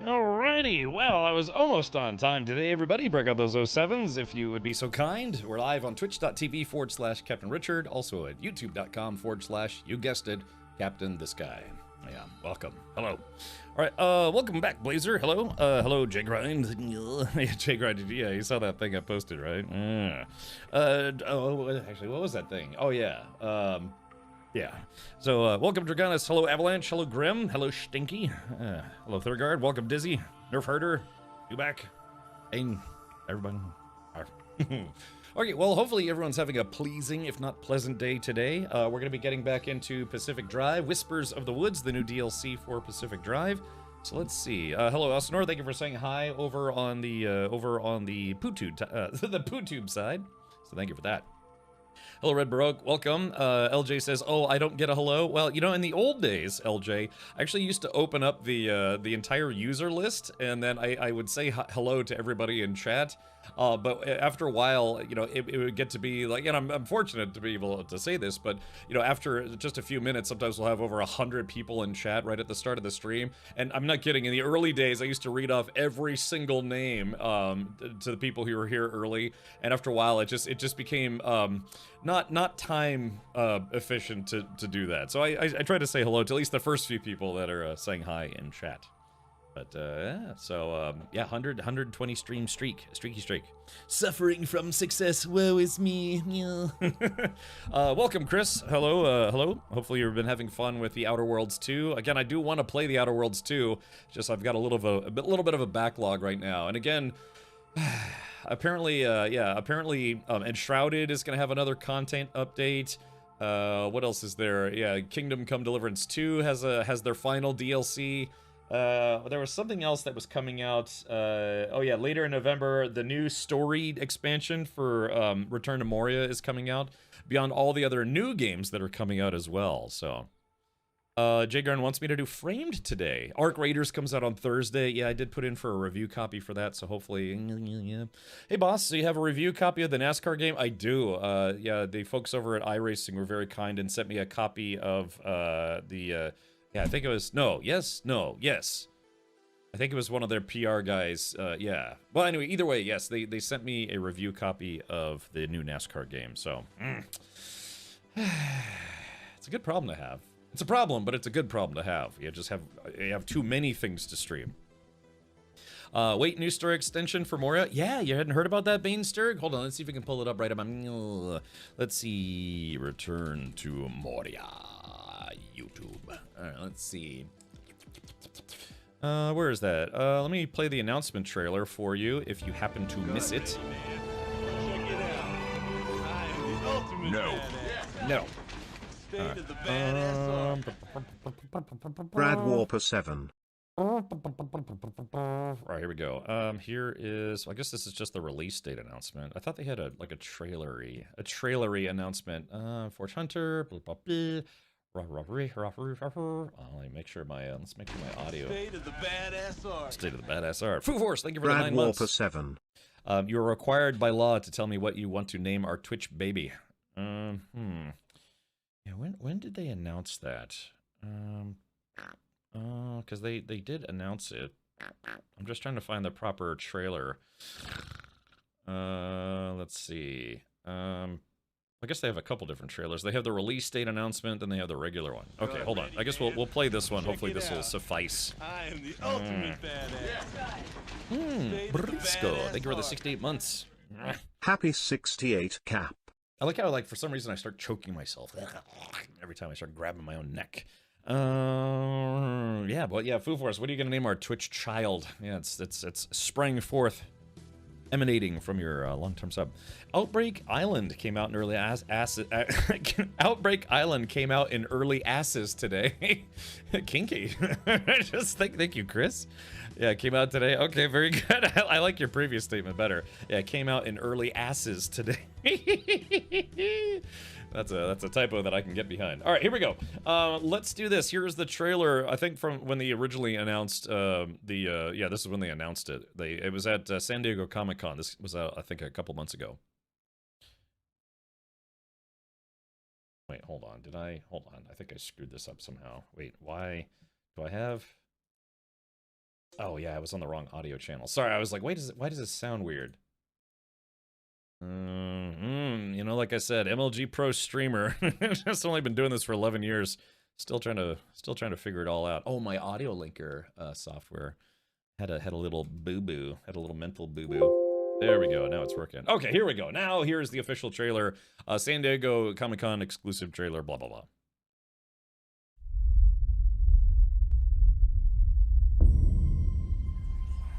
Alrighty, well, I was almost on time today, everybody. Break out those 07s if you would be so kind. We're live on twitch.tv/Captain Richard, also at youtube.com/ you guessed it, Captain This Guy. Yeah, welcome. Hello. Alright, welcome back, Blazer. Hello. Hello, J-Grind. Yeah, J-Grind, yeah, you saw that thing I posted, right? Actually, what was that thing? Oh, yeah. Yeah. So, welcome, Dragonis. Hello, Avalanche. Hello, Grim. Hello, Stinky. Hello, Thurgard. Welcome, Dizzy. Nerf Herder. You back. Ain. Everybody. Okay, well, hopefully everyone's having a pleasing, if not pleasant day today. We're going to be getting back into Pacific Drive. Whispers of the Woods, the new DLC for Pacific Drive. So let's see. Hello, Elsinore. Thank you for saying hi over on the PooTube, the PooTube side. So thank you for that. Hello, Red Baroque. Welcome. LJ says, "Oh, I don't get a hello." Well, you know, in the old days, LJ, I actually used to open up the entire user list, and then I would say hello to everybody in chat. But after a while, you know, it would get to be like, and I'm fortunate to be able to say this, but you know, after just a few minutes, sometimes we'll have over 100 people in chat right at the start of the stream. And I'm not kidding. In the early days, I used to read off every single name to the people who were here early, and after a while, it just became not time efficient to do that. So I try to say hello to at least the first few people that are saying hi in chat. But yeah, so yeah, 120 stream streaky streak. Suffering from success, woe is me. Welcome, Chris. Hello, hello. Hopefully you've been having fun with the Outer Worlds 2. Again, I do want to play the Outer Worlds 2. Just I've got a little bit of a backlog right now. And again, apparently, apparently, Enshrouded is gonna have another content update. What else is there? Yeah, Kingdom Come Deliverance 2 has their final DLC. There was something else that was coming out. Oh yeah, later in November, the new story expansion for Return to Moria is coming out, beyond all the other new games that are coming out as well. So, Jay Garn wants me to do Framed today. Arc Raiders comes out on Thursday. Yeah, I did put in for a review copy for that, so hopefully, yeah. Hey boss, so you have a review copy of the NASCAR game? I do. Yeah, the folks over at iRacing were very kind and sent me a copy of yeah, I think it was, yes. I think it was one of their PR guys, yeah. Well, anyway, either way, yes, they sent me a review copy of the new NASCAR game, so. It's a good problem to have. It's a problem, but it's a good problem to have. You have too many things to stream. Wait, new story extension for Moria? Yeah, you hadn't heard about that, Bane Sturg? Hold on, let's see if we can pull it up right up. Let's see, Return to Moria. YouTube. Alright, let's see. Where is that? Let me play the announcement trailer for you if you happen to miss it. No. No. Brad Warper 7. Alright, here we go. Here is, I guess this is just the release date announcement. I thought they had a trailery announcement. Forge Hunter, blah, blah, blah. Let me make sure my let's make sure my audio. State of the Badass Art. State of the Badass Art. Foo Force, thank you for the 9 months. Brad Warper 7. You're required by law to tell me what you want to name our Twitch baby. Yeah, when did they announce that? Because they did announce it. I'm just trying to find the proper trailer. Let's see. I guess they have a couple different trailers. They have the release date announcement, then they have the regular one. Okay, hold on. I guess we'll play this one. Hopefully this will suffice. I am the ultimate badass. Briscoe, thank you for the 68 months. Happy 68 Cap. I like how, like, for some reason I start choking myself every time I start grabbing my own neck. Yeah, but yeah, Foo Force, what are you gonna name our Twitch child? Yeah, it's sprang forth, emanating from your long-term sub. Outbreak Island came out in early Outbreak Island came out in early asses today. Kinky. Just thank you, Chris. Yeah, it came out today. Okay, very good. I like your previous statement better. Yeah, it came out in early asses today. That's a typo that I can get behind. All right, here we go. Let's do this. Here's the trailer. I think from when they originally announced yeah, this is when they announced it. It was at San Diego Comic-Con. This was I think a couple months ago. Wait, hold on. Hold on. I think I screwed this up somehow. Wait, why do I have? Oh yeah, I was on the wrong audio channel. Sorry, I was like, wait, why does it sound weird? You know, like I said, MLG Pro streamer. Just only been doing this for 11 years. Still trying to figure it all out. Oh, my audio linker software had a little boo-boo, had a little mental boo-boo. There we go. Now it's working. Okay, here we go. Now here's the official trailer. San Diego Comic-Con exclusive trailer, blah, blah, blah.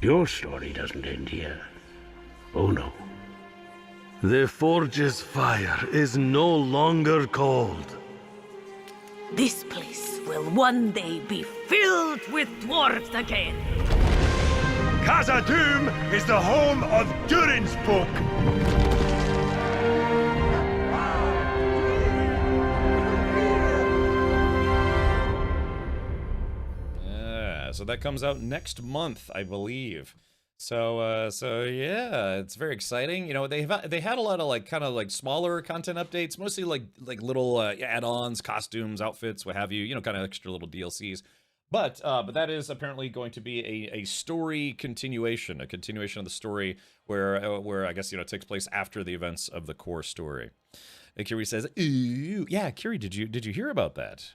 Your story doesn't end here. Oh no. The Forge's fire is no longer cold. This place will one day be filled with dwarves again. Khazad-dûm is the home of Durin's folk. Yeah, so that comes out next month, I believe. So yeah, it's very exciting. You know, they had a lot of kind of smaller content updates, mostly like little add-ons, costumes, outfits, what have you. You know, kind of extra little DLCs. But that is apparently going to be a story continuation, a continuation of the story where I guess, you know, it takes place after the events of the core story. And Kiri says, "Ooh, yeah, Kiri, did you hear about that?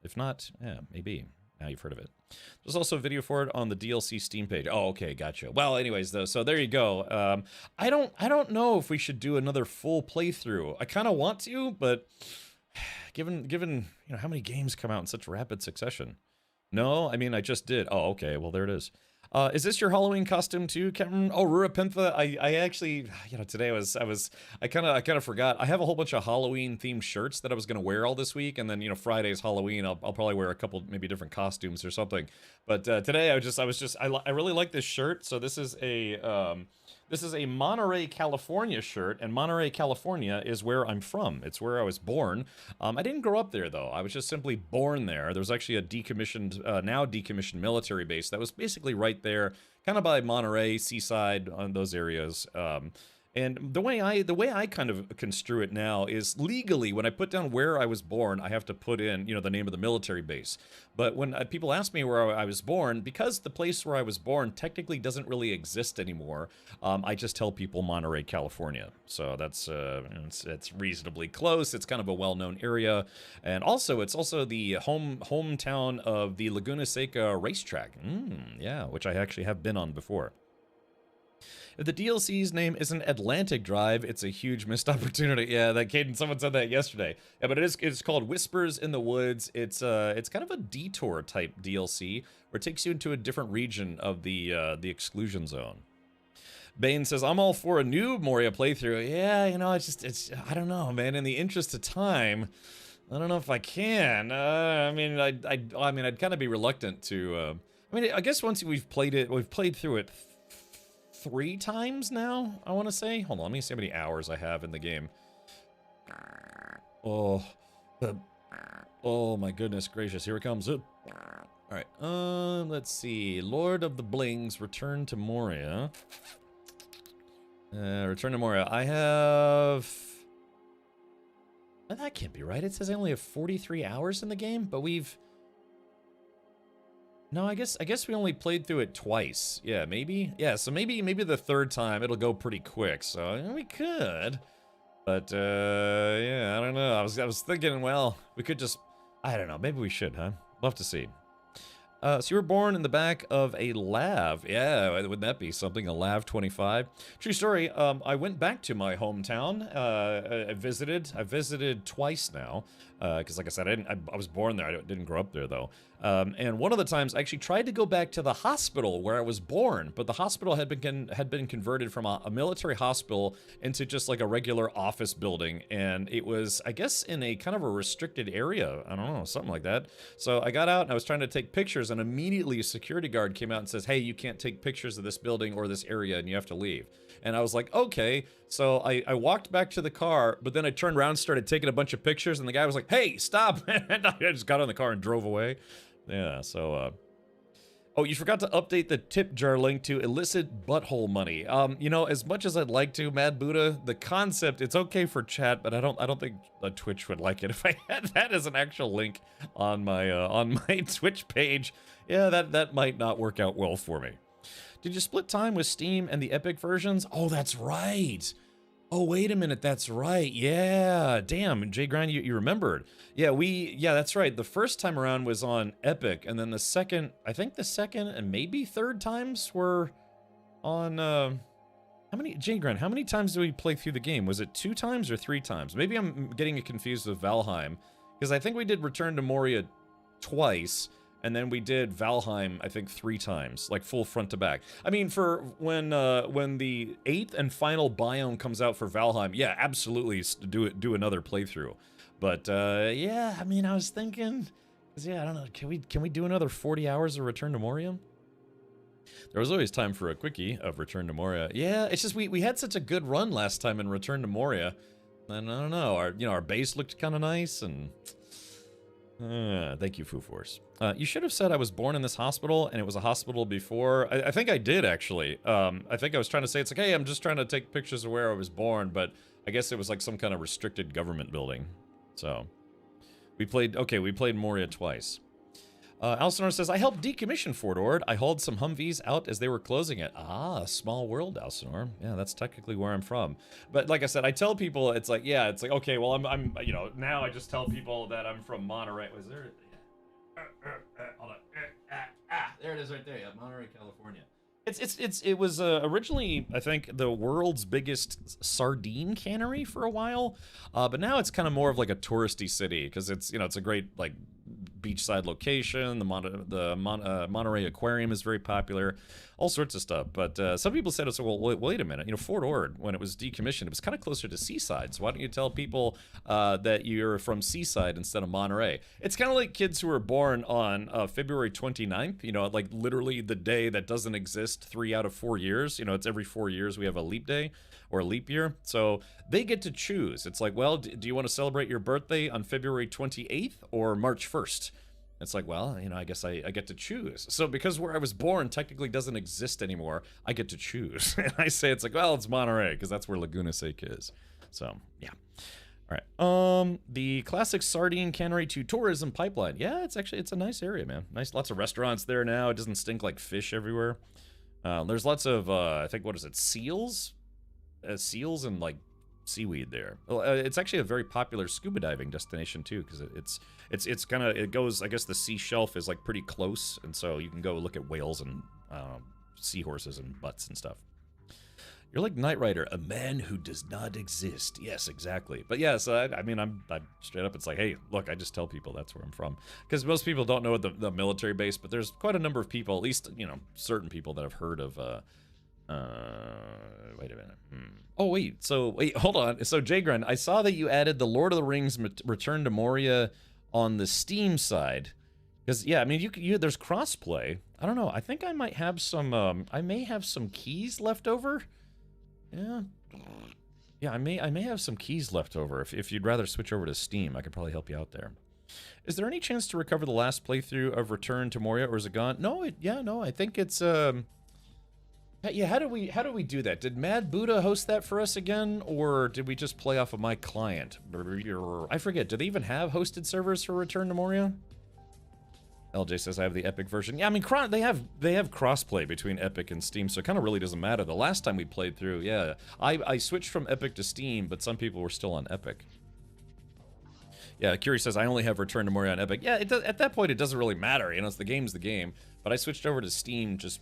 If not, yeah, maybe now you've heard of it." There's also a video for it on the DLC Steam page. Oh, okay, gotcha. Well, anyways, though, so there you go. I don't know if we should do another full playthrough. I kind of want to, but given you know how many games come out in such rapid succession. No, I mean I just did. Oh, okay. Well, there it is. Is this your Halloween costume too, Cameron? Oh, Rurapintha. I actually, you know, today I kind of forgot. I have a whole bunch of Halloween themed shirts that I was gonna wear all this week, and then, you know, Friday's Halloween. I'll probably wear a couple maybe different costumes or something. But today I really like this shirt. So this is a Monterey, California shirt, and Monterey, California is where I'm from. It's where I was born. I didn't grow up there, though. I was just simply born there. There was actually a now decommissioned military base that was basically right there, kind of by Monterey, Seaside, on those areas. And the way I kind of construe it now is legally, when I put down where I was born, I have to put in, you know, the name of the military base. But when people ask me where I was born, because the place where I was born technically doesn't really exist anymore, I just tell people Monterey, California. So that's it's reasonably close. It's kind of a well-known area, and also it's also the hometown of the Laguna Seca racetrack. Yeah, which I actually have been on before. If the DLC's name isn't Atlantic Drive, it's a huge missed opportunity. Yeah, that Caden, someone said that yesterday. Yeah, but it's called Whispers in the Woods. It's kind of a detour type DLC where it takes you into a different region of the exclusion zone. Bane says, "I'm all for a new Moria playthrough." Yeah, you know, it's I don't know, man. In the interest of time, I don't know if I can. I mean, I'd kind of be reluctant to. I mean, I guess once we've played through it 3 times now, I want to say. Hold on, let me see how many hours I have in the game. Oh my goodness gracious, here it comes. All right, let's see. Lord of the Blings, Return to Moria. Return to Moria. I have... That can't be right. It says I only have 43 hours in the game, but we've... No, I guess we only played through it twice. Yeah, maybe. Yeah, so maybe the 3rd time it'll go pretty quick. So we could, but yeah, I don't know. I was thinking, well, we could just, I don't know. Maybe we should, huh? We'll have to see. So you were born in the back of a LAV. Yeah, wouldn't that be something? A LAV 25. True story. I went back to my hometown. I visited twice now. Because like I said, I was born there. I didn't grow up there though. And one of the times I actually tried to go back to the hospital where I was born, but the hospital had been converted from a military hospital into just like a regular office building, and it was, I guess, in a kind of a restricted area. I don't know, something like that. So I got out and I was trying to take pictures, and immediately a security guard came out and says, "Hey, you can't take pictures of this building or this area, and you have to leave." And I was like, okay. So I walked back to the car, but then I turned around and started taking a bunch of pictures, and the guy was like, "Hey, stop." And I just got in the car and drove away. Yeah, so Oh, you forgot to update the tip jar link to illicit butthole money. You know, as much as I'd like to, Mad Buddha, the concept, it's okay for chat, but I don't think Twitch would like it if I had that as an actual link on my Twitch page. Yeah, that might not work out well for me. Did you split time with Steam and the Epic versions? Oh, that's right. Oh, wait a minute, that's right. Yeah, damn, Jay Grind, you remembered. Yeah, that's right. The first time around was on Epic, and then the second, I think the second and maybe third times were on, how many, Jay Grind, how many times did we play through the game? Was it 2 times or 3 times? Maybe I'm getting it confused with Valheim, because I think we did Return to Moria twice, and then we did Valheim, I think 3 times, like full front to back. I mean, for when the 8th and final biome comes out for Valheim, yeah, absolutely do another playthrough. But yeah, I mean, I was thinking, 'cause yeah, I don't know, can we do another 40 hours of Return to Moria? There was always time for a quickie of Return to Moria. Yeah, it's just we had such a good run last time in Return to Moria, and I don't know, our base looked kind of nice and. Thank you, Foo Force. You should have said I was born in this hospital, and it was a hospital before. I think I did, actually. I think I was trying to say, it's like, hey, I'm just trying to take pictures of where I was born, but I guess it was like some kind of restricted government building. So, we played Moria twice. Alcinor says, I helped decommission Fort Ord. I hauled some Humvees out as they were closing it. Ah, small world, Alcinor. Yeah, that's technically where I'm from. But like I said, I tell people, it's like, yeah, it's like, okay, well, I'm you know, now I just tell people that I'm from Monterey. Was there? Hold on. There it is right there. Yeah, Monterey, California. It was originally, I think, the world's biggest sardine cannery for a while, but now it's kind of more of like a touristy city because it's a great like beachside location. The Monterey Aquarium is very popular, all sorts of stuff. But some people said, "So well, wait a minute. Fort Ord, when it was decommissioned, it was kind of closer to Seaside. So why don't you tell people that you're from Seaside instead of Monterey?" It's kind of like kids who were born on February 29th. Like literally the day that doesn't exist 3 out of 4 years. It's every 4 years we have a leap day or a leap year. So they get to choose. It's like, well, do you want to celebrate your birthday on February 28th or March 1st? It's like, well, I guess I get to choose. So because where I was born technically doesn't exist anymore, I get to choose. And I say, it's like, well, it's Monterey because that's where Laguna Seca is. So, yeah. All right. The classic sardine cannery to tourism pipeline. Yeah, it's a nice area, man. Nice, lots of restaurants there now. It doesn't stink like fish everywhere. There's lots of, I think, what is it, seals? Seals and, like, seaweed there. Well, it's actually a very popular scuba diving destination, too, because it's kind of, it goes, I guess the sea shelf is, like, pretty close, and so you can go look at whales and seahorses and butts and stuff. You're like Knight Rider, a man who does not exist. Yes, exactly. But yeah, so I mean, I'm straight up, it's like, hey, look, I just tell people that's where I'm from. Because most people don't know the military base, but there's quite a number of people, at least, certain people that have heard of, wait a minute. Oh, wait, hold on. So, Jagran, I saw that you added the Lord of the Rings Return to Moria on the Steam side. Because, yeah, I mean, there's crossplay. I don't know, I think I might have some, I may have some keys left over. Yeah, I may have some keys left over. If you'd rather switch over to Steam, I could probably help you out there. Is there any chance to recover the last playthrough of Return to Moria, or is it gone? No, I think it's yeah, how do we do that? Did Mad Buddha host that for us again, or did we just play off of my client? I forget. Do they even have hosted servers for Return to Moria? LJ says I have the Epic version. Yeah, I mean, they have crossplay between Epic and Steam, so it kind of really doesn't matter. The last time we played through, yeah, I switched from Epic to Steam, but some people were still on Epic. Yeah, Curie says I only have Return to Moria on Epic. Yeah, at that point it doesn't really matter. It's the game's the game. But I switched over to Steam just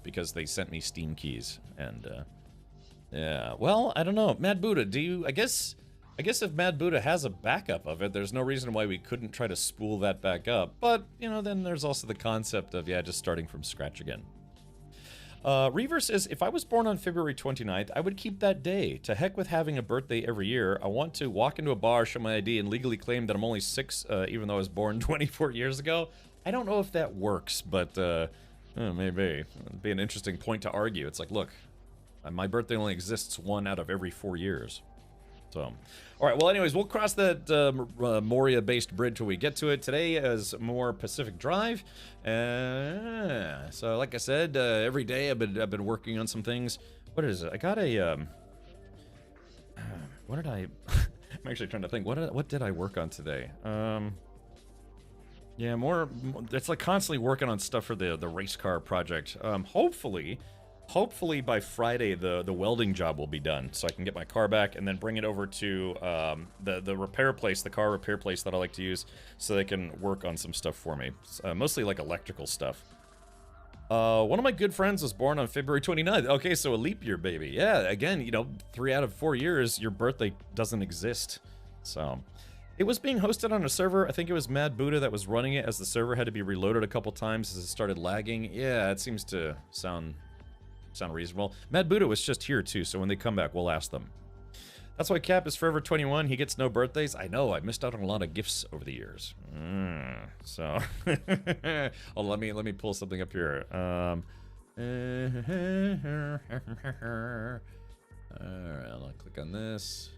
because they sent me Steam keys, and yeah. Well, I don't know, Mad Buddha. I guess if Mad Buddha has a backup of it, there's no reason why we couldn't try to spool that back up. But, then there's also the concept of, yeah, just starting from scratch again. Reaver says, if I was born on February 29th, I would keep that day. To heck with having a birthday every year. I want to walk into a bar, show my ID, and legally claim that I'm only 6, even though I was born 24 years ago. I don't know if that works, but maybe. It'd be an interesting point to argue. It's like, look, my birthday only exists 1 out of every 4 years. So, all right. Well, anyways, we'll cross that Moria-based bridge when we get to it. Today is more Pacific Drive. So, like I said, every day I've been working on some things. What is it? I got a. What did I? I'm actually trying to think. What did I work on today? Yeah, more. It's like constantly working on stuff for the race car project. Hopefully by Friday the welding job will be done, so I can get my car back and then bring it over to the repair place, the car repair place that I like to use, so they can work on some stuff for me. Mostly like electrical stuff. One of my good friends was born on February 29th. Okay, so a leap year baby. Yeah, again, you know, 3 out of 4 years, your birthday doesn't exist. So, it was being hosted on a server. I think it was Mad Buddha that was running it, as the server had to be reloaded a couple times as it started lagging. Yeah, it seems to sound reasonable. Mad Buddha was just here too, so when they come back, we'll ask them. That's why Cap is forever 21. He gets no birthdays. I know. I missed out on a lot of gifts over the years. So, oh, let me pull something up here. All right, I'll click on this.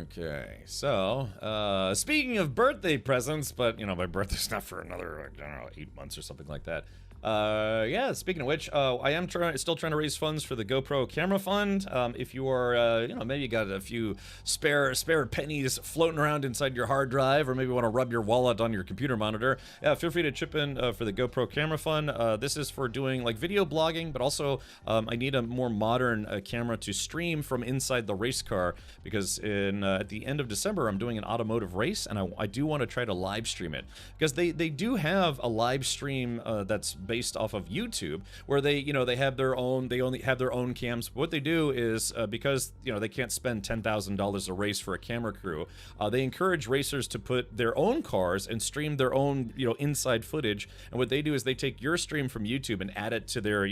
Okay, so speaking of birthday presents, but you know my birthday's not for another, like, I don't know, 8 months or something like that. Yeah, speaking of which, I am still trying to raise funds for the GoPro camera fund. If you are, you know, maybe you got a few spare pennies floating around inside your hard drive, or maybe want to rub your wallet on your computer monitor, yeah, feel free to chip in for the GoPro camera fund. This is for doing like video blogging, but also I need a more modern camera to stream from inside the race car, because at the end of December I'm doing an automotive race, and I do want to try to live stream it, because they do have a live stream that's based off of YouTube, where they have their own, they only have their own cams. What they do is because they can't spend $10,000 a race for a camera crew, they encourage racers to put their own cars and stream their own inside footage. And what they do is they take your stream from YouTube and add it to their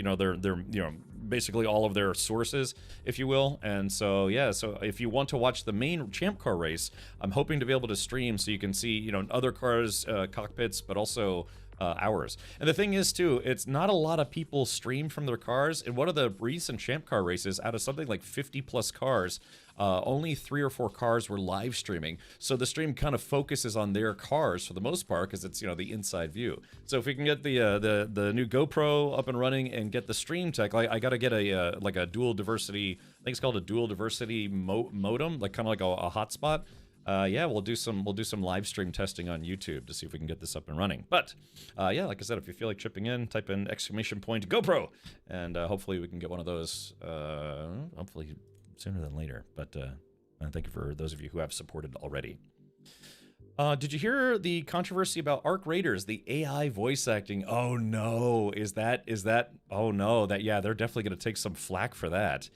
basically all of their sources, if you will. And so yeah, so if you want to watch the main Champ Car race, I'm hoping to be able to stream so you can see other cars cockpits, but also ours. And the thing is too, it's not a lot of people stream from their cars. In one of the recent Champ Car races, out of something like 50 plus cars, only 3 or 4 cars were live streaming. So the stream kind of focuses on their cars for the most part, because it's the inside view. So if we can get the new GoPro up and running and get the stream tech, I got to get a dual diversity. I think it's called a dual diversity modem, like kind of like a hotspot. Yeah, we'll do some live stream testing on YouTube to see if we can get this up and running. But yeah, like I said, if you feel like chipping in, type in !GoPro, and hopefully we can get one of those. Hopefully sooner than later. But thank you for those of you who have supported already. Did you hear the controversy about Arc Raiders, the AI voice acting? Oh no, is that? Oh no, yeah, they're definitely going to take some flack for that.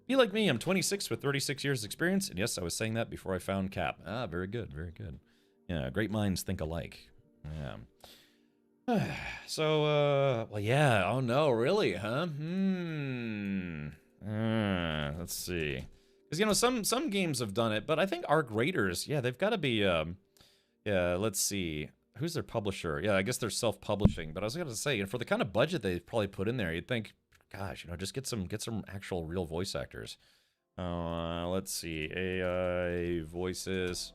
Be like me, I'm 26 with 36 years experience, and yes, I was saying that before I found Cap. Ah, very good, very good. Yeah, great minds think alike. Yeah. So, well, yeah, oh no, really, huh? Let's see. Because, some games have done it, but I think Arc Raiders, yeah, they've got to be, yeah, let's see. Who's their publisher? Yeah, I guess they're self-publishing, but I was going to say, for the kind of budget they've probably put in there, you'd think, gosh, just get some actual real voice actors. Let's see, AI voices.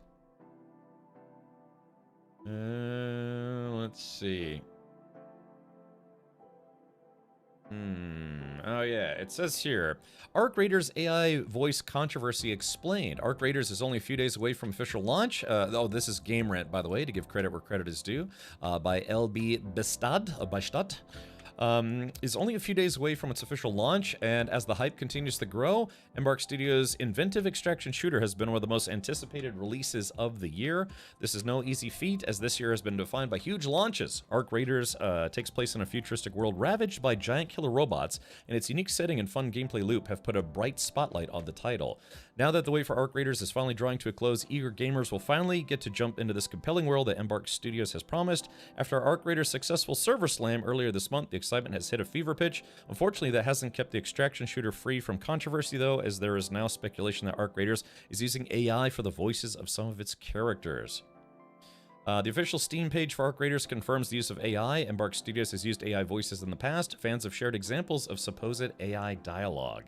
Let's see. Oh yeah, it says here, Arc Raiders AI voice controversy explained. Arc Raiders is only a few days away from official launch. Oh, this is Game Rant, by the way, to give credit where credit is due. By LB Bestad. Is only a few days away from its official launch, and as the hype continues to grow, Embark Studios' inventive extraction shooter has been one of the most anticipated releases of the year. This is no easy feat, as this year has been defined by huge launches. Arc Raiders takes place in a futuristic world ravaged by giant killer robots, and its unique setting and fun gameplay loop have put a bright spotlight on the title. Now that the wait for Arc Raiders is finally drawing to a close, eager gamers will finally get to jump into this compelling world that Embark Studios has promised. After Arc Raiders' successful server slam earlier this month, the excitement has hit a fever pitch. Unfortunately, that hasn't kept the extraction shooter free from controversy, though, as there is now speculation that Arc Raiders is using AI for the voices of some of its characters. The official Steam page for Arc Raiders confirms the use of AI. Embark Studios has used AI voices in the past. Fans have shared examples of supposed AI dialogue.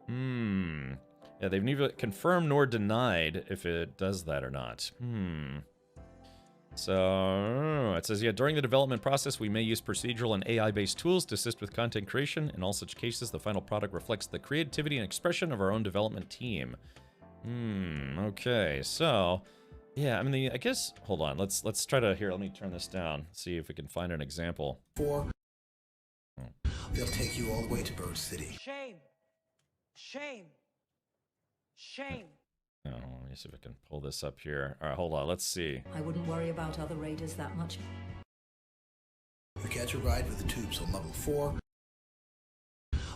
Yeah, they've neither confirmed nor denied if it does that or not. So, it says, yeah, during the development process, we may use procedural and AI-based tools to assist with content creation. In all such cases, the final product reflects the creativity and expression of our own development team. Okay, so, yeah, I mean, I guess, hold on, let's try to, here, let me turn this down, see if we can find an example. They'll take you all the way to Bird City. Shame. Shame. Shame. Oh, let me see if I can pull this up here. All right, hold on, let's see. I wouldn't worry about other raiders that much. You catch a ride with the tubes on level 4.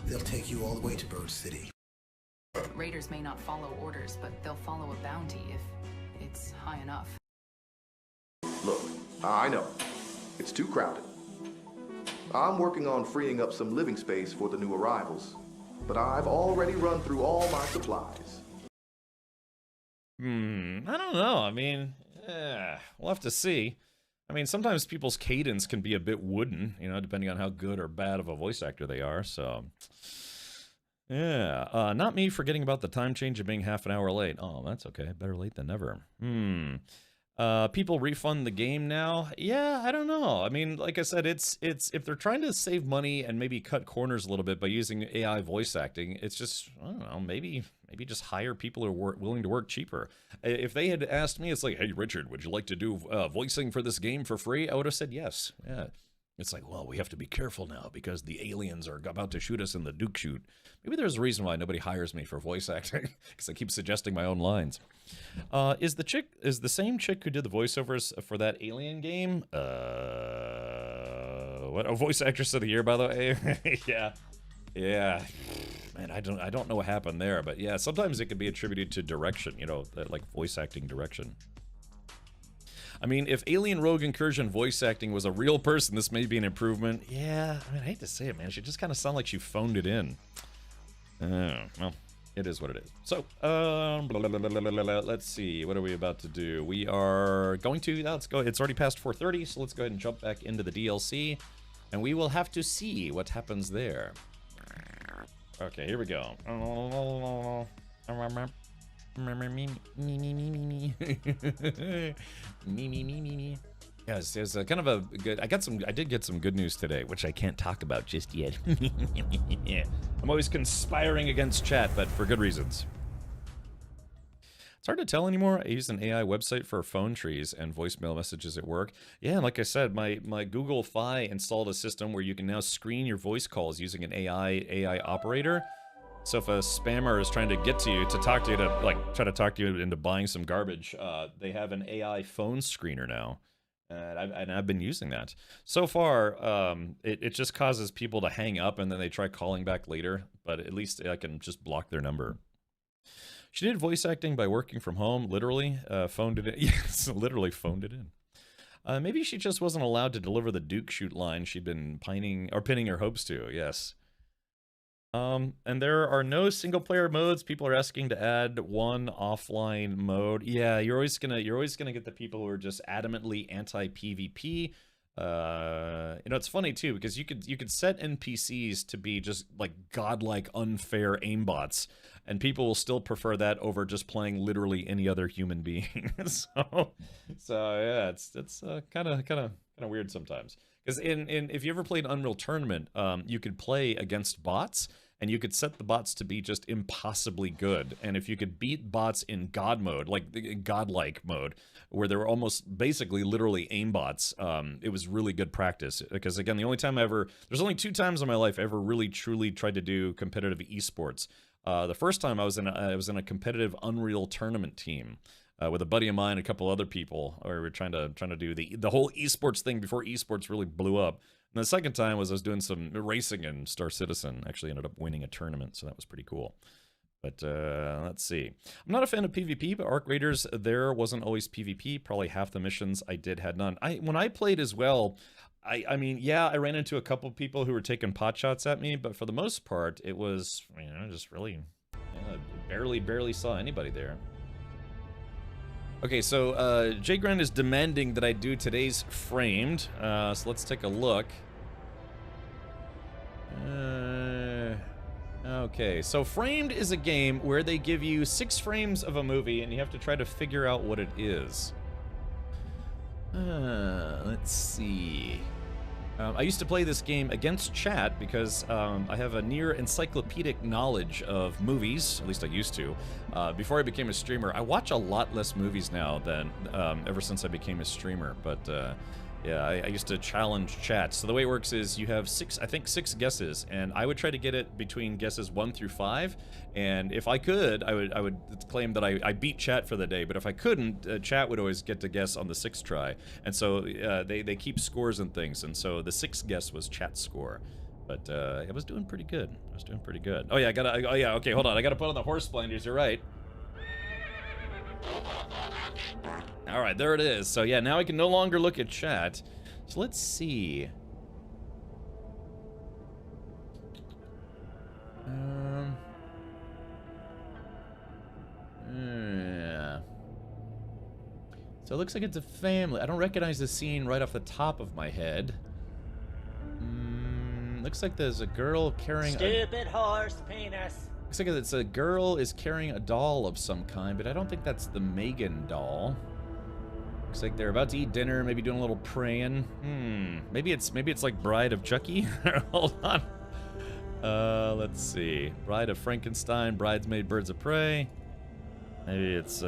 They'll take you all the way to Bird City. Raiders may not follow orders, but they'll follow a bounty if it's high enough. Look, I know. It's too crowded. I'm working on freeing up some living space for the new arrivals, but I've already run through all my supplies. I don't know. I mean, we'll have to see. I mean, sometimes people's cadence can be a bit wooden, you know, depending on how good or bad of a voice actor they are, so... Yeah, not me forgetting about the time change of being half an hour late. Oh, that's okay. Better late than never. People refund the game now? Yeah, I don't know. I mean, like I said, it's if they're trying to save money and maybe cut corners a little bit by using AI voice acting, it's just, I don't know, maybe just hire people who are willing to work cheaper. If they had asked me, it's like, hey, Richard, would you like to do voicing for this game for free? I would have said yes. Yeah. It's like, well, we have to be careful now because the aliens are about to shoot us in the Duke shoot. Maybe there's a reason why nobody hires me for voice acting, because I keep suggesting my own lines. Is the same chick who did the voiceovers for that Alien game? What? A voice actress of the year, by the way? Yeah. Man, I don't know what happened there, but yeah, sometimes it can be attributed to direction, you know, like voice acting direction. I mean, if Alien Rogue Incursion voice acting was a real person, this may be an improvement. Yeah, I mean, I hate to say it, man. She just kind of sounded like she phoned it in. Well, it is what it is. So, let's see. What are we about to do? We are going to, let's go. It's already past 4:30, so let's go ahead and jump back into the DLC. And we will have to see what happens there. Okay, here we go. Yes, there's a kind of a good. I did get some good news today, which I can't talk about just yet. Yeah. I'm always conspiring against chat, but for good reasons. It's hard to tell anymore. I use an AI website for phone trees and voicemail messages at work. Yeah, and like I said, my Google Fi installed a system where you can now screen your voice calls using an AI operator. So if a spammer is trying to get to you to talk to you to try to talk to you into buying some garbage, they have an AI phone screener now, and I've been using that. So far, it just causes people to hang up and then they try calling back later. But at least I can just block their number. She did voice acting by working from home, literally phoned it in. Yes, literally phoned it in. Maybe she just wasn't allowed to deliver the Duke shoot line she'd been pinning her hopes to. Yes. And there are no single player modes. People are asking to add one offline mode. Yeah, you're always gonna get the people who are just adamantly anti-PvP. You know, it's funny too because you could set NPCs to be just like godlike unfair aimbots, and people will still prefer that over just playing literally any other human being. so yeah, it's kind of weird sometimes. Because if you ever played Unreal Tournament, you could play against bots, and you could set the bots to be just impossibly good. And if you could beat bots in God mode, like the godlike mode, where they were almost basically literally aimbots, it was really good practice. Because again, there's only 2 times in my life I ever really truly tried to do competitive esports. The first time I was in a competitive Unreal Tournament team. With a buddy of mine and a couple other people, where we were trying to do the whole esports thing before esports really blew up. And the second time was I was doing some racing in Star Citizen. Actually ended up winning a tournament, so that was pretty cool. But let's see. I'm not a fan of PvP, but Arc Raiders there wasn't always PvP. Probably half the missions I did had none. When I played as well, I mean, yeah, I ran into a couple of people who were taking pot shots at me, but for the most part, it was, you know, just really barely saw anybody there. Okay, so Jay Grant is demanding that I do today's framed, so let's take a look. Oh Okay, so Framed is a game where they give you 6 frames of a movie and you have to try to figure out what it is. Let's see. I used to play this game against chat because I have a near encyclopedic knowledge of movies, at least I used to. Before I became a streamer, I watch a lot less movies now than ever since I became a streamer, but yeah, I used to challenge chat. So the way it works is you have 6 guesses, and I would try to get it between guesses 1 through 5, and if I could, I would claim that I beat chat for the day, but if I couldn't, chat would always get to guess on the 6th try. And so they keep scores and things, and so the 6th guess was chat's score. But I was doing pretty good. Oh yeah, okay, hold on, I gotta put on the horse blinders, you're right. All right, there it is. So yeah, now I can no longer look at chat. So let's see. Yeah. So it looks like it's a family. I don't recognize the scene right off the top of my head. Looks like there's a girl carrying Stupid horse penis. Looks like it's a girl is carrying a doll of some kind, but I don't think that's the Megan doll. Looks like they're about to eat dinner, maybe doing a little praying. Maybe it's like Bride of Chucky. Hold on. Let's see. Bride of Frankenstein, Bridesmaid, Birds of Prey. Maybe it's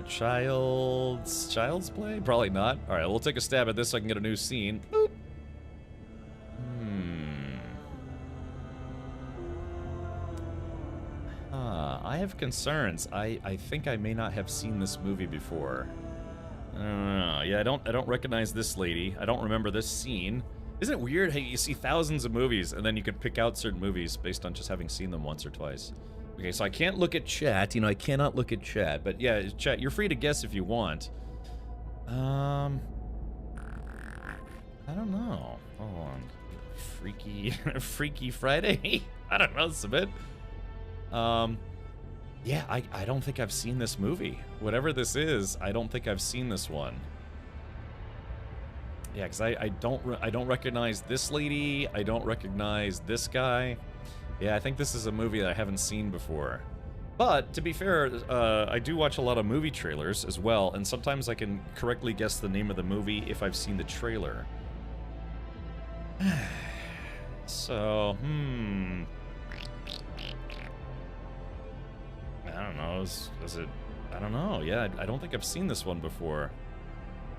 Child's Play? Probably not. All right, we'll take a stab at this so I can get a new scene. Boop. I have concerns. I think I may not have seen this movie before. I don't know. Yeah, I don't recognize this lady. I don't remember this scene. Isn't it weird how you see thousands of movies and then you can pick out certain movies based on just having seen them once or twice? Okay, so I can't look at chat. You know, I cannot look at chat. But yeah, chat, you're free to guess if you want. I don't know. Hold on. Freaky Friday? I don't know, Submit. Yeah, I don't think I've seen this movie. Whatever this is, I don't think I've seen this one. Yeah, because I don't recognize this lady. I don't recognize this guy. Yeah, I think this is a movie that I haven't seen before. But, to be fair, I do watch a lot of movie trailers as well, and sometimes I can correctly guess the name of the movie if I've seen the trailer. So, I don't know, is it... I don't know, yeah, I don't think I've seen this one before.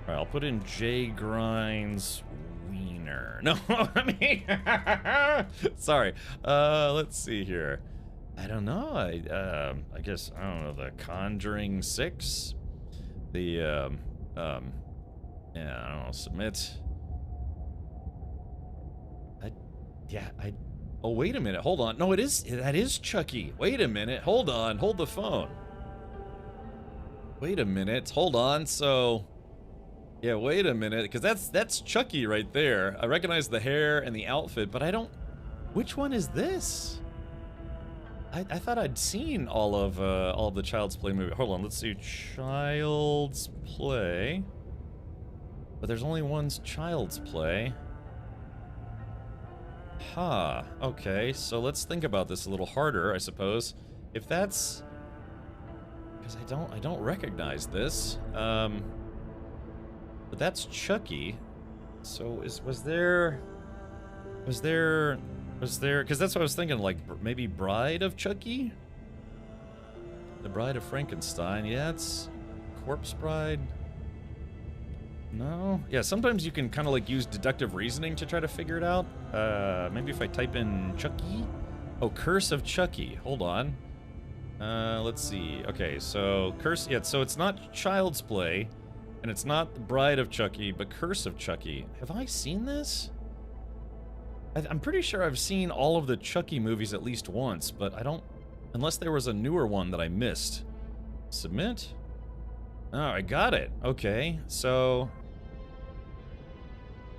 Alright, I'll put in Jay Grind's Wiener. No, I mean... Sorry. Let's see here. I don't know, I guess, I don't know, The Conjuring 6? The, yeah, I don't know, Submit. Oh, wait a minute, hold on. No, that is Chucky. Wait a minute, hold on, hold the phone. Wait a minute, hold on, so... Yeah, wait a minute, because that's Chucky right there. I recognize the hair and the outfit, but I don't... Which one is this? I thought I'd seen all of the Child's Play movie. Hold on, let's see, Child's Play. But there's only one Child's Play. Huh, okay, so let's think about this a little harder, I suppose. If that's... Because I don't recognize this. But that's Chucky. So was there... Because that's what I was thinking, like, maybe Bride of Chucky? The Bride of Frankenstein, yeah, it's... Corpse Bride... No? Yeah, sometimes you can kind of like use deductive reasoning to try to figure it out. Maybe if I type in Chucky? Oh, Curse of Chucky. Hold on. Let's see. Okay, so Curse... Yeah, so it's not Child's Play, and it's not Bride of Chucky, but Curse of Chucky. Have I seen this? I'm pretty sure I've seen all of the Chucky movies at least once, but I don't... Unless there was a newer one that I missed. Submit? Oh, I got it. Okay, so...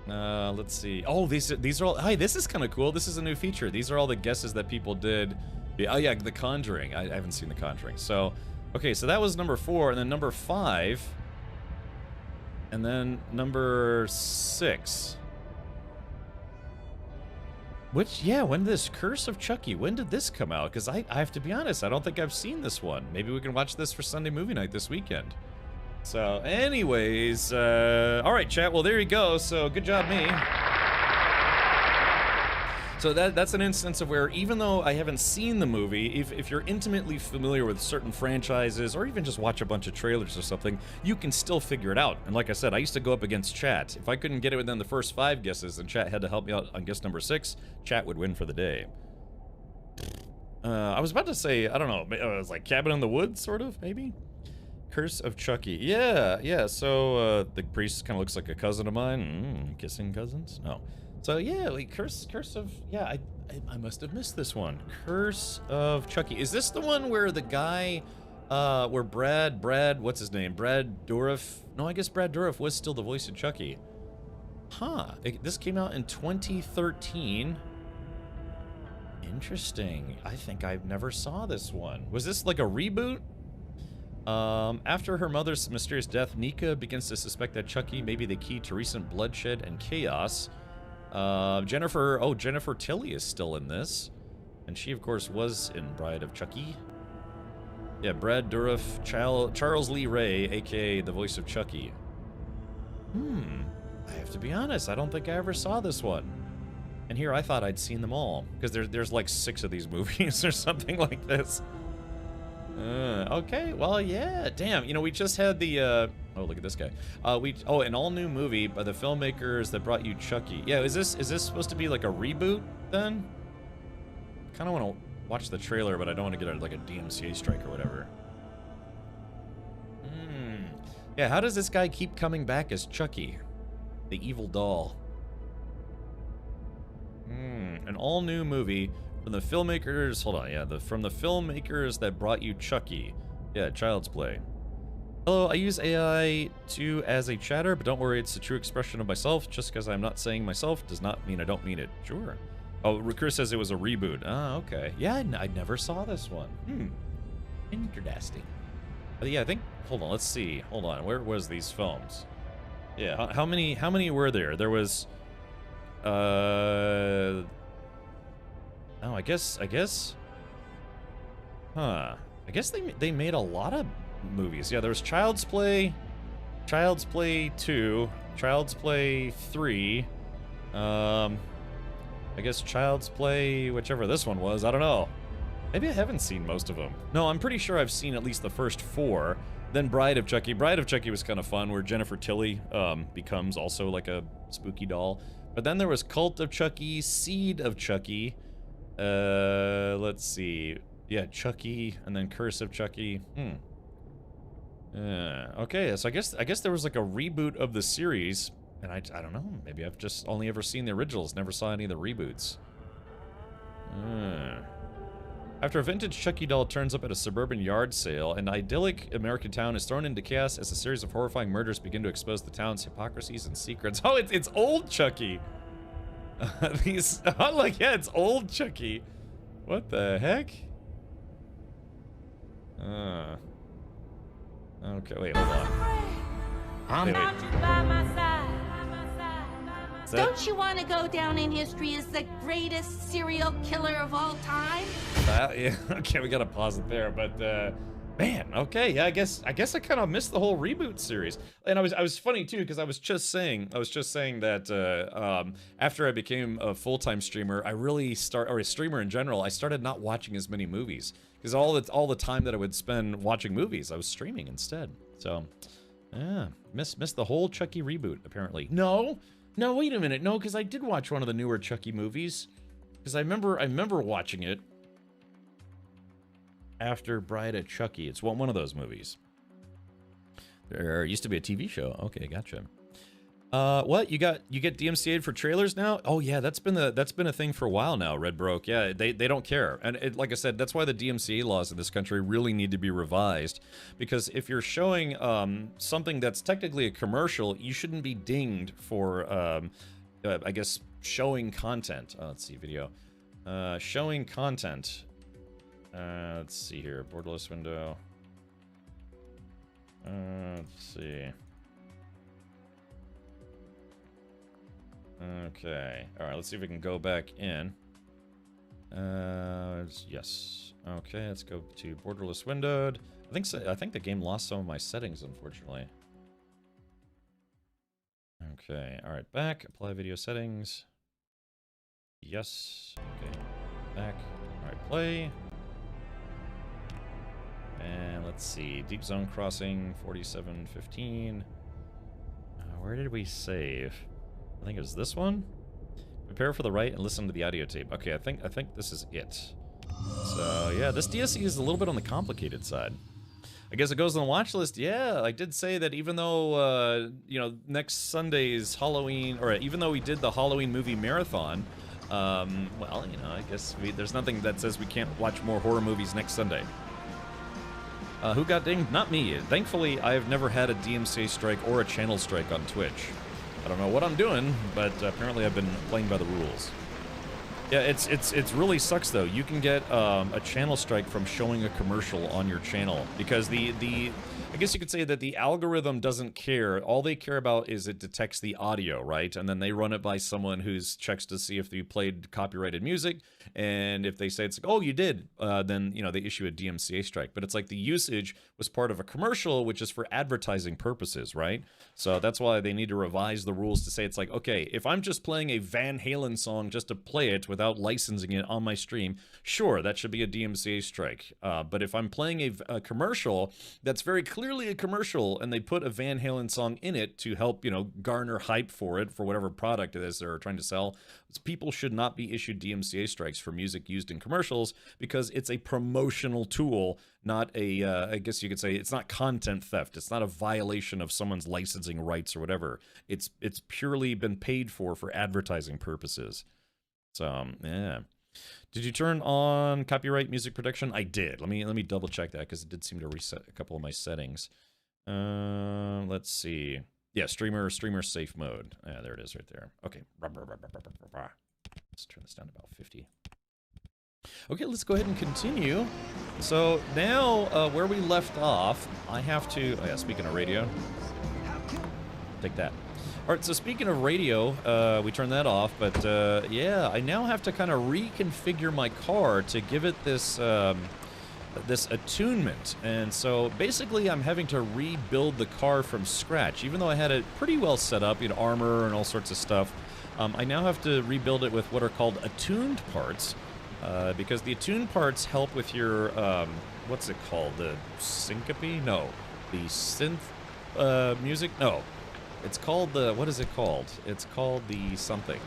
let's see. Oh, these are all... Hi, this is kind of cool. This is a new feature. These are all the guesses that people did. Oh, yeah, The Conjuring. I haven't seen The Conjuring. So, okay, so that was number 4, and then number 5. And then number 6. Which, yeah, when did this Curse of Chucky, when did this come out? Because I have to be honest, I don't think I've seen this one. Maybe we can watch this for Sunday movie night this weekend. So, anyways, all right, chat. Well, there you go. So, good job, me. So that's an instance of where, even though I haven't seen the movie, if you're intimately familiar with certain franchises, or even just watch a bunch of trailers or something, you can still figure it out. And like I said, I used to go up against chat. If I couldn't get it within the first 5 guesses, and chat had to help me out on guess number 6, chat would win for the day. I was about to say, I don't know, it was like Cabin in the Woods, sort of, maybe? Curse of Chucky. Yeah, so the priest kind of looks like a cousin of mine. Kissing cousins? No. So yeah, like Curse of, yeah, I must have missed this one. Curse of Chucky. Is this the one where the guy, where Brad, what's his name? Brad Dourif? No, I guess Brad Dourif was still the voice of Chucky. Huh, this came out in 2013. Interesting. I think I never saw this one. Was this like a reboot? After her mother's mysterious death, Nika begins to suspect that Chucky may be the key to recent bloodshed and chaos. Jennifer Tilly is still in this. And she, of course, was in Bride of Chucky. Yeah, Brad Dourif, Charles Lee Ray, aka the voice of Chucky. I have to be honest, I don't think I ever saw this one. And here I thought I'd seen them all, because there's like 6 of these movies or something like this. Okay, well, yeah, damn. You know, we just had the, oh, look at this guy. An all-new movie by the filmmakers that brought you Chucky. Yeah, is this supposed to be like a reboot, then? Kind of want to watch the trailer, but I don't want to get like a DMCA strike or whatever. Yeah, how does this guy keep coming back as Chucky? The evil doll. An all-new movie from the filmmakers, hold on, yeah, from the filmmakers that brought you Chucky. Yeah, Child's Play. Hello, I use AI too as a chatter, but don't worry, it's a true expression of myself. Just because I'm not saying myself does not mean I don't mean it. Sure. Oh, Chris says it was a reboot. Ah, okay. Yeah, I never saw this one. Interesting. But yeah, I think, hold on, let's see. Hold on, where was these films? Yeah, how many were there? There was, oh, I guess, huh. I guess they made a lot of movies. Yeah, there was Child's Play 2, Child's Play 3, I guess Child's Play, whichever this one was, I don't know. Maybe I haven't seen most of them. No, I'm pretty sure I've seen at least the first 4. Then Bride of Chucky. Bride of Chucky was kind of fun, where Jennifer Tilly becomes also like a spooky doll. But then there was Cult of Chucky, Seed of Chucky, let's see. Yeah, Chucky, and then Curse of Chucky. Okay, so I guess there was like a reboot of the series, and I don't know. Maybe I've just only ever seen the originals, never saw any of the reboots. After a vintage Chucky doll turns up at a suburban yard sale, an idyllic American town is thrown into chaos as a series of horrifying murders begin to expose the town's hypocrisies and secrets. Oh, it's old Chucky. Yeah, it's old Chucky. What the heck? Okay, wait, hold on. Wait. Don't you want to go down in history as the greatest serial killer of all time? Yeah, okay, we gotta pause it there, but man, okay, yeah, I guess I kind of missed the whole reboot series. And I was funny too, because I was just saying that after I became a full-time streamer, or a streamer in general, I started not watching as many movies, because all the time that I would spend watching movies, I was streaming instead. So, yeah, missed the whole Chucky reboot apparently. No, wait a minute, no, because I did watch one of the newer Chucky movies, because I remember watching it after Bride of Chucky. It's one of those movies. There used to be a TV show. Okay, gotcha. What you get DMCA'd for trailers now? Oh yeah, that's been a thing for a while now. Red Broke. Yeah, they don't care, and like I said, that's why the DMCA laws in this country really need to be revised. Because if you're showing something that's technically a commercial, you shouldn't be dinged for I guess showing content. Let's see, video. Showing content. Let's see here. Borderless window. Let's see. Okay. All right, let's see if we can go back in. Yes. Okay, let's go to borderless windowed. I think the game lost some of my settings, unfortunately. Okay. All right, back. Apply video settings. Yes. Okay. Back. All right, play. And let's see. Deep Zone Crossing 4715. Where did we save? I think it was this one. Prepare for the write and listen to the audio tape. Okay, I think this is it. So yeah, this DSC is a little bit on the complicated side. I guess it goes on the watch list. Yeah, I did say that even though you know, next Sunday's Halloween, or even though we did the Halloween movie marathon, well, you know, I guess there's nothing that says we can't watch more horror movies next Sunday. Who got dinged? Not me. Thankfully, I've never had a DMCA strike or a channel strike on Twitch. I don't know what I'm doing, but apparently I've been playing by the rules. Yeah, it's really sucks though. You can get a channel strike from showing a commercial on your channel because I guess you could say that the algorithm doesn't care. All they care about is it detects the audio, right? And then they run it by someone who's checks to see if you played copyrighted music. And if they say it's like, oh, you did, then, you know, they issue a DMCA strike. But it's like the usage was part of a commercial, which is for advertising purposes, right? So that's why they need to revise the rules to say it's like, okay, if I'm just playing a Van Halen song just to play it without licensing it on my stream, sure, that should be a DMCA strike. But if I'm playing a commercial that's very clearly a commercial and they put a Van Halen song in it to help, you know, garner hype for it, for whatever product it is they're trying to sell, people should not be issued DMCA strikes for music used in commercials because it's a promotional tool, not a, I guess you could say, it's not content theft. It's not a violation of someone's licensing rights or whatever. It's purely been paid for advertising purposes. So, yeah. Did you turn on copyright music protection? I did. Let me double check that because it did seem to reset a couple of my settings. Let's see. Yeah, streamer safe mode. Yeah, there it is right there. Okay. Let's turn this down to about 50. Okay, let's go ahead and continue. So now, where we left off, I have to... Oh yeah, speaking of radio. Take that. Alright, so speaking of radio, we turned that off, but yeah, I now have to kind of reconfigure my car to give it this... this attunement, and so basically I'm having to rebuild the car from scratch. Even though I had it pretty well set up, you know, armor and all sorts of stuff, I now have to rebuild it with what are called attuned parts, because the attuned parts help with your, what's it called, the syncope? No. The synth music? No. It's called the, what is it called? It's called the something.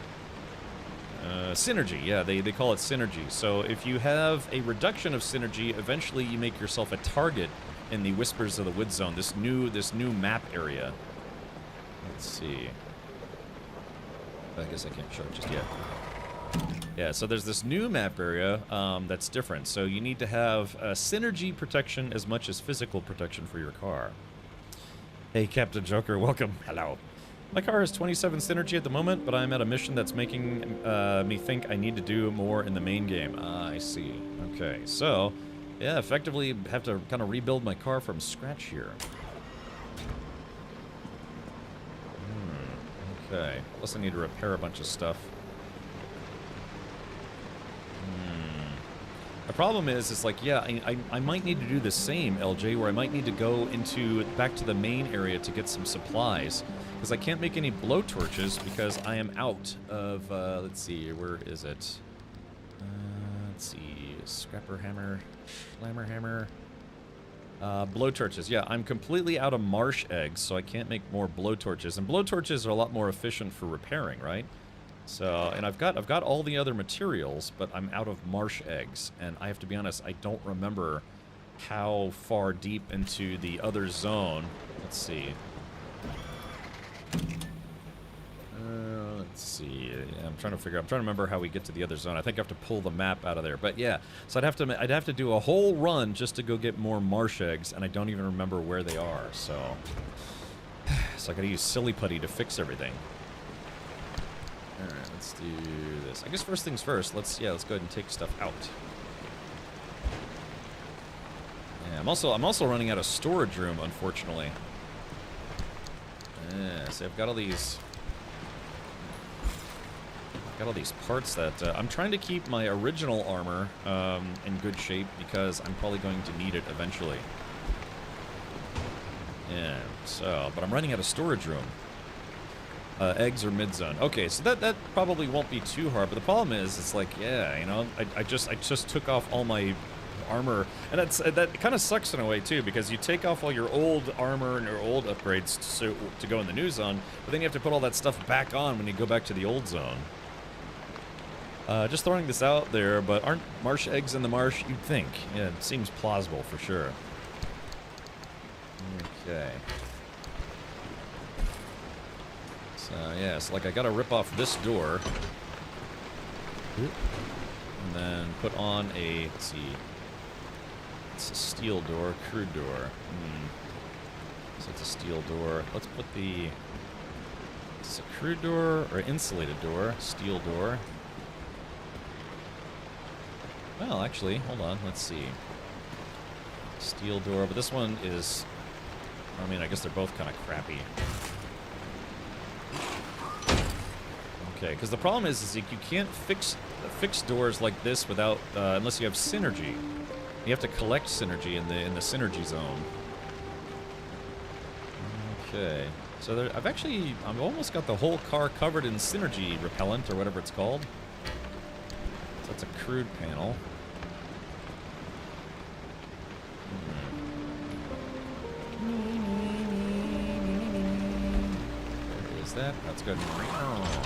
Synergy, yeah, they call it synergy. So if you have a reduction of synergy, eventually you make yourself a target in the Whispers of the Wood Zone, this new map area. Let's see. I guess I can't show it just yet. Yeah, so there's this new map area that's different. So you need to have synergy protection as much as physical protection for your car. Hey, Captain Joker, welcome. Hello. My car has 27 synergy at the moment, but I'm at a mission that's making me think I need to do more in the main game. I see. Okay, so, yeah, effectively have to kind of rebuild my car from scratch here. Okay, plus I need to repair a bunch of stuff. The problem is like, yeah, I might need to do the same, LJ, where I might need to go back to the main area to get some supplies. Because I can't make any blowtorches because I am out of, let's see, where is it? Let's see, scrapper hammer, slammer hammer. Blowtorches, yeah, I'm completely out of marsh eggs, so I can't make more blowtorches. And blowtorches are a lot more efficient for repairing, right? So, and I've got all the other materials, but I'm out of marsh eggs. And I have to be honest, I don't remember how far deep into the other zone. Let's see. Let's see. I'm trying to remember how we get to the other zone. I think I have to pull the map out of there. But yeah, so I'd have to do a whole run just to go get more marsh eggs, and I don't even remember where they are. So I gotta use Silly Putty to fix everything. All right, let's do this. I guess first things first. Let's go ahead and take stuff out. Yeah, I'm also running out of storage room, unfortunately. Yeah, so I've got all these got all these parts that I'm trying to keep my original armor in good shape because I'm probably going to need it eventually. Yeah, so, but I'm running out of storage room. Eggs or mid-zone. Okay, so that probably won't be too hard, but the problem is, it's like, yeah, you know, I just took off all my armor, and that kind of sucks in a way too, because you take off all your old armor and your old upgrades to go in the new zone, but then you have to put all that stuff back on when you go back to the old zone. Just throwing this out there, but aren't marsh eggs in the marsh? You'd think. Yeah, it seems plausible for sure. Okay. So, yeah, so like I gotta rip off this door. And then put on a, let's see. It's a steel door, crude door. So it's a steel door. Let's put the, it's a crude door or insulated door, steel door. Well, actually, hold on, let's see. Steel door, but this one is, I mean, I guess they're both kind of crappy. Okay, because the problem is like you can't fix doors like this without unless you have synergy. You have to collect synergy in the synergy zone. Okay, so there, I've almost got the whole car covered in synergy repellent or whatever it's called. So that's a crude panel. Where is that? That's good. Oh.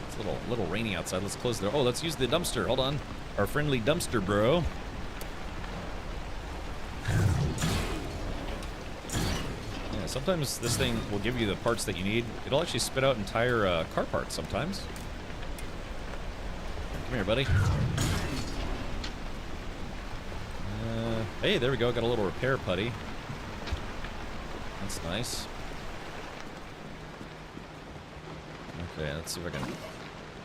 It's a little rainy outside. Let's close the door. Oh, let's use the dumpster. Hold on. Our friendly dumpster bro. Yeah, sometimes this thing will give you the parts that you need. It'll actually spit out entire car parts sometimes. Come here, buddy. Hey, there we go. Got a little repair putty. That's nice. Okay, let's see if I can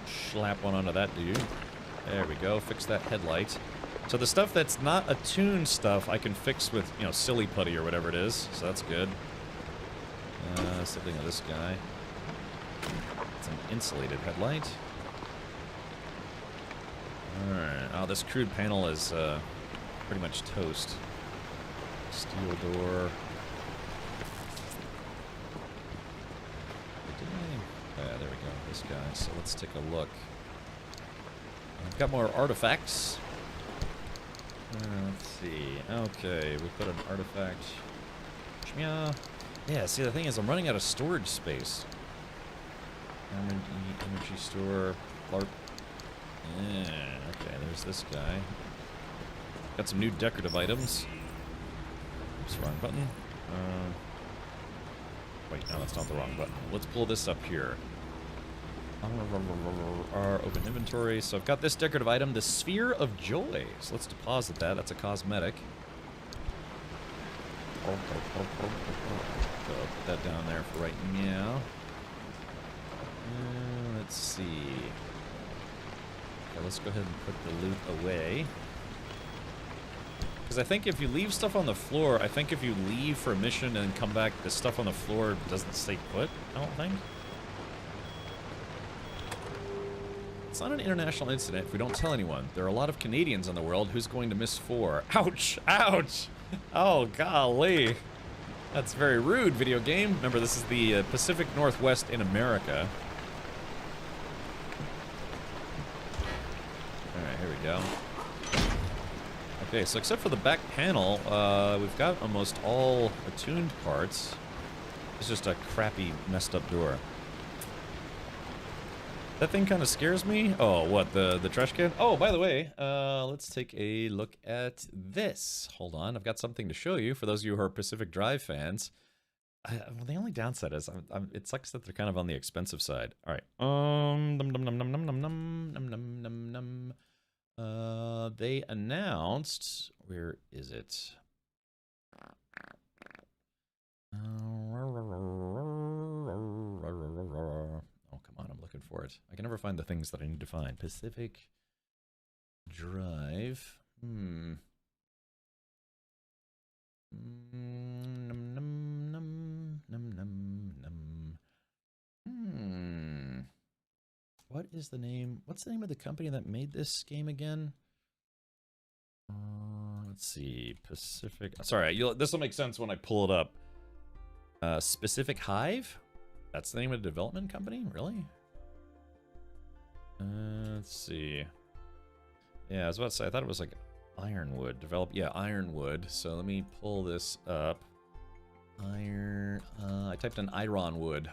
slap one onto that dude. There we go. Fix that headlight. So the stuff that's not attuned stuff, I can fix with, you know, silly putty or whatever it is. So that's good. Something of this guy. It's an insulated headlight. Alright. Oh, this crude panel is pretty much toast. Steel door. Yeah, there we go. This guy. So let's take a look. I've got more artifacts. Let's see. Okay, we put an artifact. Yeah, see, the thing is, I'm running out of storage space. Energy store. LARP. Yeah, okay, there's this guy. Got some new decorative items. Oops, wrong button. Wait, no, that's not the wrong button. Let's pull this up here. Open inventory. So I've got this decorative item, the Sphere of Joy. So let's deposit that. That's a cosmetic. So I'll put that down there for right now. Let's see. Okay, let's go ahead and put the loot away. Because I think if you leave stuff on the floor, I think if you leave for a mission and come back, the stuff on the floor doesn't stay put, I don't think. It's not an international incident if we don't tell anyone. There are a lot of Canadians in the world. Who's going to miss 4? Ouch! Ouch! Oh, golly. That's very rude, video game. Remember, this is the Pacific Northwest in America. Alright, here we go. Okay, so except for the back panel, we've got almost all attuned parts. It's just a crappy, messed up door. That thing kind of scares me. Oh, what, the trash can? Oh, by the way, let's take a look at this. Hold on, I've got something to show you for those of you who are Pacific Drive fans. Well, the only downside is it sucks that they're kind of on the expensive side. All right. They announced, where is it? Oh, come on, I'm looking for it. I can never find the things that I need to find. Pacific Drive. what is the name? What's the name of the company that made this game again? Let's see, Pacific. Sorry, this will make sense when I pull it up. Specific Hive? That's the name of the development company? Really? Let's see. Yeah, I was about to say, I thought it was like Ironwood. Yeah, Ironwood. So let me pull this up. I typed in Ironwood.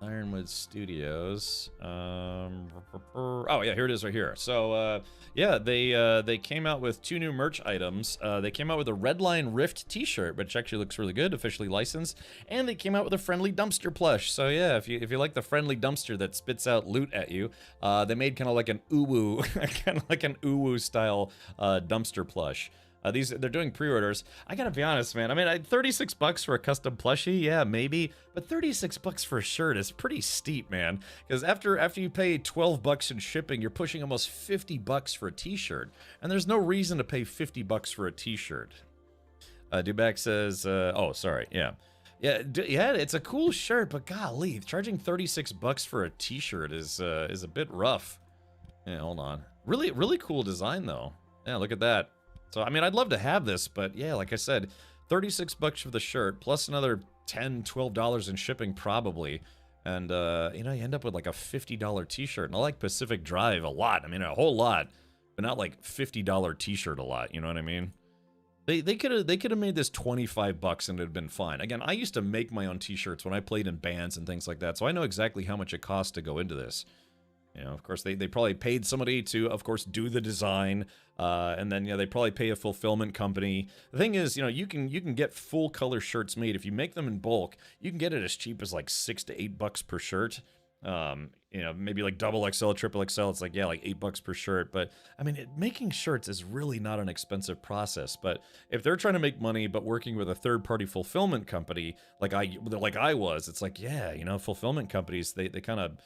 Ironwood Studios. Oh yeah, here it is right here. So yeah, they came out with 2 new merch items. They came out with a Redline Rift t-shirt, which actually looks really good, officially licensed, and they came out with a friendly dumpster plush. So yeah, if you like the friendly dumpster that spits out loot at you, they made kind of like an uwu style dumpster plush. They're doing pre-orders. I gotta be honest, man. I mean, $36 for a custom plushie, yeah, maybe, but $36 for a shirt is pretty steep, man. Because after you pay $12 in shipping, you're pushing almost $50 for a t-shirt, and there's no reason to pay $50 for a t-shirt. Dubac says, oh, sorry, yeah. Yeah, it's a cool shirt, but golly, charging $36 for a t-shirt is a bit rough. Yeah, hold on. Really cool design though. Yeah, look at that. So, I mean, I'd love to have this, but yeah, like I said, $36 for the shirt, plus another $10, $12 in shipping probably. And, you know, you end up with like a $50 t-shirt. And I like Pacific Drive a lot. I mean, a whole lot, but not like $50 t-shirt a lot. You know what I mean? They could have made this $25 and it'd been fine. Again, I used to make my own t-shirts when I played in bands and things like that, so I know exactly how much it costs to go into this. You know, of course, they probably paid somebody to, of course, do the design, and then, you know, they probably pay a fulfillment company. The thing is, you know, you can get full color shirts made. If you make them in bulk, you can get it as cheap as like $6 to $8 per shirt. You know, maybe like double XL, triple XL, it's like, yeah, like $8 per shirt. But I mean, making shirts is really not an expensive process. But if they're trying to make money, but working with a third-party fulfillment company, like I was, it's like, yeah, you know, fulfillment companies, they kind of,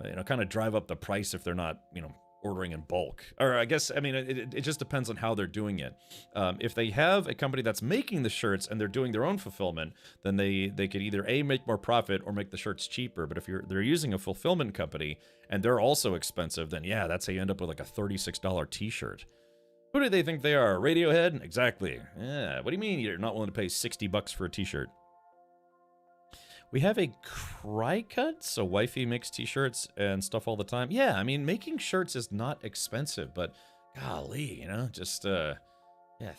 you know, kind of drive up the price if they're not, you know, ordering in bulk. Or I guess, I mean, it just depends on how they're doing it. If they have a company that's making the shirts and they're doing their own fulfillment, then they could either A, make more profit or make the shirts cheaper. But if they're using a fulfillment company and they're also expensive, then yeah, that's how you end up with like a $36 t-shirt. Who do they think they are? Radiohead? Exactly. Yeah. What do you mean you're not willing to pay $60 for a t-shirt? We have a Crycut, so wifey makes t-shirts and stuff all the time. Yeah, I mean, making shirts is not expensive, but golly, you know, just, yeah,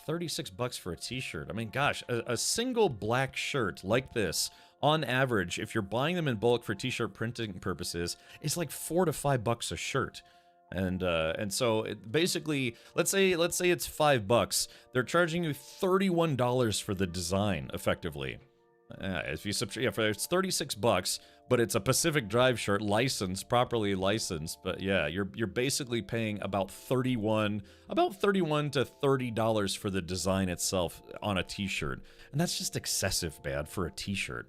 $36 for a t-shirt. I mean, gosh, a single black shirt like this, on average, if you're buying them in bulk for t-shirt printing purposes, it's like $4 to $5 a shirt. And so basically, let's say it's $5. They're charging you $31 for the design, effectively. If you subtract, yeah, it's $36, but it's a Pacific Drive shirt, properly licensed. But yeah, you're basically paying about $31 to $30 for the design itself on a t-shirt, and that's just excessive bad for a t-shirt.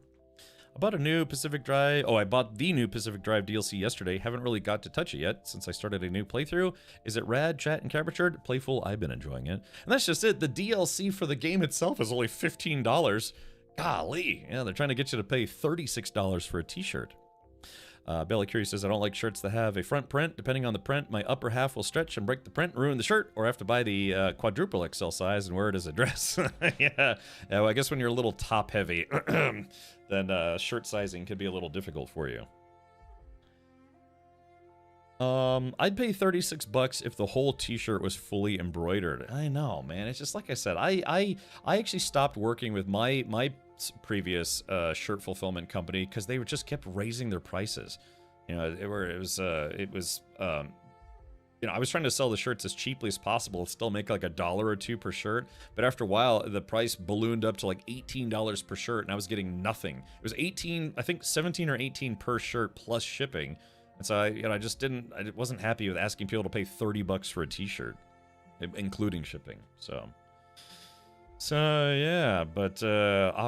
I bought a new Pacific Drive. Oh, I bought the new Pacific Drive DLC yesterday. Haven't really got to touch it yet since I started a new playthrough. Is it rad, chat, and Caprichard? Playful, I've been enjoying it. And that's just it. The DLC for the game itself is only $15. Golly, yeah, they're trying to get you to pay $36 for a t-shirt. Belly Curie says, I don't like shirts that have a front print. Depending on the print, my upper half will stretch and break the print, ruin the shirt, or I have to buy the quadruple XL size and wear it as a dress. Yeah, well, I guess when you're a little top heavy, then shirt sizing could be a little difficult for you. I'd pay $36 if the whole t-shirt was fully embroidered. I know, man. It's just like I said, I actually stopped working with my previous shirt fulfillment company because they just kept raising their prices. You know, it was you know, I was trying to sell the shirts as cheaply as possible, still make like $1 or $2 per shirt. But after a while, the price ballooned up to like $18 per shirt, and I was getting nothing. It was 18, I think 17 or 18 per shirt plus shipping. And so I wasn't happy with asking people to pay $30 for a t-shirt, including shipping. So yeah, but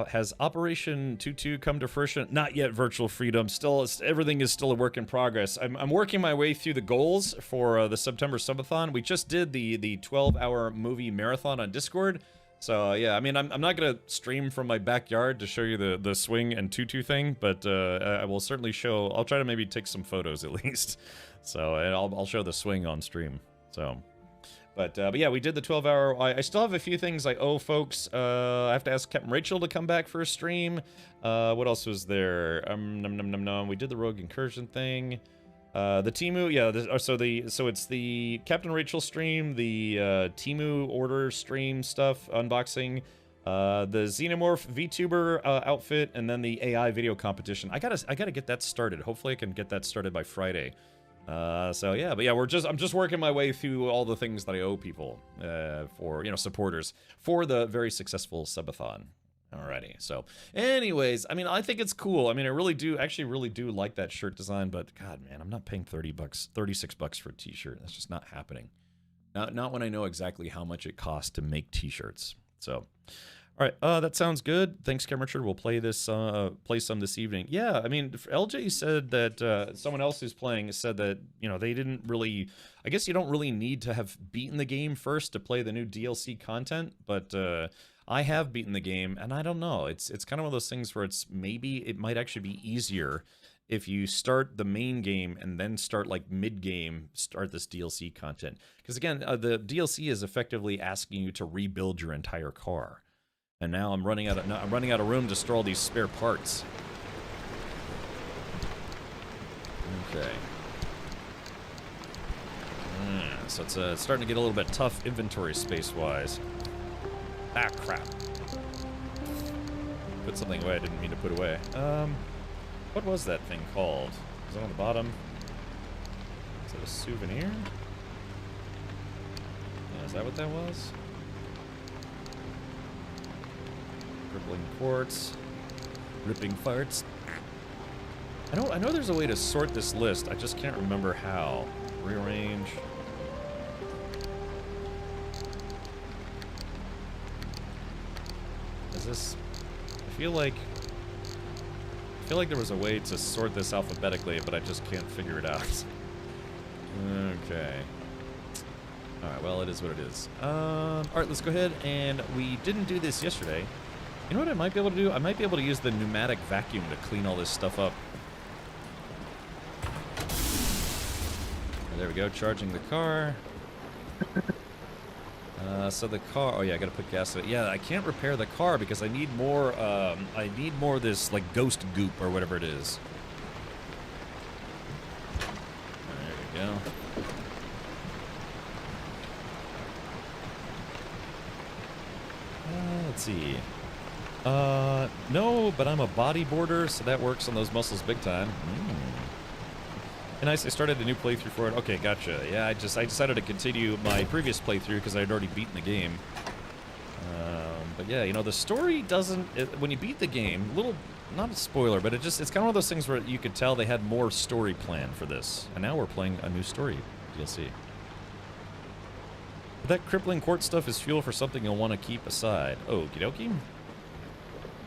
has Operation 22 come to fruition? Not yet, Virtual Freedom. Still, everything is still a work in progress. I'm working my way through the goals for the September subathon. We just did the 12-hour movie marathon on Discord. So yeah, I mean, I'm not gonna stream from my backyard to show you the swing and tutu thing, but I will certainly show. I'll try to maybe take some photos at least. So and I'll show the swing on stream. So, but yeah, we did the 12-hour. I still have a few things I owe folks. I have to ask Captain Rachel to come back for a stream. What else was there? We did the Rogue Incursion thing. The Temu, yeah. So it's the Captain Rachel stream, the Temu order stream stuff, unboxing, the Xenomorph VTuber outfit, and then the AI video competition. I gotta get that started. Hopefully, I can get that started by Friday. So yeah, but yeah, I'm just working my way through all the things that I owe people for supporters for the very successful subathon. Alrighty, so anyways, I mean, I think it's cool. I mean, I really do like that shirt design, but God, man, I'm not paying $36 for a t-shirt. That's just not happening. Not when I know exactly how much it costs to make t-shirts. So, all right, that sounds good. Thanks, Cameron. We'll play some this evening. Yeah, I mean, LJ said that someone else who's playing said that, they didn't really, I guess you don't really need to have beaten the game first to play the new DLC content, but I have beaten the game, and I don't know. It's kind of one of those things where it might actually be easier if you start the main game and then start like mid-game, start this DLC content. Because again, the DLC is effectively asking you to rebuild your entire car, and now I'm running out of room to store all these spare parts. Okay. So it's starting to get a little bit tough inventory space-wise. Ah, crap. Put something away I didn't mean to put away. What was that thing called? Is it on the bottom? Is it a souvenir? Yeah, is that what that was? Crippling quartz. Ripping farts. I know there's a way to sort this list. I just can't remember how. Rearrange. Is this... I feel like there was a way to sort this alphabetically, but I just can't figure it out. Okay. Alright, well, it is what it is. Alright, let's go ahead, and we didn't do this yesterday. You know what I might be able to do? I might be able to use the pneumatic vacuum to clean all this stuff up. There we go, charging the car. So the car, oh yeah, I gotta put gas in it. Yeah, I can't repair the car because I need more of this, like, ghost goop or whatever it is. There we go. Let's see. No, but I'm a bodyboarder, so that works on those muscles big time. And I started a new playthrough for it. Okay, gotcha. Yeah, I decided to continue my previous playthrough because I had already beaten the game. But yeah, the story doesn't... when you beat the game, not a spoiler, but it's kind of one of those things where you could tell they had more story planned for this. And now we're playing a new story DLC. But that crippling quartz stuff is fuel for something you'll want to keep aside. Okie dokie.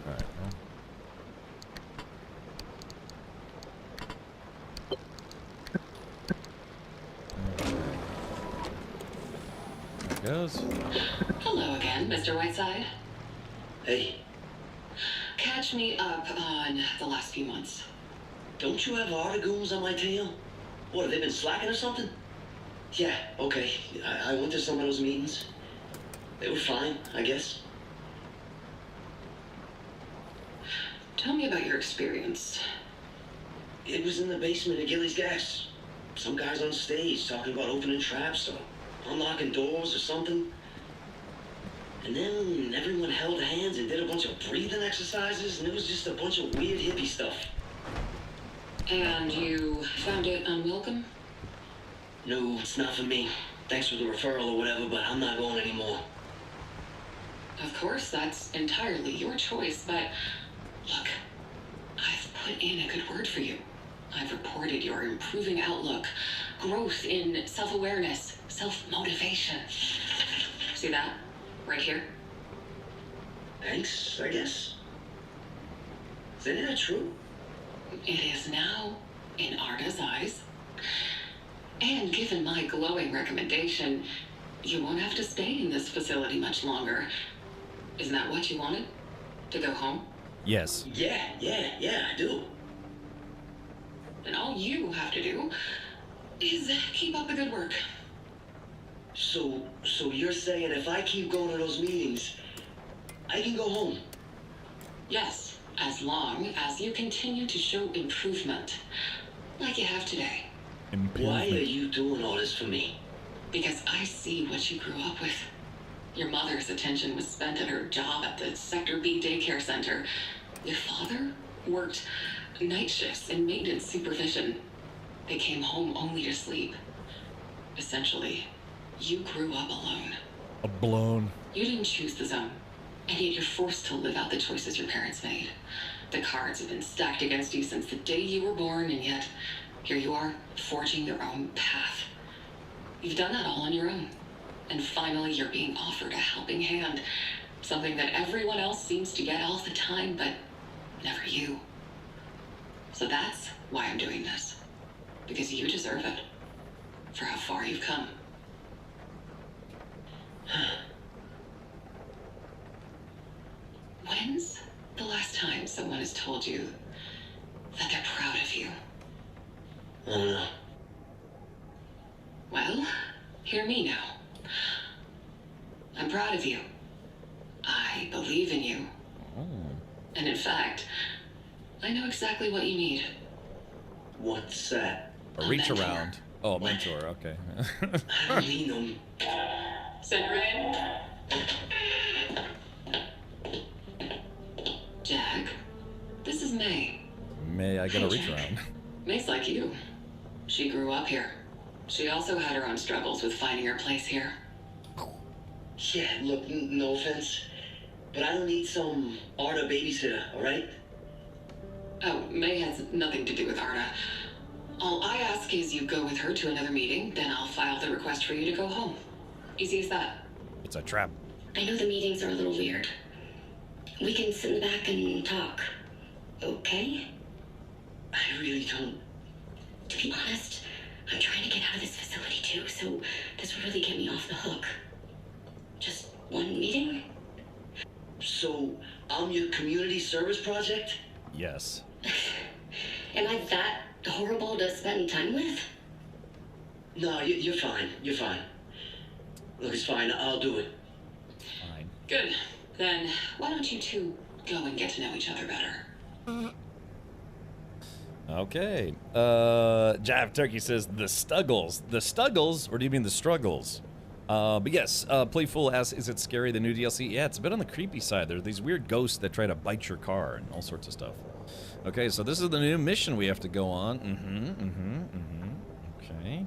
Alright, well. Goes. Hello again, Mr. Whiteside. Hey. Catch me up on the last few months. Don't you have articles on my tail? What, have they been slacking or something? Yeah, okay. I went to some of those meetings. They were fine, I guess. Tell me about your experience. It was in the basement of Gilly's Gas. Some guys on stage talking about opening traps or unlocking doors or something. And then everyone held hands and did a bunch of breathing exercises, and it was just a bunch of weird hippie stuff. And you found it unwelcome? No, it's not for me. Thanks for the referral or whatever, but I'm not going anymore. Of course, that's entirely your choice, but look, I've put in a good word for you. I've reported your improving outlook, growth in self-awareness, self-motivation. See that? Right here? Thanks, I guess. Isn't that true? It is now in Arda's eyes. And given my glowing recommendation, you won't have to stay in this facility much longer. Isn't that what you wanted? To go home? Yes. Yeah, I do. And all you have to do is keep up the good work. So you're saying if I keep going to those meetings, I can go home? Yes, as long as you continue to show improvement, like you have today. Why are you doing all this for me? Because I see what you grew up with. Your mother's attention was spent at her job at the Sector B daycare center. Your father worked night shifts in maintenance supervision. They came home only to sleep. Essentially, you grew up alone. Blown. You didn't choose the zone, and yet you're forced to live out the choices your parents made. The cards have been stacked against you since the day you were born, and yet here you are, forging your own path. You've done that all on your own. And finally, you're being offered a helping hand. Something that everyone else seems to get all the time, but never you. So that's why I'm doing this. Because you deserve it. For how far you've come. When's the last time someone has told you that they're proud of you? I don't know. Well, hear me now. I'm proud of you. I believe in you. And in fact, I know exactly what you need. What's that? A reach around. Oh, a mentor, okay. I don't need no... Senran? Jack, this is May. May I get a reach Jack. around? May's like you. She grew up here. She also had her own struggles with finding her place here. Yeah, look, no offense, but I don't need some Arda babysitter, alright? Oh, May has nothing to do with Arda. All I ask is you go with her to another meeting, then I'll file the request for you to go home. Easy as that. It's a trap. I know the meetings are a little weird. We can sit in the back and talk. Okay? I really don't... To be honest, I'm trying to get out of this facility too, so this would really get me off the hook. Just one meeting? So, I'm your community service project? Yes. Am I that horrible to spend time with? No, you're fine. You're fine. Look, it's fine. I'll do it. Fine. Good. Then why don't you two go and get to know each other better? Okay. Jav Turkey says the Stuggles. The Stuggles, or do you mean the Struggles? But yes, Playful asks, is it scary, the new DLC? Yeah, it's a bit on the creepy side. There are these weird ghosts that try to bite your car and all sorts of stuff. Okay, so this is the new mission we have to go on. Okay.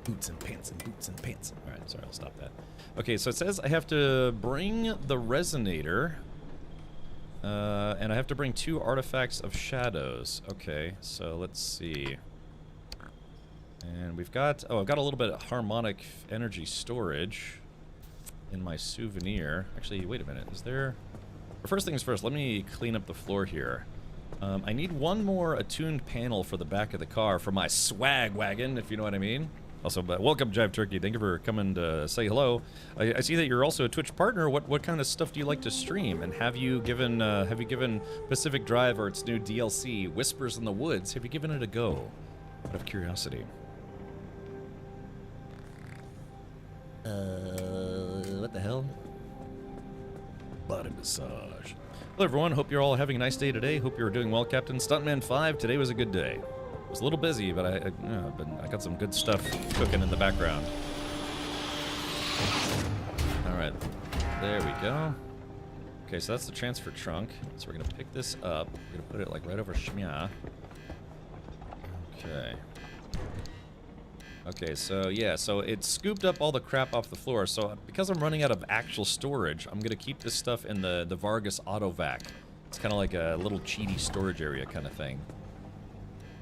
Boots and pants and boots and pants. Alright, sorry, I'll stop that. Okay, so it says I have to bring the resonator. And I have to bring 2 artifacts of shadows. Okay, so let's see. And we've got, oh, I've got a little bit of harmonic energy storage in my souvenir. Actually, wait a minute, is there... First things first, let me clean up the floor here. I need one more attuned panel for the back of the car for my swag wagon, if you know what I mean. Also, welcome, Jive Turkey. Thank you for coming to say hello. I see that you're also a Twitch partner. What kind of stuff do you like to stream? And have you given Pacific Drive or its new DLC, Whispers in the Woods, have you given it a go? Out of curiosity. What the hell? Body massage. Hello, everyone. Hope you're all having a nice day today. Hope you're doing well, Captain. Stuntman 5, today was a good day. It was a little busy, but I got some good stuff cooking in the background. All right, there we go. Okay, so that's the transfer trunk. So we're gonna pick this up. We're gonna put it like right over Shmya. Okay. Okay, so yeah, so it scooped up all the crap off the floor. So because I'm running out of actual storage, I'm gonna keep this stuff in the Vargas Autovac. It's kind of like a little cheaty storage area kind of thing.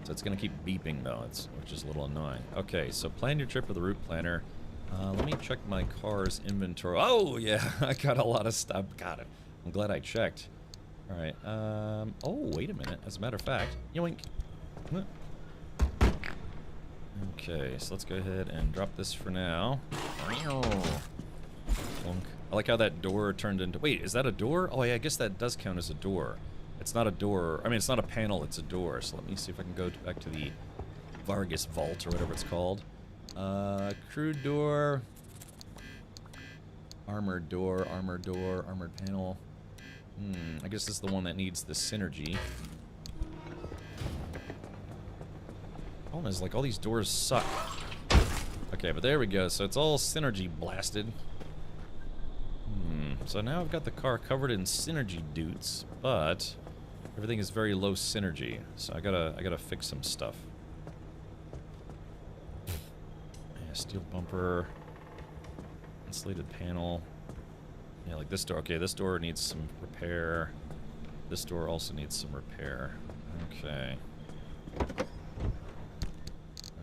So it's gonna keep beeping though, which is a little annoying. Okay, so plan your trip with the route planner. Let me check my car's inventory. Oh yeah, I got a lot of stuff. Got it. I'm glad I checked. All right. Oh wait a minute. As a matter of fact, yoink. Okay, so let's go ahead and drop this for now. I like how that door turned into... Wait, is that a door? Oh, yeah, I guess that does count as a door. It's not a door. I mean, it's not a panel, it's a door. So let me see if I can go back to the Vargas Vault or whatever it's called. Crude door. Armored door, armored panel. I guess this is the one that needs the synergy. Problem is, like, all these doors suck. Okay, but there we go. So it's all synergy blasted. So now I've got the car covered in synergy dudes, but everything is very low synergy. So I gotta fix some stuff. Yeah, steel bumper, insulated panel. Yeah, like this door. Okay, this door needs some repair. This door also needs some repair. Okay. All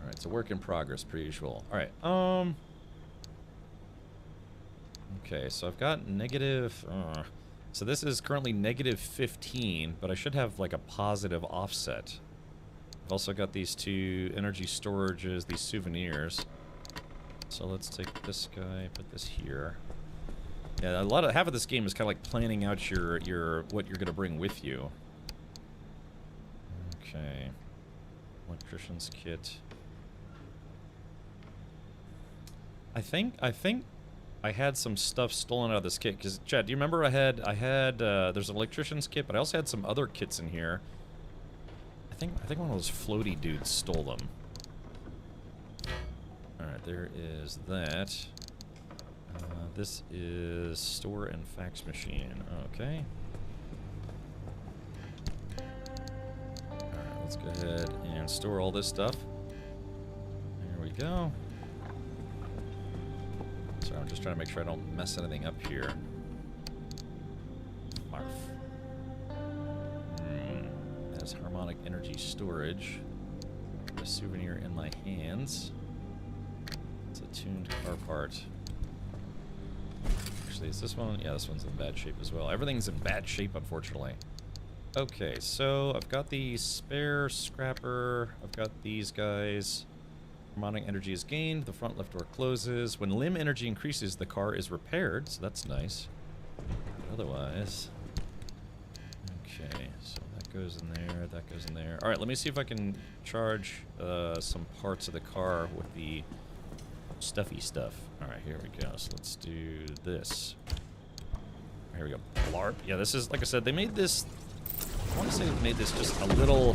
right, it's a work in progress, per usual. All right. Okay, so I've got negative... so this is currently negative 15, but I should have, like, a positive offset. I've also got these two energy storages, these souvenirs. So let's take this guy, put this here. Yeah, half of this game is kind of like planning out what you're going to bring with you. Okay. Electrician's kit. I think I had some stuff stolen out of this kit, because, Chad, do you remember I had, there's an electrician's kit, but I also had some other kits in here. I think one of those floaty dudes stole them. Alright, there is that. This is store and fax machine. Okay. Alright, let's go ahead and store all this stuff. There we go. So I'm just trying to make sure I don't mess anything up here. Marf. That's harmonic energy storage. A souvenir in my hands. It's a tuned car part. Actually, is this one? Yeah, this one's in bad shape as well. Everything's in bad shape, unfortunately. Okay, so I've got the spare scrapper. I've got these guys. Harmonic energy is gained. The front left door closes. When limb energy increases, the car is repaired, so that's nice. But otherwise... Okay, so that goes in there, that goes in there. Alright, let me see if I can charge some parts of the car with the stuffy stuff. Alright, here we go. So let's do this. Here we go. Blarp. Yeah, this is, like I said, they made this... I want to say they made this just a little...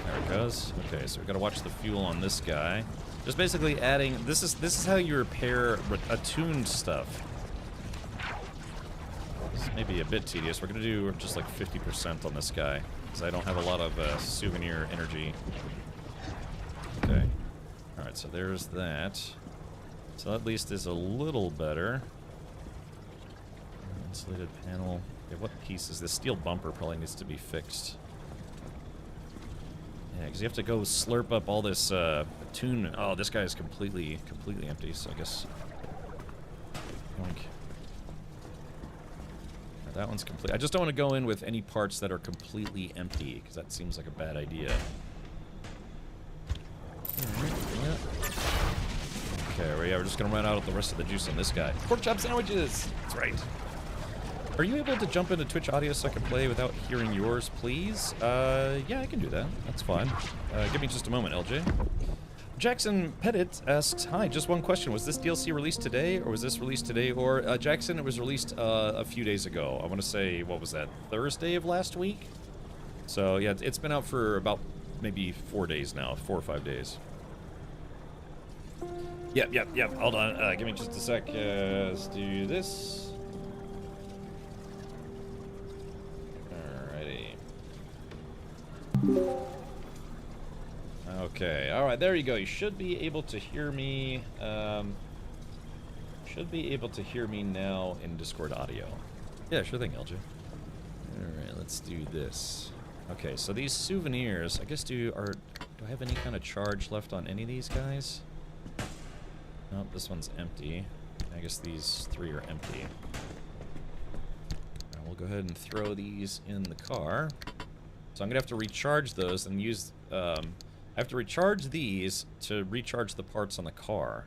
There it goes. Okay, so we've got to watch the fuel on this guy. Just basically adding... This is how you repair attuned stuff. This may be a bit tedious. We're going to do just like 50% on this guy, because I don't have a lot of souvenir energy. Okay. Alright, so there's that. So that at least is a little better. Insulated panel. Okay, what piece is this? Steel bumper probably needs to be fixed. Yeah, because you have to go slurp up all this tune. Oh, this guy is completely empty, so I guess... Yoink. That one's complete. I just don't want to go in with any parts that are completely empty, because that seems like a bad idea. Yeah. Okay, we're just going to run out of the rest of the juice on this guy. Pork chop sandwiches! That's right. Are you able to jump into Twitch audio so I can play without hearing yours, please? Yeah, I can do that. That's fine. Give me just a moment, LJ. Jackson Pettit asks, hi, just one question. Was this DLC released today, or was this released today? Or, Jackson, it was released a few days ago. I want to say, what was that, Thursday of last week? So, yeah, it's been out for about maybe 4 days now, 4 or 5 days. Yep. Hold on. Give me just a sec. Let's do this. Okay, alright, there you go. You should be able to hear me, should be able to hear me now in Discord audio. Yeah, sure thing, LJ. Alright, let's do this. Okay, so these souvenirs, I guess do I have any kind of charge left on any of these guys? Nope, this one's empty. I guess these 3 are empty. Right, we'll go ahead and throw these in the car. So I'm gonna have to recharge those and use I have to recharge these to recharge the parts on the car,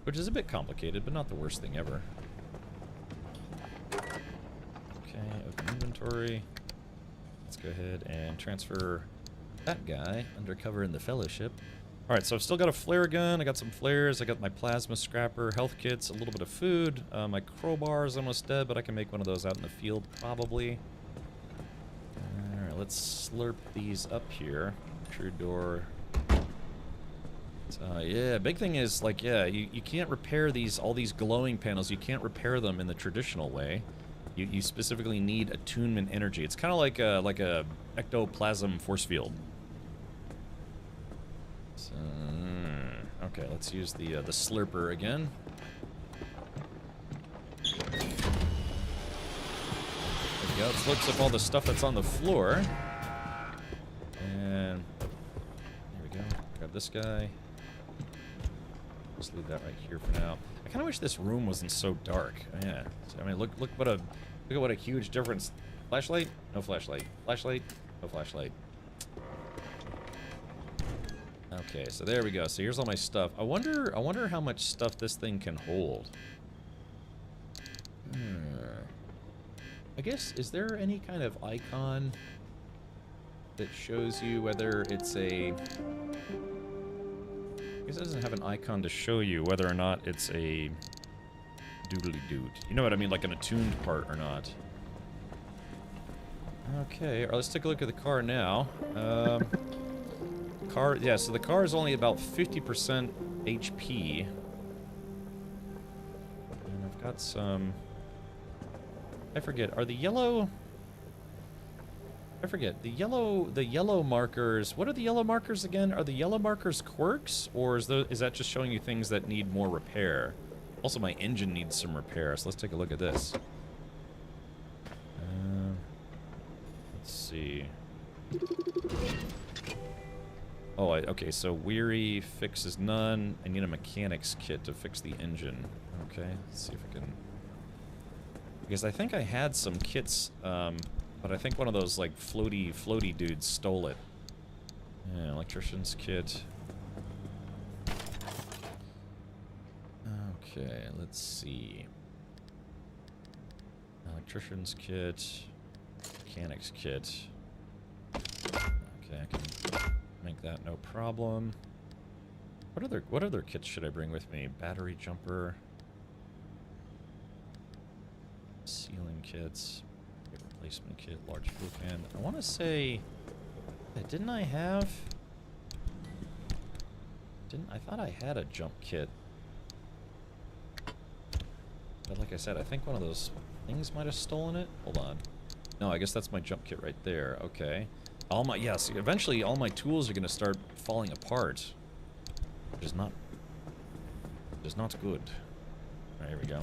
which is a bit complicated, but not the worst thing ever. Okay, open inventory. Let's go ahead and transfer that guy undercover in the Fellowship. Alright, so I've still got a flare gun, I got some flares, I got my plasma scrapper, health kits, a little bit of food. My crowbar is almost dead, but I can make one of those out in the field, probably. Alright, let's slurp these up here. True door. Yeah, big thing is, like, yeah, you can't repair all these glowing panels. You can't repair them in the traditional way. You specifically need attunement energy. It's kind of like a ectoplasm force field. So, okay, let's use the slurper again. There we go. It slurps up all the stuff that's on the floor. And there we go. Grab this guy. Just leave that right here for now. I kind of wish this room wasn't so dark. Yeah. So, I mean, look at what a huge difference. Flashlight? No flashlight. Flashlight? No flashlight. Okay, so there we go. So here's all my stuff. I wonder how much stuff this thing can hold. I guess, is there any kind of icon that shows you whether it's a... I guess it doesn't have an icon to show you whether or not it's a doodly-doot. You know what I mean, like an attuned part or not. Okay, let's take a look at the car now. Yeah, so the car is only about 50% HP. And I've got some... I forget, are the yellow... I forget, the yellow markers... What are the yellow markers again? Are the yellow markers quirks? Or is that just showing you things that need more repair? Also, my engine needs some repair, so let's take a look at this. Let's see... Oh, okay, so weary fixes none. I need a mechanics kit to fix the engine. Okay, let's see if I can... Because I think I had some kits, but I think one of those, like, floaty dudes stole it. Yeah, electrician's kit. Okay, let's see. Electrician's kit. Mechanics kit. Okay, I can... make that no problem. What other kits should I bring with me? Battery jumper. Sealing kits. Replacement kit. Large fuel can. I want to say... Didn't I have... I thought I had a jump kit. But like I said, I think one of those things might have stolen it. Hold on. No, I guess that's my jump kit right there. Okay. Yes, eventually all my tools are going to start falling apart. Which is not good. Alright, here we go.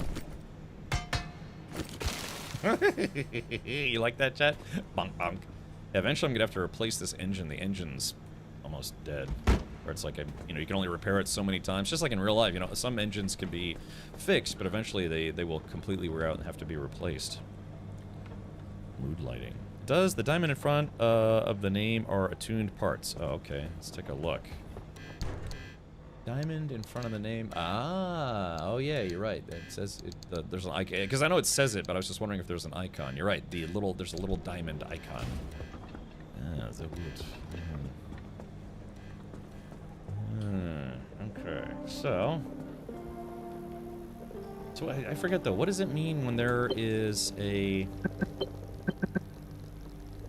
You like that, chat? Bonk, bonk. Yeah, eventually I'm going to have to replace this engine. The engine's almost dead. Where it's like, you can only repair it so many times. Just like in real life, some engines can be fixed, but eventually they will completely wear out and have to be replaced. Mood lighting. Does the diamond in front of the name are attuned parts? Oh, okay. Let's take a look. Diamond in front of the name. Ah, oh yeah, you're right. It says there's an icon because I know it says it, but I was just wondering if there's an icon. You're right. There's a little diamond icon. Ah, so good. Okay, so I forget though. What does it mean when there is a?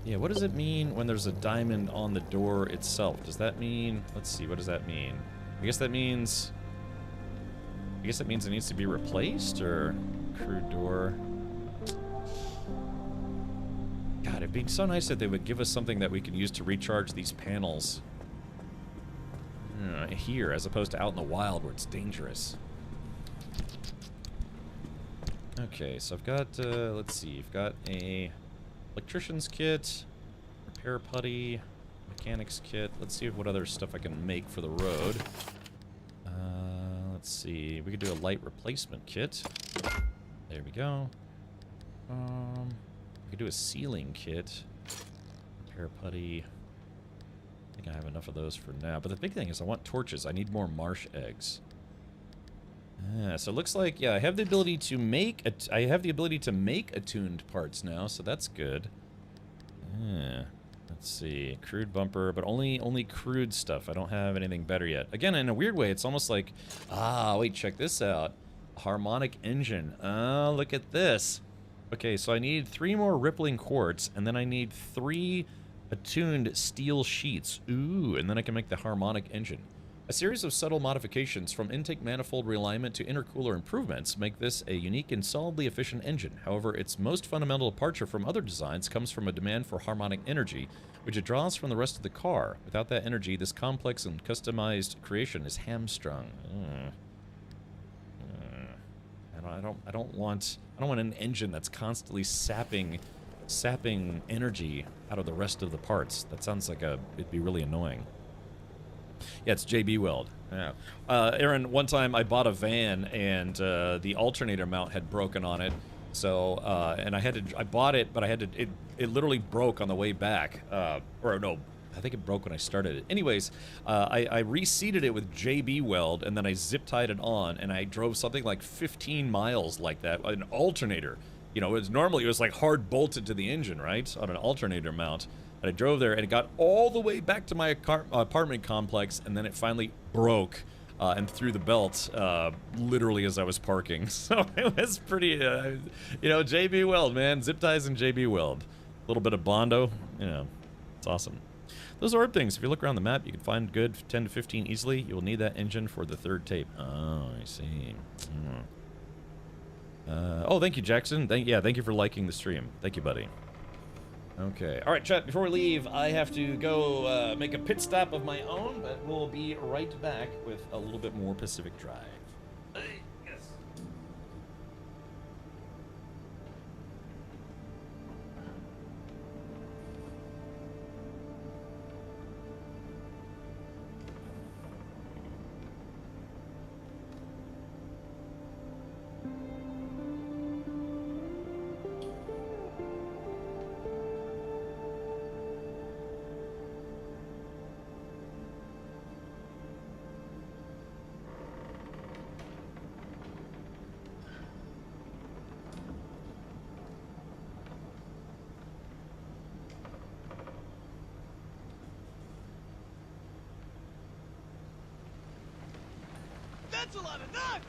Yeah, what does it mean when there's a diamond on the door itself? Does that mean... Let's see, what does that mean? I guess that means it needs to be replaced, or... Crew door... God, it'd be so nice that they would give us something that we could use to recharge these panels. Here, as opposed to out in the wild where it's dangerous. Okay, so I've got, let's see, I've got a... electrician's kit, repair putty, mechanics kit. Let's see what other stuff I can make for the road. Let's see. We could do a light replacement kit. There we go. We could do a sealing kit. Repair putty. think I have enough of those for now. But the big thing is I want torches. I need more marsh eggs. So it looks like, yeah, I have the ability to make attuned parts now, so that's good. Let's see, crude bumper, but only crude stuff. I don't have anything better yet. Again, in a weird way, it's almost like, wait, check this out. Harmonic engine. Look at this. Okay, so I need 3 more rippling quartz, and then I need 3 attuned steel sheets. Ooh, and then I can make the harmonic engine. A series of subtle modifications from intake manifold realignment to intercooler improvements make this a unique and solidly efficient engine. However, its most fundamental departure from other designs comes from a demand for harmonic energy, which it draws from the rest of the car. Without that energy, this complex and customized creation is hamstrung. I don't want an engine that's constantly sapping energy out of the rest of the parts. That sounds like it'd be really annoying. Yeah, it's JB Weld. Yeah. Aaron, one time I bought a van and the alternator mount had broken on it. So, and I bought it, but it literally broke on the way back. Or no, I think it broke when I started it. Anyways, I reseated it with JB Weld and then I zip tied it on and I drove something like 15 miles like that. An alternator. You know, it was like hard bolted to the engine, right? On an alternator mount. And I drove there, and it got all the way back to my apartment complex, and then it finally broke and threw the belt literally as I was parking. So it was pretty, you know, JB Weld, man. Zip ties and JB Weld. A little bit of Bondo, you know, it's awesome. Those orb things, if you look around the map, you can find good 10 to 15 easily. You will need that engine for the 3rd tape. Oh, I see. Oh, thank you, Jackson. Thank you for liking the stream. Thank you, buddy. Okay. All right, chat, before we leave, I have to go make a pit stop of my own, but we'll be right back with a little bit more Pacific Drive. Yes. That's a lot of nuts!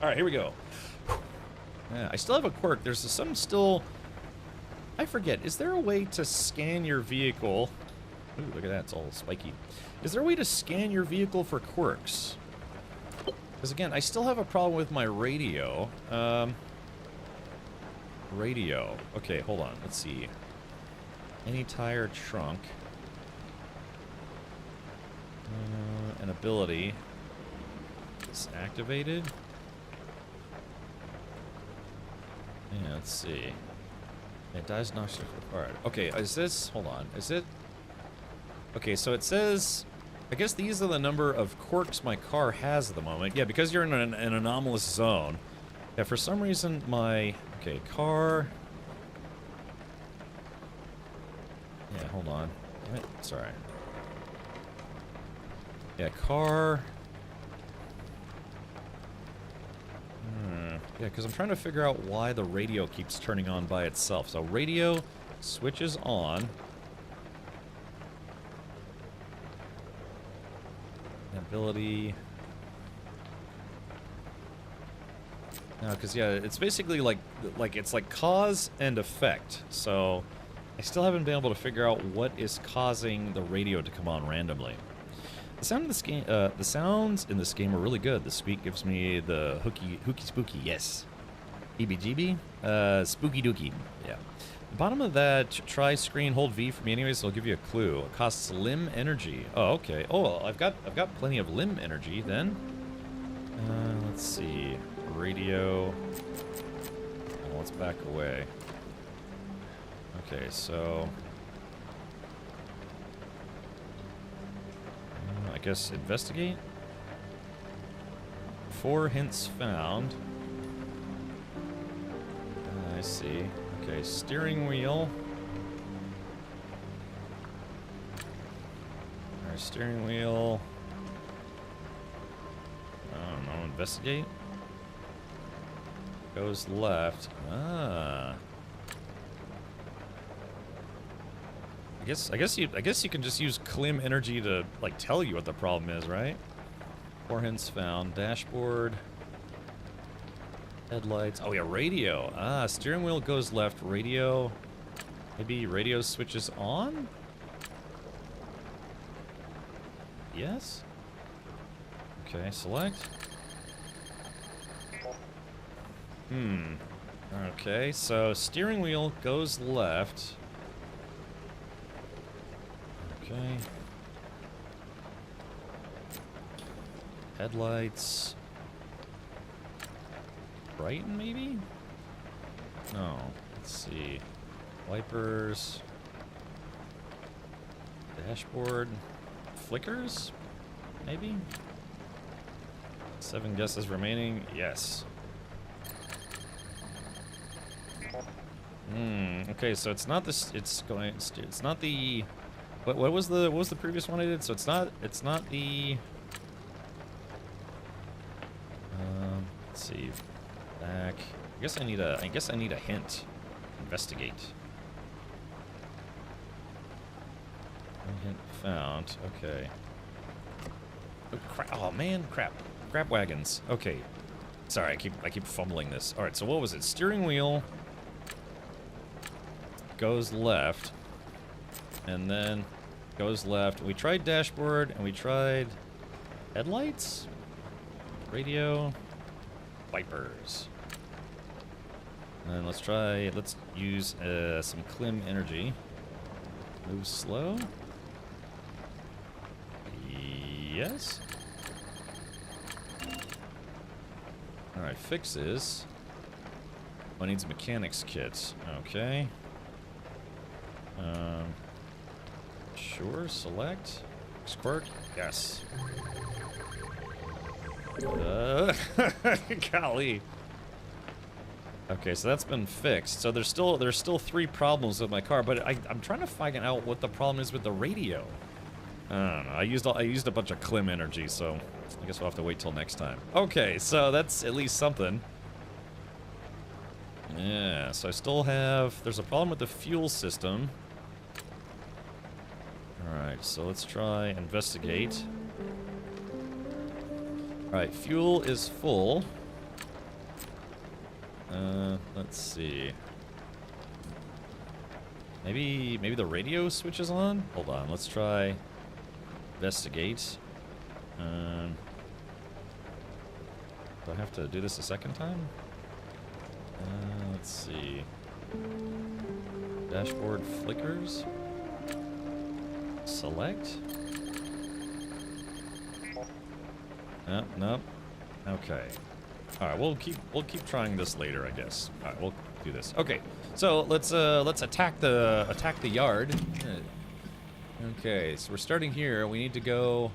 Alright, here we go. Yeah, I still have a quirk. There's some still... I forget. Is there a way to scan your vehicle? Ooh, look at that. It's all spiky. Is there a way to scan your vehicle for quirks? Because, again, I still have a problem with my radio. Radio. Okay, hold on. Let's see. Any tire trunk. An ability. It's activated. Yeah, let's see. It dies noxious required. Okay, is this... Hold on. Is it... Okay, so it says... I guess these are the number of quirks my car has at the moment. Yeah, because you're in an anomalous zone. Yeah, for some reason my... Okay, car... Yeah, hold on. Damn it. Sorry. Yeah, car... Yeah, because I'm trying to figure out why the radio keeps turning on by itself. So radio switches on. Ability. No, because yeah, it's basically like it's like cause and effect. So I still haven't been able to figure out what is causing the radio to come on randomly. The sound of this game, the sounds in this game are really good. The squeak gives me the hooky spooky. Yes, EBGB? Spooky Dookie. Yeah. The bottom of that tri-screen, hold V for me anyways, so I'll give you a clue. It costs limb energy. Oh, okay. Oh, I've got plenty of limb energy then. Let's see. Radio. Oh, let's back away. Okay, so I guess investigate. 4 hints found. I see. Okay, steering wheel. Alright, steering wheel. I don't know, investigate. Goes left. Ah. I guess you can just use Klim energy to like tell you what the problem is, right? 4 hints found. Dashboard. Headlights. Oh yeah, radio. Ah, steering wheel goes left. Radio. Maybe radio switches on? Yes? Okay, select. Okay, so steering wheel goes left. Okay. Headlights. Brighten, maybe? No. Let's see. Wipers. Dashboard. Flickers? Maybe? 7 guesses remaining. Yes. Okay, so it's not this. It's not the. What was the previous one I did? So it's not the. Let's see. Back. I guess I need a hint. Investigate. Hint found. Okay. Oh, crap. Oh man, crap. Crap wagons. Okay. Sorry, I keep fumbling this. All right. So what was it? Steering wheel goes left, and then goes left. We tried dashboard, and we tried headlights, radio, wipers. And let's use some Klim energy. Move slow. Yes. All right, fixes. Oh, needs a mechanics kit. Okay. Sure, select. Squirt, yes. Golly. Okay, so that's been fixed. So there's still 3 problems with my car, but I'm trying to find out what the problem is with the radio. I don't know. I used a bunch of Klim energy, so I guess we'll have to wait till next time. Okay, so that's at least something. Yeah, so I still have. There's a problem with the fuel system. Alright, so let's try investigate. Alright, fuel is full. Let's see. Maybe the radio switches on? Hold on, let's try investigate. Do I have to do this a second time? Let's see. Dashboard flickers. Select. Nope. Okay. All right, we'll keep trying this later, I guess. All right, we'll do this. Okay, so let's attack the yard. Okay, so we're starting here. We need to go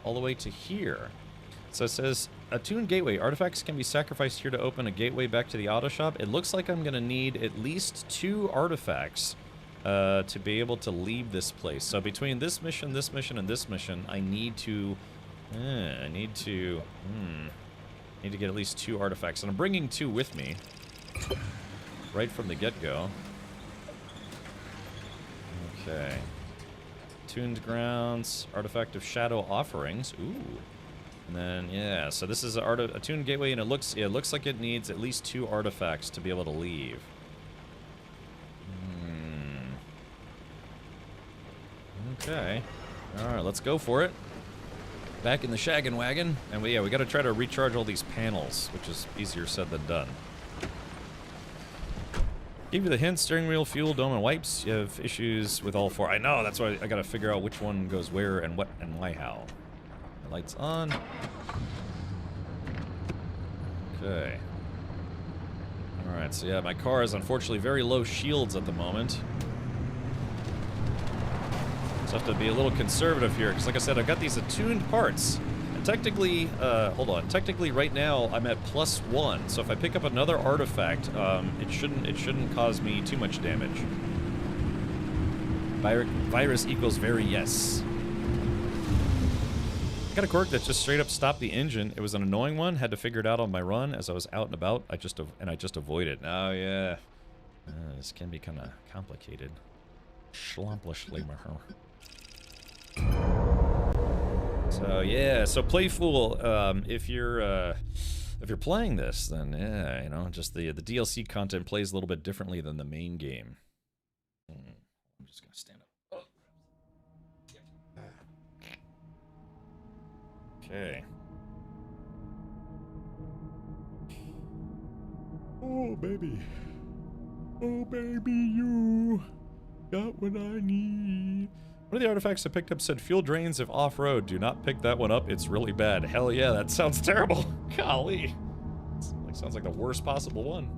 all the way to here. So it says attuned gateway. Artifacts can be sacrificed here to open a gateway back to the auto shop. It looks like I'm gonna need at least 2 artifacts to be able to leave this place. So between this mission, and this mission, I need to get at least 2 artifacts, and I'm bringing 2 with me right from the get-go. Okay. Tuned grounds, artifact of shadow offerings. Ooh. And then yeah, so this is a tuned gateway, and it looks like it needs at least 2 artifacts to be able to leave. Okay. All right, let's go for it. Back in the shaggin' wagon, and we got to try to recharge all these panels, which is easier said than done. Give you the hint, steering wheel, fuel, dome, and wipes. You have issues with all 4. I know, that's why I gotta figure out which one goes where and what and why how. The lights on. Okay. Alright, so yeah, my car is unfortunately very low shields at the moment. So I have to be a little conservative here, because like I said, I've got these attuned parts. And technically, hold on, technically right now I'm at +1, so if I pick up another artifact, it shouldn't cause me too much damage. Virus equals very yes. Got a quirk that just straight up stopped the engine. It was an annoying one, had to figure it out on my run as I was out and about. I just avoided. Oh yeah. This can be kind of complicated. So yeah, so Playful, if you're playing this, then yeah, you know, just the DLC content plays a little bit differently than the main game. I'm just gonna stand up. Okay. Oh baby. Oh baby, you got what I need. One of the artifacts I picked up said fuel drains if off-road. Do not pick that one up. It's really bad. Hell yeah, that sounds terrible. Golly. Sounds like the worst possible one.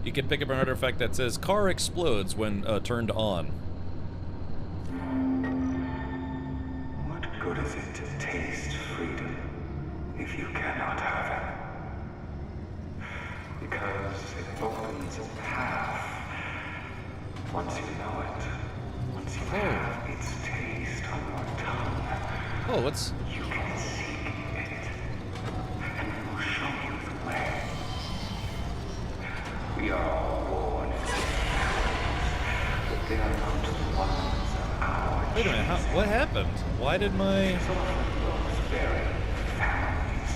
You can pick up an artifact that says car explodes when turned on. What good is it to taste freedom if you cannot have it? Because it opens a path. Once you know it, once you have its taste on your tongue, oh, what's... you can seek it, and it will show you the way. We are all born into families, but they are not the ones of our Wait a minute, what happened? Why did my... those very families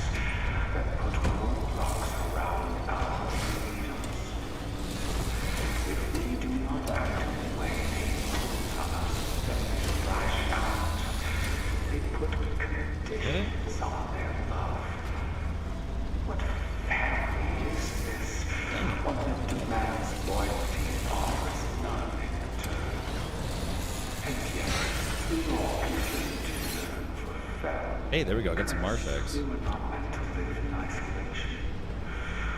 that put roadblocks around our freedoms. If we do not act in the way they put on us, then they flash out. They put conditions on their love. What family is this? One that demands loyalty and offers none in return. And yet, we all deserve for family. Hey, there we go, got some Marfax. We were not meant to live in isolation.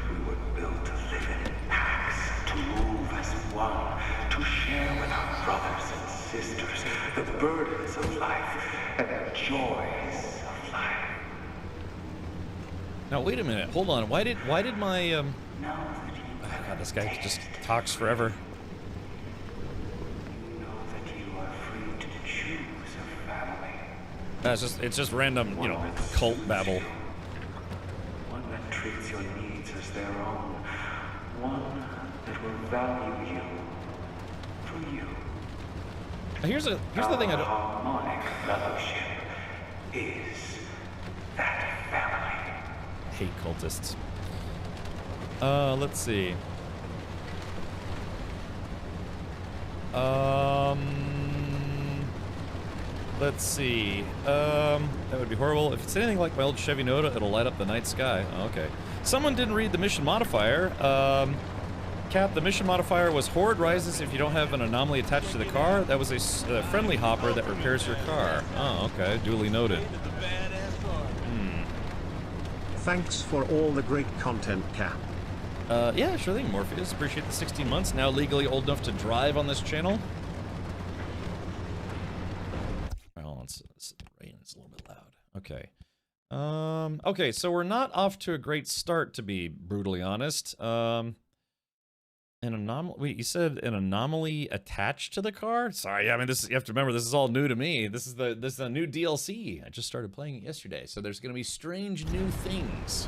We were built to live in packs, to move as one, to share with our brothers and sisters the burdens of life and the joys of life. Now wait a minute, hold on. Why did my oh God, this guy just talks forever. It's just random, you know, cult babble. One that treats your needs as their own. One that will value you for you. Here's the thing I don't... Harmonic fellowship is that family. Hate cultists. Let's see. Let's see. That would be horrible. If it's anything like my old Chevy Nota, it'll light up the night sky. Oh, okay. Someone didn't read the mission modifier. Cap, the mission modifier was Horde rises if you don't have an anomaly attached to the car. That was a friendly hopper that repairs your car. Oh, okay. Duly noted. Thanks for all the great content, Cap. Yeah, sure thing, Morpheus. Appreciate the 16 months. Now legally old enough to drive on this channel. Well, it's a little bit loud. Okay. Okay, so we're not off to a great start, to be brutally honest. An anomaly. Wait, you said an anomaly attached to the car? Sorry, I mean, this is, you have to remember, this is all new to me. This is a new DLC. I just started playing it yesterday, so there's gonna be strange new things.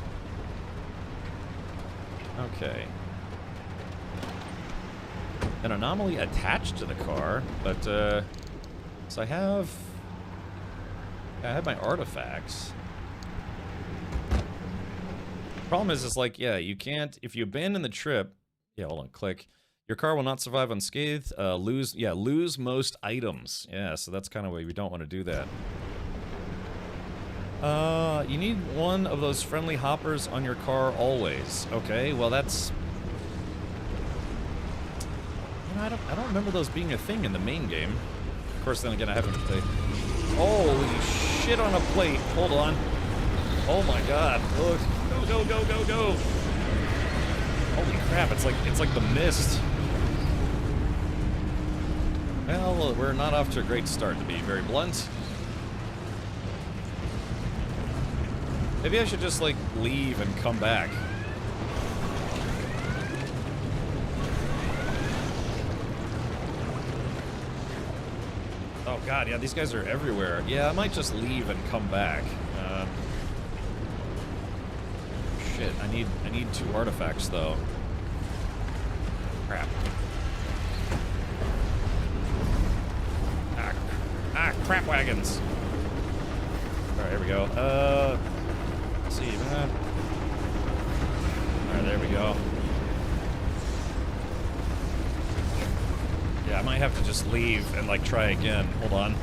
Okay. An anomaly attached to the car, but so I have my artifacts. Problem is like, yeah, you can't, if you abandon the trip. Yeah, hold on, click. Your car will not survive unscathed. Lose most items. Yeah, so that's kind of why we don't want to do that. You need one of those friendly hoppers on your car always. Okay, well that's... You know, I don't remember those being a thing in the main game. Of course, then again, I haven't played... Holy shit on a plate. Hold on. Oh my god. Look. Go, go, go, go, go. Holy crap, it's like the mist. Well, we're not off to a great start, to be very blunt. Maybe I should just, like, leave and come back. Oh god, yeah, these guys are everywhere. Yeah, I might just leave and come back. Shit, I need 2 artifacts, though. Crap. Crap wagons. Alright, here we go. Let's see, man. Alright, there we go. Yeah, I might have to just leave and, like, try again. Hold on.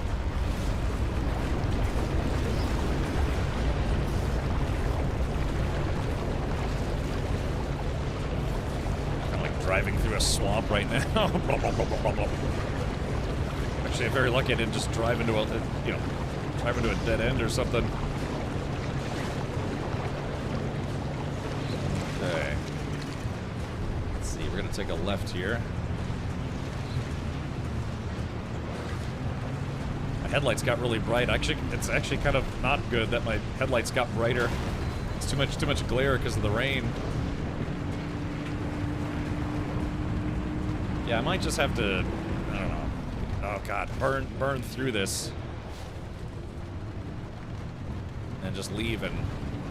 I'm, like, driving through a swamp right now. Actually, I'm very lucky I didn't just drive into a, you know, drive into a dead end or something. Okay. Let's see, we're gonna take a left here. My headlights got really bright. Actually, it's actually kind of not good that my headlights got brighter. It's too much glare because of the rain. Yeah, I might just have to, I don't know. Oh god, burn through this. And just leave and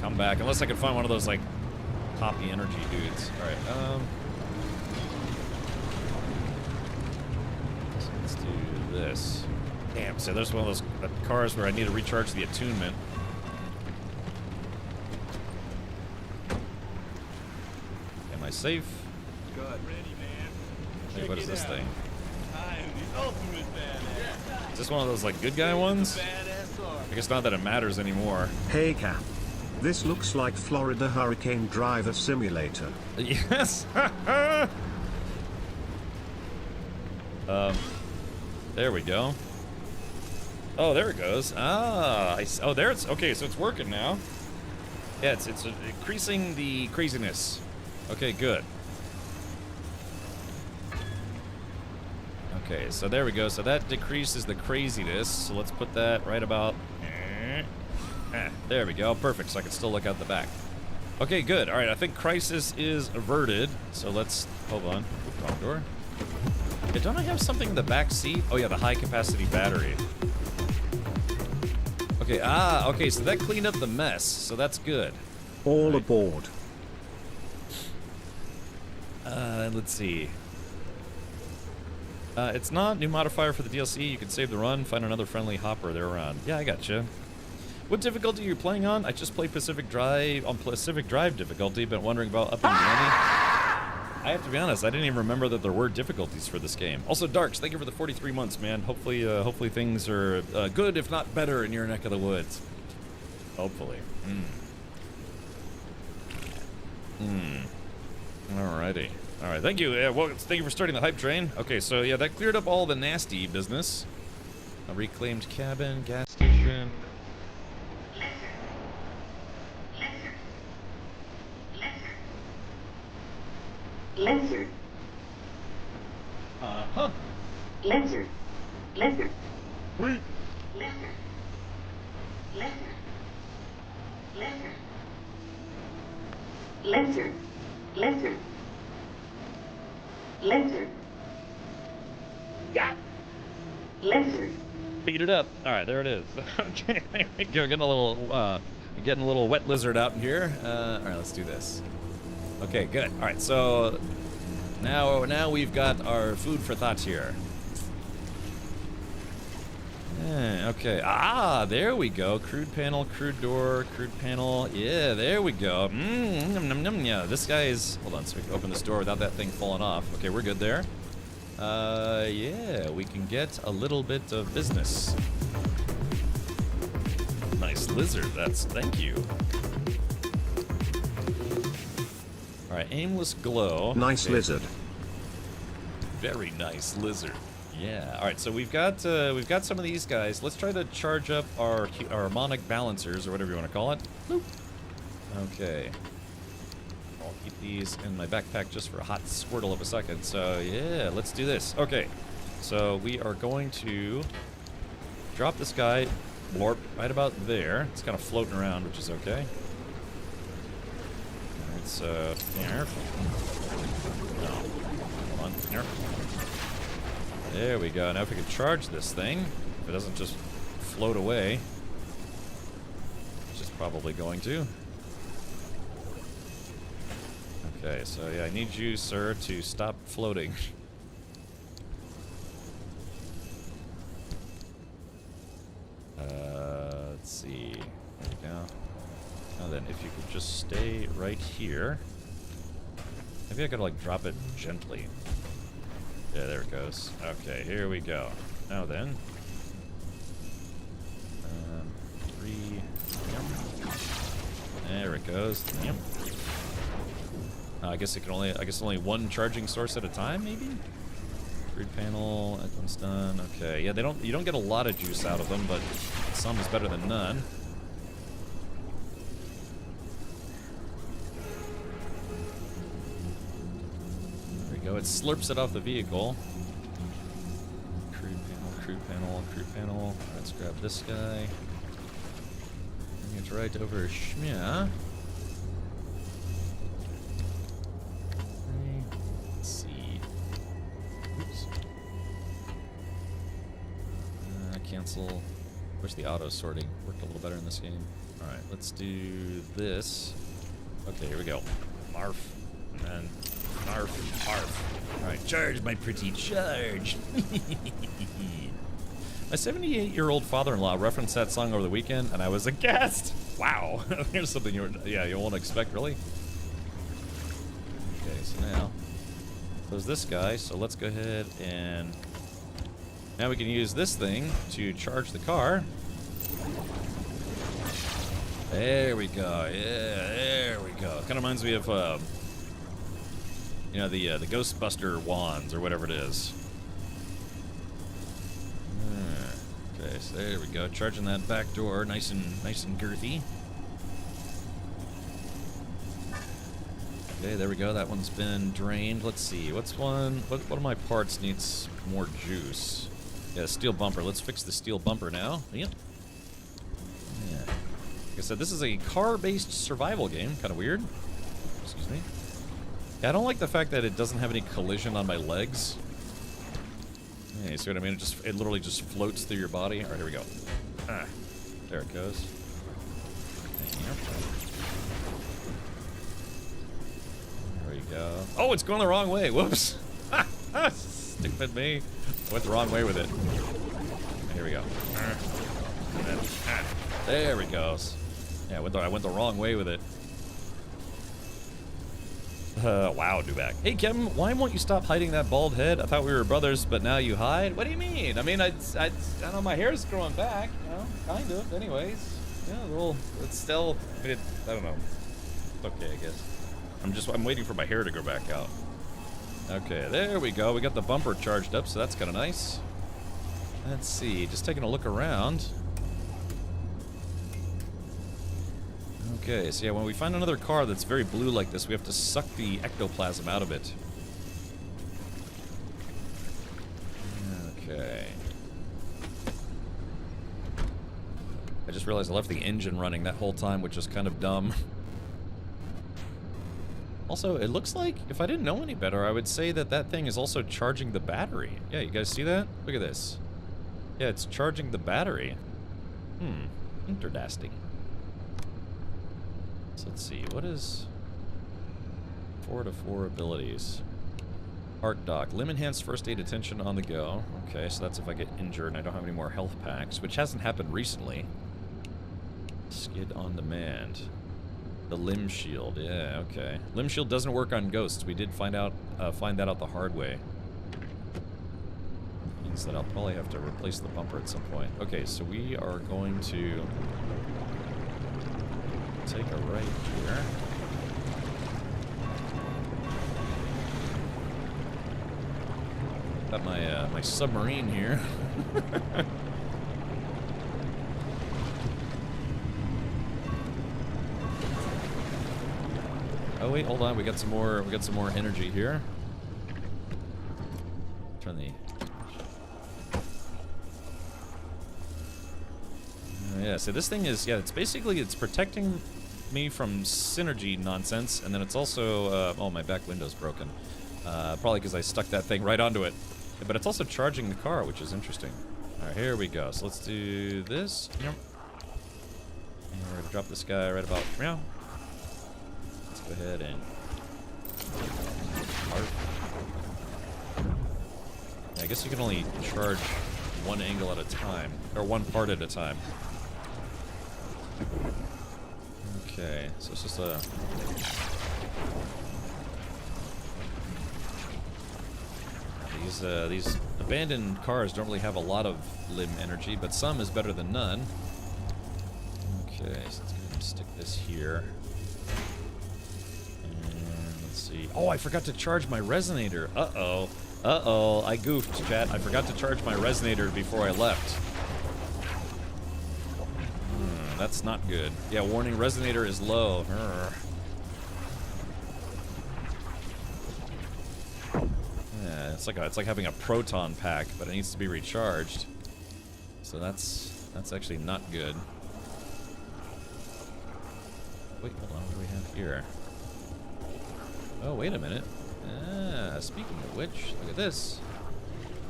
come back. Unless I can find one of those, like, poppy energy dudes. Alright, so let's do this. Damn, so there's one of those cars where I need to recharge the attunement. Am I safe? Good. Ready, man. Hey, what is this thing? I am the ultimate badass. Is this one of those, like, good guy ones? I guess not that it matters anymore. Hey Cap. This looks like Florida Hurricane Driver Simulator. Yes! There we go. Oh, there it goes. Ah, oh, there it's, okay, so it's working now. Yeah, it's increasing the craziness. Okay, good. Okay, so there we go. So that decreases the craziness. So let's put that right about... there we go. Perfect. So I can still look out the back. Okay, good. All right, I think crisis is averted. So let's... Hold on. Oops, wrong door. Yeah, don't I have something in the back seat? Oh, yeah, the high-capacity battery. Okay, okay, so that cleaned up the mess. So that's good. All aboard. Let's see. It's not new modifier for the DLC. You can save the run, find another friendly hopper there around. Yeah, I gotcha. What difficulty are you playing on? I just played Pacific Drive on Pacific Drive difficulty, but wondering about upping the ante. I have to be honest, I didn't even remember that there were difficulties for this game. Also, Darks, thank you for the 43 months, man. Hopefully, hopefully things are good, if not better, in your neck of the woods. Hopefully. Alrighty. All right, thank you. Well, thank you for starting the hype train. Okay, so yeah, that cleared up all the nasty business. A reclaimed cabin, gas station. Lizard. Uh-huh. Lizard. Lizard. Wait. Lizard. Lizard. Lizard. Lizard. Lizard. Lizard. Yeah. Lizard. Beat it up. All right, there it is. Okay, there we go. Getting a little wet lizard out in here. All right, let's do this. Okay, good. All right, so now we've got our food for thought here. Okay. Ah, there we go. Crude panel, crude door, crude panel. Yeah, there we go. Yeah, this guy is... Hold on, so we can open this door without that thing falling off. Okay, we're good there. Yeah, we can get a little bit of business. Nice. lizard. Thank you. All right, aimless glow. Nice lizard. Very nice lizard. Yeah. All right, so we've got some of these guys. Let's try to charge up our harmonic balancers or whatever you want to call it. Boop. Okay. I'll keep these in my backpack just for a hot squirtle of a second. So yeah, let's do this. Okay. So we are going to drop this guy right about there. It's kind of floating around, which is okay. It's here. No. Come on, here. There we go. Now if we can charge this thing, if it doesn't just float away, which is probably going to. Okay, so yeah, I need you, sir, to stop floating. Let's see. There we go. Now then, if you could just stay right here. Maybe I could, like, drop it gently. Yeah, there it goes. Okay, here we go. Now then. 3. Yep. There it goes. Yep. I guess it can only. I guess only one charging source at a time, maybe. Grid panel. That one's done. Okay. Yeah, they don't. You don't get a lot of juice out of them, but some is better than none. There we go. It slurps it off the vehicle. Crude panel. Crude panel. Crude panel. Let's grab this guy. Bring it right over Shmia. Let's see. Oops. Cancel. Wish the auto sorting worked a little better in this game. Alright, let's do this. Okay, here we go. Marf. And then Marf. Marf. Alright, charge, my pretty, charge. My 78-year-old father-in-law referenced that song over the weekend, and I was aghast. Wow. Here's something you won't expect, really. Okay, so now there's this guy, so let's go ahead and now we can use this thing to charge the car. There we go. Yeah, there we go. Kind of reminds me of you know, the Ghostbuster wands or whatever it is. Okay, so there we go. Charging that back door, nice and girthy. Okay, there we go. That one's been drained. Let's see. What's one? What of my parts needs more juice? Yeah, steel bumper. Let's fix the steel bumper now. Yep. Yeah. Like I said, this is a car-based survival game. Kind of weird. Excuse me. Yeah, I don't like the fact that it doesn't have any collision on my legs. Yeah, you see what I mean? It literally just floats through your body. All right, here we go. Ah, there it goes. There we go. Oh, it's going the wrong way. Whoops. Stupid me. I went the wrong way with it. Here we go. There we go. Yeah, I went the wrong way with it. Wow, Dubak. Hey, Kevin, why won't you stop hiding that bald head? I thought we were brothers, but now you hide? What do you mean? I mean, I don't know, my hair's growing back, you know, kind of, anyways. Yeah, well, it's still, I mean, I don't know. It's okay, I guess. I'm waiting for my hair to grow back out. Okay, there we go. We got the bumper charged up, so that's kind of nice. Let's see, just taking a look around. Okay, so yeah, when we find another car that's very blue like this, we have to suck the ectoplasm out of it. Okay. I just realized I left the engine running that whole time, which is kind of dumb. Also, it looks like, if I didn't know any better, I would say that that thing is also charging the battery. Yeah, you guys see that? Look at this. Yeah, it's charging the battery. Interesting. So let's see, what is 4 to 4 abilities? Heart Doc. Limb enhanced first aid attention on the go. Okay, so that's if I get injured and I don't have any more health packs, which hasn't happened recently. Skid on demand. The limb shield, yeah, okay. Limb shield doesn't work on ghosts. We did find that out the hard way. Means that I'll probably have to replace the bumper at some point. Okay, so we are going to take a right here. Got my my submarine here. Oh wait, hold on. We got some more. We got some more energy here. Turn the. Yeah. So this thing is, yeah. It's basically it's protecting me from synergy nonsense, and then it's also. Oh, my back window's broken. Probably because I stuck that thing right onto it. But it's also charging the car, which is interesting. All right, here we go. So let's do this. Yep. And we're gonna drop this guy right about now. Let's go ahead and. I guess you can only charge one angle at a time, or one part at a time. Okay, so it's just a. These abandoned cars don't really have a lot of limb energy, but some is better than none. Okay, so let's go ahead and stick this here. And let's see. Oh, I forgot to charge my resonator. Uh-oh. Uh-oh, I goofed, chat. I forgot to charge my resonator before I left. That's not good. Yeah, warning, resonator is low. Urgh. Yeah, it's like having a proton pack, but it needs to be recharged. So that's actually not good. Wait, hold on. What do we have here? Oh, wait a minute. Ah, speaking of which, look at this.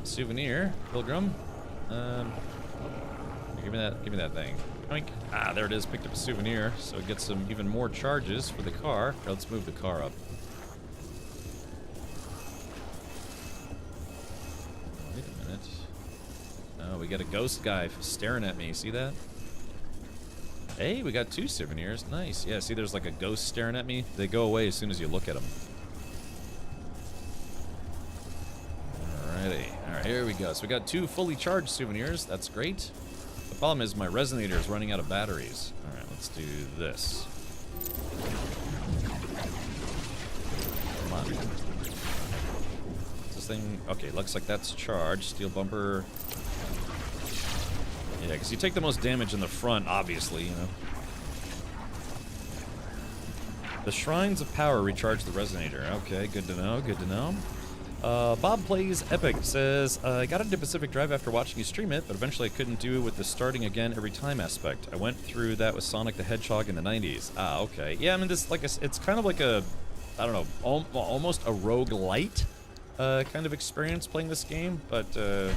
Souvenir, Pilgrim. Give me that thing. Oink. Ah, there it is. Picked up a souvenir, so it gets some even more charges for the car. Here, let's move the car up. Wait a minute. Oh, we got a ghost guy staring at me. See that? Hey, we got 2 souvenirs. Nice. Yeah, see, there's like a ghost staring at me. They go away as soon as you look at them. Alrighty. Alright, here we go. So we got 2 fully charged souvenirs. That's great. The problem is my resonator is running out of batteries. Alright, let's do this. Come on. This thing... Okay, looks like that's charged. Steel bumper... Yeah, because you take the most damage in the front, obviously, you know. The Shrines of Power recharge the resonator. Okay, good to know, good to know. Bob Plays Epic says, I got into Pacific Drive after watching you stream it, but eventually I couldn't do it with the starting again every time aspect. I went through that with Sonic the Hedgehog in the 90s. Ah, okay. Yeah, I mean, this, like, it's kind of like a, I don't know, almost a roguelite kind of experience playing this game, but, I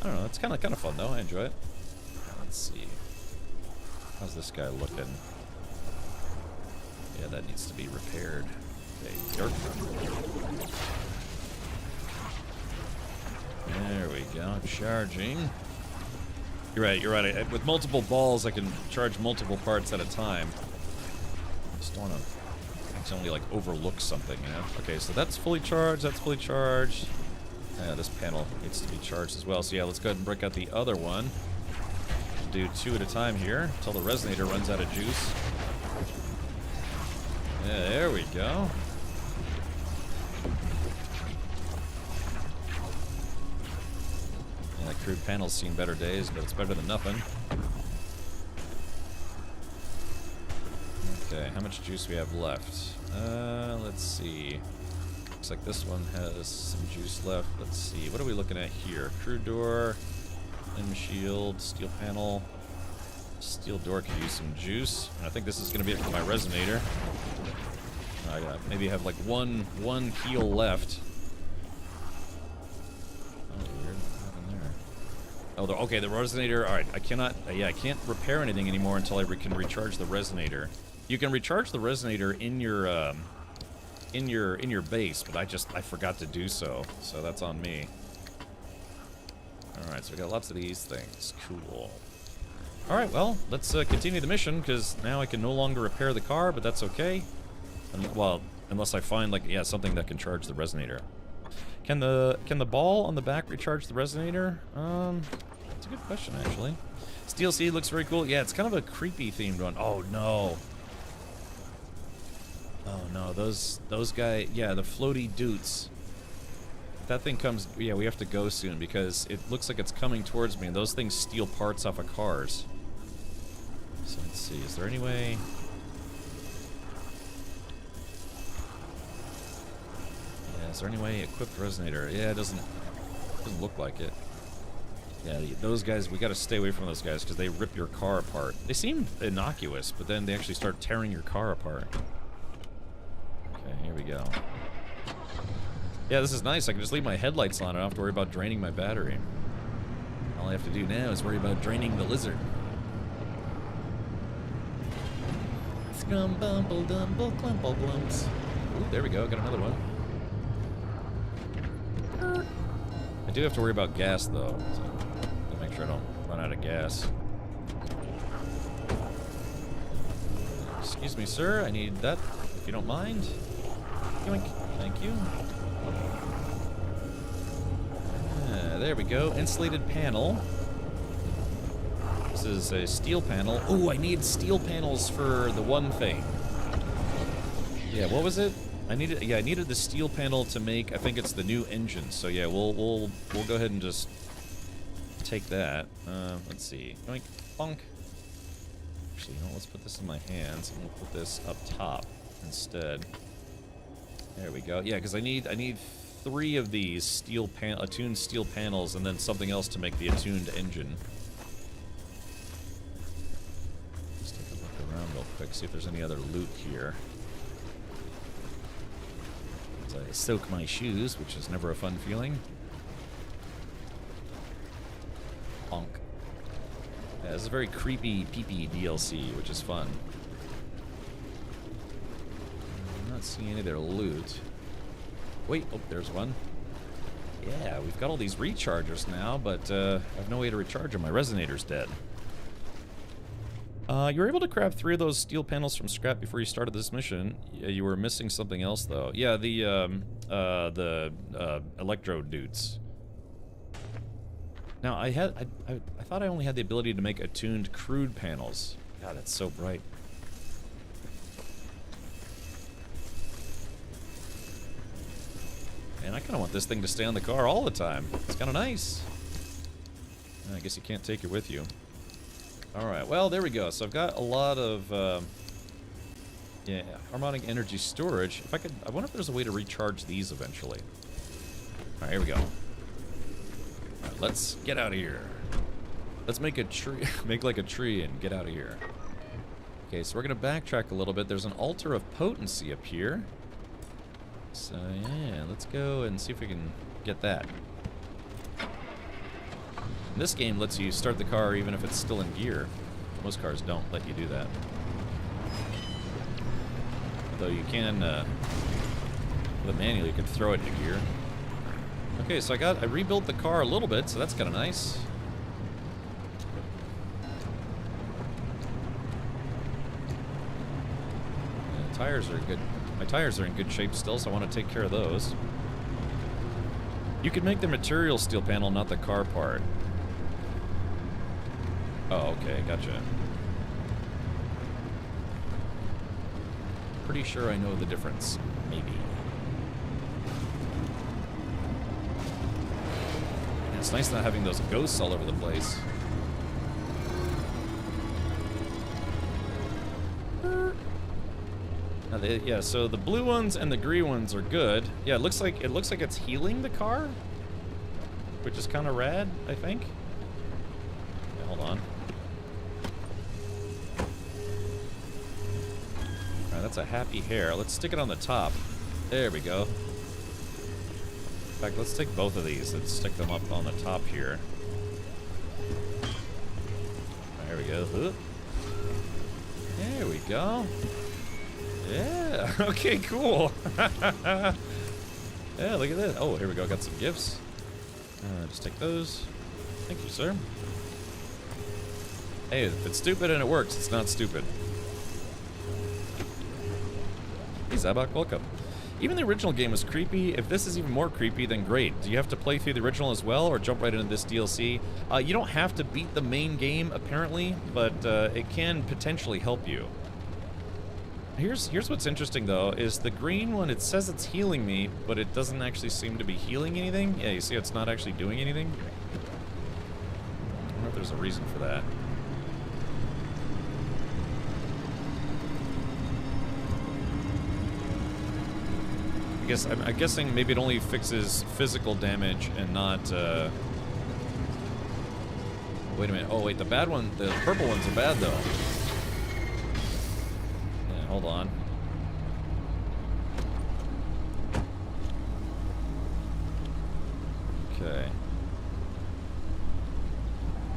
don't know, it's kind of fun, though. I enjoy it. Let's see. How's this guy looking? Yeah, that needs to be repaired. Okay, dark. There we go, charging. You're right. With multiple balls, I can charge multiple parts at a time. Just don't want to accidentally, like, overlook something, you know? Okay, so that's fully charged, Yeah, this panel needs to be charged as well. So yeah, let's go ahead and break out the other one. Do 2 at a time here, until the resonator runs out of juice. Yeah, there we go. Yeah, crude panel's seen better days, but it's better than nothing. Okay, how much juice we have left? Let's see. Looks like this one has some juice left. Let's see, what are we looking at here? Crude door, flame shield, steel panel. Steel door could use some juice. And I think this is gonna be it for my resonator. I maybe have like one heal left. Oh, weird. What happened there? Oh, okay, the resonator. All right, I cannot. Yeah, I can't repair anything anymore until I can recharge the resonator. You can recharge the resonator in your base, but I forgot to do so. So that's on me. All right, so we got lots of these things. Cool. All right, well, let's continue the mission because now I can no longer repair the car, but that's okay. Well, unless I find like something that can charge the resonator. Can the ball on the back recharge the resonator? That's a good question actually. Steel Seed looks very cool. Yeah, it's kind of a creepy themed one. Oh no. Oh no, those guys, yeah, the floaty dudes. That thing comes, yeah, we have to go soon because it looks like it's coming towards me and those things steal parts off of cars. So let's see, is there any way? Yeah, is there any way equipped resonator? Yeah, it doesn't look like it. Yeah, those guys, we gotta stay away from those guys because they rip your car apart. They seem innocuous, but then they actually start tearing your car apart. Okay, here we go. Yeah, this is nice. I can just leave my headlights on. I don't have to worry about draining my battery. All I have to do now is worry about draining the lizard. Scum bumble dumble clumple glumps. Ooh, there we go. Got another one. I do have to worry about gas, though. So to make sure I don't run out of gas. Excuse me, sir. I need that, if you don't mind. Yoink. Thank you. There we go. Insulated panel. This is a steel panel. Oh, I need steel panels for the one thing. Yeah, what was it? I needed the steel panel to make, I think it's the new engine. So yeah, we'll go ahead and just take that. Let's see. Yoink. Bonk. Actually, you know, let's put this in my hands and we'll put this up top instead. There we go. Yeah, because I need 3 of these attuned steel panels and then something else to make the attuned engine. Let's take a look around real quick, see if there's any other loot here. As I soak my shoes, which is never a fun feeling. Bonk. Yeah, this is a very creepy, peepee DLC, which is fun. I'm not seeing any of their loot. Wait, oh, there's one. Yeah, we've got all these rechargers now, but I have no way to recharge them. My resonator's dead. You were able to grab 3 of those steel panels from scrap before you started this mission. You were missing something else, though. Yeah, the electrode dudes. Now, I thought I only had the ability to make attuned crude panels. God, that's so bright. And I kind of want this thing to stay on the car all the time. It's kind of nice. I guess you can't take it with you. Alright, well, there we go. So I've got a lot of, yeah, harmonic energy storage. If I could, I wonder if there's a way to recharge these eventually. Alright, here we go. Alright, let's get out of here. Let's make a tree, make like a tree and get out of here. Okay, so we're going to backtrack a little bit. There's an altar of potency up here. So, yeah, let's go and see if we can get that. This game lets you start the car even if it's still in gear. Most cars don't let you do that. Though you can, with a manual, you can throw it into gear. Okay, so I rebuilt the car a little bit, so that's kind of nice. The tires are good. My tires are in good shape still, so I want to take care of those. You can make the material steel panel, not the car part. Oh, okay, gotcha. Pretty sure I know the difference. Maybe. And it's nice not having those ghosts all over the place. Now yeah, so the blue ones and the green ones are good. Yeah, it looks like it's healing the car, which is kind of rad, I think. Okay, hold on. Alright, that's a happy hair. Let's stick it on the top. There we go. In fact, let's take both of these and stick them up on the top here. There we go. There we go. Yeah, okay, cool. Yeah, look at that. Oh, here we go, got some gifts. Just take those. Thank you, sir. Hey, if it's stupid and it works, it's not stupid. Hey, Zabak, welcome. Even the original game was creepy. If this is even more creepy, then great. Do you have to play through the original as well, or jump right into this DLC? You don't have to beat the main game, apparently, but it can potentially help you. Here's what's interesting though, is the green one, it says it's healing me, but it doesn't actually seem to be healing anything. Yeah, you see it's not actually doing anything? I wonder if there's a reason for that. I'm guessing maybe it only fixes physical damage and not, wait a minute. Oh, wait, the bad one, the purple ones are bad, though. Yeah, hold on. Okay.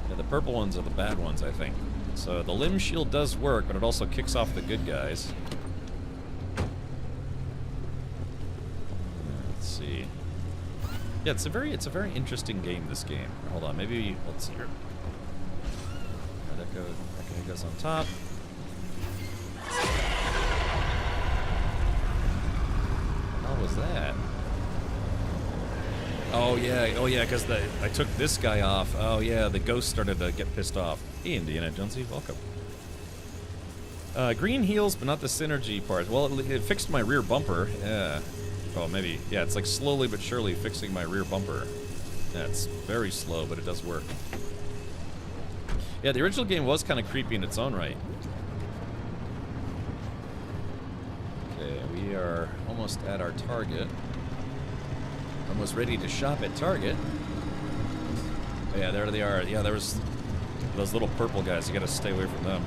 Yeah, the purple ones are the bad ones, I think. So the limb shield does work, but it also kicks off the good guys. Yeah, it's a very interesting game, this game. Hold on, maybe let's see here. That guy goes on top. What was that? Oh yeah, because I took this guy off. Oh yeah, the ghost started to get pissed off. Hey, Indiana Jonesy, welcome. Green heals, but not the synergy part. Well, it fixed my rear bumper. Yeah. Oh, maybe. Yeah, it's like slowly but surely fixing my rear bumper. Yeah, it's very slow, but it does work. Yeah, the original game was kind of creepy in its own right. Okay, we are almost at our target. Almost ready to shop at Target. Oh, yeah, there they are. Yeah, there was those little purple guys. You gotta stay away from them.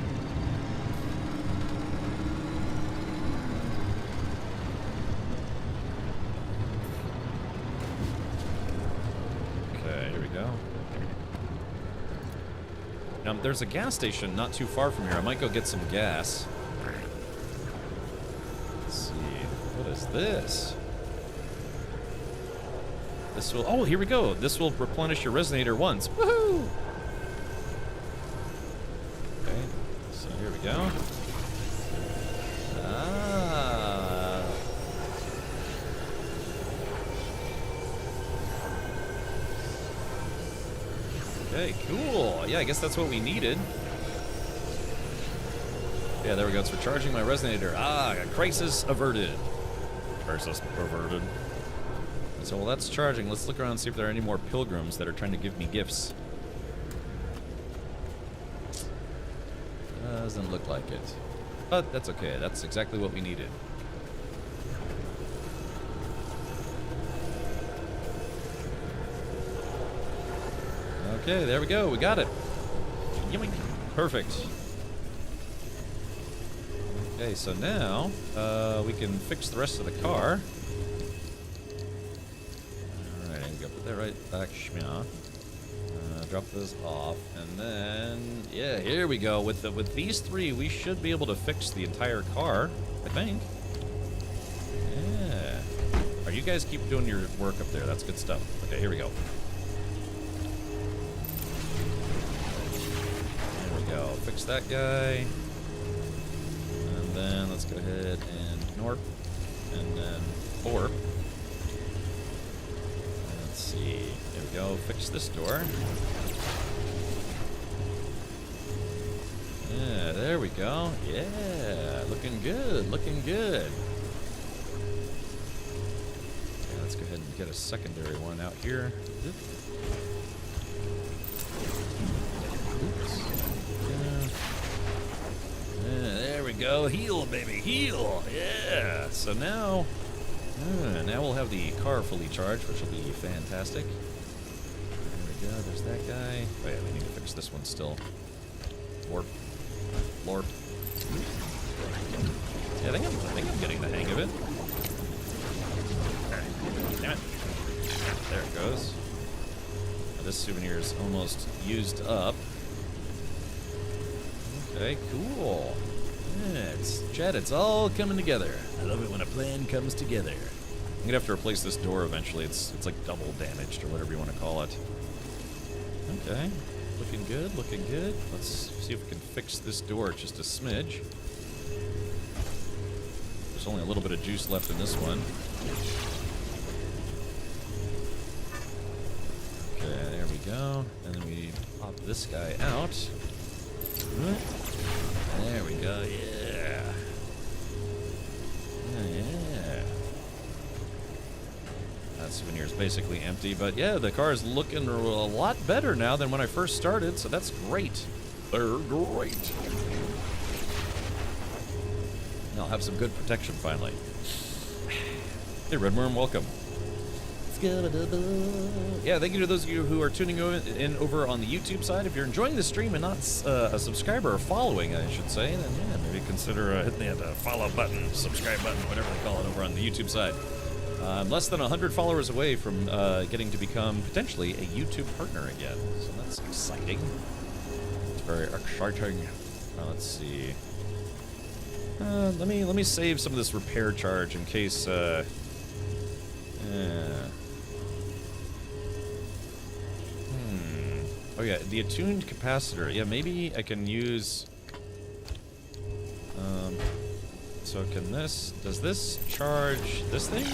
Now, there's a gas station not too far from here. I might go get some gas. Let's see. What is this? This will... Oh, here we go. This will replenish your resonator once. Woohoo! Okay. So here we go. Ah. Okay, cool. Yeah, I guess that's what we needed. Yeah, there we go. It's recharging my resonator. Ah, crisis averted. Crisis averted. So while that's charging, let's look around and see if there are any more pilgrims that are trying to give me gifts. Doesn't look like it. But that's okay. That's exactly what we needed. Okay, there we go. We got it. Yummy. Perfect. Okay, so now we can fix the rest of the car. Alright, I'm gonna put that right back. Drop those off, and then yeah, here we go. With these three, we should be able to fix the entire car, I think. Yeah. Are you guys keep doing your work up there? That's good stuff. Okay, here we go. Fix that guy, and then let's go ahead and Norp, and then Orp. Let's see, there we go, fix this door. Yeah, there we go, yeah, looking good, looking good. Okay, let's go ahead and get a secondary one out here. There we go. Heal, baby. Heal. Yeah. So now we'll have the car fully charged, which will be fantastic. There we go. There's that guy. Oh, yeah, we need to fix this one still. Warp. Lorp. Yeah, I think I'm getting the hang of it. Damn it. There it goes. Now, this souvenir is almost used up. Okay, cool. Yeah, Chad, it's all coming together. I love it when a plan comes together. I'm gonna have to replace this door eventually. It's like double damaged or whatever you want to call it. Okay, looking good, looking good. Let's see if we can fix this door just a smidge. There's only a little bit of juice left in this one. Okay, there we go. And then we pop this guy out. There we go, yeah. Souvenir is basically empty, but yeah, the car is looking a lot better now than when I first started, so that's great. They're great. I'll have some good protection finally. Hey, Redworm, welcome. Yeah, thank you to those of you who are tuning in over on the YouTube side. If you're enjoying the stream and not a subscriber or following, I should say, then yeah, maybe consider hitting the follow button, subscribe button, whatever they call it over on the YouTube side. I'm less than 100 followers away from getting to become potentially a YouTube partner again, so that's exciting. It's very exciting. Let's see. Let me save some of this repair charge in case. Oh yeah, the attuned capacitor. Yeah, maybe I can use. So can this? Does this charge this thing?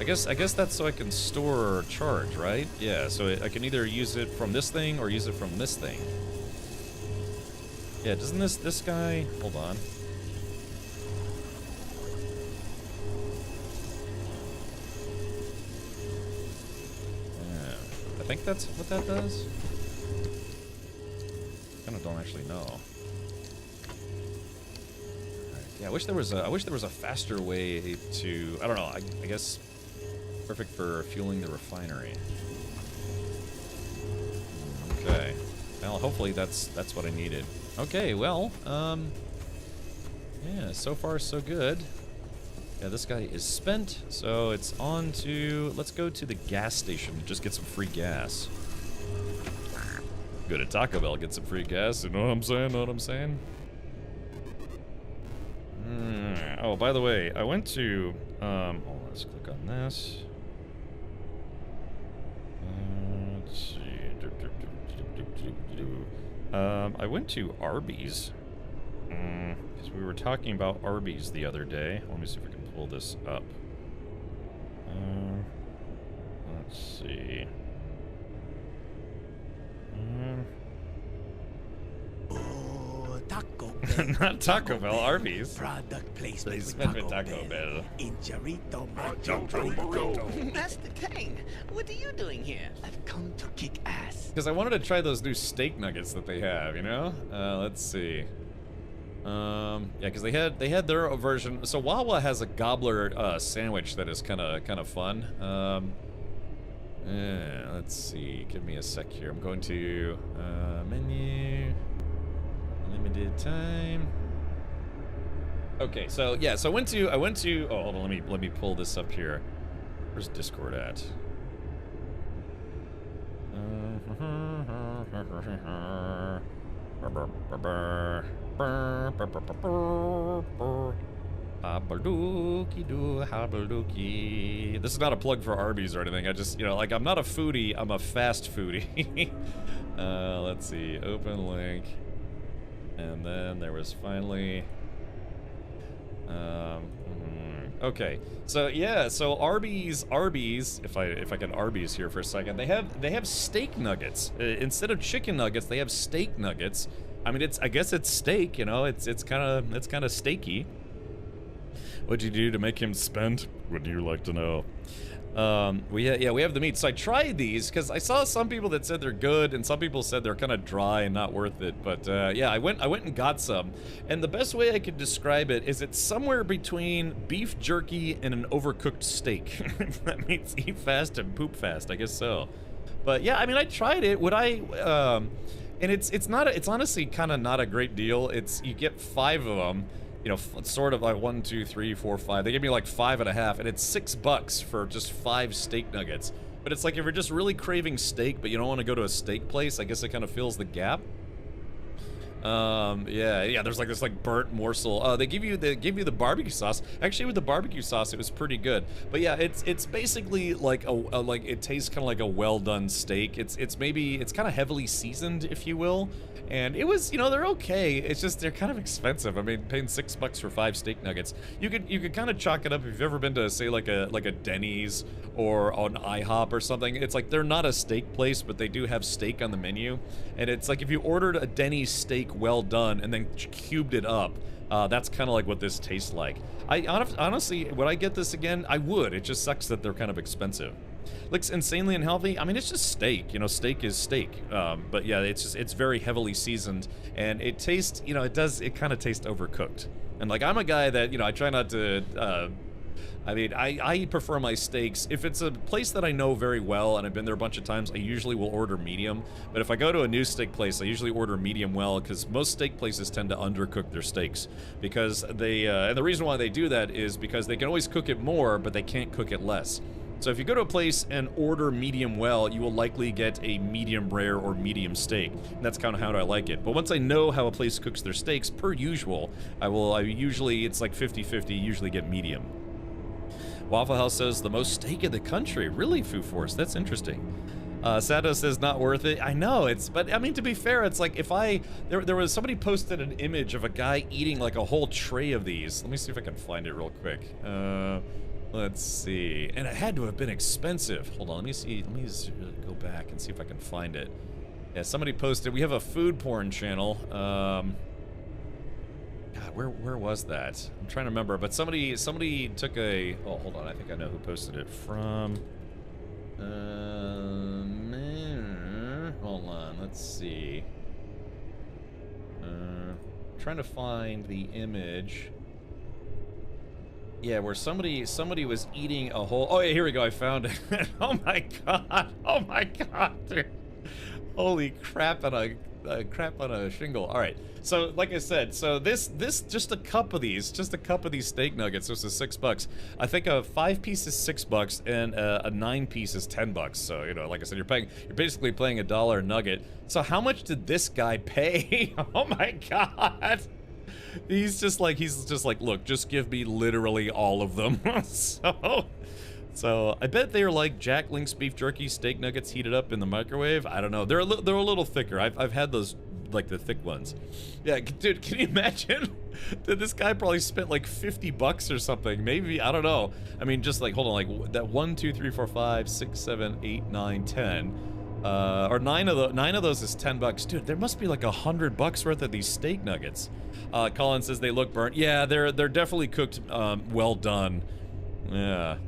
I guess that's so I can store charge, right? Yeah. So I can either use it from this thing or use it from this thing. Yeah. Doesn't this guy? Hold on. I think that's what that does. Kind of don't actually know. Right. Yeah, I wish there was a faster way to. I don't know. I guess perfect for fueling the refinery. Okay. Well, hopefully that's what I needed. Okay. Well, yeah. So far, so good. Yeah, this guy is spent, so it's on to... Let's go to the gas station to just get some free gas. Go to Taco Bell, get some free gas, you know what I'm saying? Know what I'm saying? Oh, by the way, I went to... let's click on this. Let's see... I went to Arby's. Because we were talking about Arby's the other day. Let me see if we can pull this up. Let's see. Taco Bell. Not Taco Bell, Arby's. Product placement with Taco Bell. In Chorrito, Master Kane, what are you doing here? I've come to kick ass. Because I wanted to try those new steak nuggets that they have, you know? Let's see. Yeah, because they had their version. So Wawa has a gobbler sandwich that is kind of fun. Yeah, let's see. Give me a sec here. I'm going to menu, limited time. Okay, so yeah, so I went to. Oh, hold on. Let me pull this up here. Where's Discord at? This is not a plug for Arby's or anything. I just, you know, like, I'm not a foodie, I'm a fast foodie. Let's see, open link. And then there was finally... okay, so yeah, so Arby's, if I can Arby's here for a second, they have steak nuggets. Instead of chicken nuggets, they have steak nuggets. I mean, I guess it's steak, you know, it's kind of steaky. What'd you do to make him spend? Would you like to know? We have the meat. So I tried these because I saw some people that said they're good and some people said they're kind of dry and not worth it. But yeah, I went and got some. And the best way I could describe it is it's somewhere between beef jerky and an overcooked steak. That means eat fast and poop fast, I guess so. But yeah, I mean, I tried it. Would I? And it's honestly kind of not a great deal. You get 5 of them. You know, it's sort of like 1, 2, 3, 4, 5. They give me like 5.5, and it's $6 for just 5 steak nuggets. But it's like if you're just really craving steak, but you don't want to go to a steak place, I guess it kind of fills the gap. Yeah. There's like this burnt morsel. They give you the barbecue sauce. Actually, with the barbecue sauce, it was pretty good. But yeah, it's basically like like it tastes kind of like a well done steak. It's kind of heavily seasoned, if you will. And it was, you know, they're okay. It's just they're kind of expensive. I mean, paying $6 for 5 steak nuggets. You could kind of chalk it up if you've ever been to, say, like a Denny's or an IHOP or something. It's like they're not a steak place, but they do have steak on the menu. And it's like if you ordered a Denny's steak well done and then cubed it up. That's kind of like what this tastes like. Honestly, would I get this again? I would. It just sucks that they're kind of expensive. Looks insanely unhealthy. I mean, it's just steak. You know, steak is steak. But yeah, it's very heavily seasoned, and it tastes. You know, it kind of tastes overcooked. And like, I'm a guy that, you know, I try not to. I mean, I prefer my steaks. If it's a place that I know very well and I've been there a bunch of times, I usually will order medium. But if I go to a new steak place, I usually order medium well, because most steak places tend to undercook their steaks. Because they, and the reason why they do that is because they can always cook it more, but they can't cook it less. So if you go to a place and order medium well, you will likely get a medium rare or medium steak. And that's kind of how I like it. But once I know how a place cooks their steaks, per usual, I usually, it's like 50-50, usually get medium. Waffle House says the most steak in the country. Really, Foo Force? That's interesting. Sato says not worth it. I know, but I mean, to be fair, it's like if there was somebody posted an image of a guy eating like a whole tray of these. Let me see if I can find it real quick. Let's see. And it had to have been expensive. Hold on, let me see. Let me just go back and see if I can find it. Yeah, somebody posted. We have a food porn channel. God, where was that? I'm trying to remember, but somebody took a. Oh, hold on. I think I know who posted it from. Hold on. Let's see. Trying to find the image. Yeah, where somebody was eating a whole. Oh yeah, here we go. I found it. Oh my god. Oh my god, dude. Holy crap on a shingle. All right. So, like I said, so this just a cup of these steak nuggets. This is $6. I think a 5-piece is $6 and a 9-piece is $10. So, you know, like I said, you're basically paying $1 a nugget. So, how much did this guy pay? Oh my god. He's just like, look, just give me literally all of them. So I bet they're like Jack Link's beef jerky steak nuggets heated up in the microwave. I don't know. They're a little thicker. I've had those, like the thick ones. Yeah, dude, can you imagine? That this guy probably spent like $50 or something. Maybe, I don't know. I mean, just like, hold on, like that 1, 2, 3, 4, 5, 6, 7, 8, 9, 10. Or nine of those is $10. Dude, there must be like $100 worth of these steak nuggets. Colin says they look burnt. Yeah, they're definitely cooked, well done. Yeah.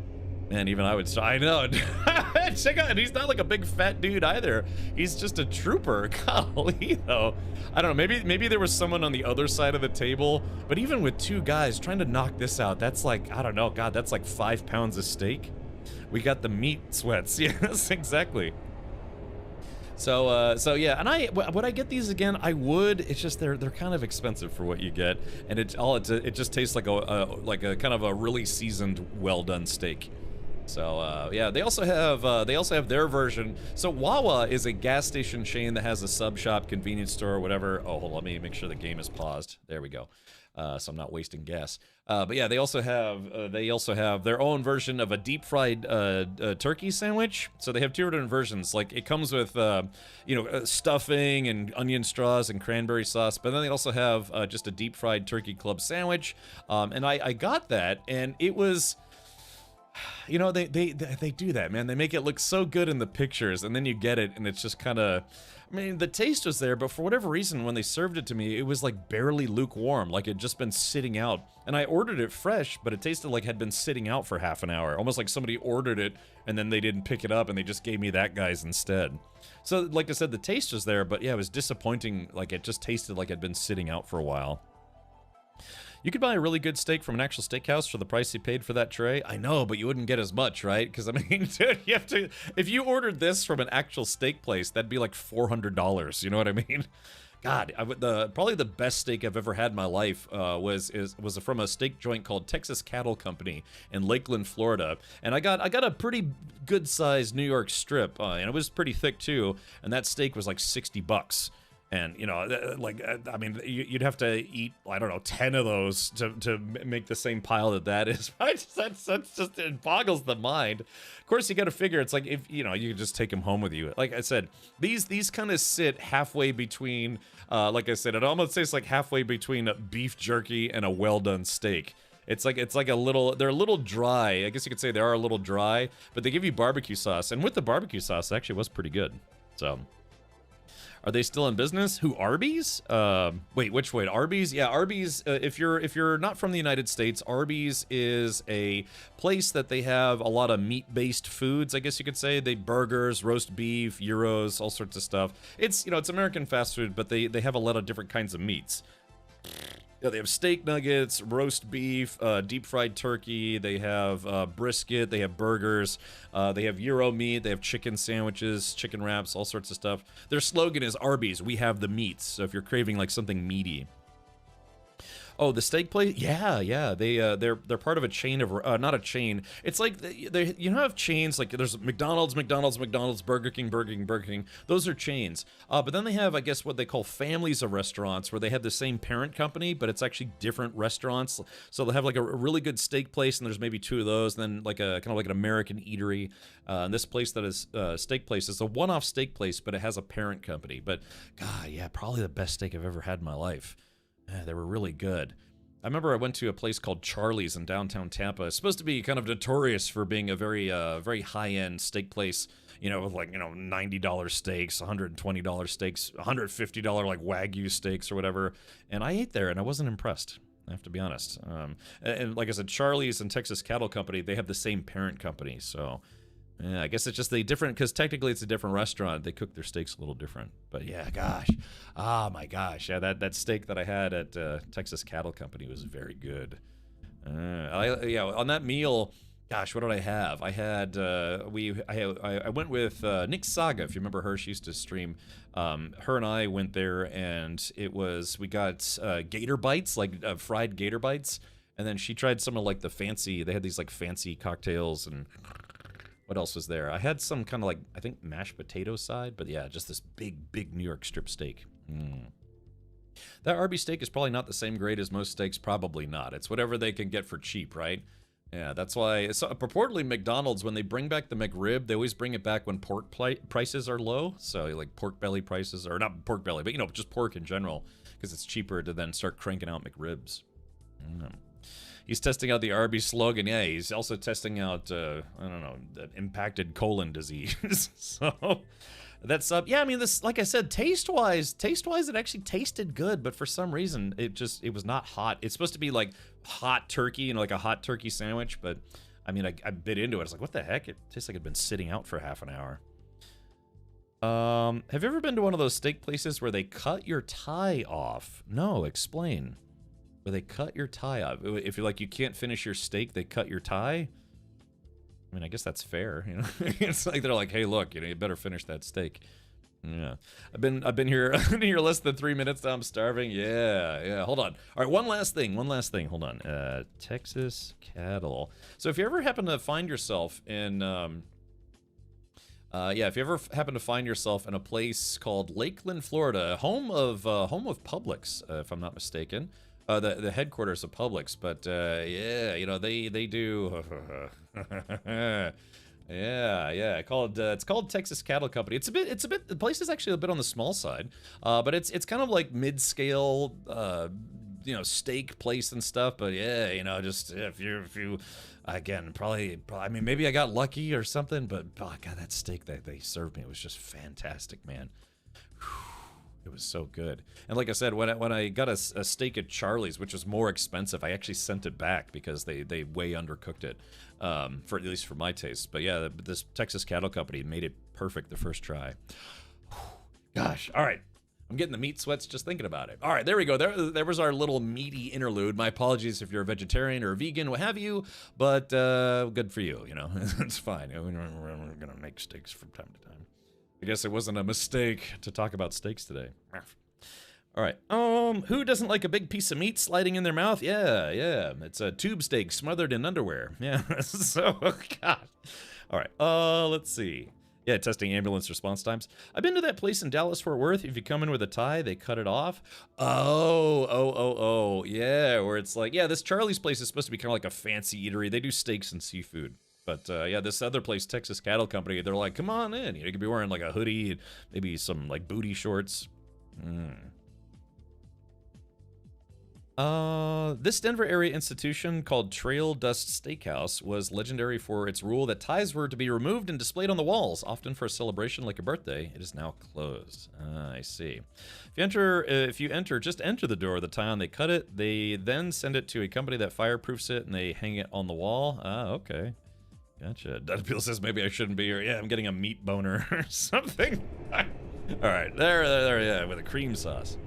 Man, even I would. I know. Check out, and he's not like a big fat dude either. He's just a trooper. Golly, though. I don't know. Maybe there was someone on the other side of the table. But even with 2 guys trying to knock this out, that's like, I don't know. God, that's like 5 pounds of steak. We got the meat sweats. Yes, exactly. So yeah, and would I get these again? I would. It's just they're kind of expensive for what you get, and it just tastes like a kind of a really seasoned, well done steak. So yeah, they also have their version. So Wawa is a gas station chain that has a sub shop, convenience store, or whatever. Oh, hold on, let me make sure the game is paused. There we go. So I'm not wasting gas. But yeah, they also have their own version of a deep fried turkey sandwich. So they have 2 different versions. Like it comes with stuffing and onion straws and cranberry sauce. But then they also have just a deep fried turkey club sandwich. And I got that, and it was. You know, they do that, man. They make it look so good in the pictures, and then you get it, and it's just kind of. I mean, the taste was there, but for whatever reason, when they served it to me, it was like barely lukewarm, like it'd just been sitting out. And I ordered it fresh, but it tasted like it had been sitting out for half an hour, almost like somebody ordered it and then they didn't pick it up and they just gave me that guy's instead. So, like I said, the taste was there, but yeah, it was disappointing. Like it just tasted like it had been sitting out for a while. You could buy a really good steak from an actual steakhouse for the price you paid for that tray. I know, but you wouldn't get as much, right? Because, I mean, dude, you have to... If you ordered this from an actual steak place, that'd be like $400. You know what I mean? God, probably the best steak I've ever had in my life was from a steak joint called Texas Cattle Company in Lakeland, Florida. And I got a pretty good-sized New York strip, and it was pretty thick, too. And that steak was like $60. And, you know, like, I mean, you'd have to eat, I don't know, 10 of those to make the same pile that is. That's just, it boggles the mind. Of course, you got to figure, it's like, if, you know, you can just take them home with you. Like I said, these kind of sit halfway between, like I said, it almost tastes like halfway between a beef jerky and a well-done steak. It's like a little, they're a little dry. I guess you could say they are a little dry, but they give you barbecue sauce. And with the barbecue sauce, it actually was pretty good. So... Are they still in business? Who, Arby's? Wait, which way? Arby's? Yeah, Arby's. If you're not from the United States, Arby's is a place that they have a lot of meat-based foods, I guess you could say. They burgers, roast beef, gyros, all sorts of stuff. It's it's American fast food, but they have a lot of different kinds of meats. Yeah, they have steak nuggets, roast beef, deep fried turkey. They have brisket. They have burgers. They have gyro meat. They have chicken sandwiches, chicken wraps, all sorts of stuff. Their slogan is Arby's. We have the meats. So if you're craving like something meaty. Oh, the steak place? Yeah. They're part of a chain of not a chain. It's like you have chains like there's McDonald's, Burger King. Those are chains. But then they have, I guess, what they call families of restaurants where they have the same parent company, but it's actually different restaurants. So they'll have like a really good steak place, and there's maybe two of those, and then like a kind of like an American eatery. And this place that is steak place is a one-off steak place, but it has a parent company. But God, yeah, probably the best steak I've ever had in my life. They were really good. I remember I went to a place called Charlie's in downtown Tampa. It's supposed to be kind of notorious for being a very high-end steak place, with like, $90 steaks, $120 steaks, $150 like Wagyu steaks or whatever. And I ate there and I wasn't impressed, I have to be honest. And like I said, Charlie's and Texas Cattle Company, they have the same parent company, so... Yeah, I guess it's just different because technically it's a different restaurant. They cook their steaks a little different. But yeah, gosh. Oh my gosh. Yeah, that steak that I had at Texas Cattle Company was very good. On that meal, gosh, what did I have? I had I went with Nick Saga, if you remember her. She used to stream. Her and I went there, and we got gator bites, like fried gator bites, and then she tried some of like they had these like fancy cocktails. And what else was there? I had some kind of like, I think, mashed potato side, but yeah, just this big New York strip steak. That Arby's steak is probably not the same grade as most steaks. Probably not. It's whatever they can get for cheap, right? Yeah, that's why. So purportedly, McDonald's, when they bring back the McRib, they always bring it back when pork prices are low. So like pork belly prices, or not pork belly, but just pork in general, because it's cheaper to then start cranking out McRibs. He's testing out the Arby's slogan. Yeah, he's also testing out, I don't know, impacted colon disease. So that's up. Yeah, I mean, this, like I said, taste-wise, it actually tasted good, but for some reason, it was not hot. It's supposed to be like hot turkey, like a hot turkey sandwich, but I mean, I bit into it. I was like, what the heck? It tastes like it'd been sitting out for half an hour. Have you ever been to one of those steak places where they cut your tie off? No, explain. Where they cut your tie off. If you're like, you can't finish your steak, they cut your tie. I mean, I guess that's fair. It's like they're like, hey, look, you better finish that steak. Yeah, I've been here less than 3 minutes. Now I'm starving. Yeah. Hold on. All right, one last thing. Hold on. Texas Cattle. So if you ever happen to find yourself in, if you ever happen to find yourself in a place called Lakeland, Florida, home of Publix, if I'm not mistaken. The headquarters of Publix, but they do. It's called Texas Cattle Company. It's a bit. The place is actually a bit on the small side, but it's kind of like mid-scale, steak place and stuff. But yeah, just if you again, probably. I mean, maybe I got lucky or something, but oh god, that steak that they served me was just fantastic, man. It was so good. And like I said, when I got a steak at Charlie's, which was more expensive, I actually sent it back because they way undercooked it, for at least for my taste. But yeah, this Texas Cattle Company made it perfect the first try. Gosh, all right. I'm getting the meat sweats just thinking about it. All right, there we go. There was our little meaty interlude. My apologies if you're a vegetarian or a vegan, what have you, but good for you, It's fine. We're going to make steaks from time to time. I guess it wasn't a mistake to talk about steaks today. All right. Who doesn't like a big piece of meat sliding in their mouth? Yeah. It's a tube steak smothered in underwear. Yeah. So, God. All right. Let's see. Yeah, testing ambulance response times. I've been to that place in Dallas, Fort Worth. If you come in with a tie, they cut it off. Oh. Yeah, where it's like, yeah, this Charlie's place is supposed to be kind of like a fancy eatery. They do steaks and seafood. But yeah, this other place, Texas Cattle Company, they're like, come on in. You could be wearing like a hoodie, maybe some like booty shorts. This Denver area institution called Trail Dust Steakhouse was legendary for its rule that ties were to be removed and displayed on the walls, often for a celebration like a birthday. It is now closed. I see. If you enter, just enter the door of the tie on. They cut it. They then send it to a company that fireproofs it, and they hang it on the wall. Ah, okay. Gotcha. Dudapeel says maybe I shouldn't be here. Yeah, I'm getting a meat boner or something. All right, there, yeah, with a cream sauce.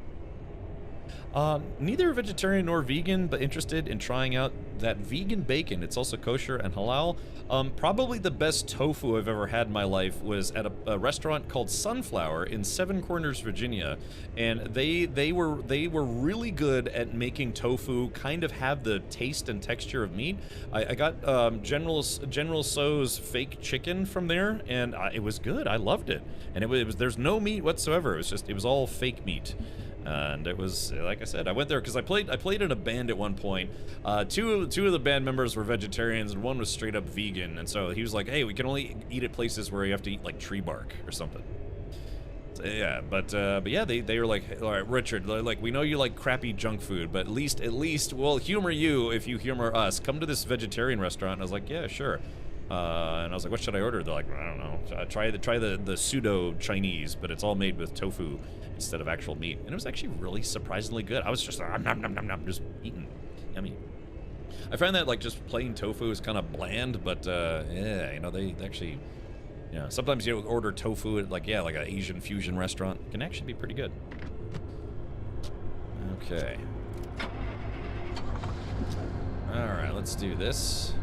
Neither vegetarian nor vegan, but interested in trying out that vegan bacon. It's also kosher and halal. Probably the best tofu I've ever had in my life was at a restaurant called Sunflower in Seven Corners, Virginia, and they were really good at making tofu kind of have the taste and texture of meat. I got General Tso's fake chicken from there, and it was good. I loved it, and it was there's no meat whatsoever. It was all fake meat. And it was, like I said, I went there because I played in a band at one point. Two of the band members were vegetarians and one was straight up vegan. And so he was like, hey, we can only eat at places where you have to eat like tree bark or something. So, yeah, but yeah, they were like, all right, Richard, like, we know you like crappy junk food, but at least we'll humor you if you humor us. Come to this vegetarian restaurant. And I was like, yeah, sure. And I was like, what should I order? They're like, I don't know. Try the pseudo Chinese, but it's all made with tofu instead of actual meat. And it was actually really surprisingly good. I was just just eating. Yummy. I find that like just plain tofu is kind of bland, but yeah, you know, they actually, you know, sometimes you order tofu at like an Asian fusion restaurant. It can actually be pretty good. Okay. All right, let's do this.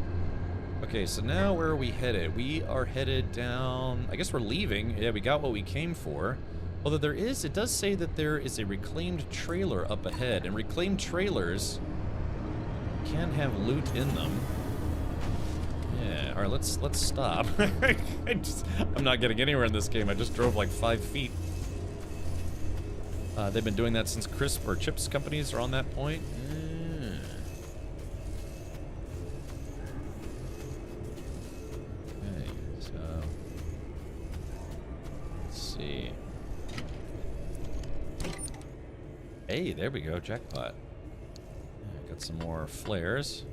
Okay, so now where are we headed? We are headed down, I guess we're leaving. Yeah, we got what we came for. Although it does say that there is a reclaimed trailer up ahead, and reclaimed trailers can have loot in them. Yeah, all right, let's stop. I'm not getting anywhere in this game. I just drove like 5 feet. They've been doing that since crisp or chips companies are on that point. Okay, so let's see. Hey, there we go, jackpot. Yeah, got some more flares.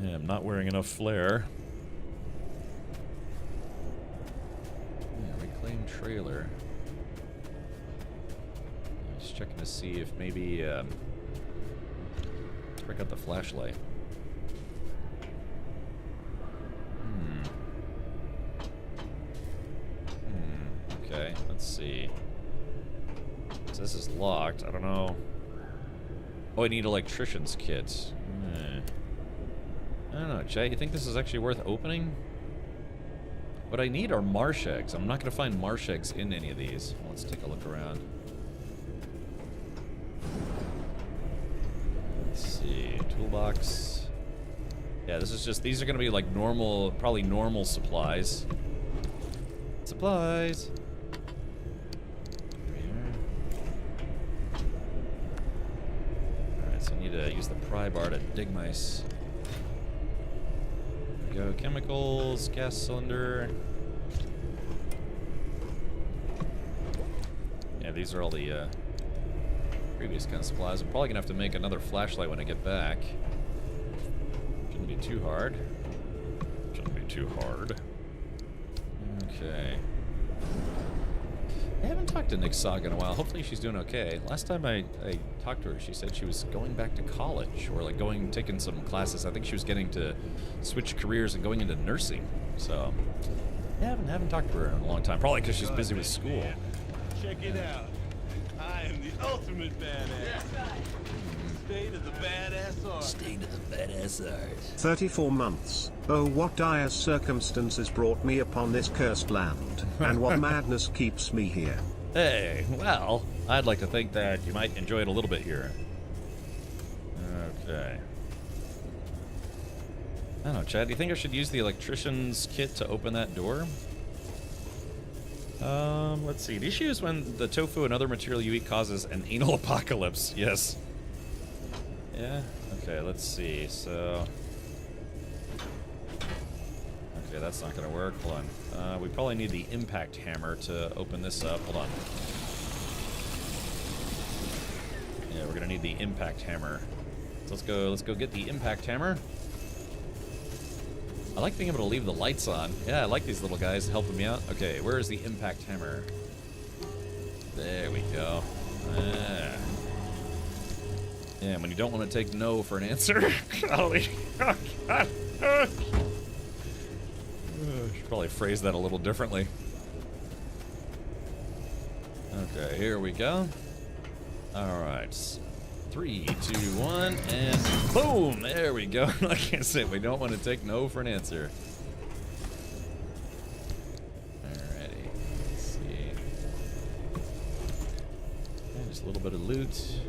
Yeah, I'm not wearing enough flare. Yeah, reclaimed trailer. Just checking to see if maybe, let's break out the flashlight. Okay, let's see. So this is locked. I don't know. Oh, I need electrician's kits. I don't know, Jay. You think this is actually worth opening? What I need are marsh eggs. I'm not going to find marsh eggs in any of these. Let's take a look around. Let's see. Toolbox. Yeah, this is just, these are going to be like normal, probably normal supplies. Supplies. Alright, so I need to use the pry bar to dig my... Go chemicals, gas cylinder. Yeah, these are all the previous kind of supplies. I'm probably gonna have to make another flashlight when I get back. Shouldn't be too hard. Shouldn't be too hard. Okay. I haven't talked to Nick Saga in a while. Hopefully she's doing okay. Last time I talked to her, she said she was going back to college, or like taking some classes. I think she was getting to switch careers and going into nursing. So, yeah, I haven't talked to her in a long time. Probably because she's busy with school. Check it out. I am the ultimate badass. State of the badass art. State of the badass art. 34 months. Oh, what dire circumstances brought me upon this cursed land, and what madness keeps me here. Hey, well, I'd like to think that you might enjoy it a little bit here. Okay. I don't know, Chad, do you think I should use the electrician's kit to open that door? Let's see. The issue is when the tofu and other material you eat causes an anal apocalypse. Yes. Yeah? Okay, let's see. So... Okay, that's not gonna work. Hold on. We probably need the impact hammer to open this up. Hold on. Yeah, we're gonna need the impact hammer. So let's go get the impact hammer. I like being able to leave the lights on. Yeah, I like these little guys helping me out. Okay, where is the impact hammer? There we go. Yeah, when you don't want to take no for an answer. Golly. Oh, God. I should probably phrase that a little differently. Okay, here we go. Alright. 3, 2, 1, and boom! There we go. Like I said, we don't want to take no for an answer. Alrighty. Let's see. And just a little bit of loot.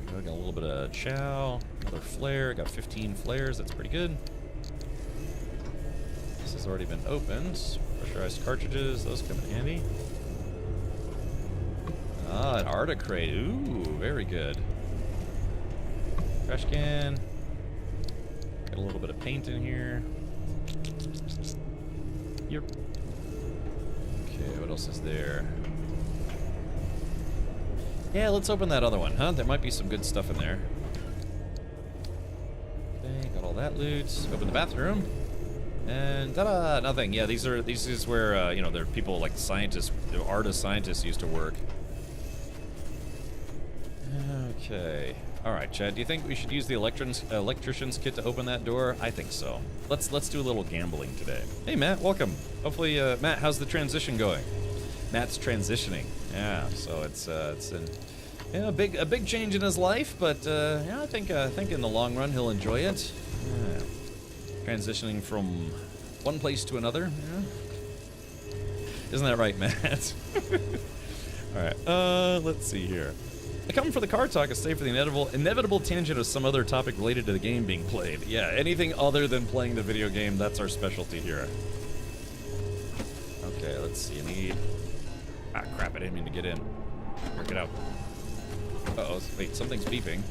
I got a little bit of chow, another flare. Got 15 flares. That's pretty good. This has already been opened. Pressurized cartridges. Those come in handy. Ah, an Arctic crate. Ooh, very good. Trash can. Got a little bit of paint in here. Yep. Okay, what else is there? Yeah, let's open that other one, huh? There might be some good stuff in there. Okay, got all that loot. Open the bathroom. And ta-da! Nothing. Yeah, these is where you know, there are people like scientists, artist scientists used to work. Okay. All right, Chad. Do you think we should use the electrician's kit to open that door? I think so. Let's do a little gambling today. Hey, Matt. Welcome. Hopefully, Matt, how's the transition going? Matt's transitioning. Yeah. So it's a big change in his life, but yeah, I think in the long run he'll enjoy it. Yeah. Transitioning from one place to another. Yeah. Isn't that right, Matt? All right. Let's see here. I come for the car talk, save for the inevitable tangent of some other topic related to the game being played. Yeah, anything other than playing the video game, that's our specialty here. Okay, let's see. I need... Ah, crap, I didn't mean to get in. Work it out. Uh-oh, wait, something's beeping.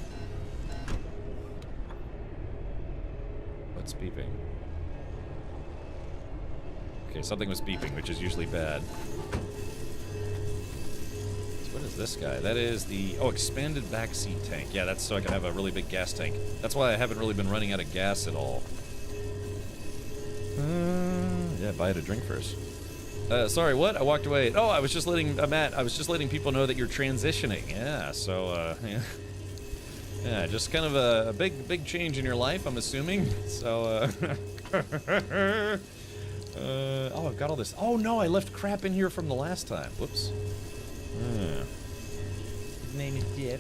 What's beeping? Okay, something was beeping, which is usually bad. What is this guy? That is the, expanded backseat tank. Yeah, that's so I can have a really big gas tank. That's why I haven't really been running out of gas at all. Yeah, buy it a drink first. Sorry, what? I walked away. Oh, I was just letting, Matt, I was just letting people know that you're transitioning. Yeah, so, yeah. Yeah, just kind of a big change in your life, I'm assuming. So, oh, I've got all this. Oh, no, I left crap in here from the last time. Whoops. His name is Jeff.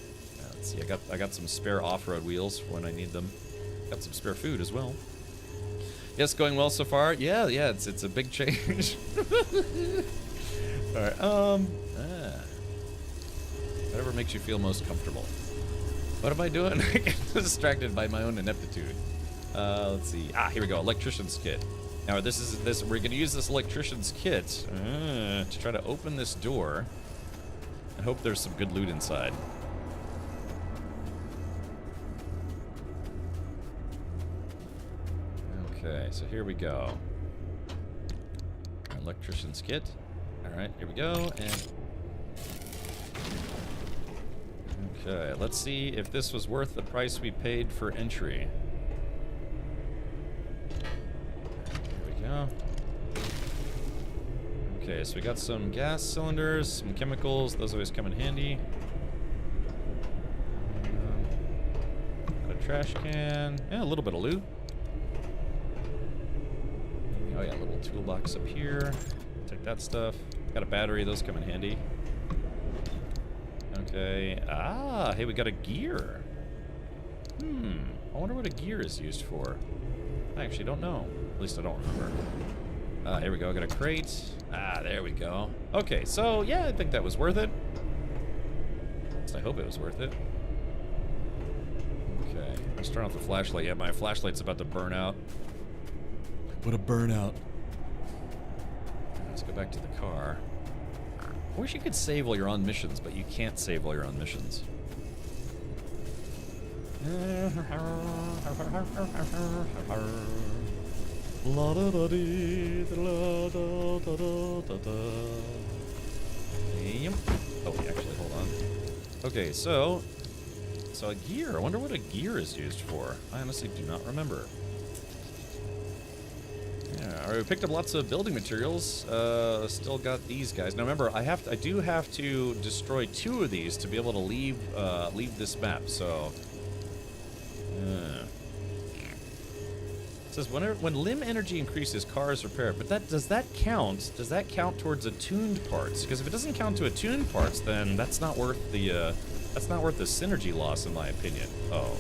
Let's see. I got some spare off-road wheels for when I need them. Got some spare food as well. Yes, going well so far. Yeah. It's a big change. All right. Whatever makes you feel most comfortable. What am I doing? I get distracted by my own ineptitude. Let's see. Ah, here we go. Electrician's kit. Now we're gonna use this electrician's kit to try to open this door. I hope there's some good loot inside. Okay, so here we go. Electrician's kit. Alright, here we go, and... Okay, let's see if this was worth the price we paid for entry. Here we go. Okay, so we got some gas cylinders, some chemicals. Those always come in handy. Got a trash can. Yeah, a little bit of loot. Oh yeah, a little toolbox up here. Take that stuff. Got a battery. Those come in handy. Okay. Ah, hey, we got a gear. I wonder what a gear is used for. I actually don't know. At least I don't remember. Here we go. Got a crate. Ah, there we go. Okay, so yeah, I think that was worth it. At least I hope it was worth it. Okay, let's turn off the flashlight. Yeah, my flashlight's about to burn out. What a burnout. Let's go back to the car. I wish you could save while you're on missions, but you can't save while you're on missions. La da da dee, la da da da da da. Oh, actually, hold Okay, so a gear. I wonder what a gear is used for. I honestly do not remember. Yeah, alright, we picked up lots of building materials. Still got these guys. Now remember, I do have to destroy 2 of these to be able to leave this map. So, it says when limb energy increases, cars repair. But does that count? Does that count towards attuned parts? Because if it doesn't count to attuned parts, then that's not worth the synergy loss, in my opinion. Oh.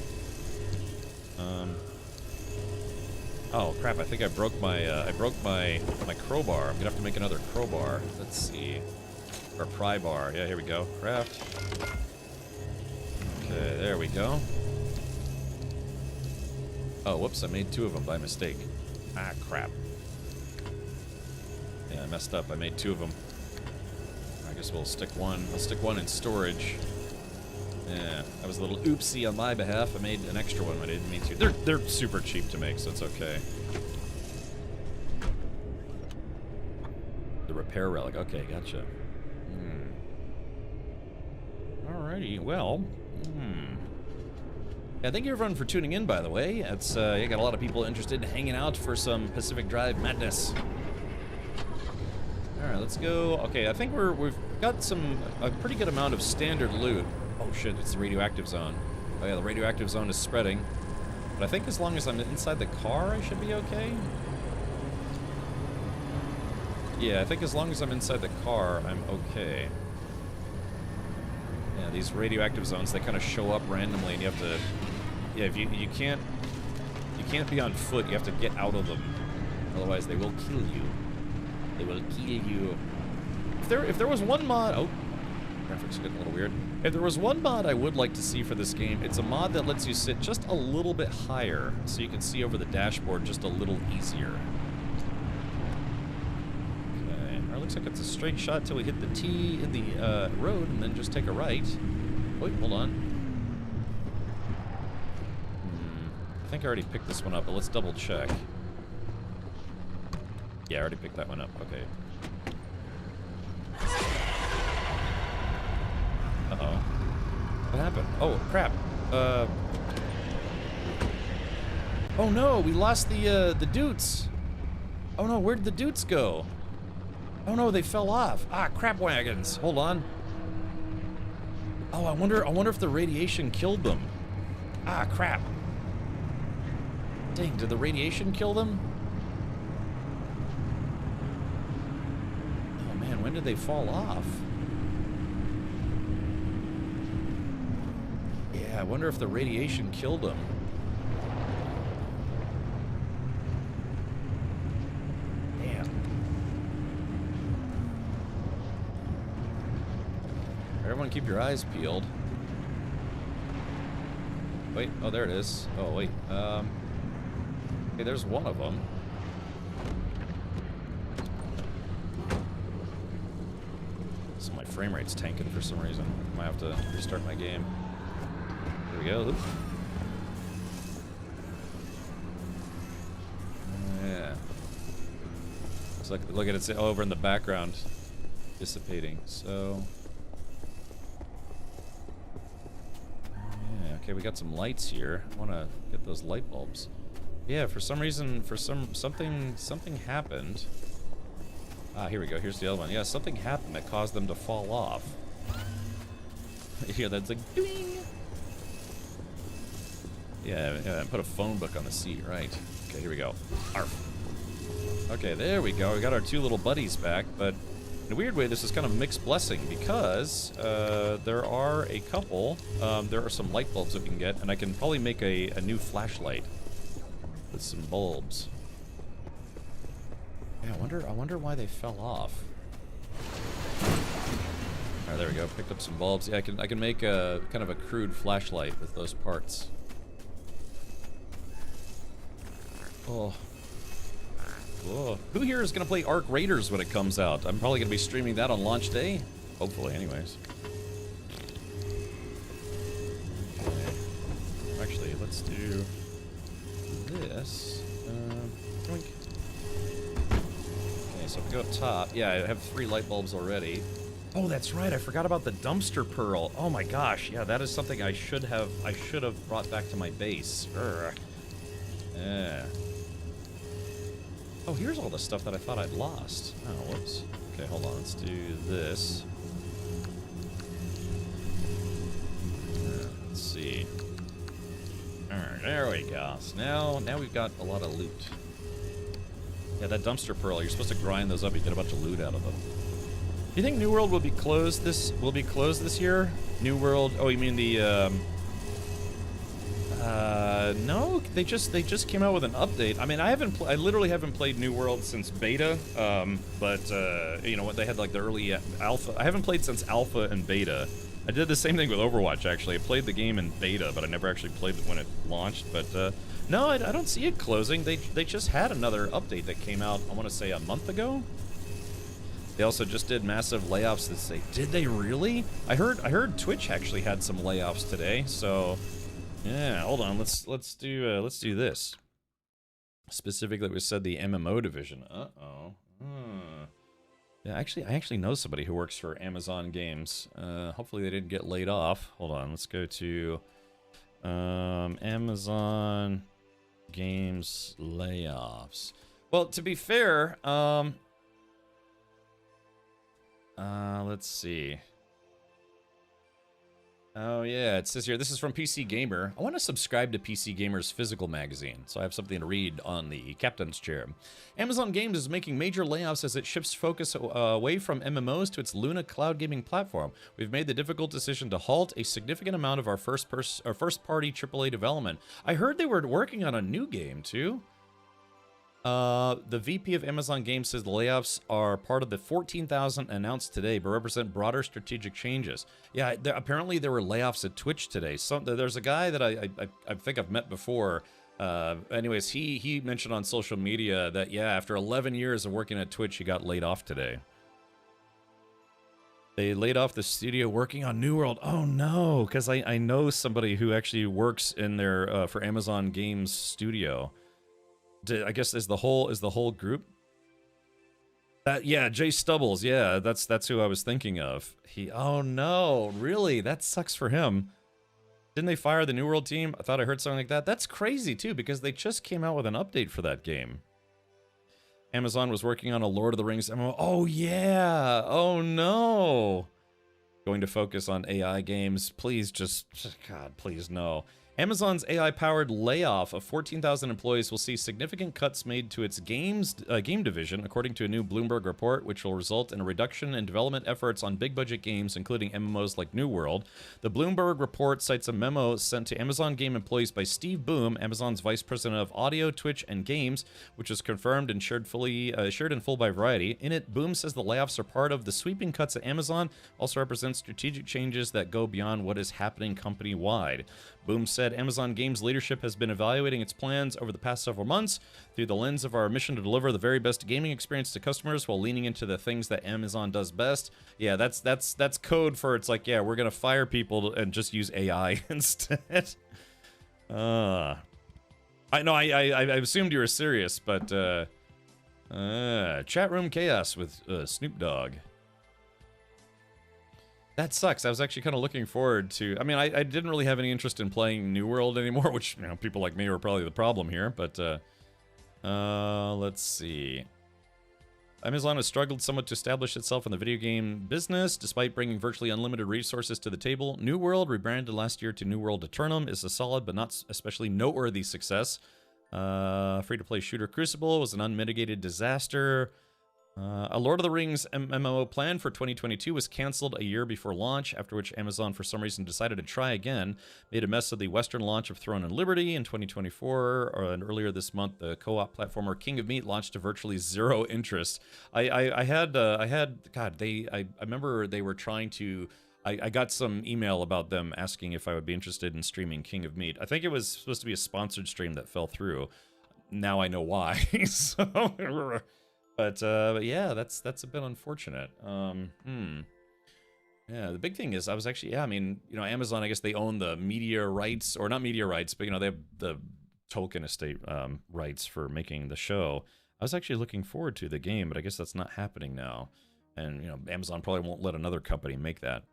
Oh crap! I think I broke my my crowbar. I'm gonna have to make another crowbar. Let's see, or pry bar. Yeah, here we go. Craft. Okay, there we go. Oh, whoops! I made 2 of them by mistake. Ah, crap. Yeah, I messed up. I made 2 of them. I guess we'll stick one. I'll stick one in storage. Yeah, that was a little oopsie on my behalf. I made an extra one when I didn't mean to. They're super cheap to make, so it's okay. The repair relic. Okay, gotcha. Alrighty, well. Yeah, thank you everyone for tuning in, by the way. It's you got a lot of people interested in hanging out for some Pacific Drive madness. Alright, let's go. Okay, I think we've got a pretty good amount of standard loot. Oh shit, it's the radioactive zone. Oh yeah, the radioactive zone is spreading. But I think as long as I'm inside the car, I should be okay. Yeah, I think as long as I'm inside the car, I'm okay. Yeah, these radioactive zones, they kind of show up randomly, and you have to... Yeah, if you can't be on foot, you have to get out of them. Otherwise, they will kill you. They will kill you. If there was one mod... Oh, graphics are getting a little weird. If there was one mod I would like to see for this game, it's a mod that lets you sit just a little bit higher, so you can see over the dashboard just a little easier. Okay, it looks like it's a straight shot till we hit the T in the road, and then just take a right. Wait, hold on. I think I already picked this one up, but let's double check. Yeah, I already picked that one up. Okay. Uh-oh. What happened? Oh, crap. Oh no, we lost the Doots. Oh no, where'd the Doots go? Oh no, they fell off. Ah, crap wagons. Hold on. Oh, I wonder if the radiation killed them. Ah, crap. Dang, did the radiation kill them? Oh man, when did they fall off? Yeah, I wonder if the radiation killed them. Damn. Everyone keep your eyes peeled. Wait, oh there it is. Oh wait, okay, there's one of them. So my frame rate's tanking for some reason. Might have to restart my game. Here we go. Yeah. It's like, look at it over in the background, dissipating. So. Yeah. Okay, we got some lights here. I want to get those light bulbs. Yeah, for some reason, something happened. Ah, here we go. Here's the other one. Yeah, something happened that caused them to fall off. Yeah, that's like ding. Yeah, put a phone book on the seat, right? Okay, here we go. Arf. Okay, there we go. We got our 2 little buddies back, but in a weird way, this is kind of a mixed blessing because there are a couple. There are some light bulbs that we can get, and I can probably make a new flashlight with some bulbs. Yeah, I wonder why they fell off. Alright, there we go. Picked up some bulbs. Yeah, I can make a kind of a crude flashlight with those parts. Oh. Whoa. Who here is gonna play Ark Raiders when it comes out? I'm probably gonna be streaming that on launch day. Hopefully, anyways. Okay. Actually, let's do this. Okay, so if we go up top, yeah, I have 3 light bulbs already. Oh, that's right. I forgot about the dumpster pearl. Oh my gosh. Yeah, that is something I should have brought back to my base. Urgh. Yeah. Oh, here's all the stuff that I thought I'd lost. Oh, whoops. Okay, hold on. Let's do this. Let's see. Alright, there we go. So now we've got a lot of loot. Yeah, that dumpster pearl, you're supposed to grind those up, you get a bunch of loot out of them. Do you think New World will be closed this year? New World, oh, you mean the no, they just came out with an update. I mean, I literally haven't played New World since beta, but you know what, they had like the early alpha. I haven't played since alpha and beta. I did the same thing with Overwatch, actually. I played the game in beta, but I never actually played it when it launched. But no, I don't see it closing. They just had another update that came out, I want to say a month ago. They also just did massive layoffs this day. Did they really? I heard Twitch actually had some layoffs today. So yeah, hold on. Let's do this. Specifically, we said the MMO division. Yeah, I actually know somebody who works for Amazon Games. Hopefully they didn't get laid off. Hold on, let's go to Amazon Games layoffs. Well, to be fair, let's see. Oh yeah, it says here, this is from PC Gamer. I want to subscribe to PC Gamer's physical magazine, so I have something to read on the captain's chair. Amazon Games is making major layoffs as it shifts focus away from MMOs to its Luna cloud gaming platform. We've made the difficult decision to halt a significant amount of our first-party AAA development. I heard they were working on a new game too. The VP of Amazon Games says the layoffs are part of the 14,000 announced today, but represent broader strategic changes. Yeah, apparently there were layoffs at Twitch today. There's a guy that I think I've met before. Anyways, he mentioned on social media that, yeah, after 11 years of working at Twitch, he got laid off today. They laid off the studio working on New World. Oh no, because I know somebody who actually works in their for Amazon Games studio. I guess is the whole group. Yeah, Jay Stubbles. Yeah, that's who I was thinking of. Oh no, really? That sucks for him. Didn't they fire the New World team? I thought I heard something like that. That's crazy too, because they just came out with an update for that game. Amazon was working on a Lord of the Rings MMO. Oh yeah. Oh no. Going to focus on AI games. Please God, please no. Amazon's AI-powered layoff of 14,000 employees will see significant cuts made to its game division, according to a new Bloomberg report, which will result in a reduction in development efforts on big-budget games, including MMOs like New World. The Bloomberg report cites a memo sent to Amazon Game employees by Steve Boom, Amazon's vice president of audio, Twitch, and games, which was confirmed and shared in full by Variety. In it, Boom says the layoffs are part of the sweeping cuts at Amazon, also represent strategic changes that go beyond what is happening company-wide. Boom said Amazon Games leadership has been evaluating its plans over the past several months through the lens of our mission to deliver the very best gaming experience to customers while leaning into the things that Amazon does best. Yeah, that's code for, it's like, yeah, we're gonna fire people and just use AI instead. I know I assumed you were serious, but chat room chaos with Snoop Dogg. That sucks. I was actually kind of looking forward to... I mean, I didn't really have any interest in playing New World anymore, which, you know, people like me are probably the problem here, but, let's see. Amazon has struggled somewhat to establish itself in the video game business, despite bringing virtually unlimited resources to the table. New World, rebranded last year to New World Eternum, is a solid but not especially noteworthy success. Free-to-play shooter Crucible was an unmitigated disaster. A Lord of the Rings MMO planned for 2022 was canceled a year before launch, after which Amazon for some reason decided to try again, made a mess of the Western launch of Throne and Liberty in 2024, and earlier this month the co-op platformer King of Meat launched to virtually zero interest. I remember they were trying to... I got some email about them asking if I would be interested in streaming King of Meat. I think it was supposed to be a sponsored stream that fell through. Now I know why. So... But yeah, that's a bit unfortunate. Yeah, the big thing is I was actually, yeah, I mean, you know, Amazon, I guess they own the media rights, or not media rights, but, you know, they have the Tolkien estate rights for making the show. I was actually looking forward to the game, but I guess that's not happening now. And, you know, Amazon probably won't let another company make that.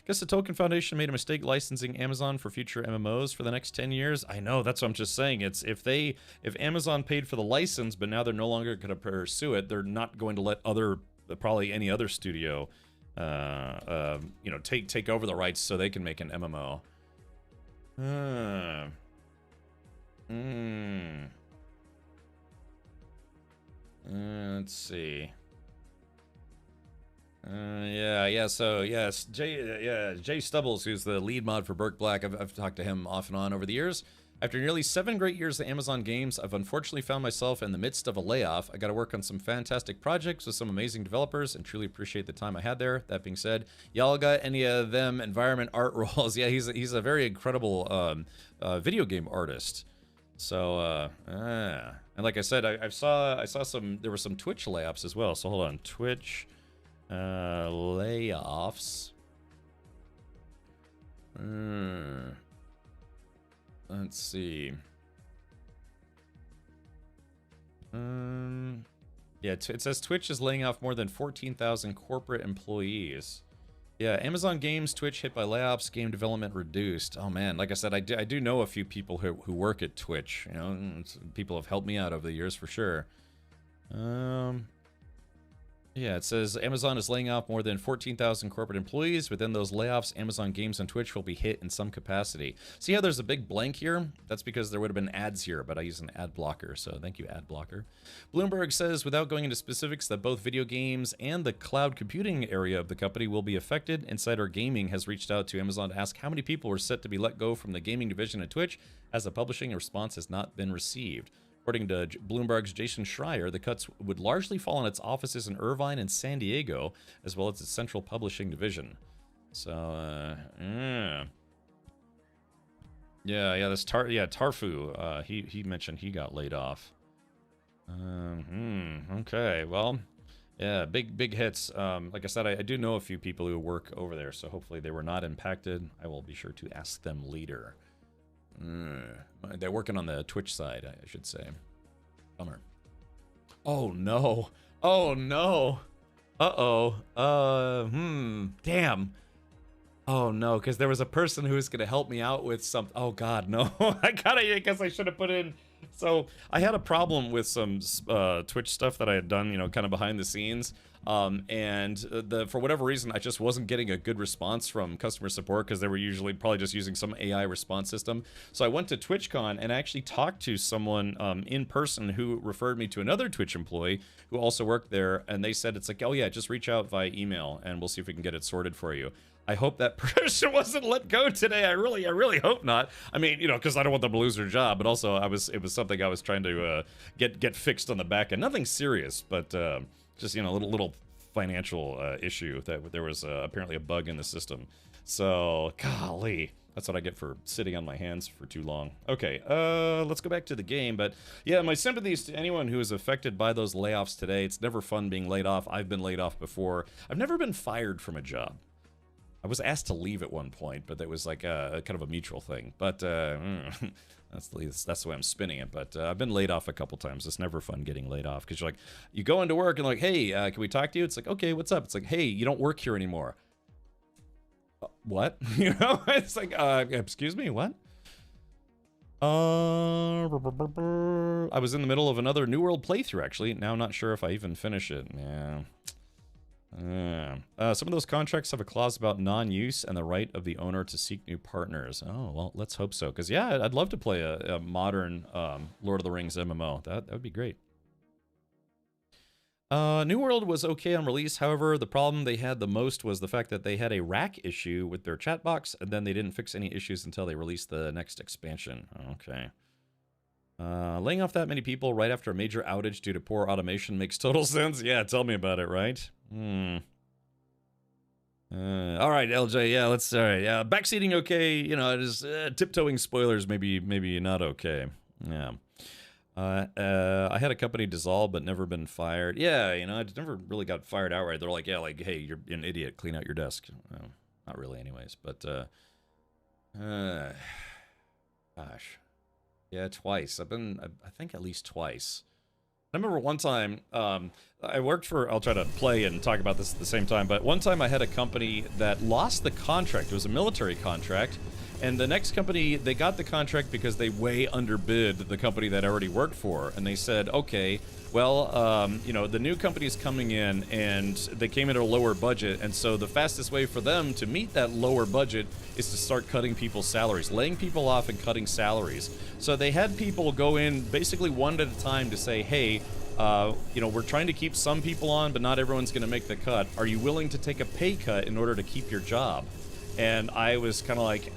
Guess the Token Foundation made a mistake licensing Amazon for future MMOs for the next 10 years. I know, that's what I'm just saying. It's if Amazon paid for the license, but now they're no longer going to pursue it, they're not going to let probably any other studio, you know, take over the rights so they can make an MMO. Let's see. So yes, Jay Stubbles, who's the lead mod for Burke Black, I've talked to him off and on over the years. After nearly 7 great years at Amazon Games, I've unfortunately found myself in the midst of a layoff. I got to work on some fantastic projects with some amazing developers and truly appreciate the time I had there. That being said, y'all got any of them environment art roles? Yeah, he's a very incredible video game artist. So, and like I said, I saw there were some Twitch layoffs as well. So hold on, Twitch layoffs. Let's see. Yeah, it says Twitch is laying off more than 14,000 corporate employees. Yeah, Amazon Games, Twitch hit by layoffs, game development reduced. Oh man, like I said, I do know a few people who work at Twitch. You know, people have helped me out over the years for sure. Yeah, it says Amazon is laying off more than 14,000 corporate employees. Within those layoffs, Amazon Games and Twitch will be hit in some capacity. See how there's a big blank here? That's because there would have been ads here, but I use an ad blocker, so thank you, ad blocker. Bloomberg says, without going into specifics, that both video games and the cloud computing area of the company will be affected. Insider Gaming has reached out to Amazon to ask how many people were set to be let go from the gaming division at Twitch, as the publishing response has not been received. According to Bloomberg's Jason Schreier, the cuts would largely fall on its offices in Irvine and San Diego, as well as its central publishing division. So, this Tarfu, he mentioned he got laid off. Okay, well, yeah, big hits. Like I said, I do know a few people who work over there, so hopefully they were not impacted. I will be sure to ask them later. They're working on the Twitch side, I should say. Bummer. Oh no. Oh no. Damn. Oh no, because there was a person who was gonna help me out with something. Oh god, no. I guess I should have put in. So I had a problem with some Twitch stuff that I had done, you know, kind of behind the scenes. And for whatever reason, I just wasn't getting a good response from customer support because they were usually probably just using some AI response system. So I went to TwitchCon and actually talked to someone in person who referred me to another Twitch employee who also worked there. And they said, it's like, oh yeah, just reach out via email and we'll see if we can get it sorted for you. I hope that person wasn't let go today. I really hope not. I mean, you know, because I don't want them to lose their job, but also it was something I was trying to get fixed on the back end. Nothing serious, but just, you know, a little financial issue that there was apparently a bug in the system. So, golly, that's what I get for sitting on my hands for too long. Okay, let's go back to the game. But yeah, my sympathies to anyone who is affected by those layoffs today. It's never fun being laid off. I've been laid off before. I've never been fired from a job. I was asked to leave at one point, but that was like a kind of a mutual thing. But that's the way I'm spinning it. But I've been laid off a couple times. It's never fun getting laid off because you're like, you go into work and like, hey, can we talk to you? It's like, okay, what's up? It's like, hey, you don't work here anymore. What? You know, it's like, excuse me, what? I was in the middle of another New World playthrough actually. Now I'm not sure if I even finish it. Yeah. Some of those contracts have a clause about non-use and the right of the owner to seek new partners. Oh, well, let's hope so. Because, yeah, I'd love to play a modern Lord of the Rings MMO. That would be great. New World was okay on release. However, the problem they had the most was the fact that they had a rack issue with their chat box, and then they didn't fix any issues until they released the next expansion. Okay. Laying off that many people right after a major outage due to poor automation makes total sense. Yeah, tell me about it, right? All right, LJ. Yeah, all right. Yeah, backseating okay. You know, it is tiptoeing spoilers. Maybe not okay. Yeah. I had a company dissolve, but never been fired. Yeah, you know, I never really got fired outright. They're like, yeah, like, hey, you're an idiot. Clean out your desk. Not really, anyways. But gosh. Yeah, twice. I think at least twice. I remember one time, I worked for, I'll try to play and talk about this at the same time, but one time I had a company that lost the contract. It was a military contract, and the next company, they got the contract because they way underbid the company that I already worked for, and they said, okay, well, you know, the new company's coming in, and they came in at a lower budget, and so the fastest way for them to meet that lower budget is to start cutting people's salaries, laying people off and cutting salaries. So they had people go in basically one at a time to say, hey, you know, we're trying to keep some people on, but not everyone's going to make the cut. Are you willing to take a pay cut in order to keep your job? And I was kind of like,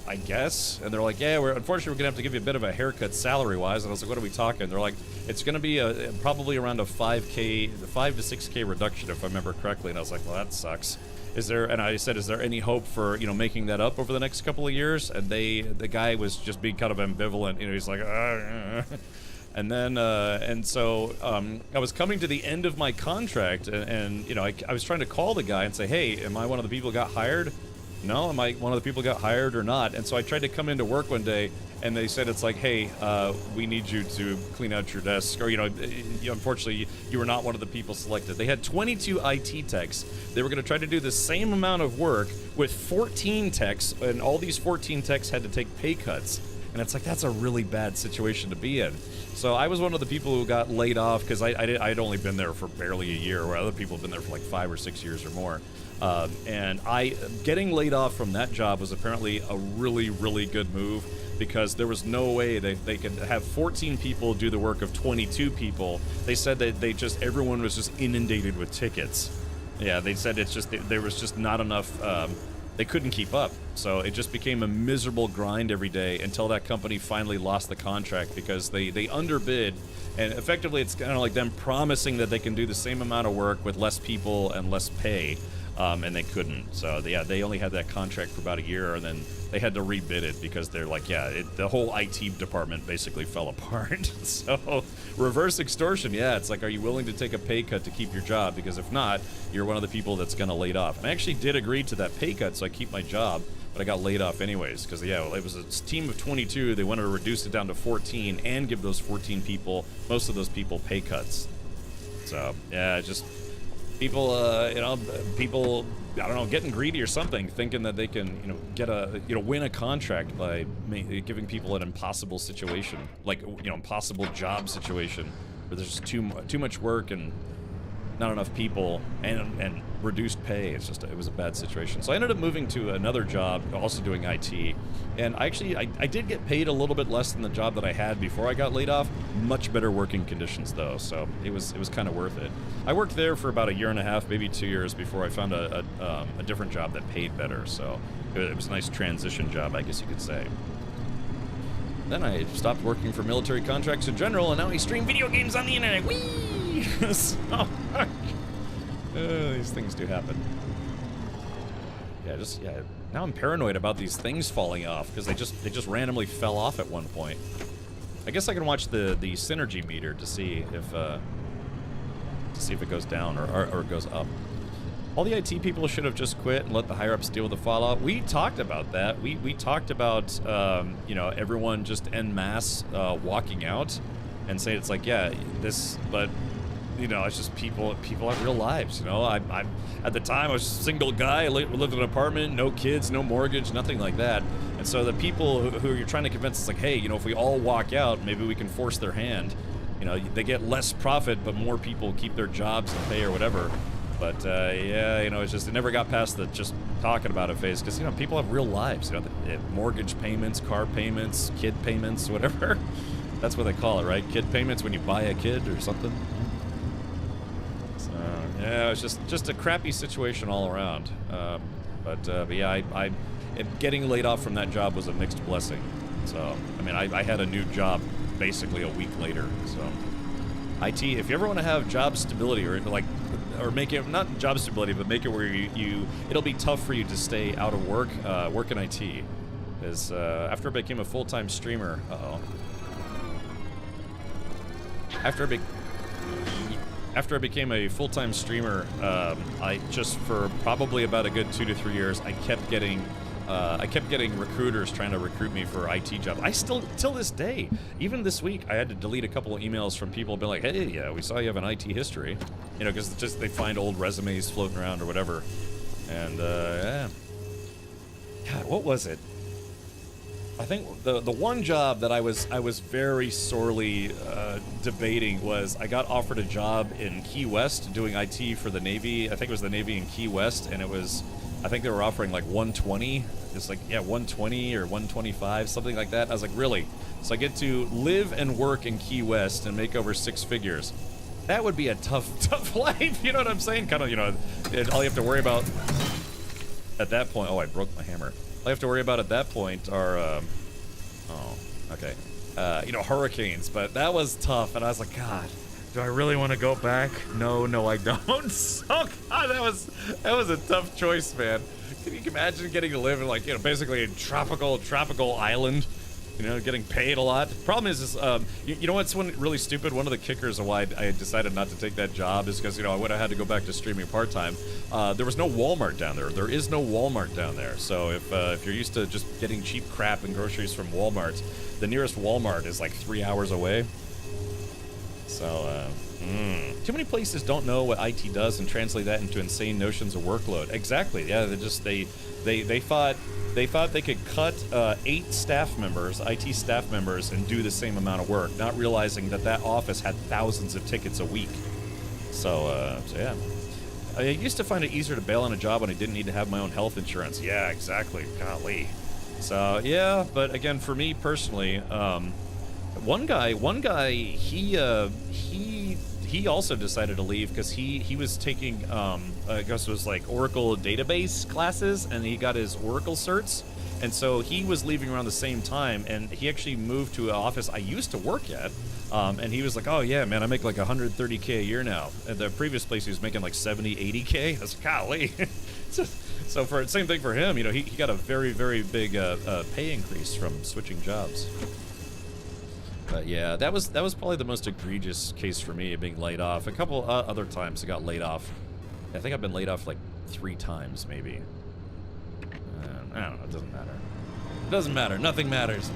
I guess. And they're like, yeah, unfortunately, we're going to have to give you a bit of a haircut salary-wise. And I was like, what are we talking? They're like, it's going to be probably around a 5 to 6K reduction, if I remember correctly. And I was like, well, that sucks. And I said, is there any hope for, you know, making that up over the next couple of years? And the guy was just being kind of ambivalent. You know, he's like, And then, so I was coming to the end of my contract, and you know, I was trying to call the guy and say, hey, am I one of the people who got hired? No, am I one of the people who got hired or not? And so I tried to come into work one day, and they said, it's like, hey, we need you to clean out your desk, or, you know, unfortunately, you were not one of the people selected. They had 22 IT techs. They were going to try to do the same amount of work with 14 techs, and all these 14 techs had to take pay cuts. And it's like, that's a really bad situation to be in. So I was one of the people who got laid off because I'd only been there for barely a year, where other people have been there for like 5 or 6 years or more. And getting laid off from that job was apparently a really, really good move, because there was no way they could have 14 people do the work of 22 people. They said that everyone was just inundated with tickets. Yeah, they said there was just not enough, they couldn't keep up. So it just became a miserable grind every day until that company finally lost the contract, because they underbid, and effectively it's kind of like them promising that they can do the same amount of work with less people and less pay. And they couldn't. So they only had that contract for about a year, and then they had to rebid it because they're like, the whole IT department basically fell apart. So reverse extortion, it's like, are you willing to take a pay cut to keep your job? Because if not, you're one of the people that's gonna laid off. And I actually did agree to that pay cut, so I keep my job, but I got laid off anyways, because it was a team of 22. They wanted to reduce it down to 14 and give those 14 people, most of those people, pay cuts. So just people, people, I don't know, getting greedy or something, thinking that they can, win a contract by giving people an impossible situation, like, impossible job situation, where there's just too much work and not enough people and reduced pay. It was a bad situation. So I ended up moving to another job, also doing IT, and I did get paid a little bit less than the job that I had before I got laid off. Much better working conditions though, so it was kind of worth it. I worked there for about 1.5 years, maybe 2 years, before I found a different job that paid better. So it was a nice transition job, I guess you could say. Then I stopped working for military contracts in general, and now I stream video games on the internet. Whee! So, these things do happen. Now I'm paranoid about these things falling off, because they just randomly fell off at one point. I guess I can watch the synergy meter to see if it goes down or it goes up. All the IT people should have just quit and let the higher-ups deal with the fallout. We talked about that. We talked about, everyone just en masse walking out and saying it's like, but, it's just people have real lives, I at the time, I was a single guy, I lived in an apartment, no kids, no mortgage, nothing like that. And so the people who you're trying to convince, it's like, hey, if we all walk out, maybe we can force their hand. They get less profit, but more people keep their jobs and pay or whatever. But, it's just, it never got past the just talking about it phase, because, people have real lives, mortgage payments, car payments, kid payments, whatever. That's what they call it, right? Kid payments when you buy a kid or something. So, it's just a crappy situation all around. Getting laid off from that job was a mixed blessing. So, I had a new job basically a week later, so. IT, if you ever want to have job stability, or make it, not job stability, but make it where it'll be tough for you to stay out of work, work in IT. Because after I became a full-time streamer, after I became a full-time streamer, I just, for probably about a good 2 to 3 years, I kept getting I kept getting recruiters trying to recruit me for IT jobs. I still, till this day, even this week, I had to delete a couple of emails from people being like, hey, yeah, we saw you have an IT history. You know, because just they find old resumes floating around or whatever. And, yeah. God, what was it? I think the one job that I was very sorely debating was I got offered a job in Key West doing IT for the Navy. I think it was the Navy in Key West, and it was, I think they were offering like 120. It's like, yeah, 120 or 125, something like that. I was like, really? So I get to live and work in Key West and make over 6 figures. That would be a tough life. You know what I'm saying? Kind of, you know, all you have to worry about at that point. Oh, I broke my hammer. All you have to worry about at that point are, oh, okay. You know, hurricanes. But that was tough, and I was like, God, do I really want to go back? No, I don't. So, God, that was a tough choice, man. Can you imagine getting to live in, like, you know, basically a tropical island, you know, getting paid a lot? Problem is you know what's really stupid? One of the kickers of why I decided not to take that job is because, you know, I would have had to go back to streaming part-time. There was no Walmart down there. There is no Walmart down there. So if you're used to just getting cheap crap and groceries from Walmart, the nearest Walmart is like 3 hours away. So, too many places don't know what IT does and translate that into insane notions of workload. Exactly. Yeah, they thought they could cut 8 staff members, IT staff members, and do the same amount of work, not realizing that office had thousands of tickets a week. So yeah. I used to find it easier to bail on a job when I didn't need to have my own health insurance. Yeah, exactly. Golly. So yeah, but again, for me personally, one guy, he also decided to leave because he was taking, I guess it was like Oracle database classes, and he got his Oracle certs, and so he was leaving around the same time, and he actually moved to an office I used to work at, and he was like, oh yeah, man, I make like $130K a year now. At the previous place he was making like 70, 80K. I was like, golly. So for same thing for him, you know, he got a very, very big pay increase from switching jobs. But yeah, that was probably the most egregious case for me, being laid off. A couple other times I got laid off. I think I've been laid off like 3 times, maybe. I don't know. It doesn't matter. It doesn't matter. Nothing matters.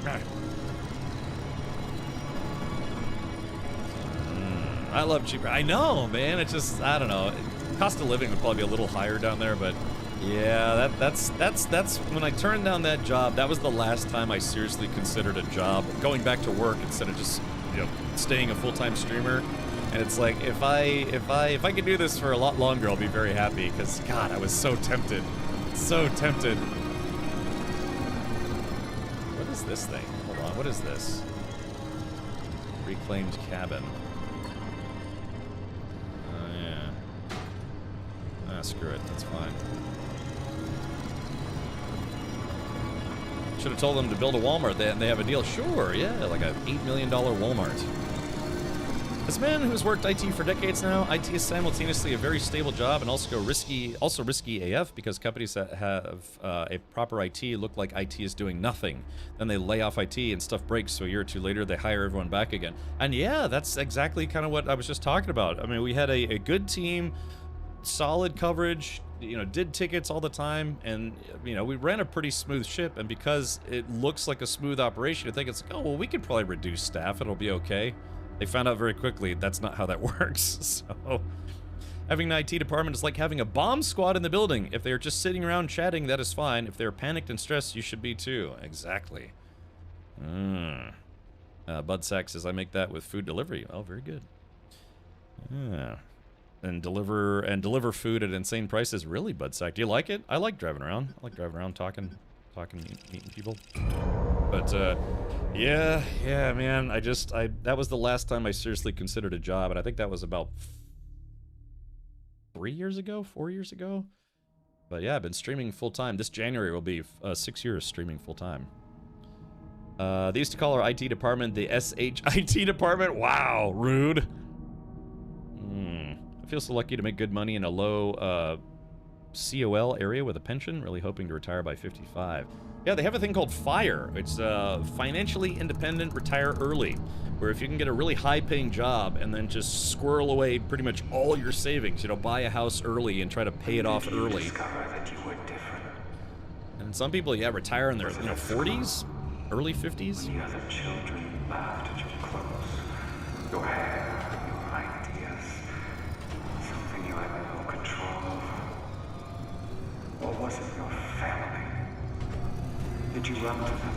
I love cheaper. I know, man. It's just, I don't know. Cost of living would probably be a little higher down there, but yeah, that's when I turned down that job. That was the last time I seriously considered a job, going back to work instead of just, you know, staying a full-time streamer. And it's like, if I could do this for a lot longer, I'll be very happy, because God, I was so tempted. So tempted. What is this thing? Hold on, what is this? Reclaimed cabin. Oh yeah. Ah, screw it, that's fine. Should have told them to build a Walmart. They have a deal. Sure, yeah, like a $8 million Walmart. As a man who's worked IT for decades now, IT is simultaneously a very stable job and also risky AF, because companies that have a proper IT look like IT is doing nothing. Then they lay off IT and stuff breaks, so a year or 2 later they hire everyone back again. And yeah, that's exactly kind of what I was just talking about. I mean, we had a good team, solid coverage, you know, did tickets all the time, and, you know, we ran a pretty smooth ship, and because it looks like a smooth operation, you think it's like, oh, well, we could probably reduce staff, it'll be okay. They found out very quickly that's not how that works. So having an IT department is like having a bomb squad in the building. If they're just sitting around chatting, that is fine. If they're panicked and stressed, you should be too. Exactly. Budsack says, I make that with food delivery. Oh, very good. Yeah. And deliver food at insane prices. Really, Budsack? Do you like it? I like driving around. I like driving around, talking, meeting people. But yeah, man. That was the last time I seriously considered a job, and I think that was about 4 years ago. But yeah, I've been streaming full time. This January will be 6 years streaming full time. They used to call our IT department the SHIT department. Wow, rude. I feel so lucky to make good money in a low COL area with a pension. Really hoping to retire by 55. Yeah, they have a thing called FIRE. It's financially independent, retire early, where if you can get a really high-paying job and then just squirrel away pretty much all your savings, you know, buy a house early and try to pay it off early. And some people, yeah, retire in their 40s, early 50s. When the other children laughed at your clothes, your hair, your ideas, something you had no control over. Or was it your family? Did you run to them,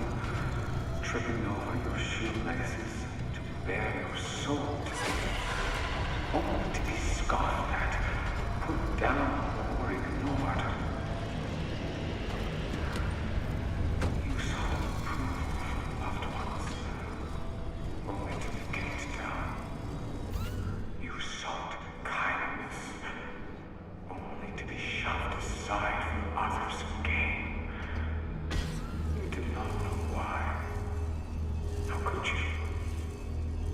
tripping over your shoelaces to bare your soul to them, only to be scoffed at, put down, or ignored? You sought approval from loved ones, only to be kicked down. You sought kindness, only to be shoved aside from others again. You did not know why. How could you?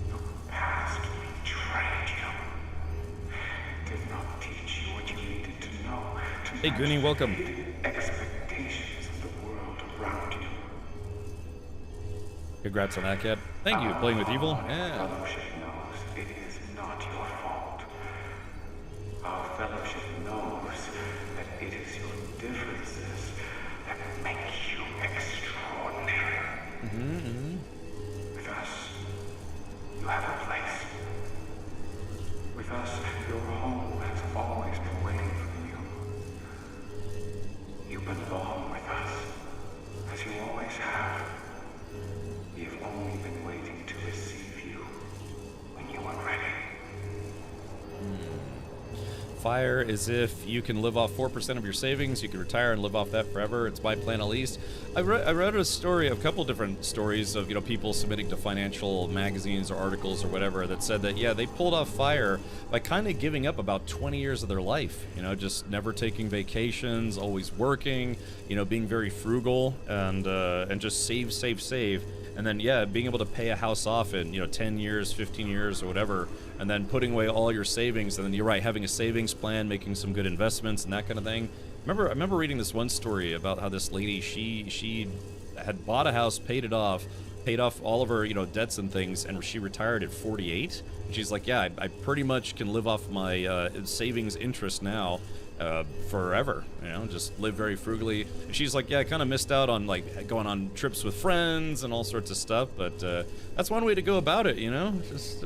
Your past betrayed you. Did not teach you what you needed to know to Hey, Goonie, welcome. expectations of the world around you. Congrats on that, Cat. Thank you. Playing with Evil. Yeah. Fellowship knows it is not your fault. Our fellowship knows that it is your differences that make you extraordinary. With us, you have a place. With us, your home has always been waiting for you. You belong with us, as you always have. We have only been waiting to receive you when you are ready. Fire is if you can live off 4% of your savings, you can retire and live off that forever. It's my plan at least. I read a story, a couple different stories of people submitting to financial magazines or articles or whatever that said that they pulled off Fire by kind of giving up about 20 years of their life. Just never taking vacations, always working, being very frugal and just save. And then, being able to pay a house off in, 10 years, 15 years, or whatever, and then putting away all your savings, and then you're right, having a savings plan, making some good investments, and that kind of thing. I remember reading this one story about how this lady, she had bought a house, paid off all of her, debts and things, and she retired at 48. And she's like, I pretty much can live off my savings interest now. Forever, just live very frugally. And she's like, I kind of missed out on going on trips with friends and all sorts of stuff, but that's one way to go about it, just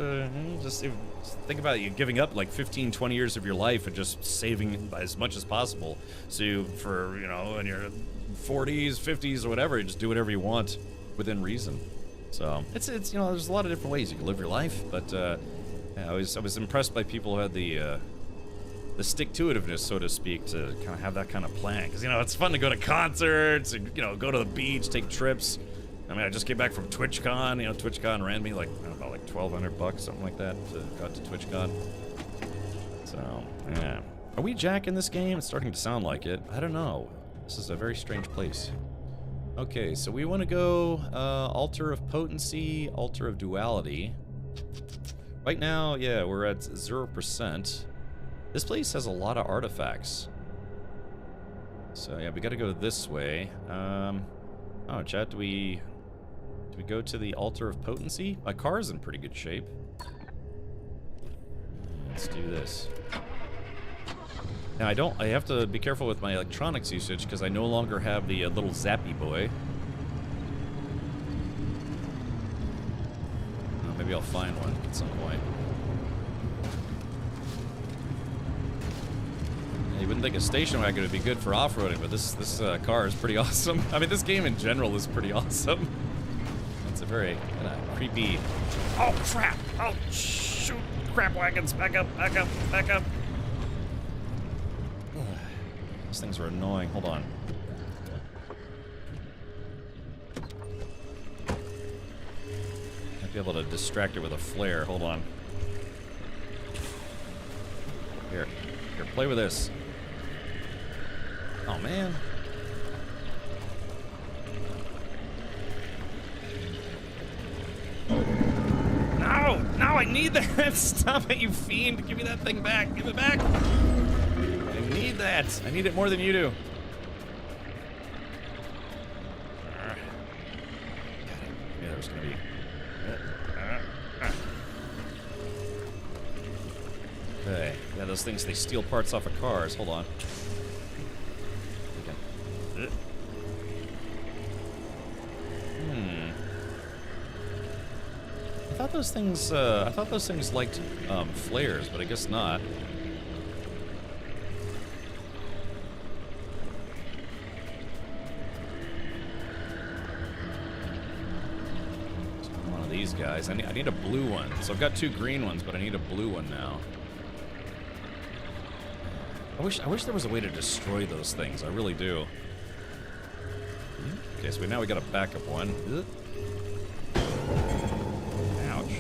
think about you giving up 15, 20 years of your life and just saving as much as possible. So for, in your 40s, 50s or whatever, you just do whatever you want within reason. So it's there's a lot of different ways you can live your life, but I was impressed by people who had the stick-to-itiveness, so to speak, to kind of have that kind of plan. Because, it's fun to go to concerts and, go to the beach, take trips. I just came back from TwitchCon. TwitchCon ran me about $1,200, something like that, to go to TwitchCon. So, yeah. Are we Jack in this game? It's starting to sound like it. I don't know. This is a very strange place. Okay, so we want to go Altar of Potency, Altar of Duality. Right now, we're at 0%. This place has a lot of artifacts. So we gotta go this way. Oh, chat, do we go to the Altar of Potency? My car's in pretty good shape. Let's do this. Now I have to be careful with my electronics usage because I no longer have the little zappy boy. Maybe I'll find one at some point. You wouldn't think a station wagon would be good for off-roading, but this car is pretty awesome. This game in general is pretty awesome. It's a very kind of creepy... Oh, crap! Oh, shoot! Crap wagons! Back up! Back up! Back up! These things are annoying. Hold on. Might be able to distract it with a flare. Hold on. Here, play with this. Oh, man. No, I need that. Stop it, you fiend. Give me that thing back. Give it back. I need that. I need it more than you do. Yeah, there's gonna be... Okay. Yeah, those things, they steal parts off of cars. Hold on. thought those things liked flares, but I guess not. One of these guys. I need a blue one. So I've got 2 green ones, but I need a blue one now. I wish there was a way to destroy those things. I really do. Okay, so now we got a backup one. Ouch.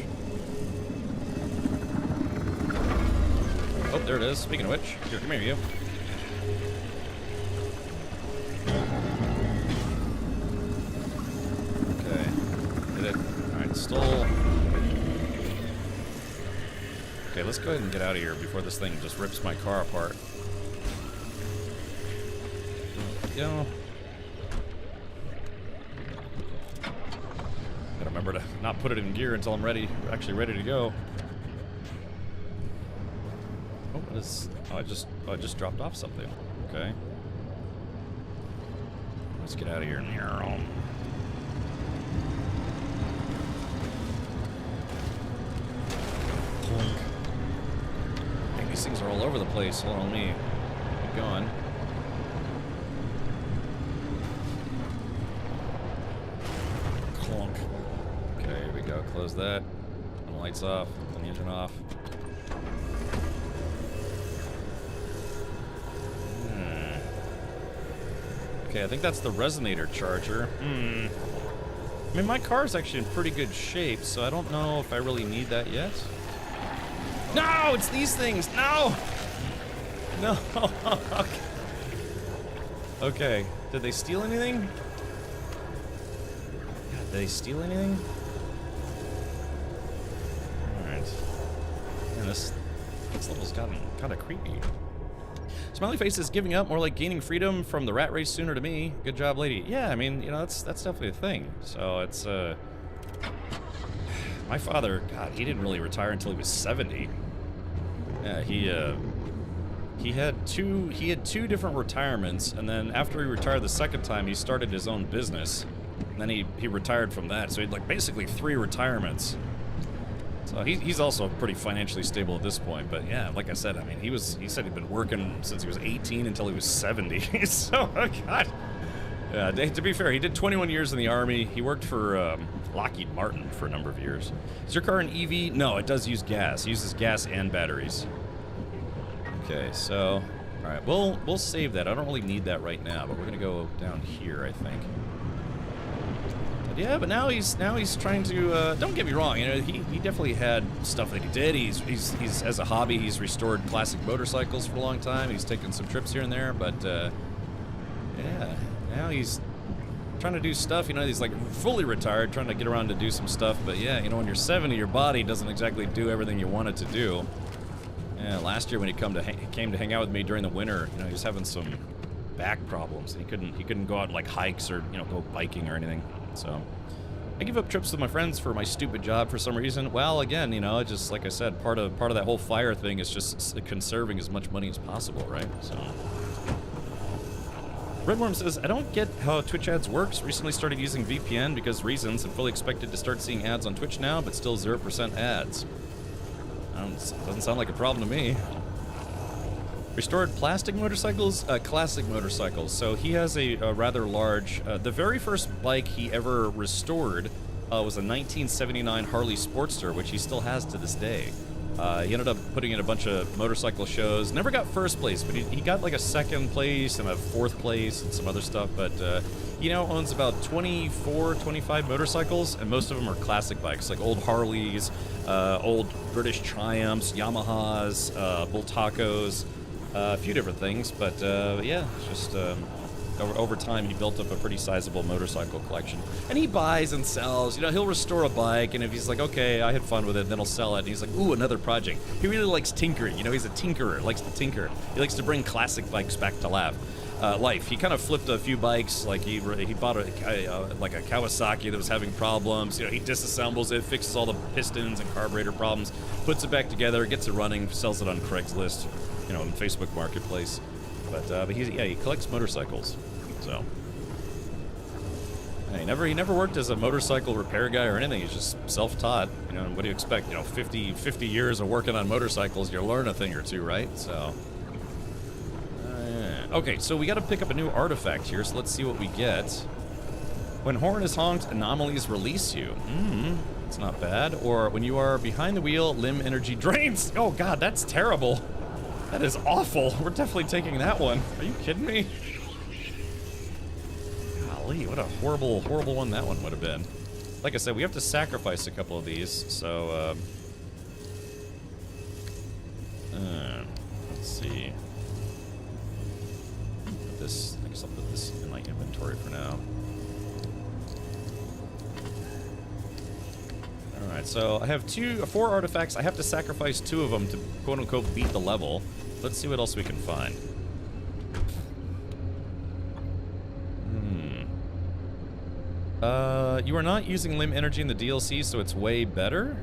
Oh, there it is. Speaking of which, here, come here, you. Okay. Did it? Alright, stole. Okay, let's go ahead and get out of here before this thing just rips my car apart. Go. Gotta remember to not put it in gear until I'm actually ready to go. Oh, what is? Oh, I just dropped off something. Okay. Let's get out of here now. Dang, these things are all over the place. Hold on, let me keep going. Clunk. Okay, here we go. Close that. Turn the lights off. Turn the engine off. Okay, I think that's the resonator charger. I mean, my car's actually in pretty good shape, so I don't know if I really need that yet. No, it's these things. No. No. Okay. Did they steal anything? God, did they steal anything? Alright. Man, this level's gotten kind of creepy. Smiley face is giving up, more like gaining freedom from the rat race sooner to me. Good job, lady. Yeah, I mean, you know, that's definitely a thing. So it's, my father, God, he didn't really retire until he was 70. Yeah, he had two different retirements, and then after he retired the second time, he started his own business. And then he retired from that, so he had like basically 3 retirements. So he's also pretty financially stable at this point, but yeah, like I said, I mean, he said he'd been working since he was 18 until he was 70. So, oh God. Yeah, to be fair, he did 21 years in the Army. He worked for Lockheed Martin for a number of years. Is your car an EV? No, it does use gas. It uses gas and batteries. Okay, so, all right, we'll save that. I don't really need that right now, but we're gonna go down here, I think. Yeah, but now he's trying to. Don't get me wrong. You know, he definitely had stuff that he did. He's as a hobby, he's restored classic motorcycles for a long time. He's taken some trips here and there, but yeah, now he's trying to do stuff. You know, he's like fully retired, trying to get around to do some stuff. But yeah, you know, when you're 70, your body doesn't exactly do everything you want it to do. Yeah, last year when he came to hang out with me during the winter, you know, he was having some back problems, and he couldn't go out on like hikes or, you know, go biking or anything. So I give up trips with my friends for my stupid job for some reason. Well, again, you know, just like I said, part of that whole fire thing is just conserving as much money as possible, right? So Redworm says, I don't get how Twitch ads works. Recently started using VPN because reasons and fully expected to start seeing ads on Twitch now, but still 0% ads. Doesn't sound like a problem to me. Restored plastic motorcycles, classic motorcycles. So he has a rather large, the very first bike he ever restored was a 1979 Harley Sportster, which he still has to this day. He ended up putting in a bunch of motorcycle shows. Never got first place, but he got like a second place and a 4th place and some other stuff. But he now owns about 24, 25 motorcycles, and most of them are classic bikes, like old Harleys, old British Triumphs, Yamahas, Bultacos. A few different things, but yeah, it's just over time he built up a pretty sizable motorcycle collection. And he buys and sells. You know, he'll restore a bike, and if he's like, okay, I had fun with it, then he'll sell it. And he's like, ooh, another project. He really likes tinkering. You know, he's a tinkerer, likes to tinker. He likes to bring classic bikes back to life. He kind of flipped a few bikes. Like he bought a Kawasaki that was having problems. You know, he disassembles it, fixes all the pistons and carburetor problems, puts it back together, gets it running, sells it on Craigslist. You know, in Facebook Marketplace, but he collects motorcycles. So, He never worked as a motorcycle repair guy or anything. He's just self-taught. You know, what do you expect? You know, 50 years of working on motorcycles, you learn a thing or two, right? So, okay, so we got to pick up a new artifact here. So let's see what we get. When horn is honked, anomalies release you. It's not bad. Or when you are behind the wheel, limb energy drains. Oh God, that's terrible. That is awful. We're definitely taking that one. Are you kidding me? Golly, what a horrible, horrible one that one would have been. Like I said, we have to sacrifice a couple of these, so, let's see. Put this, I guess I'll put this in my inventory for now. Alright, so I have 4 artifacts. I have to sacrifice 2 of them to quote-unquote beat the level. Let's see what else we can find. You are not using limb energy in the DLC, so it's way better?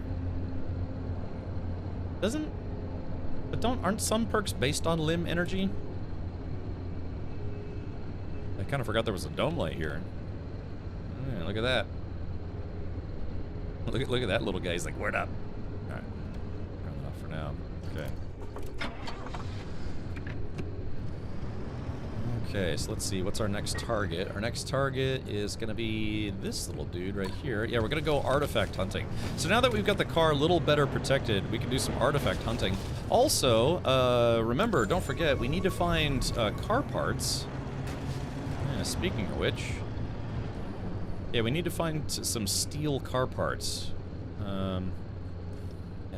Aren't some perks based on limb energy? I kind of forgot there was a dome light here. Yeah, look at that. Look at that little guy. He's like, word up. Alright. Turn that off for now. Okay. Okay, so let's see. What's our next target? Our next target is going to be this little dude right here. Yeah, we're going to go artifact hunting. So now that we've got the car a little better protected, we can do some artifact hunting. Also, remember, don't forget, we need to find car parts. Yeah, speaking of which... yeah, we need to find some steel car parts. Yeah,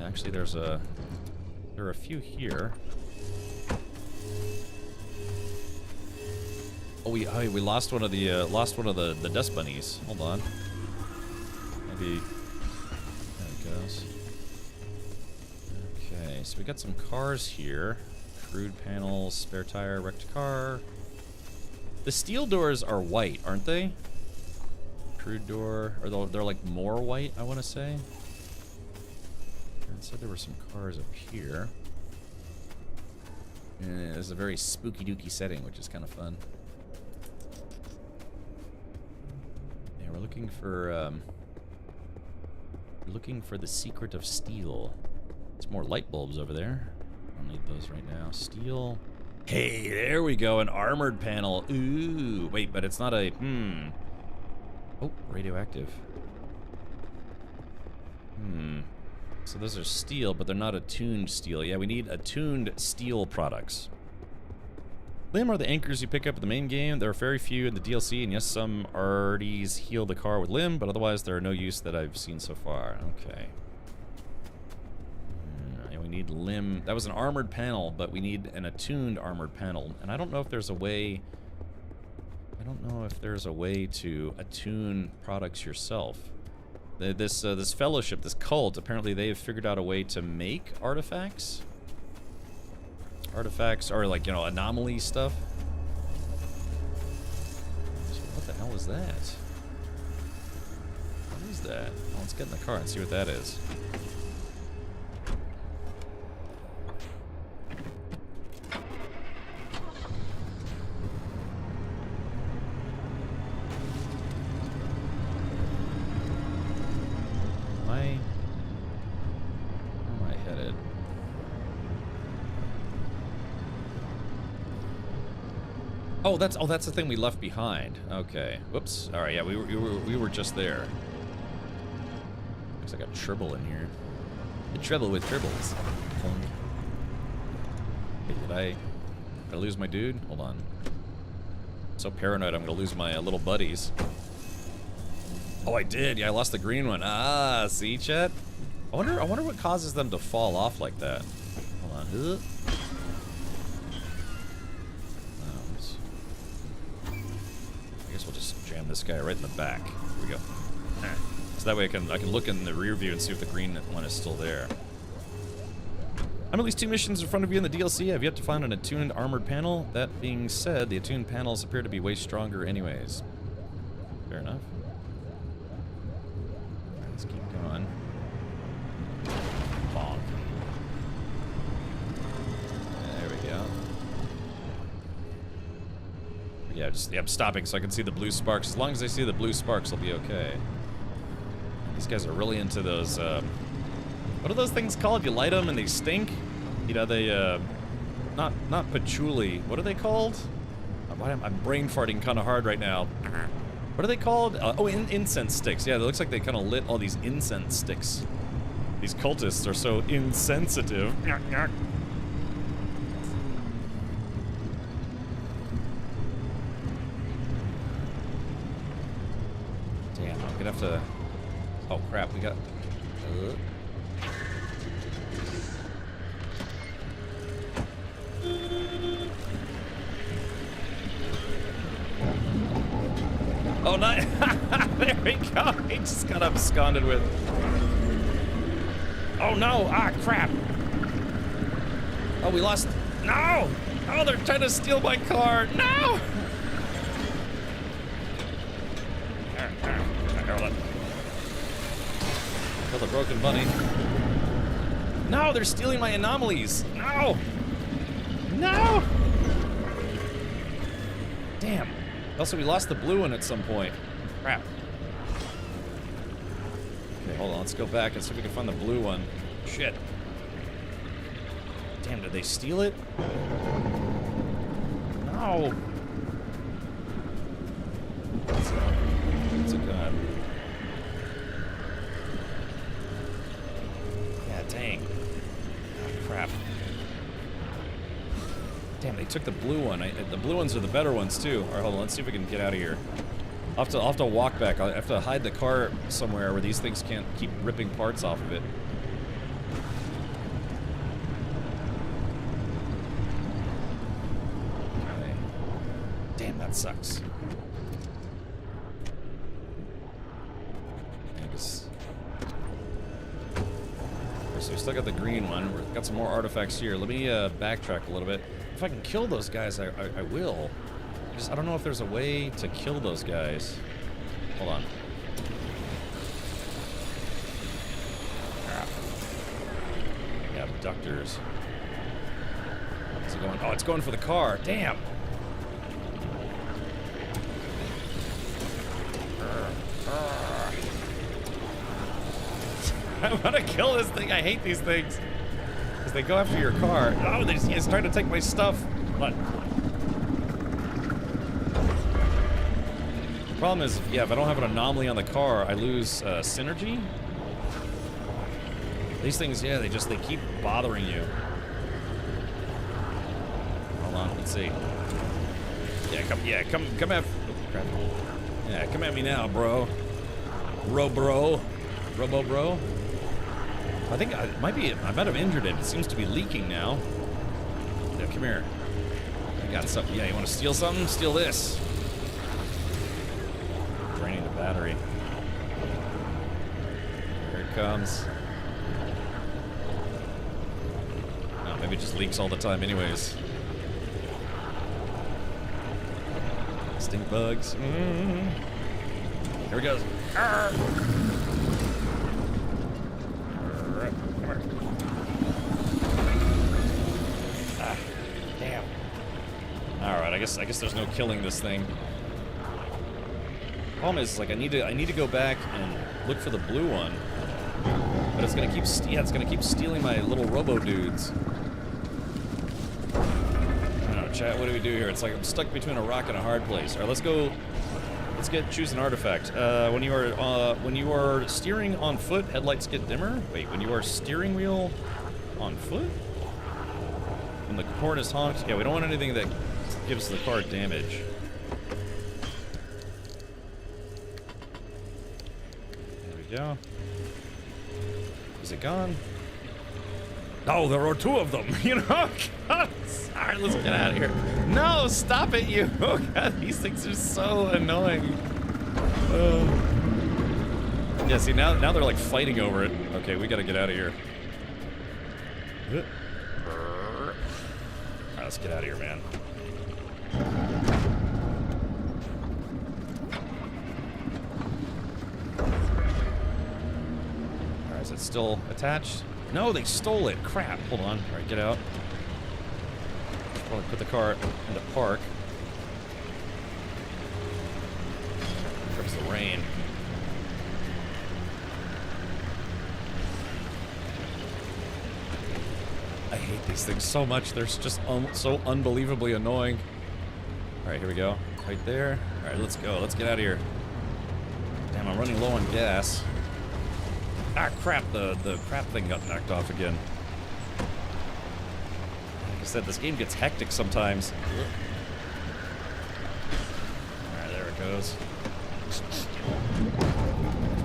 actually, there are a few here. Oh, we lost one of the dust bunnies. Hold on. Maybe there it goes. Okay, so we got some cars here. Crude panels, spare tire, wrecked car. The steel doors are white, aren't they? Crude door, or they're like more white, I want to say. It said there were some cars up here. And it's a very spooky dooky setting, which is kind of fun. Yeah, we're looking for the secret of steel. It's more light bulbs over there. I don't need those right now. Steel. Hey, there we go, an armored panel. Ooh, wait, but it's not a oh, radioactive. So those are steel, but they're not attuned steel. Yeah, we need attuned steel products. Limb are the anchors you pick up in the main game. There are very few in the DLC, and yes, some RDs heal the car with limb, but otherwise there are no use that I've seen so far. Okay. Yeah, we need limb. That was an armored panel, but we need an attuned armored panel. And I don't know if there's a way... I don't know if there's a way to attune products yourself. This fellowship, this cult, apparently they've figured out a way to make artifacts. Artifacts are like, you know, anomaly stuff. So what the hell is that? What is that? Well, let's get in the car and see what that is. Oh, that's the thing we left behind. Okay. Whoops. All right. Yeah, we were just there. Looks like a tribble in here. The trouble with tribbles. Hey, did I lose my dude? Hold on. I'm so paranoid, I'm gonna lose my little buddies. Oh, I did. Yeah, I lost the green one. Ah, see, chat. I wonder what causes them to fall off like that. Hold on. Jam this guy right in the back. Here we go. So that way I can look in the rear view and see if the green one is still there. I'm at least 2 missions in front of you in the DLC. I've yet to find an attuned armored panel. That being said, the attuned panels appear to be way stronger anyways. Fair enough. Alright, let's keep going. Bonk. There we go. Yeah, I'm stopping so I can see the blue sparks. As long as I see the blue sparks, I'll be okay. These guys are really into those, what are those things called? You light them and they stink? You know, they, not patchouli. What are they called? I'm brain farting kind of hard right now. What are they called? Oh, incense sticks. Yeah, it looks like they kind of lit all these incense sticks. These cultists are so insensitive. Damn, I'm gonna have to... Oh crap, we got... Oh, no! There we go! He just got absconded with... Oh no! Ah, crap! Oh, we lost... No! Oh, they're trying to steal my car! No! Kill the broken bunny. No, they're stealing my anomalies! No! No! Damn. Also, we lost the blue one at some point. Crap. Okay, hold on. Let's go back and see if we can find the blue one. Shit. Damn, did they steal it? No. It's a gun. Yeah, dang. Oh, crap. Damn, they took the blue one. The blue ones are the better ones, too. All right, hold on. Let's see if we can get out of here. I'll have to walk back. I'll have to hide the car somewhere where these things can't keep ripping parts off of it. Okay. Damn, that sucks. So we still got the green one. We've got some more artifacts here. Let me backtrack a little bit. If I can kill those guys, I will. I don't know if there's a way to kill those guys. Hold on. Ah. Yeah, abductors. What's it going? Oh, it's going for the car. Damn. I want to kill this thing. I hate these things. Because they go after your car. Oh, he's trying to take my stuff. What? The problem is, yeah, if I don't have an anomaly on the car, I lose synergy. These things, yeah, they keep bothering you. Hold on, let's see. Yeah, come at. Oh, crap. Yeah, come at me now, bro. Robo bro. I think I might have injured it. It seems to be leaking now. Yeah, come here. I got something. Yeah, you want to steal something? Steal this. Draining the battery. Here it comes. Oh, maybe it just leaks all the time anyways. Stink bugs. Here we go. Arr! Ah, damn. Alright, I guess there's no killing this thing. Problem is, like, I need to go back and look for the blue one. But it's gonna keep stealing my little robo dudes. I don't know, chat, what do we do here? It's like I'm stuck between a rock and a hard place. Alright, let's choose an artifact. When you are steering on foot, headlights get dimmer. Wait, when you are steering wheel on foot? When the horn is honked? Yeah, we don't want anything that gives the car damage. There we go. Is it gone? Oh, there are two of them, you know? God, sorry, let's get out of here. No, stop it, you. Oh, God, these things are so annoying. Yeah, see, now they're like fighting over it. Okay, we gotta get out of here. Alright, let's get out of here, man. Alright, is it still attached? No, they stole it. Crap. Hold on. All right, get out. Probably put the car into park. rain. I hate these things so much. They're just so unbelievably annoying. Alright, here we go. Right there. Alright, let's go. Let's get out of here. Damn, I'm running low on gas. Ah, crap. The crap thing got knocked off again. Like I said, this game gets hectic sometimes. Alright, there it goes.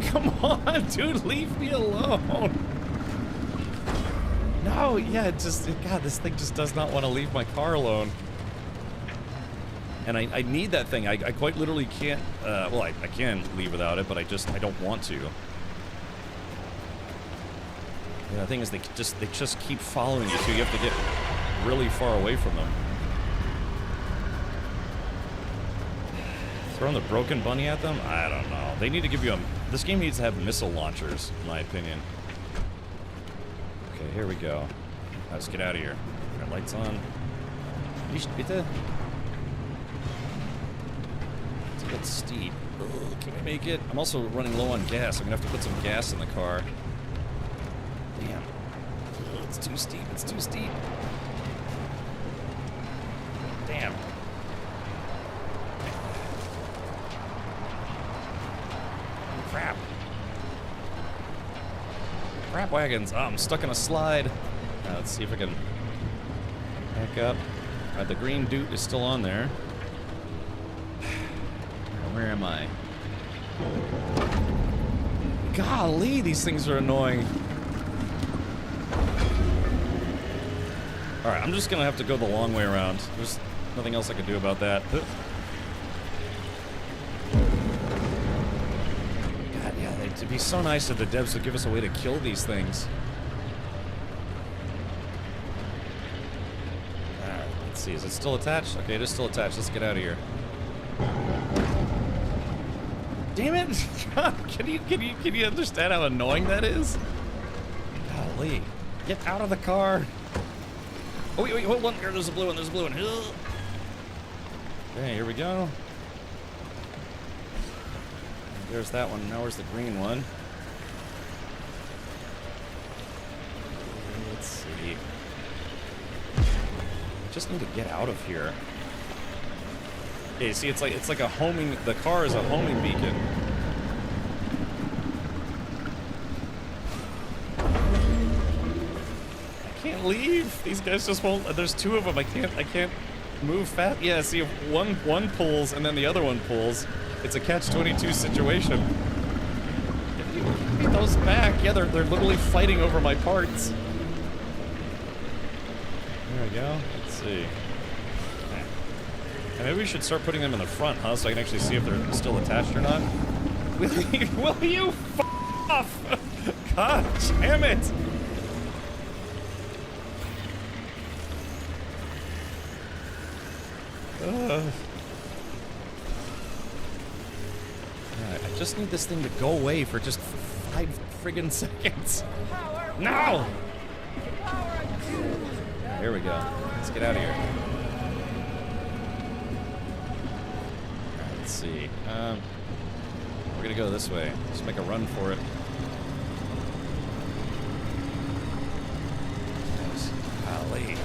Come on, dude, leave me alone. No, yeah, God, this thing just does not want to leave my car alone. And I need that thing. I quite literally can't, well, I can leave without it, but I don't want to. Yeah, the thing is, they just keep following you, so you have to get really far away from them. Throwing the broken bunny at them? I don't know. They need to give you this game needs to have missile launchers, in my opinion. Okay, here we go. Let's get out of here. Our lights on. Nicht bitte. It's a bit steep. Ugh, can we make it? I'm also running low on gas. I'm gonna have to put some gas in the car. Damn. Ugh, it's too steep. It's too steep. Damn. Crap. Crap wagons. Oh, I'm stuck in a slide. Let's see if I can back up. The green doot is still on there. Where am I? Golly, these things are annoying. Alright, I'm just gonna have to go the long way around. There's nothing else I can do about that. God, yeah, it'd be so nice if the devs would give us a way to kill these things. Alright, let's see. Is it still attached? Okay, it is still attached. Let's get out of here. Damn it! God, can you understand how annoying that is? Golly. Get out of the car. Oh, wait, hold on. There's a blue one. There's a blue one. Okay, here we go. There's that one. Now where's the green one? Let's see. Just need to get out of here. Okay, see, it's like a homing. The car is a homing beacon. I can't leave. These guys just won't. There's two of them. I can't move fast. Yeah, see, if one pulls and then the other one pulls, it's a catch-22 situation. Get those back. Yeah, they're literally fighting over my parts. There we go. Let's see. Maybe we should start putting them in the front, huh? So I can actually see if they're still attached or not. Will you f off? God damn it! I just need this thing to go away for just 5 friggin' seconds. No! Here we go. Let's get out of here. Let's see. We're gonna go this way. Just make a run for it. Nice. Golly.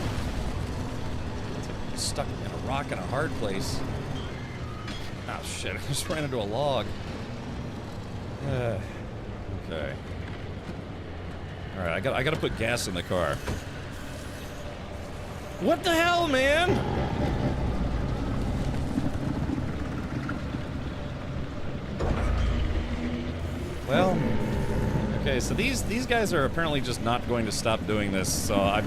It's stuck in a rock in a hard place. Oh shit! I just ran into a log. Okay. All right, I gotta put gas in the car. What the hell, man? Well, okay, so these guys are apparently just not going to stop doing this, so I'm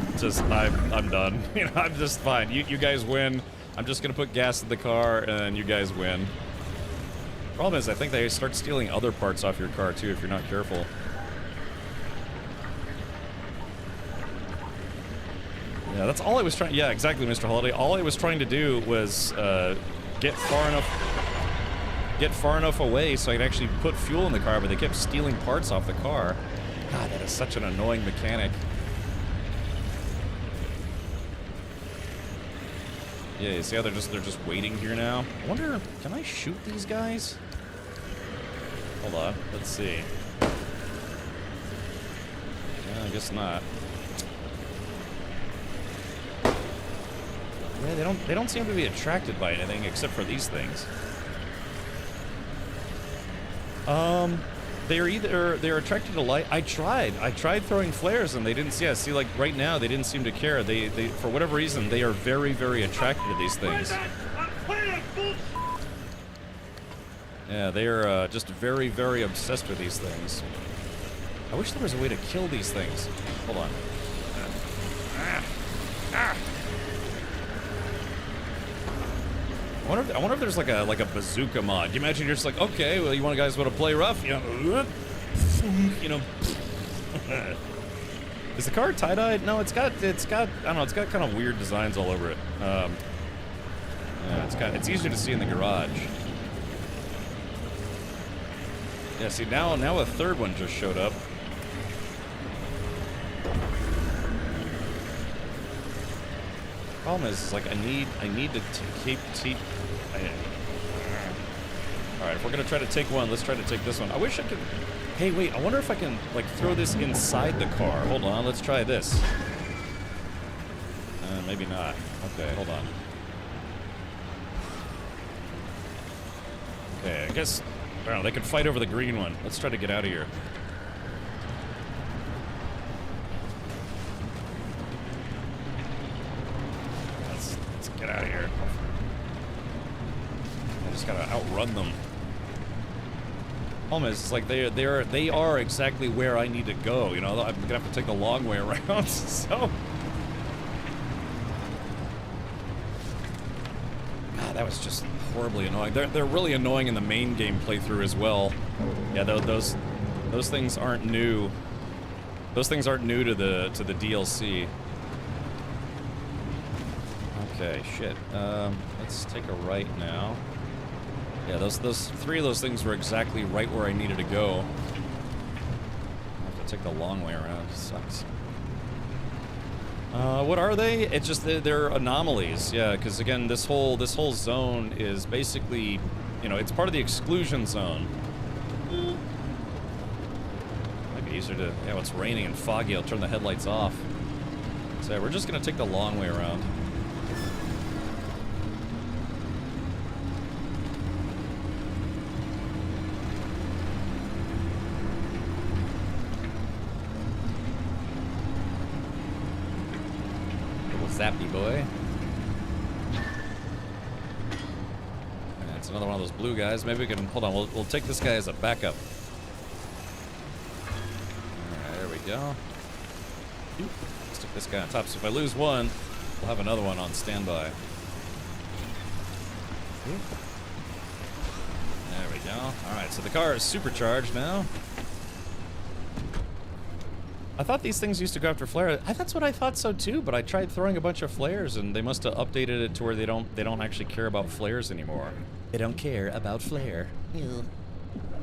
done. You know, I'm just fine. You guys win. I'm just gonna put gas in the car, and you guys win. Problem is, I think they start stealing other parts off your car too if you're not careful. Yeah, that's all I was trying. Yeah, exactly, Mr. Holiday. All I was trying to do was get far enough away so I could actually put fuel in the car, but they kept stealing parts off the car. God, that is such an annoying mechanic. Yeah, you see how they're just waiting here now? I wonder, can I shoot these guys? Hold on. Let's see. I guess not. Yeah, they don't seem to be attracted by anything except for these things. They're attracted to light. I tried throwing flares and they didn't see. See, like right now they didn't seem to care. They for whatever reason they are very, very attracted to these things. Yeah, they are just very, very obsessed with these things. I wish there was a way to kill these things. Hold on. I wonder if there's like a bazooka mod. You imagine you're just like, okay, well, you guys want to play rough? You know. Is the car tie-dyed? No, it's got I don't know, it's got kind of weird designs all over it. Yeah, it's easier to see in the garage. Yeah, see now a third one just showed up. Problem is like I need to keep. All right, if we're gonna try to take one, let's try to take this one. I wish I could. Hey, wait! I wonder if I can like throw this inside the car. Hold on, let's try this. Maybe not. Okay, hold on. Okay, I guess. I don't know, they can fight over the green one. Let's try to get out of here. Let's get out of here. I just gotta outrun them. Problem is, it's like they are exactly where I need to go. You know, I'm gonna have to take the long way around. So. That was just horribly annoying. They're really annoying in the main game playthrough as well. Yeah, those things aren't new. Those things aren't new to the DLC. Okay, shit. Let's take a right now. Yeah, those three of those things were exactly right where I needed to go. I have to take the long way around. It sucks. What are they? It's just they're anomalies, yeah. Because again, this whole zone is basically, you know, it's part of the exclusion zone. Might be easier to. Yeah, well, it's raining and foggy. I'll turn the headlights off. So yeah, we're just gonna take the long way around. Zappy boy. That's another one of those blue guys. Maybe we can hold on. We'll take this guy as a backup. All right, there we go. Stick this guy on top. So if I lose one, we'll have another one on standby. There we go. All right, so the car is supercharged now. I thought these things used to go after flares. That's what I thought so too, but I tried throwing a bunch of flares and they must have updated it to where they don't actually care about flares anymore. They don't care about flare. Yeah. All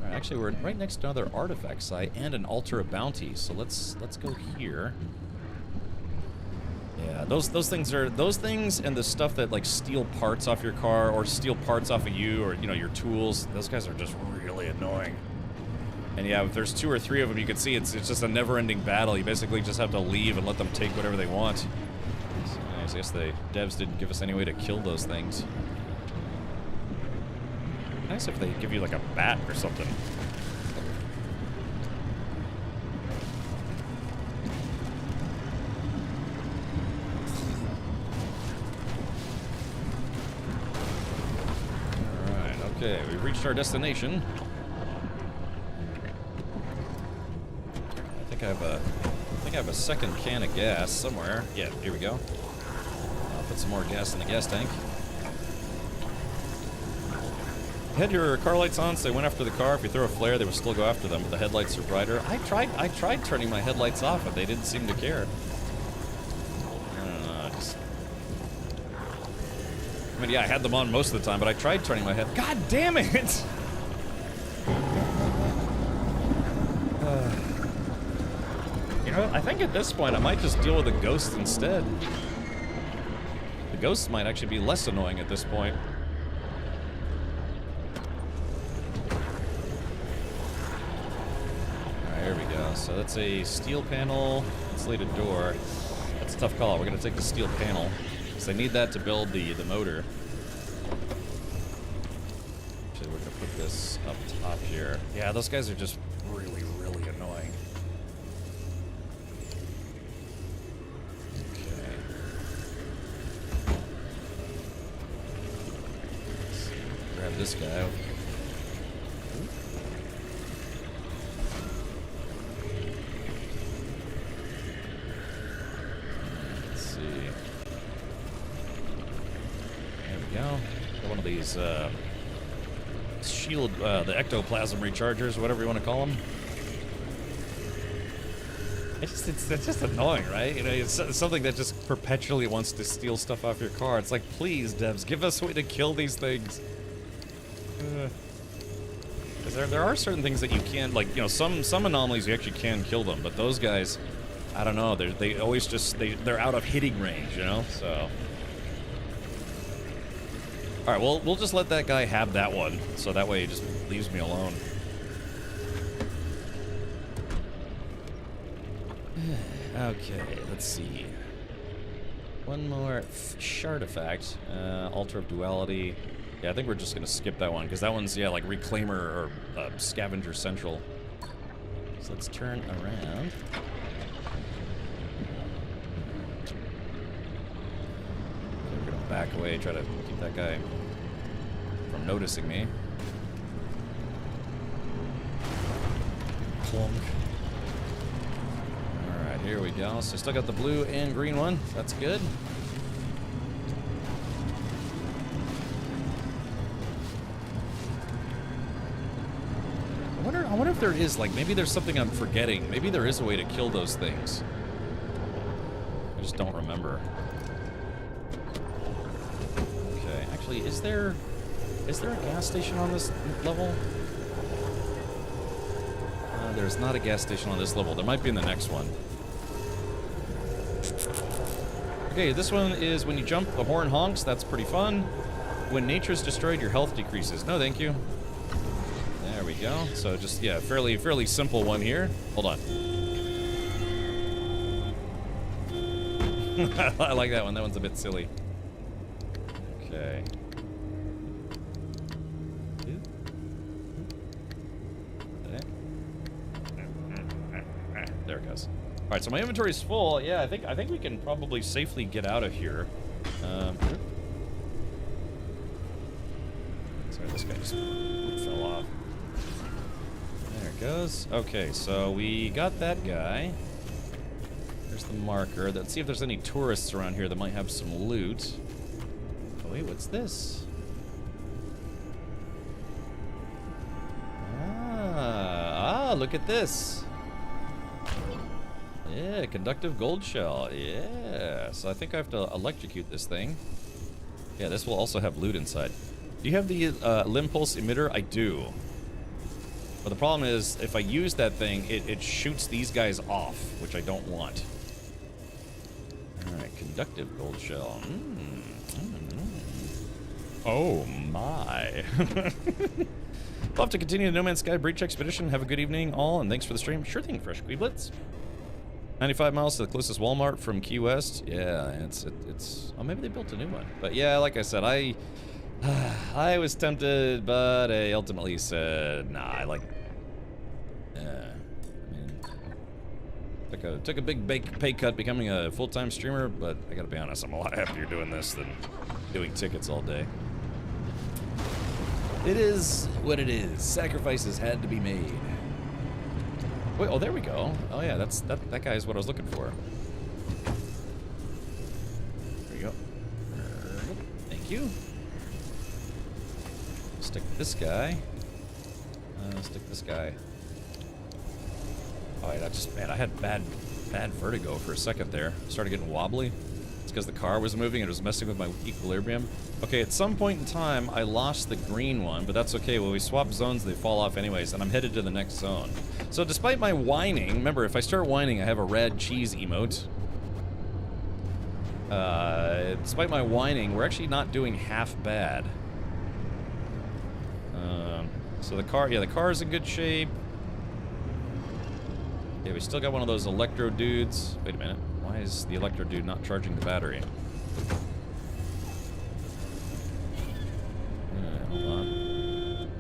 right, actually, we're right next to another artifact site and an altar of bounty, so let's go here. Yeah, those things and the stuff that like steal parts off your car or steal parts off of you or your tools. Those guys are just really annoying. And yeah, if there's 2 or 3 of them, you can see it's just a never-ending battle. You basically just have to leave and let them take whatever they want. So, I guess the devs didn't give us any way to kill those things. Nice if they give you like a bat or something. Alright, okay, we've reached our destination. I think I have a second can of gas somewhere. Yeah, here we go. I'll put some more gas in the gas tank. You had your car lights on, so they went after the car. If you throw a flare, they would still go after them, but the headlights are brighter. I tried turning my headlights off, but they didn't seem to care. I don't know, I mean, yeah, I had them on most of the time, but I tried turning my head. God damn it! I think at this point I might just deal with the ghosts instead. The ghosts might actually be less annoying at this point. go. So that's a steel panel, insulated door. That's a tough call. We're gonna take the steel panel because I need that to build the motor. Actually, we're gonna put this up top here. Yeah, those guys are just really, really annoying. Okay. Let's grab this guy. These shield, the ectoplasm rechargers, whatever you want to call them. It's just annoying, right? You know, it's something that just perpetually wants to steal stuff off your car. It's like, please, devs, give us a way to kill these things. Because there are certain things that you can, like, you know, some anomalies you actually can kill them, but those guys, I don't know, they always just they're out of hitting range, you know, so. Alright, well, we'll just let that guy have that one, so that way he just leaves me alone. Okay, let's see. One more Shartifact, Altar of Duality. Yeah, I think we're just gonna skip that one, because that one's, yeah, like Reclaimer or Scavenger Central. So let's turn around. We're gonna back away, try to keep that guy from noticing me. Clunk. Alright, here we go. So I still got the blue and green one. That's good. I wonder if there is, like, maybe there's something I'm forgetting. Maybe there is a way to kill those things. I just don't remember. Okay, actually, is there a gas station on this level? There's not a gas station on this level. There might be in the next one. Okay, this one is when you jump, the horn honks. That's pretty fun. When nature's destroyed, your health decreases. No, thank you. There we go. So just, yeah, fairly simple one here. Hold on. I like that one. That one's a bit silly. Okay. There it goes. All right, so my inventory is full. Yeah, I think we can probably safely get out of here. Sorry, this guy just fell off. There it goes. Okay, so we got that guy. There's the marker. Let's see if there's any tourists around here that might have some loot. Oh wait, what's this? Look at this. Yeah, conductive gold shell. Yeah. So I think I have to electrocute this thing. Yeah, this will also have loot inside. Do you have the limb pulse emitter? I do. But the problem is, if I use that thing, it shoots these guys off, which I don't want. Alright, conductive gold shell. Oh my. We'll have to continue the No Man's Sky Breach Expedition. Have a good evening, all, and thanks for the stream. Sure thing, Fresh Queeblets. 95 miles to the closest Walmart from Key West. Yeah, it's. Oh, maybe they built a new one. But yeah, like I said, I was tempted, but I ultimately said, nah. I mean, took a big pay cut becoming a full-time streamer, but I gotta be honest, I'm a lot happier doing this than doing tickets all day. It is what it is. Sacrifices had to be made. Wait, oh, there we go. Oh yeah, that guy is what I was looking for. There you go. Thank you. Stick this guy. Stick this guy. Oh, yeah, man, I had bad vertigo for a second there. Started getting wobbly. It's because the car was moving and it was messing with my equilibrium. Okay, at some point in time, I lost the green one, but that's okay. When we swap zones, they fall off anyways, and I'm headed to the next zone. So despite my whining, remember, if I start whining, I have a rad cheese emote. Despite my whining, we're actually not doing half bad. So the car is in good shape. Yeah, we still got one of those electro dudes. Wait a minute. Why is the electro dude not charging the battery? Hold on.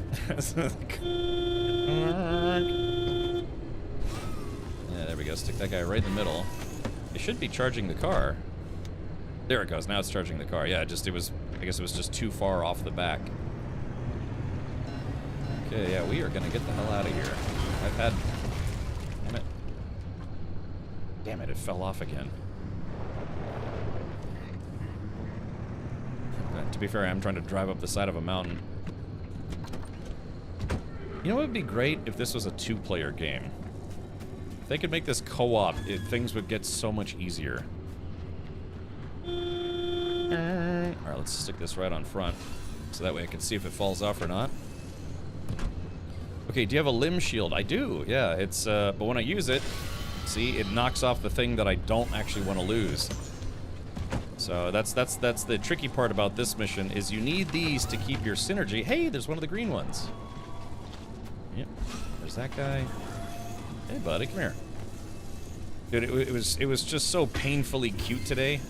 Yeah, there we go. Stick that guy right in the middle. It should be charging the car. There it goes. Now it's charging the car. Yeah, I guess it was just too far off the back. Okay, yeah, we are gonna get the hell out of here. I've had... Damn it. Damn it, it fell off again. To be fair, I'm trying to drive up the side of a mountain. You know what would be great if this was a two-player game? If they could make this co-op, things would get so much easier. Alright, let's stick this right on front, so that way I can see if it falls off or not. Okay, do you have a limb shield? I do, yeah. It's, but when I use it, see, it knocks off the thing that I don't actually want to lose. So that's the tricky part about this mission, is you need these to keep your synergy. Hey, there's one of the green ones. Yep, there's that guy. Hey, buddy, come here. Dude, it was just so painfully cute today.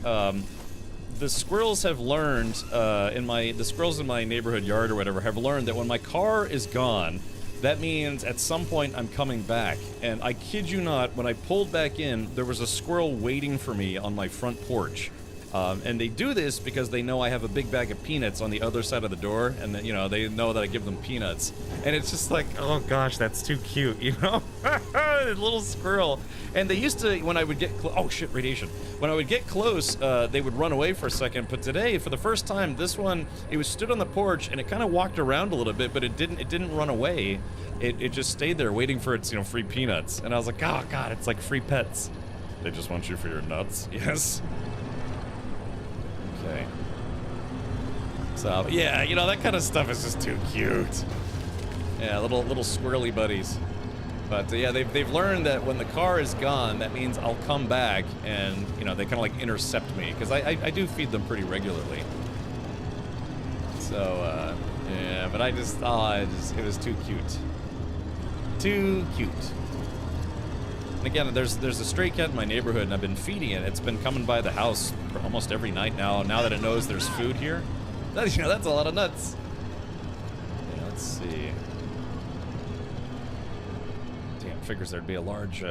The squirrels have learned, the squirrels in my neighborhood yard or whatever have learned that when my car is gone, that means at some point I'm coming back. And I kid you not, when I pulled back in, there was a squirrel waiting for me on my front porch. And they do this because they know I have a big bag of peanuts on the other side of the door, and that, you know, they know that I give them peanuts. And it's just like, oh gosh, that's too cute, you know? Little squirrel. And they used to, when I would get oh shit, radiation. When I would get close, they would run away for a second. But today, for the first time, this one, it was stood on the porch and it kind of walked around a little bit, but it didn't run away. It just stayed there waiting for its, you know, free peanuts. And I was like, oh god, it's like free pets. They just want you for your nuts. Yes. Okay. So, yeah, you know, that kind of stuff is just too cute. Yeah, little squirrely buddies. But, yeah, they've learned that when the car is gone, that means I'll come back and, you know, they kind of, like, intercept me. Because I do feed them pretty regularly. So, yeah, but it was too cute. Too cute. And again, there's a stray cat in my neighborhood, and I've been feeding it. It's been coming by the house for almost every night now. Now that it knows there's food here, you know, that's a lot of nuts. Yeah, let's see. Damn, figures there'd be a large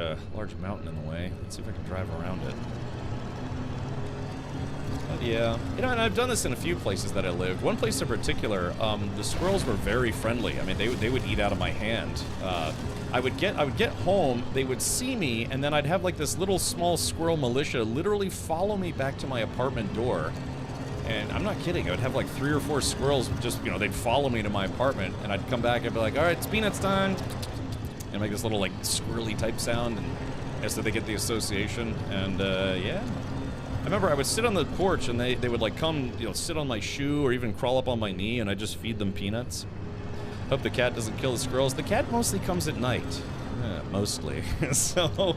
mountain in the way. Let's see if I can drive around it. But yeah, you know, and I've done this in a few places that I lived. One place in particular, the squirrels were very friendly. I mean, they would eat out of my hand. I would get home, they would see me, and then I'd have like this little small squirrel militia literally follow me back to my apartment door. And I'm not kidding, I would have like 3 or 4 squirrels just, you know, they'd follow me to my apartment, and I'd come back and be like, all right, it's peanuts time. And make this little like squirrely type sound, and as so they get the association, and yeah. I remember I would sit on the porch and they would like come, you know, sit on my shoe or even crawl up on my knee, and I'd just feed them peanuts. Hope the cat doesn't kill the squirrels. The cat mostly comes at night. Mostly. so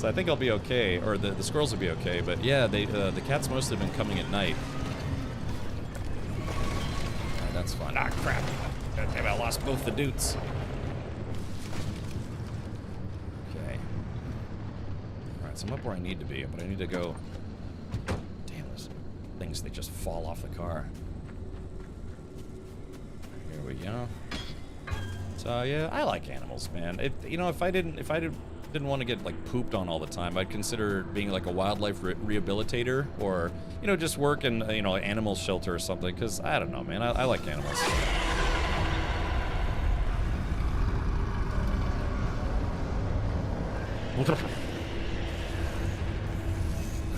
I think I'll be okay, or the squirrels will be okay, but yeah, the cat's mostly been coming at night. Right, that's fine. Ah, crap. Damn, I lost both the dudes. Okay. Alright, so I'm up where I need to be, but I need to go... Damn, those things, they just fall off the car. Here we go. So yeah, I like animals, man. You know, if I didn't want to get like pooped on all the time, I'd consider being like a wildlife rehabilitator, or you know, just work in you know, an animal shelter or something. Because I don't know, man. I like animals.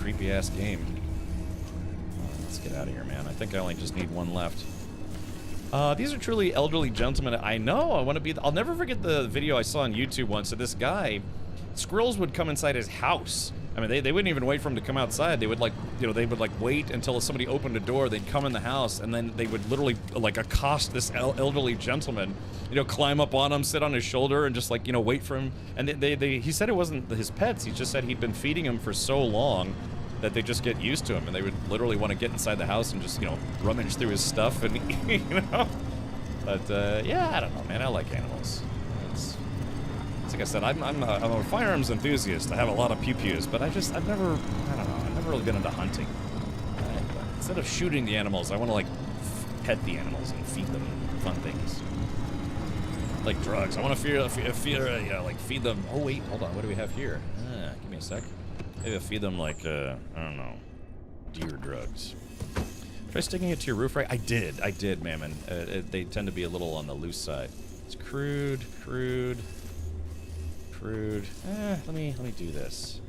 Creepy ass game. Let's get out of here, man. I think I only just need one left. These are truly elderly gentlemen. I know, I want to be... I'll never forget the video I saw on YouTube once of this guy. Squirrels would come inside his house. I mean, they wouldn't even wait for him to come outside. They would like, you know, they would like wait until somebody opened a door. They'd come in the house, and then they would literally like accost this elderly gentleman. You know, climb up on him, sit on his shoulder, and just like, you know, wait for him. And he said it wasn't his pets. He just said he'd been feeding him for so long that they just get used to him, and they would literally want to get inside the house and just, you know, rummage through his stuff, and you know. But yeah, I don't know, man. I like animals. like I said, I'm a firearms enthusiast. I have a lot of pew-pews, but I've never really been into hunting. Instead of shooting the animals, I want to like pet the animals and feed them fun things. Like drugs. I want to feed them. Oh wait, hold on. What do we have here? Give me a sec. Maybe I'll feed them like I don't know, deer drugs. Try sticking it to your roof, right? I did, Mammon. They tend to be a little on the loose side. It's crude. Let me do this.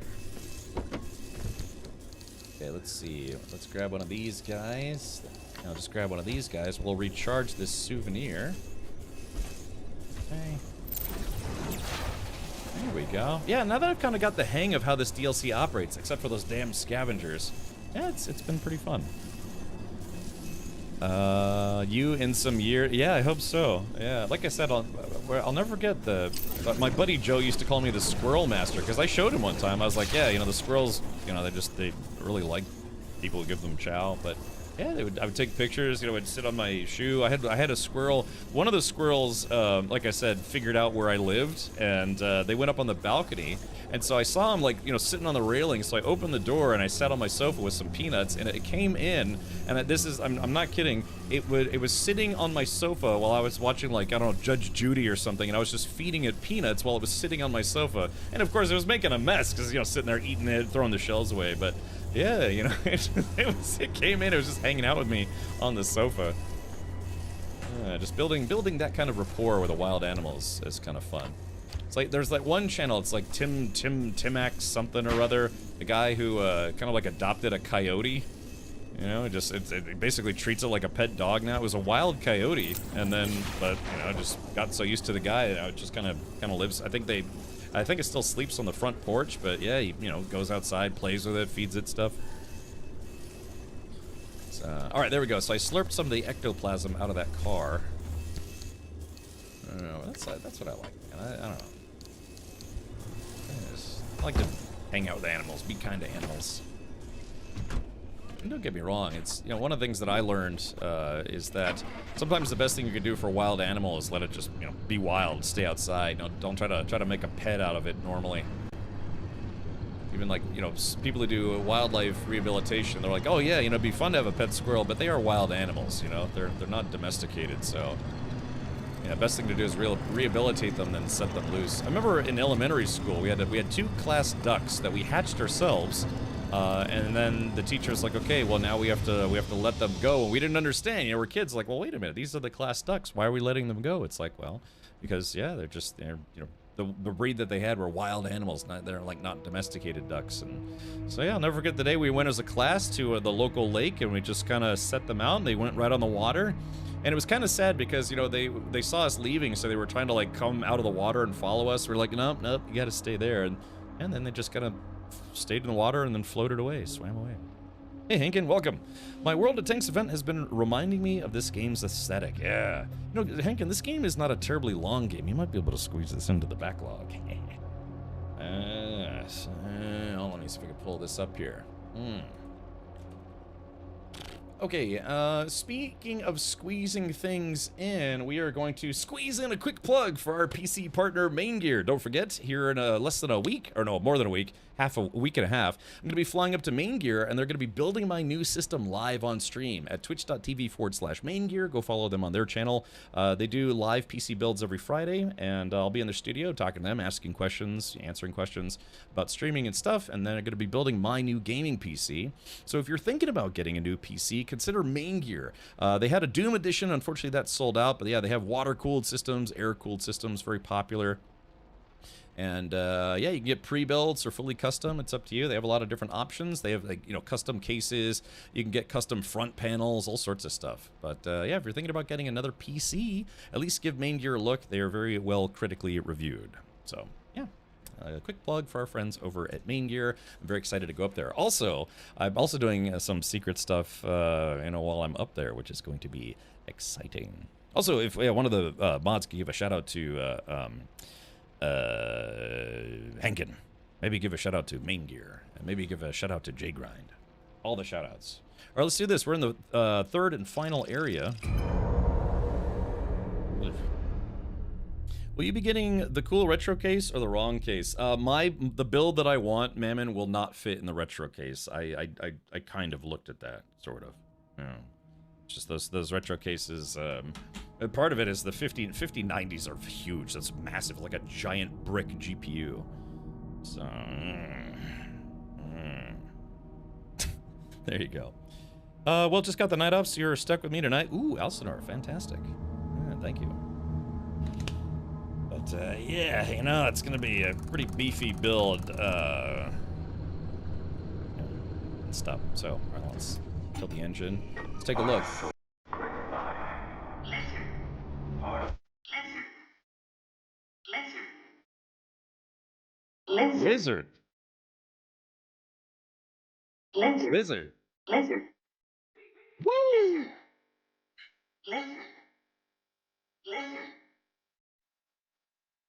Okay, let's see. Let's grab one of these guys. I'll just grab one of these guys. We'll recharge this souvenir. Okay. There we go. Yeah, now that I've kind of got the hang of how this DLC operates, except for those damn scavengers, yeah, it's been pretty fun. You in some year? Yeah, I hope so. Yeah, like I said, I'll never forget my buddy Joe used to call me the Squirrel Master, because I showed him one time. I was like, yeah, you know, the squirrels, you know, they really like people who give them chow, but yeah, I would take pictures, you know, I'd sit on my shoe. I had a squirrel. One of the squirrels, like I said, figured out where I lived, and they went up on the balcony. And so I saw him, like, you know, sitting on the railing. So I opened the door and I sat on my sofa with some peanuts, and it came in. And this is, I'm not kidding. It was sitting on my sofa while I was watching, like, I don't know, Judge Judy or something. And I was just feeding it peanuts while it was sitting on my sofa. And of course, it was making a mess because, you know, sitting there eating it, throwing the shells away. But yeah, you know, it came in. It was just hanging out with me on the sofa. Just building that kind of rapport with the wild animals is kind of fun. It's like there's that one channel. It's like Timax something or other. The guy who kind of like adopted a coyote. You know, it basically treats it like a pet dog now. It was a wild coyote, and then but you know just got so used to the guy. You know, it just kind of lives. I think it still sleeps on the front porch, but yeah, he, you know, goes outside, plays with it, feeds it stuff. All right, there we go. So I slurped some of the ectoplasm out of that car. I don't know. That's what I like. I don't know. I like to hang out with animals, be kind to animals. And don't get me wrong, it's, you know, one of the things that I learned is that sometimes the best thing you can do for a wild animal is let it just, you know, be wild, stay outside. Don't try to make a pet out of it normally. Even like, you know, people who do wildlife rehabilitation, they're like, oh yeah, you know, it'd be fun to have a pet squirrel, but they are wild animals, you know, they're not domesticated, so. Yeah, best thing to do is rehabilitate them and set them loose. I remember in elementary school we had 2 class ducks that we hatched ourselves, and then the teacher was like, okay, well now we have to let them go, and we didn't understand. You know, we're kids, like, well, wait a minute, these are the class ducks. Why are we letting them go? It's like, well, because yeah, they're you know, the breed that they had were wild animals. They're like not domesticated ducks, and so yeah, I'll never forget the day we went as a class to the local lake, and we just kind of set them out, and they went right on the water. And it was kind of sad because, you know, they saw us leaving, so they were trying to, like, come out of the water and follow us. We're like, nope, you gotta stay there. And then they just kind of stayed in the water and then floated away, swam away. Hey, Hankin, welcome. My World of Tanks event has been reminding me of this game's aesthetic. Yeah. You know, Hankin, this game is not a terribly long game. You might be able to squeeze this into the backlog. Let me see if I can pull this up here. Okay, speaking of squeezing things in, we are going to squeeze in a quick plug for our PC partner, Main Gear. Don't forget, here in less than a week, or no, more than a week, a week and a half, I'm going to be flying up to Main Gear, and they're going to be building my new system live on stream at twitch.tv/Main Gear. Go follow them on their channel. They do live PC builds every Friday, and I'll be in their studio talking to them, asking questions, answering questions about streaming and stuff, and then I'm going to be building my new gaming PC. So if you're thinking about getting a new PC, consider Main Gear. They had a Doom edition. Unfortunately, that's sold out. But yeah, they have water-cooled systems, air-cooled systems, very popular. And yeah, you can get pre-builds or fully custom. It's up to you. They have a lot of different options. They have, like, you know, custom cases. You can get custom front panels, all sorts of stuff. But yeah, if you're thinking about getting another PC, at least give Main Gear a look. They are very well critically reviewed. So yeah. A quick plug for our friends over at Main Gear. I'm very excited to go up there. Also, I'm also doing some secret stuff, you know, while I'm up there, which is going to be exciting. Also, if one of the mods could give a shout out to Hankin, maybe give a shout out to Main Gear, and maybe give a shout out to J-Grind. All the shout outs. All right, let's do this. We're in the third and final area. Will you be getting the cool retro case or the wrong case? The build that I want, Mammon, will not fit in the retro case. I kind of looked at that, sort of. Yeah. It's just those retro cases. Part of it is the 5090s are huge. That's massive, like a giant brick GPU. So there you go. Well, just got the night off, so you're stuck with me tonight. Ooh, Elsinore, fantastic. Yeah, thank you. But yeah, you know, it's gonna be a pretty beefy build. Stop. So, all right, let's kill the engine. Let's take a look. Lizard. Lizard. Lizard. Woo! Lizard. Lizard.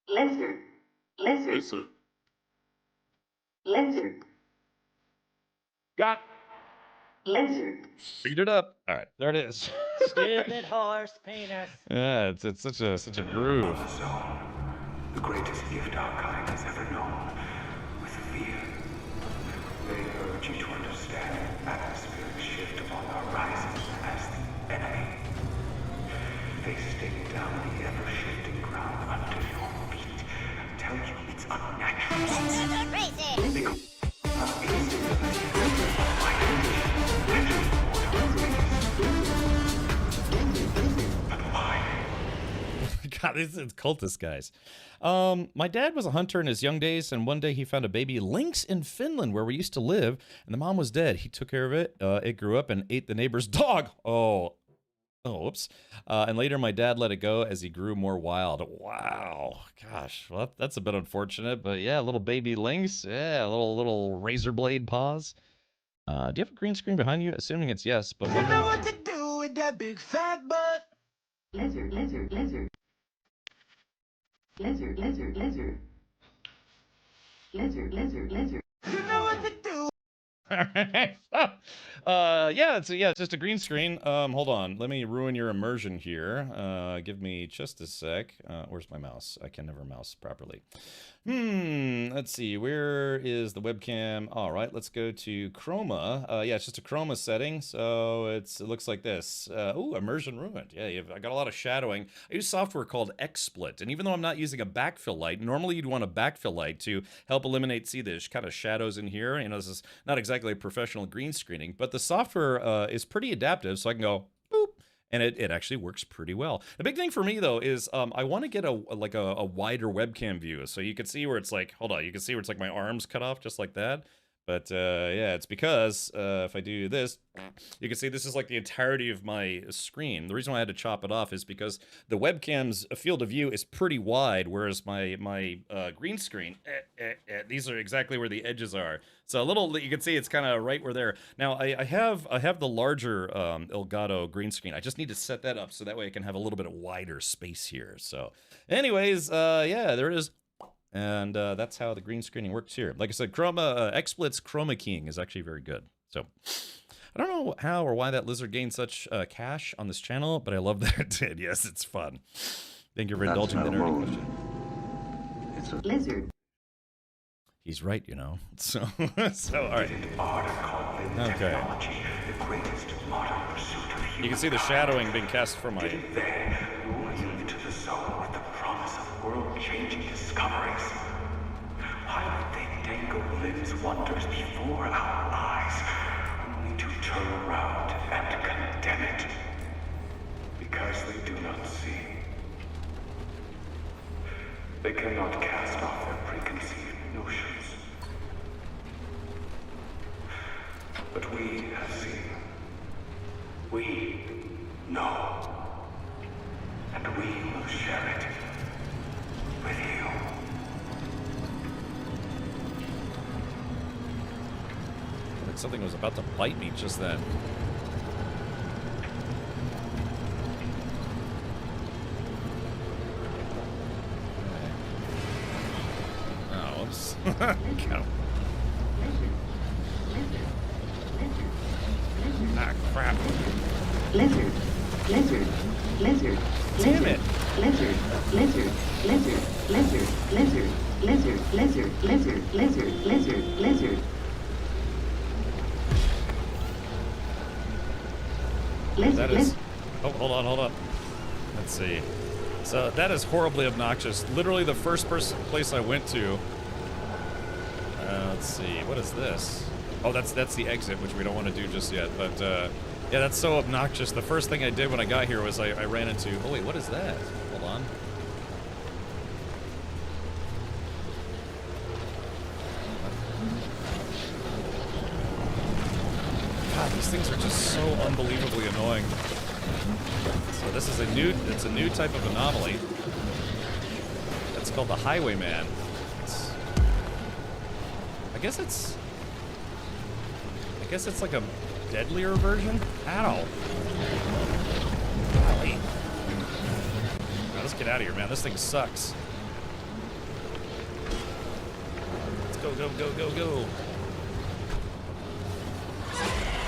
Lizard. Lizard. Lizard. Got. Lizard. Speed it up. All right, there it is. Stupid horse penis. Yeah, it's such a groove. The greatest gift our kind has ever known, with fear. They urge you to understand the atmospheric shift upon the horizon as the enemy. They stake down the ever-shifting ground under your feet and tell you it's unnatural. They go God, these are cultist guys. My dad was a hunter in his young days, and one day he found a baby lynx in Finland where we used to live, and the mom was dead. He took care of it. It grew up and ate the neighbor's dog. Oh, whoops. And later my dad let it go as he grew more wild. Wow. Gosh, well, that's a bit unfortunate, but yeah, little baby lynx. Yeah, little razor blade paws. Do you have a green screen behind you? Assuming it's yes, but... You know what to do with that big fat butt? Lizard, lizard, lizard. Lizard, lizard, lizard. Lizard, lizard, lizard. You know what to do. Yeah, it's just a green screen. Hold on, let me ruin your immersion here. Give me just a sec. Where's my mouse? I can never mouse properly. Let's see, where is the webcam? All right, let's go to Chroma. Yeah, it's just a Chroma setting, so it looks like this. Ooh, immersion ruined. Yeah, I got a lot of shadowing. I use software called XSplit, and even though I'm not using a backfill light, normally you'd want a backfill light to help eliminate, see, there's kind of shadows in here. You know, this is not exactly a professional green screening, but the software is pretty adaptive, so I can go boop, and it actually works pretty well. The big thing for me though is I want to get a wider webcam view, so you can see where it's like, hold on, you can see where it's like my arms cut off just like that. But yeah, it's because if I do this, you can see this is like the entirety of my screen. The reason why I had to chop it off is because the webcam's field of view is pretty wide, whereas my green screen, these are exactly where the edges are. So a little, you can see it's kind of right where there. Now I have the larger Elgato green screen. I just need to set that up so that way I can have a little bit of wider space here. So anyways, yeah, there it is. And that's how the green screening works here. Like I said, XSplit's chroma keying is actually very good. So I don't know how or why that lizard gained such cash on this channel, but I love that it did. Yes, it's fun. Thank you for indulging the nerdy question. It's a lizard. He's right, you know. So all right. Okay. You can see the shadowing being cast from my... World-changing discoveries. Why would they dangle Lim's wonders before our eyes, only to turn around and condemn it? Because they do not see. They cannot cast off their preconceived notions. But we have seen. We know. And we will share it. With you. Like something was about to bite me just then. Oh, whoops. Go. Ah, crap. Lizard. lizard, lizard, Damn it. lizard, lizard, lizard, lizard, lizard, lizard, lizard, lizard, lizard, lizard, lizard. That is. Oh, hold on. Let's see. So that is horribly obnoxious. Literally the first place I went to. Let's see. What is this? Oh, that's the exit, which we don't want to do just yet. But yeah, that's so obnoxious. The first thing I did when I got here was I ran into. Oh wait, what is that? Hold on. God, these things are just so unbelievably annoying. So this is it's a new type of anomaly. It's called the Highwayman. I guess it's like a deadlier version? Ow. Golly. Now, let's get out of here, man. This thing sucks. Let's go.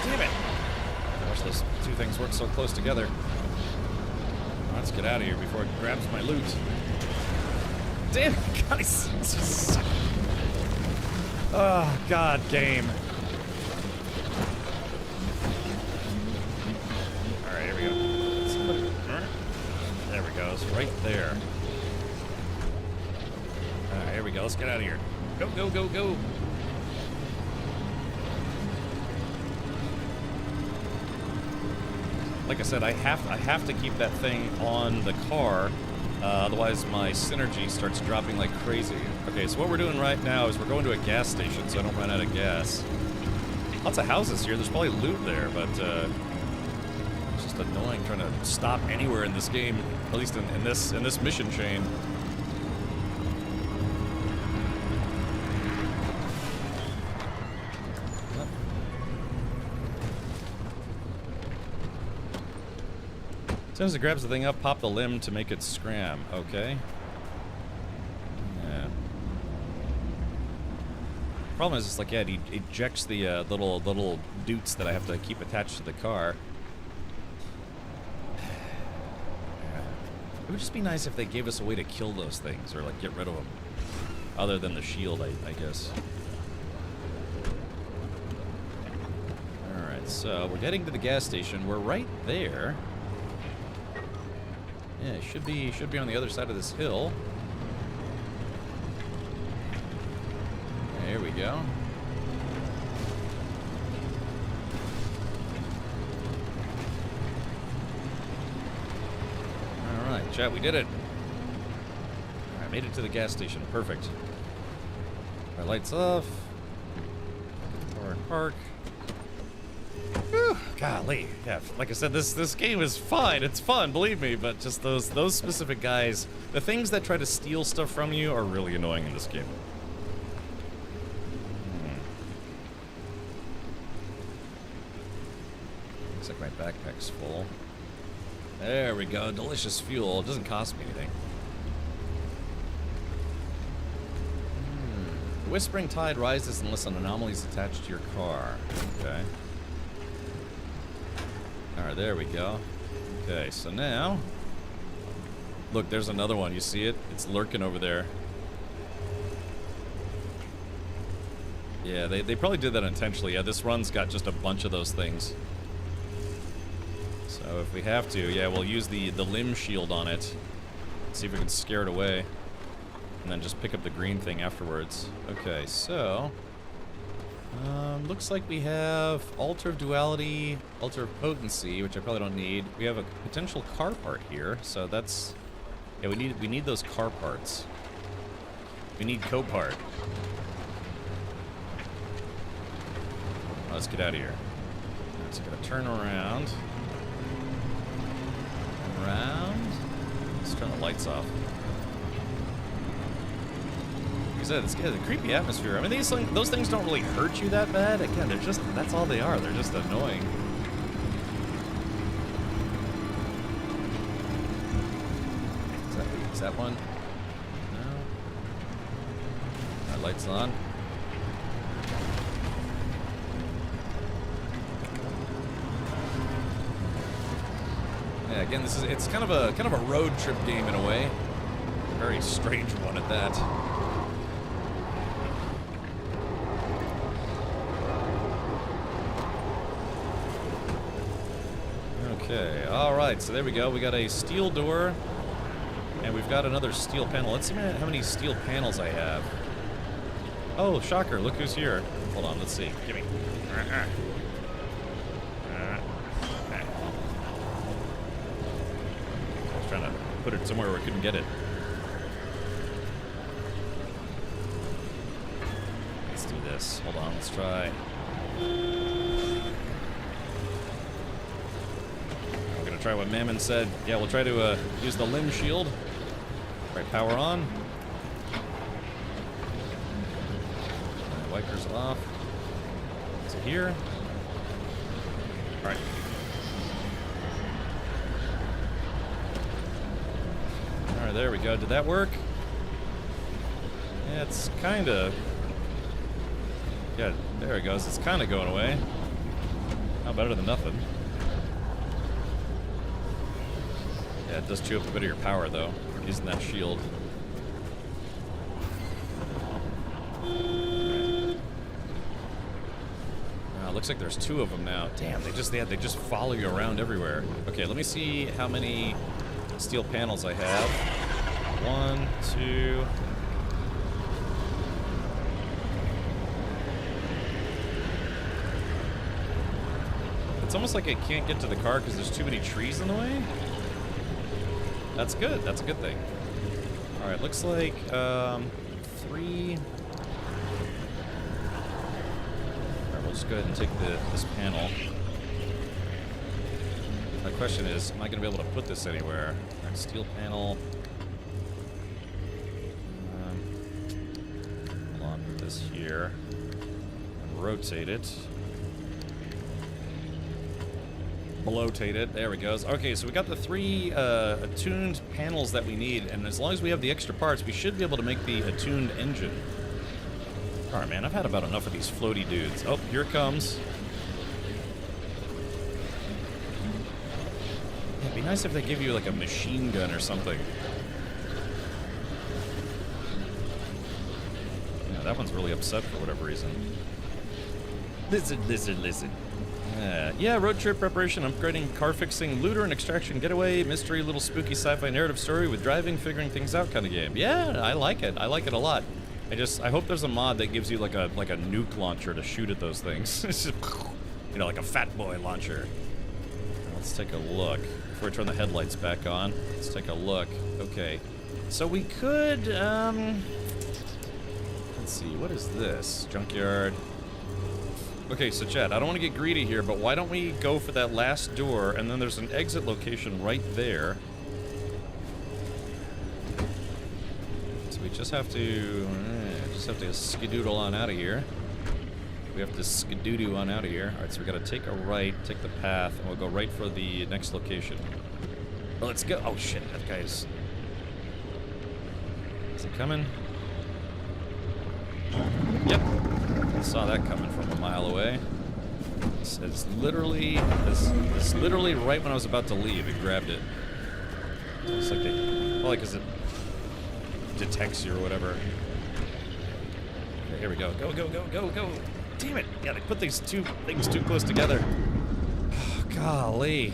Damn it. I wish those two things work so close together. Let's get out of here before it grabs my loot. Damn it, guys. This is suck. Oh, God, game. Alright, here we go. There we go. It's right there. Alright, here we go. Let's get out of here. Go. Like I said, I have to keep that thing on the car, otherwise my synergy starts dropping like crazy. Okay, so what we're doing right now is we're going to a gas station so I don't run out of gas. Lots of houses here. There's probably loot there, but it's just annoying trying to stop anywhere in this game, at least in this mission chain. As soon as it grabs the thing up, pop the limb to make it scram. Okay. Yeah. Problem is, it's like, yeah, it ejects the little doots that I have to keep attached to the car. It would just be nice if they gave us a way to kill those things, or like get rid of them, other than the shield, I guess. All right, so we're heading to the gas station. We're right there. Yeah, it should be on the other side of this hill. There we go. All right, chat, we did it. All right, made it to the gas station. Perfect. Our lights off. Park. Whew, golly, yeah. Like I said, this game is fine. It's fun, believe me. But just those specific guys, the things that try to steal stuff from you, are really annoying in this game. Looks like my backpack's full. There we go. Delicious fuel. It doesn't cost me anything. The Whispering Tide rises unless an anomaly is attached to your car. Okay. Alright, there we go. Okay, so now... Look, there's another one. You see it? It's lurking over there. Yeah, they probably did that intentionally. Yeah, this run's got just a bunch of those things. So if we have to, yeah, we'll use the limb shield on it. See if we can scare it away. And then just pick up the green thing afterwards. Okay, so... looks like we have Altar of Duality, Altar of Potency, which I probably don't need. We have a potential car part here, so that's... Yeah, we need those car parts. We need Copart. Let's get out of here. Let's gotta turn around. Let's turn the lights off. Like I said, it's a creepy atmosphere. I mean, those things don't really hurt you that bad. Again, they're just, that's all they are. They're just annoying. Is that one? No. Our lights on. Again, it's kind of a road trip game in a way. Very strange one at that. Okay, all right. So there we go. We got a steel door, and we've got another steel panel. Let's see how many steel panels I have. Oh, shocker! Look who's here. Hold on. Let's see. Give me. Trying to put it somewhere where I couldn't get it. Let's do this. Hold on, let's try. We're gonna try what Mammon said. Yeah, we'll try to use the limb shield. Right, power on. Wipers off. So here. All right. Alright, there we go. Did that work? Yeah, it's kinda... Yeah, there it goes. It's kinda going away. Not better than nothing. Yeah, it does chew up a bit of your power, though, using that shield. Looks like there's two of them now. Damn, they just follow you around everywhere. Okay, let me see how many steel panels I have. 1, 2. It's almost like I can't get to the car because there's too many trees in the way. That's good. That's a good thing. All right, looks like 3. We'll just go ahead and take this panel. My question is, am I going to be able to put this anywhere? All right, steel panel. Hold on, put this here. And rotate it. Rotate it. There we go. Okay, so we got the 3 attuned panels that we need, and as long as we have the extra parts, we should be able to make the attuned engine. Alright, man, I've had about enough of these floaty dudes. Oh, here it comes. Yeah, it'd be nice if they give you, like, a machine gun or something. Yeah, that one's really upset for whatever reason. Listen. Yeah, road trip preparation, upgrading, car fixing, looter and extraction getaway, mystery, little spooky sci-fi narrative story with driving, figuring things out kind of game. Yeah, I like it. I like it a lot. I hope there's a mod that gives you like a nuke launcher to shoot at those things. It's just, you know, like a Fat Boy launcher. Let's take a look. Before we turn the headlights back on, let's take a look. Okay. So we could, let's see, what is this? Junkyard. Okay, so Chad, I don't want to get greedy here, but why don't we go for that last door, and then there's an exit location right there. So we just have to skedoodle on out of here. We have to skedoodle on out of here. All right, so we got to take a right, take the path, and we'll go right for the next location. Well, let's go. Oh shit, that guy's. Is he coming? Yep. I saw that coming from a mile away. It's literally right when I was about to leave, it grabbed it. It's like probably because it detects you or whatever. Okay, here we go. Go. Damn it! Yeah, they put these two things too close together. Oh, golly.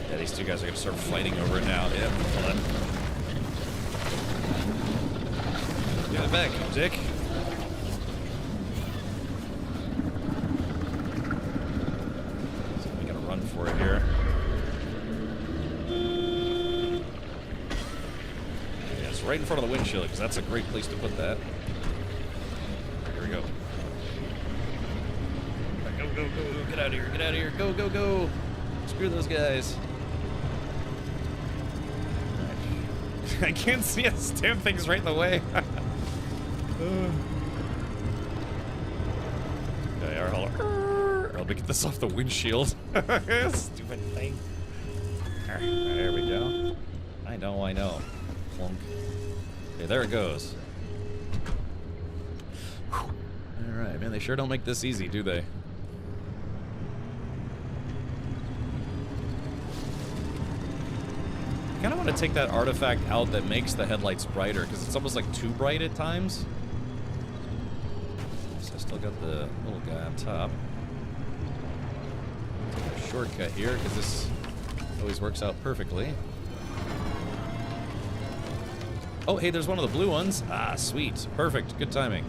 Yeah, these two guys are gonna start fighting over it now. Yeah, hold on. Get it back, Dick. So we gotta run for it here. Yeah, it's right in front of the windshield because that's a great place to put that. Here we go. Go, get out of here, go. Screw those guys. I can't see it. This damn thing's right in the way. Okay, I'll get this off the windshield. Stupid thing. There we go. I know. Plunk. Okay, there it goes. Alright, man, they sure don't make this easy, do they? I kind of want to take that artifact out that makes the headlights brighter, because it's almost like too bright at times. So I still got the little guy on top. Take a shortcut here, because this always works out perfectly. Oh, hey, there's one of the blue ones. Ah, sweet. Perfect. Good timing.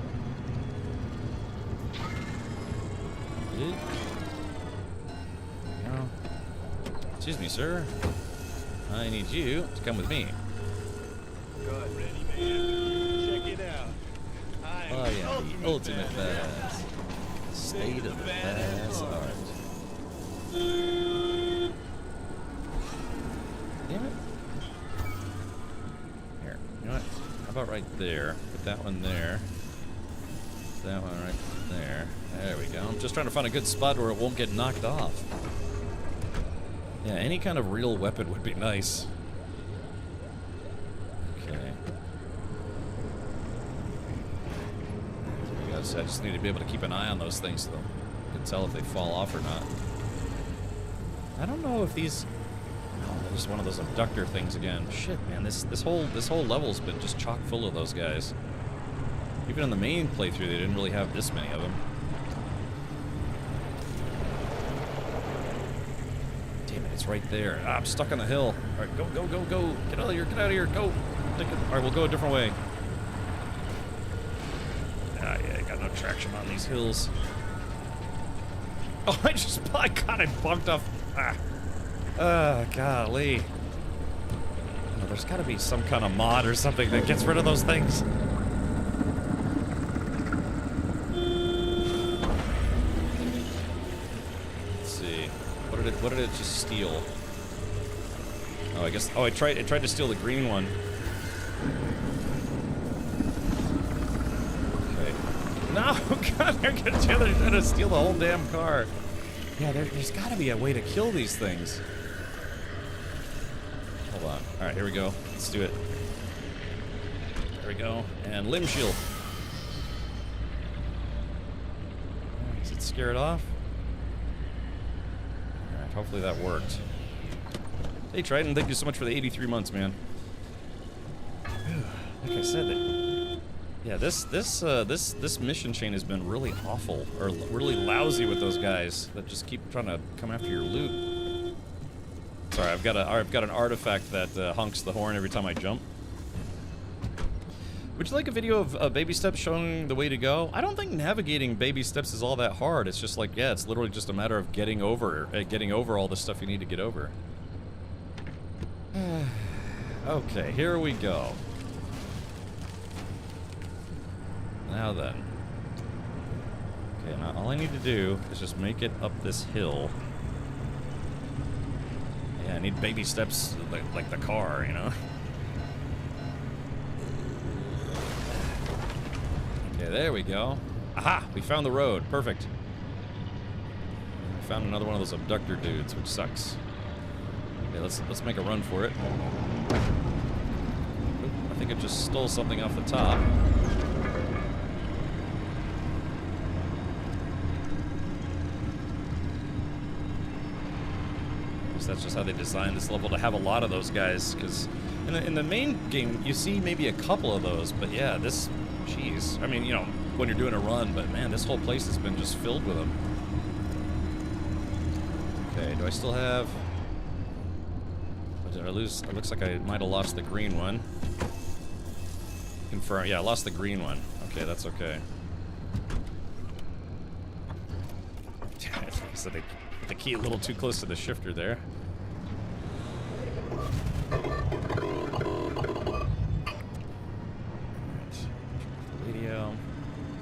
No. Excuse me, sir. I need you to come with me. Good, ready, man. Check it out. I am the ultimate badass. State of the badass art. Damn it. Here, you know what? How about right there? Put that one there. That one right there. There we go. I'm just trying to find a good spot where it won't get knocked off. Yeah, any kind of real weapon would be nice. Okay. There we go. So I just need to be able to keep an eye on those things, though. I can tell if they fall off or not. I don't know if these... Oh, there's one of those abductor things again. Shit, man, this whole level's been just chock full of those guys. Even in the main playthrough, they didn't really have this many of them. Damn it, it's right there. Ah, I'm stuck on the hill. All right, go, go, go, go. Get out of here, get out of here, go. All right, we'll go a different way. Ah, yeah, I got no traction on these hills. Oh, I got it bumped off. Ah. Golly. Oh, there's got to be some kind of mod or something that gets rid of those things. What did it just steal? Oh, I guess. Oh, it tried to steal the green one. Okay. No, God, they're gonna steal the whole damn car. Yeah, there's got to be a way to kill these things. Hold on. All right, here we go. Let's do it. There we go. And limb shield. Does it scare it off? Hopefully that worked. Hey Triton, thank you so much for the 83 months, man. Like I said, yeah, this mission chain has been really awful, or really lousy with those guys that just keep trying to come after your loot. Sorry, I've got an artifact that honks the horn every time I jump. Would you like a video of baby steps showing the way to go? I don't think navigating baby steps is all that hard. It's just like, yeah, it's literally just a matter of getting over all the stuff you need to get over. Okay, here we go. Now then. Okay, now all I need to do is just make it up this hill. Yeah, I need baby steps like the car, you know? Okay, there we go. Aha! We found the road. Perfect. We found another one of those abductor dudes, which sucks. Okay, let's make a run for it. Oop, I think it just stole something off the top. Guess that's just how they designed this level, to have a lot of those guys, because in the main game you see maybe a couple of those, but yeah, this... Jeez. I mean, you know, when you're doing a run, but man, this whole place has been just filled with them. Okay, do I still have... Did I lose? It looks like I might have lost the green one. Confirm. Yeah, I lost the green one. Okay, that's okay. So they put the key a little too close to the shifter there.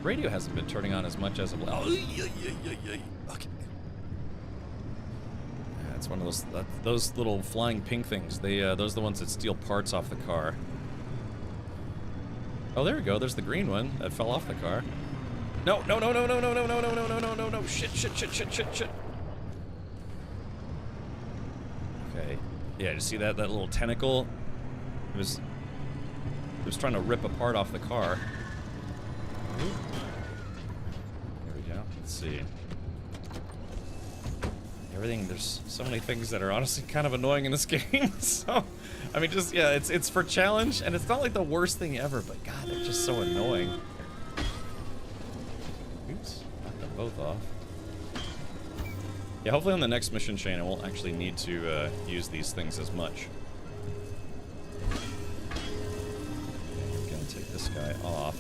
Radio hasn't been turning on as much as of late. Oh, okay. Yeah, it's one of those little flying pink things. Those are the ones that steal parts off the car. Oh, there we go. There's the green one that fell off the car. No, no, no, no, no, no, no, no, no, no, no, no, no, no. Shit, shit, shit, shit, shit, shit. Okay. Yeah, did you see that little tentacle? It was trying to rip a part off the car. let's see. Everything, there's so many things that are honestly kind of annoying in this game. So, I mean, just, yeah, it's for challenge, and it's not like the worst thing ever, but God, they're just so annoying. Oops, knocked them both off. Yeah, hopefully on the next mission chain I won't actually need to use these things as much. Okay, I'm gonna take this guy off.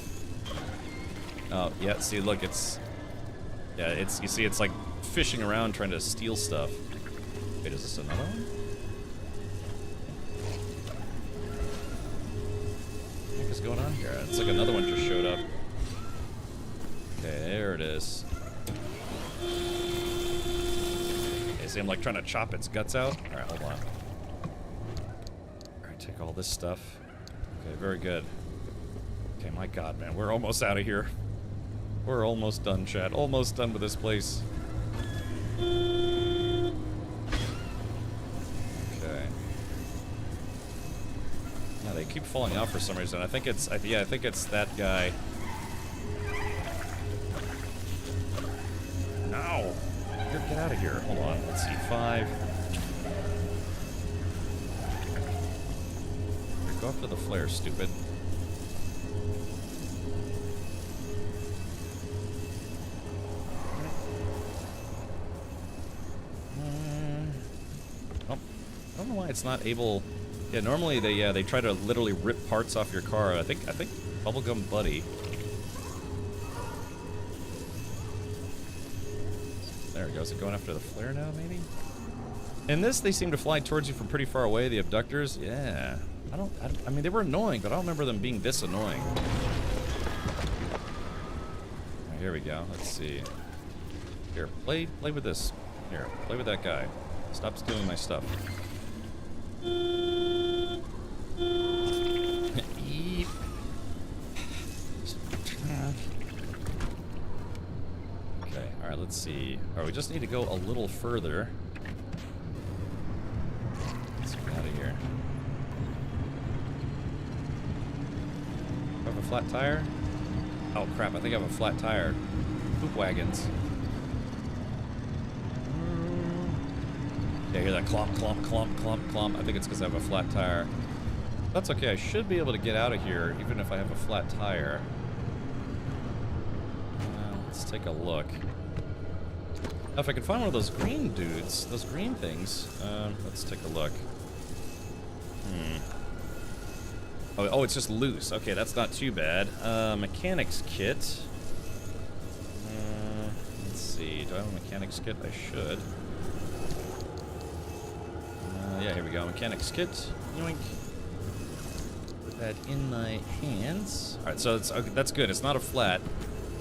Oh, yeah, see, look, it's... Yeah, it's, you see, it's like fishing around trying to steal stuff. Wait, is this another one? What the heck is going on here? It's like another one just showed up. Okay, there it is. Okay, see, I'm like trying to chop its guts out. Alright, hold on. Alright, take all this stuff. Okay, very good. Okay, my God, man, we're almost out of here. We're almost done, chat. Almost done with this place. Okay. Yeah, they keep falling off for some reason. I think it's, yeah, I think it's that guy. No! Here, get out of here. Hold on. Let's see. 5. Here, go after the flare, stupid. I don't know why it's not able. Yeah, normally they try to literally rip parts off your car. I think Bubblegum Buddy. There it goes. Is it going after the flare now, maybe? In this, they seem to fly towards you from pretty far away. The abductors, yeah. I mean, they were annoying, but I don't remember them being this annoying. Right, here we go. Let's see. Here, play with this. Here, play with that guy. Stop stealing my stuff. Eep. Okay, alright, let's see. Alright, we just need to go a little further. Let's get out of here. Do I have a flat tire? Oh crap, I think I have a flat tire. Poop wagons. Yeah, hear that clomp, clomp, clomp, clomp, clomp. I think it's because I have a flat tire. That's okay, I should be able to get out of here even if I have a flat tire. Let's take a look. Now, if I can find one of those green dudes, those green things, let's take a look. Oh, it's just loose. Okay, that's not too bad. Mechanics kit. Let's see, do I have a mechanics kit? I should. Yeah, here we go. Mechanics kit. Yoink. Put that in my hands. Alright, so it's, okay, that's good. It's not a flat.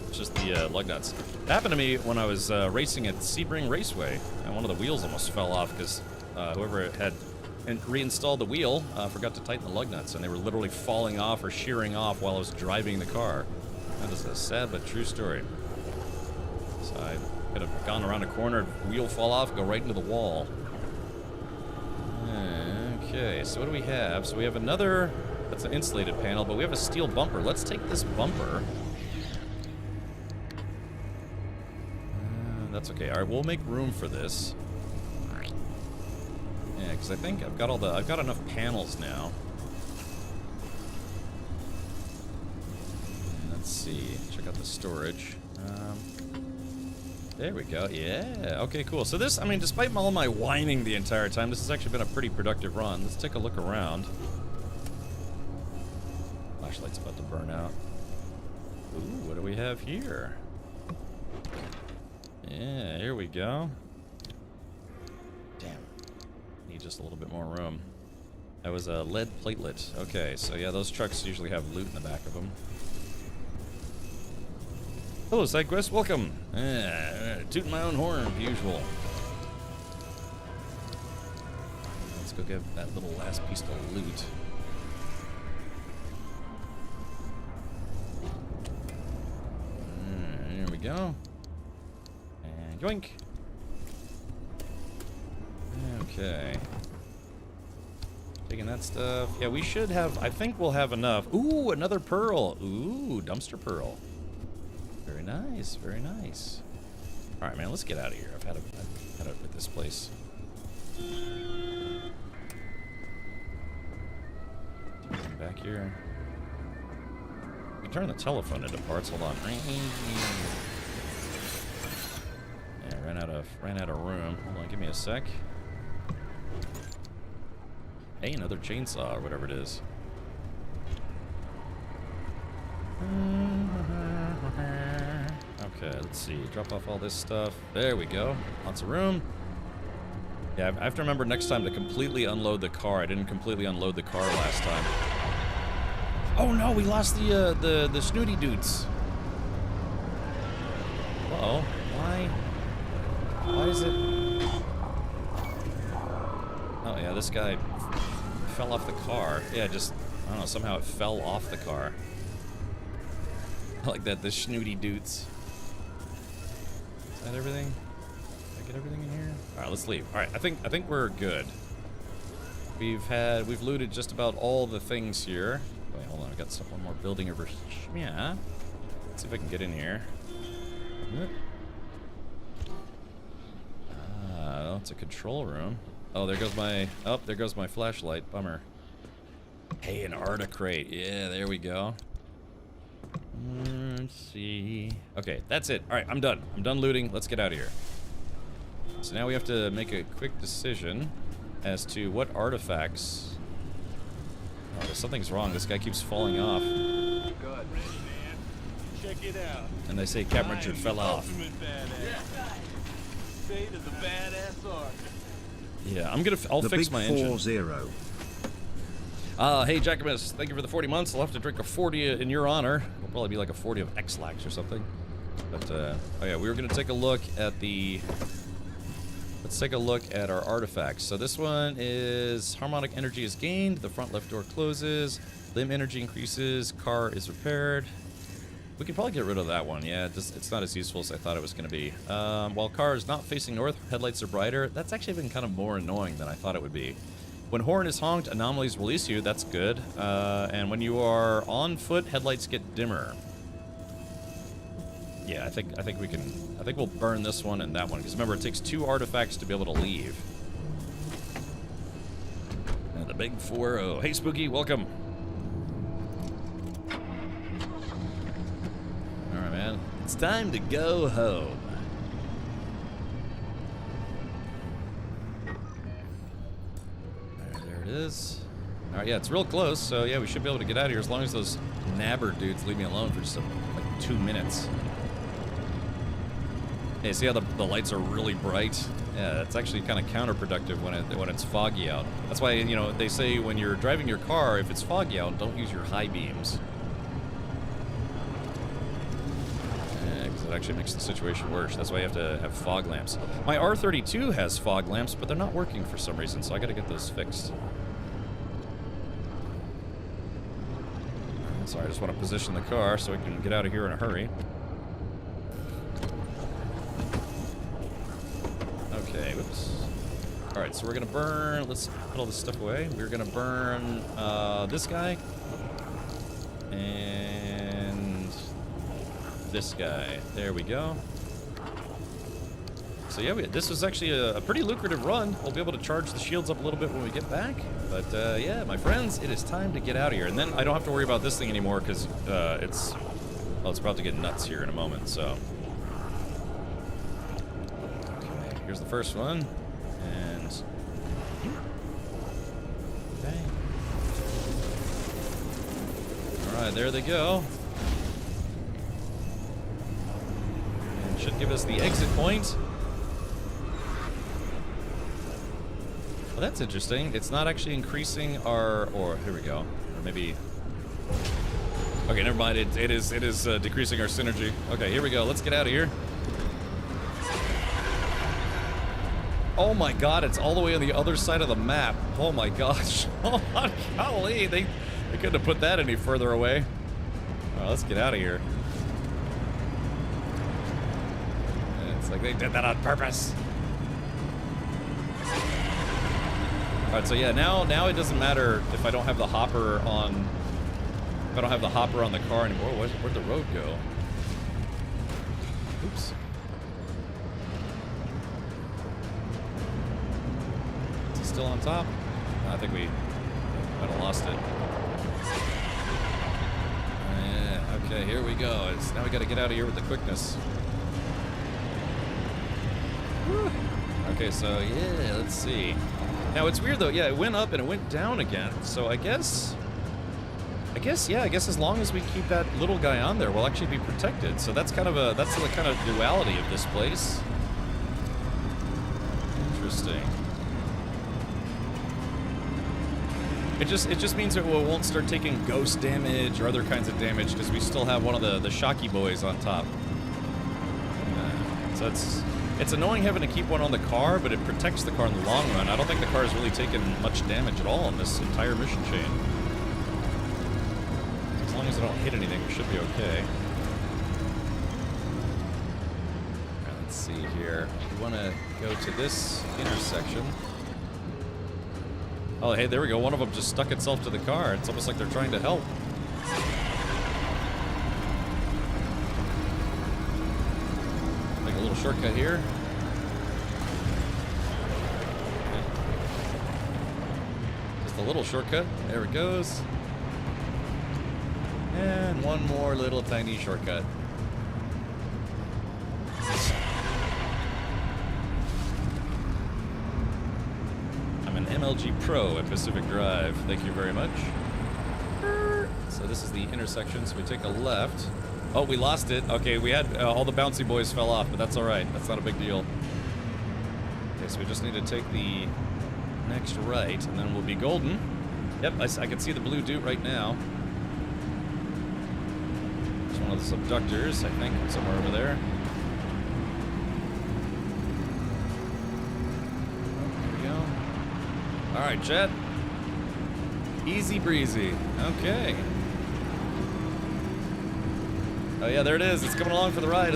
It's just the lug nuts. It happened to me when I was racing at Sebring Raceway, and one of the wheels almost fell off because whoever had reinstalled the wheel forgot to tighten the lug nuts, and they were literally falling off or shearing off while I was driving the car. That is a sad but true story. So I could have gone around a corner, wheel fall off, go right into the wall. Okay, so what do we have? So we have another, that's an insulated panel, but we have a steel bumper. Let's take this bumper. That's okay. All right, we'll make room for this. Yeah, because I think I've got enough panels now. Let's see. Check out the storage. There we go. Yeah. Okay, cool. So this, I mean, despite all my whining the entire time, this has actually been a pretty productive run. Let's take a look around. Flashlight's about to burn out. Ooh, what do we have here? Yeah, here we go. Damn. Need just a little bit more room. That was a lead platelet. Okay, so yeah, those trucks usually have loot in the back of them. Hello, SideQuest. Welcome. Tooting my own horn, as usual. Let's go get that little last piece of loot. Here we go. And yoink. Okay. Taking that stuff. Yeah, we should have, I think we'll have enough. Ooh, another pearl. Ooh, dumpster pearl. Very nice, very nice. All right, man, let's get out of here. I've had it with this place. Back here. We can turn the telephone into parts. Hold on. Yeah, ran out of room. Hold on, give me a sec. Hey, another chainsaw or whatever it is. Okay, let's see. Drop off all this stuff. There we go. Lots of room. Yeah, I have to remember next time to completely unload the car. I didn't completely unload the car last time. Oh no, we lost the snooty dudes. Uh-oh. Why is it? Oh yeah, this guy fell off the car. Yeah, just, I don't know, somehow it fell off the car. I like that, the snooty dudes. Is that everything? Did I get everything in here? Alright, let's leave. Alright, I think we're good. We've looted just about all the things here. Wait, hold on, I got one more building over here. Yeah. Let's see if I can get in here. Ah, it's a control room. Oh, there goes my flashlight. Bummer. Hey, an Arda crate. Yeah, there we go. Let's see. Okay, that's it. All right, I'm done. I'm done looting. Let's get out of here. So now we have to make a quick decision as to what artifacts. Oh, something's wrong. This guy keeps falling off. Good. Ready, man. Check it out. And they say Captain Richard fell off. State of the badass art. Yeah, I'll fix my engine. 40. Hey, Jacobus, thank you for the 40 months. I'll have to drink a 40 in your honor. It'll probably be like a 40 of X-Lax or something. But, oh yeah, we were going to take a look at the... Let's take a look at our artifacts. So this one is harmonic energy is gained, the front left door closes, limb energy increases, car is repaired. We can probably get rid of that one. Yeah, it's not as useful as I thought it was going to be. While car is not facing north, headlights are brighter. That's actually been kind of more annoying than I thought it would be. When horn is honked, anomalies release you. That's good. And when you are on foot, headlights get dimmer. Yeah, I think we'll burn this one and that one, because remember, it takes 2 artifacts to be able to leave. And the big 4-0. Hey, Spooky, welcome. All right, man. It's time to go home. There it is. All right, yeah, it's real close, so yeah, we should be able to get out of here as long as those nabber dudes leave me alone for just like 2 minutes. Hey, see how the lights are really bright? Yeah, it's actually kind of counterproductive when it's foggy out. That's why, you know, they say when you're driving your car, if it's foggy out, don't use your high beams. Yeah, because it actually makes the situation worse. That's why you have to have fog lamps. My R32 has fog lamps, but they're not working for some reason, so I gotta get those fixed. Sorry, I just want to position the car so we can get out of here in a hurry. Okay, whoops. Alright, so we're gonna burn, let's put all this stuff away. We're gonna burn this guy. And this guy. There we go. So yeah, this was actually a pretty lucrative run. We'll be able to charge the shields up a little bit when we get back. But yeah, my friends, it is time to get out of here. And then I don't have to worry about this thing anymore because it's about to get nuts here in a moment, so. Here's the first one, and okay. All right, there they go. And should give us the exit point. Well, that's interesting. It's not actually increasing our, or here we go, or maybe. Okay, never mind. It is decreasing our synergy. Okay, here we go. Let's get out of here. Oh my god, it's all the way on the other side of the map. Oh my gosh. Oh, golly, they couldn't have put that any further away. All right, let's get out of here. It's like they did that on purpose. All right, so yeah, now it doesn't matter if I don't have the hopper on. If I don't have the hopper on the car anymore. Where'd the road go? Oops. still on top? I think we might have lost it. Yeah, okay, here we go. Now we gotta get out of here with the quickness. Whew. Okay, so yeah, let's see. Now it's weird though, yeah, it went up and it went down again. So I guess as long as we keep that little guy on there, we'll actually be protected. So that's the kind of duality of this place. Interesting. It just means that we won't start taking ghost damage or other kinds of damage because we still have one of the shocky boys on top. So it's annoying having to keep one on the car, but it protects the car in the long run. I don't think the car has really taken much damage at all in this entire mission chain. As long as I don't hit anything, we should be okay. Alright, let's see here. We want to go to this intersection. Oh, hey, there we go. One of them just stuck itself to the car. It's almost like they're trying to help. Make a little shortcut here. Okay. Just a little shortcut. There it goes. And one more little tiny shortcut. I'm an MLG Pro at Pacific Drive. Thank you very much. So this is the intersection, so we take a left. Oh, we lost it. Okay, we had all the bouncy boys fell off, but that's all right. That's not a big deal. Okay, so we just need to take the next right, and then we'll be golden. Yep, I can see the blue dude right now. It's one of the subductors, I think, somewhere over there. There we go. All right, Jet. Easy breezy. Okay. Oh yeah, there it is. It's coming along for the ride.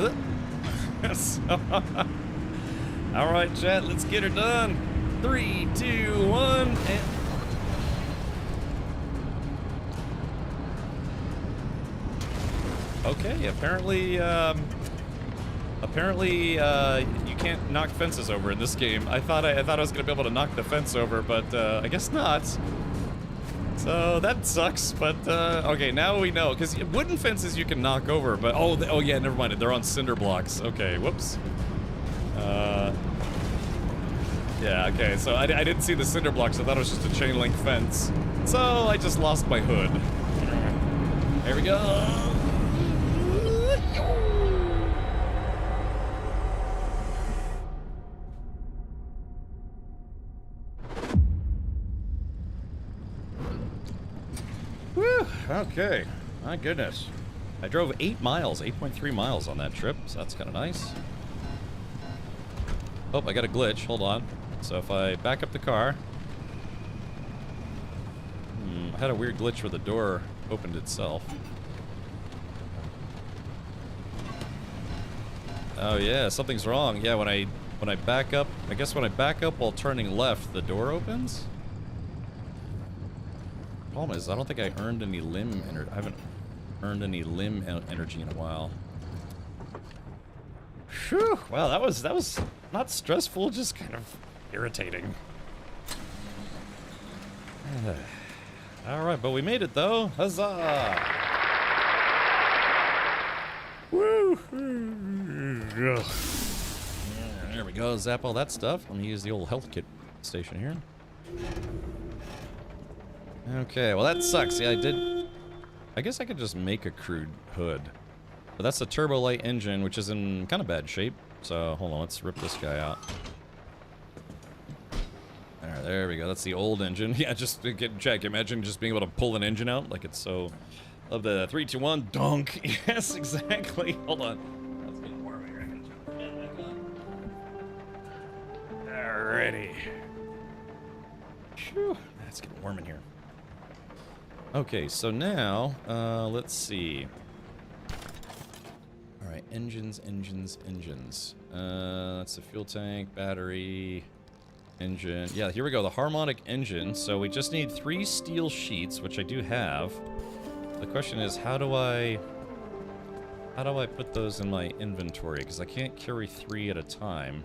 All right, chat. Let's get her done. 3, 2, 1, and okay. Apparently, you can't knock fences over in this game. I thought I was gonna be able to knock the fence over, but I guess not. So that sucks, but okay, now we know, because wooden fences you can knock over, but oh yeah, never mind, they're on cinder blocks. Okay, whoops. Yeah, okay, so I didn't see the cinder blocks, I thought it was just a chain link fence. So I just lost my hood. There we go. Okay, my goodness. I drove 8 miles, 8.3 miles on that trip, so that's kind of nice. Oh, I got a glitch, hold on. So if I back up the car... I had a weird glitch where the door opened itself. Oh yeah, something's wrong. Yeah, when I back up, I guess when I back up while turning left, the door opens? Problem is, I don't think I earned any limb energy. I haven't earned any limb energy in a while. Whew! Wow, that was not stressful, just kind of irritating. All right, but we made it though. Huzzah! Woo! There we go. Zap all that stuff. Let me use the old health kit station here. Okay, well that sucks. Yeah, I guess I could just make a crude hood. But that's a turbo light engine, which is in kind of bad shape. So, hold on, let's rip this guy out. Alright, there we go. That's the old engine. Yeah, just to check. Imagine just being able to pull an engine out like it's so... Of the 3, 2, 1, dunk. Yes, exactly. Hold on. Let's get warm here. I can jump back on. Alrighty. Phew. It's getting warm in here. Okay, so now, let's see. Alright, engines. That's the fuel tank, battery, engine. Yeah, here we go, the harmonic engine. So we just need 3 steel sheets, which I do have. The question is, how do I put those in my inventory? Because I can't carry 3 at a time.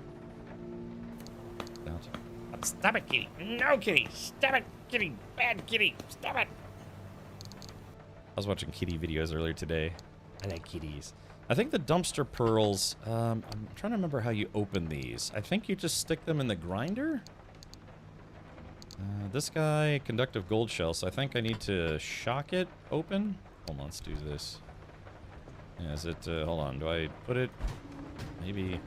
Stop it, kitty. No, kitty. Stop it, kitty. Bad kitty. Stop it. I was watching kitty videos earlier today. I like kitties. I think the dumpster pearls, I'm trying to remember how you open these. I think you just stick them in the grinder? This guy, conductive gold shell, so I think I need to shock it open. Hold on, let's do this. Yeah, is it, hold on, do I put it, maybe,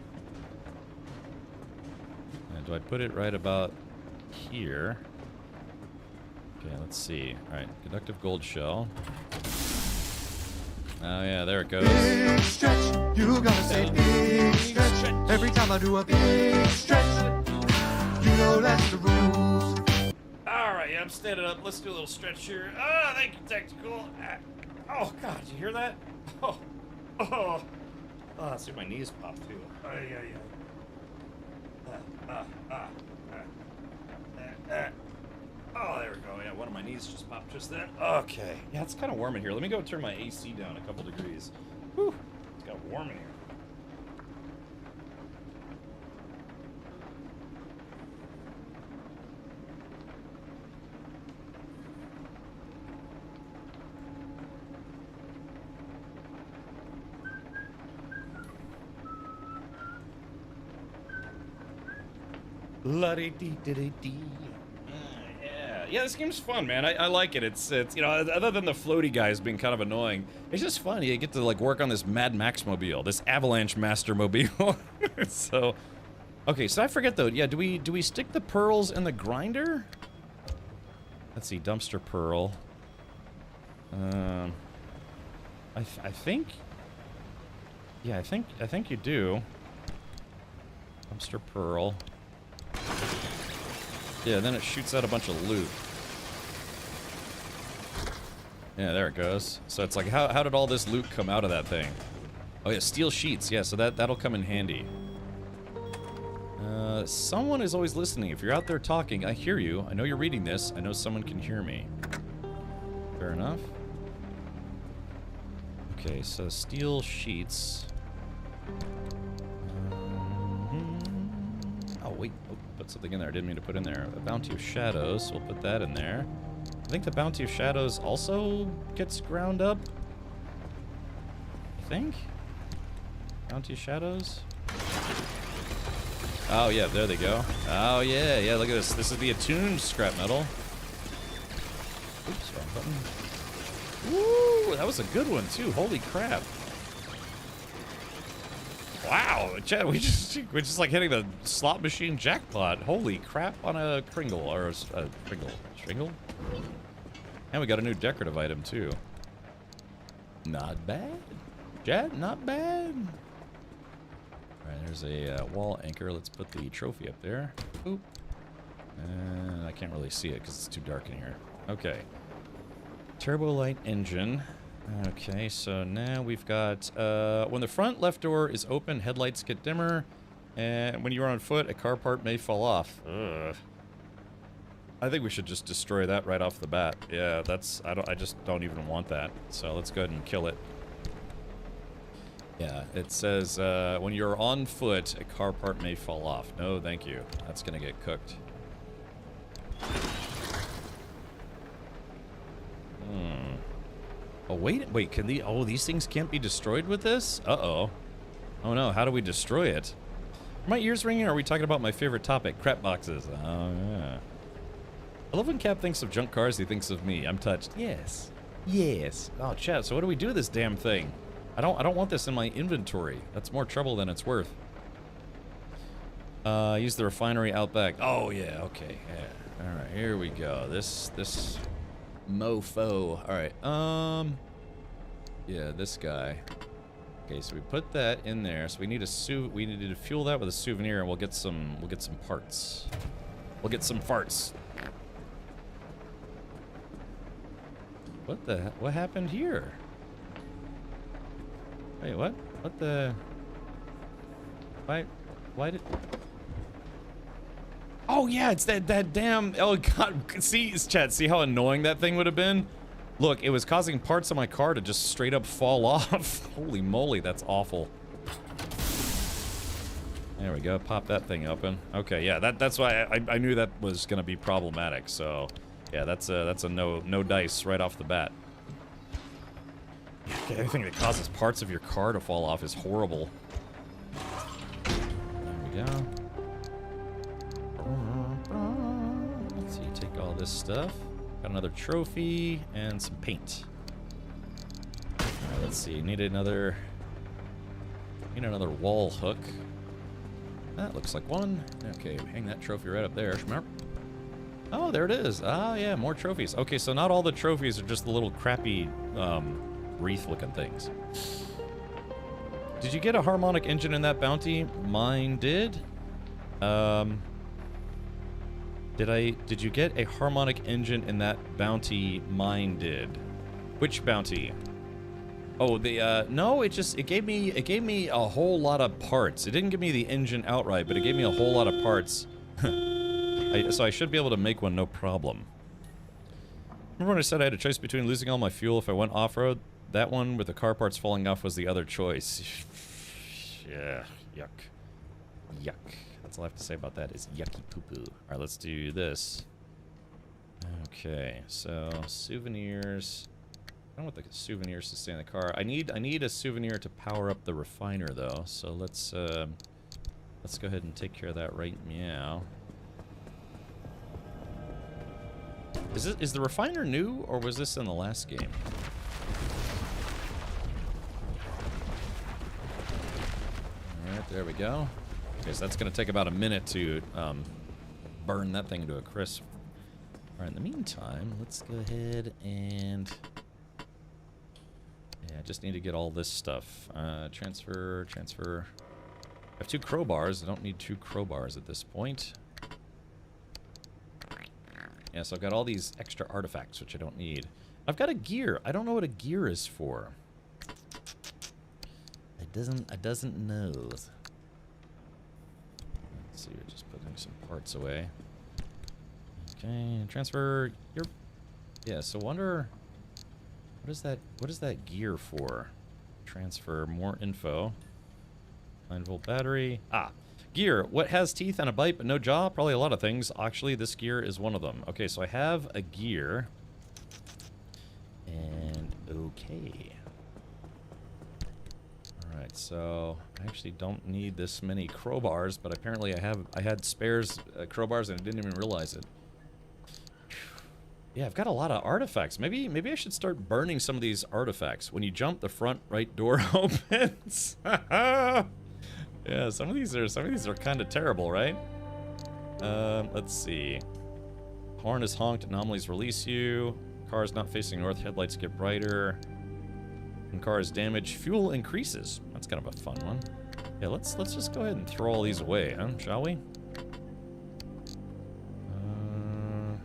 do I put it right about here? Okay, let's see. Alright, conductive gold shell. Oh yeah, there it goes. Big stretch, you gotta say big stretch. Every time I do a big stretch, you know that's the rules. Alright, yeah, I'm standing up. Let's do a little stretch here. Ah, thank you, Tactical. Oh, God, did you hear that? Oh, oh. Oh, see, my knees pop, too. Oh, yeah. Oh, there we go. Yeah, one of my knees just popped just then. Okay. Yeah, it's kind of warm in here. Let me go turn my AC down a couple degrees. Whew. It's got warm in here. La-dee-dee-dee-dee-dee. Yeah, this game's fun, man. I like it. It's you know, other than the floaty guys being kind of annoying, it's just fun. You get to like work on this Mad Max mobile, this Avalanche Master mobile. So, okay, so I forget though. Yeah, do we stick the pearls in the grinder? Let's see, dumpster pearl. I think. Yeah, I think you do. Dumpster pearl. Yeah, then it shoots out a bunch of loot. Yeah, there it goes. So it's like, how did all this loot come out of that thing? Oh yeah, steel sheets. Yeah, so that'll come in handy. Someone is always listening. If you're out there talking, I hear you. I know you're reading this. I know someone can hear me. Fair enough. Okay, so steel sheets. Oh, wait. Oh, put something in there. I didn't mean to put in there. A Bounty of Shadows. So we'll put that in there. I think the Bounty of Shadows also gets ground up. I think? Bounty of Shadows? Oh, yeah, there they go. Oh, yeah, look at this. This is the attuned scrap metal. Oops, wrong button. Woo, that was a good one, too. Holy crap. Wow, Chad, we're just like hitting the slot machine jackpot. Holy crap on a Kringle, or a Stringle? And we got a new decorative item, too. Not bad. Chad, not bad. Alright, there's a wall anchor. Let's put the trophy up there. Oop. And I can't really see it because it's too dark in here. Okay. Turbo light engine. Okay, so now we've got, when the front left door is open, headlights get dimmer, and when you're on foot, a car part may fall off. Ugh. I think we should just destroy that right off the bat. Yeah, I just don't even want that. So let's go ahead and kill it. Yeah, it says, when you're on foot, a car part may fall off. No, thank you. That's gonna get cooked. Oh, wait, can these things can't be destroyed with this? Uh-oh. Oh no, how do we destroy it? Are my ears ringing, or are we talking about my favorite topic, crap boxes? Oh, yeah. I love when Cap thinks of junk cars, he thinks of me. I'm touched. Yes. Yes. Oh, chat, so what do we do with this damn thing? I don't want this in my inventory. That's more trouble than it's worth. Use the refinery out back. Oh, yeah, okay. Yeah. Alright, here we go. This mofo. Alright, yeah, this guy. Okay, so we put that in there. So we need we need to fuel that with a souvenir, and we'll get some parts. We'll get some farts. What happened here? Wait, what? What the? Why did? Oh yeah, it's that damn. Oh god, see, chat. See how annoying that thing would have been? Look, it was causing parts of my car to just straight up fall off. Holy moly, that's awful. There we go. Pop that thing open. Okay, yeah, that's why I knew that was gonna be problematic. So, yeah, that's a no dice right off the bat. Okay, anything that causes parts of your car to fall off is horrible. There we go. Let's see, take all this stuff. Got another trophy and some paint. Alright, let's see. Need another wall hook. That looks like one. Okay, hang that trophy right up there. Oh, there it is. Oh, yeah, more trophies. Okay, so not all the trophies are just the little crappy wreath-looking things. Did you get a harmonic engine in that bounty? Mine did. Did you get a harmonic engine in that bounty? Mine did. Which bounty? Oh, no, it gave me a whole lot of parts. It didn't give me the engine outright, but it gave me a whole lot of parts. So I should be able to make one, no problem. Remember when I said I had a choice between losing all my fuel if I went off-road? That one with the car parts falling off was the other choice. Yeah, yuck. Yuck. That's all I have to say about that is yucky poo-poo. Alright, let's do this. Okay, so souvenirs. I don't want the souvenirs to stay in the car. I need a souvenir to power up the refiner though. So let's go ahead and take care of that right now. Is the refiner new or was this in the last game? Alright, there we go. Okay, so that's gonna take about a minute to burn that thing to a crisp. Alright, in the meantime, let's go ahead and yeah, I just need to get all this stuff. Transfer. I have 2 crowbars. I don't need 2 crowbars at this point. Yeah, so I've got all these extra artifacts, which I don't need. I've got a gear. I don't know what a gear is for. I doesn't know. Let's see, we're just putting some parts away. Okay, transfer your... Yeah, so wonder... What is that gear for? Transfer more info. 9-volt battery. Ah, gear. What has teeth and a bite but no jaw? Probably a lot of things. Actually, this gear is one of them. Okay, so I have a gear. And okay. Alright, so I actually don't need this many crowbars, but apparently I had spares crowbars and I didn't even realize it. Yeah, I've got a lot of artifacts. Maybe I should start burning some of these artifacts. When you jump, the front right door opens. Yeah, some of these are kind of terrible, right? Let's see. Horn is honked, anomalies release you. Car is not facing north, headlights get brighter. When car is damaged, fuel increases. That's kind of a fun one. Yeah, let's just go ahead and throw all these away, huh? Shall we?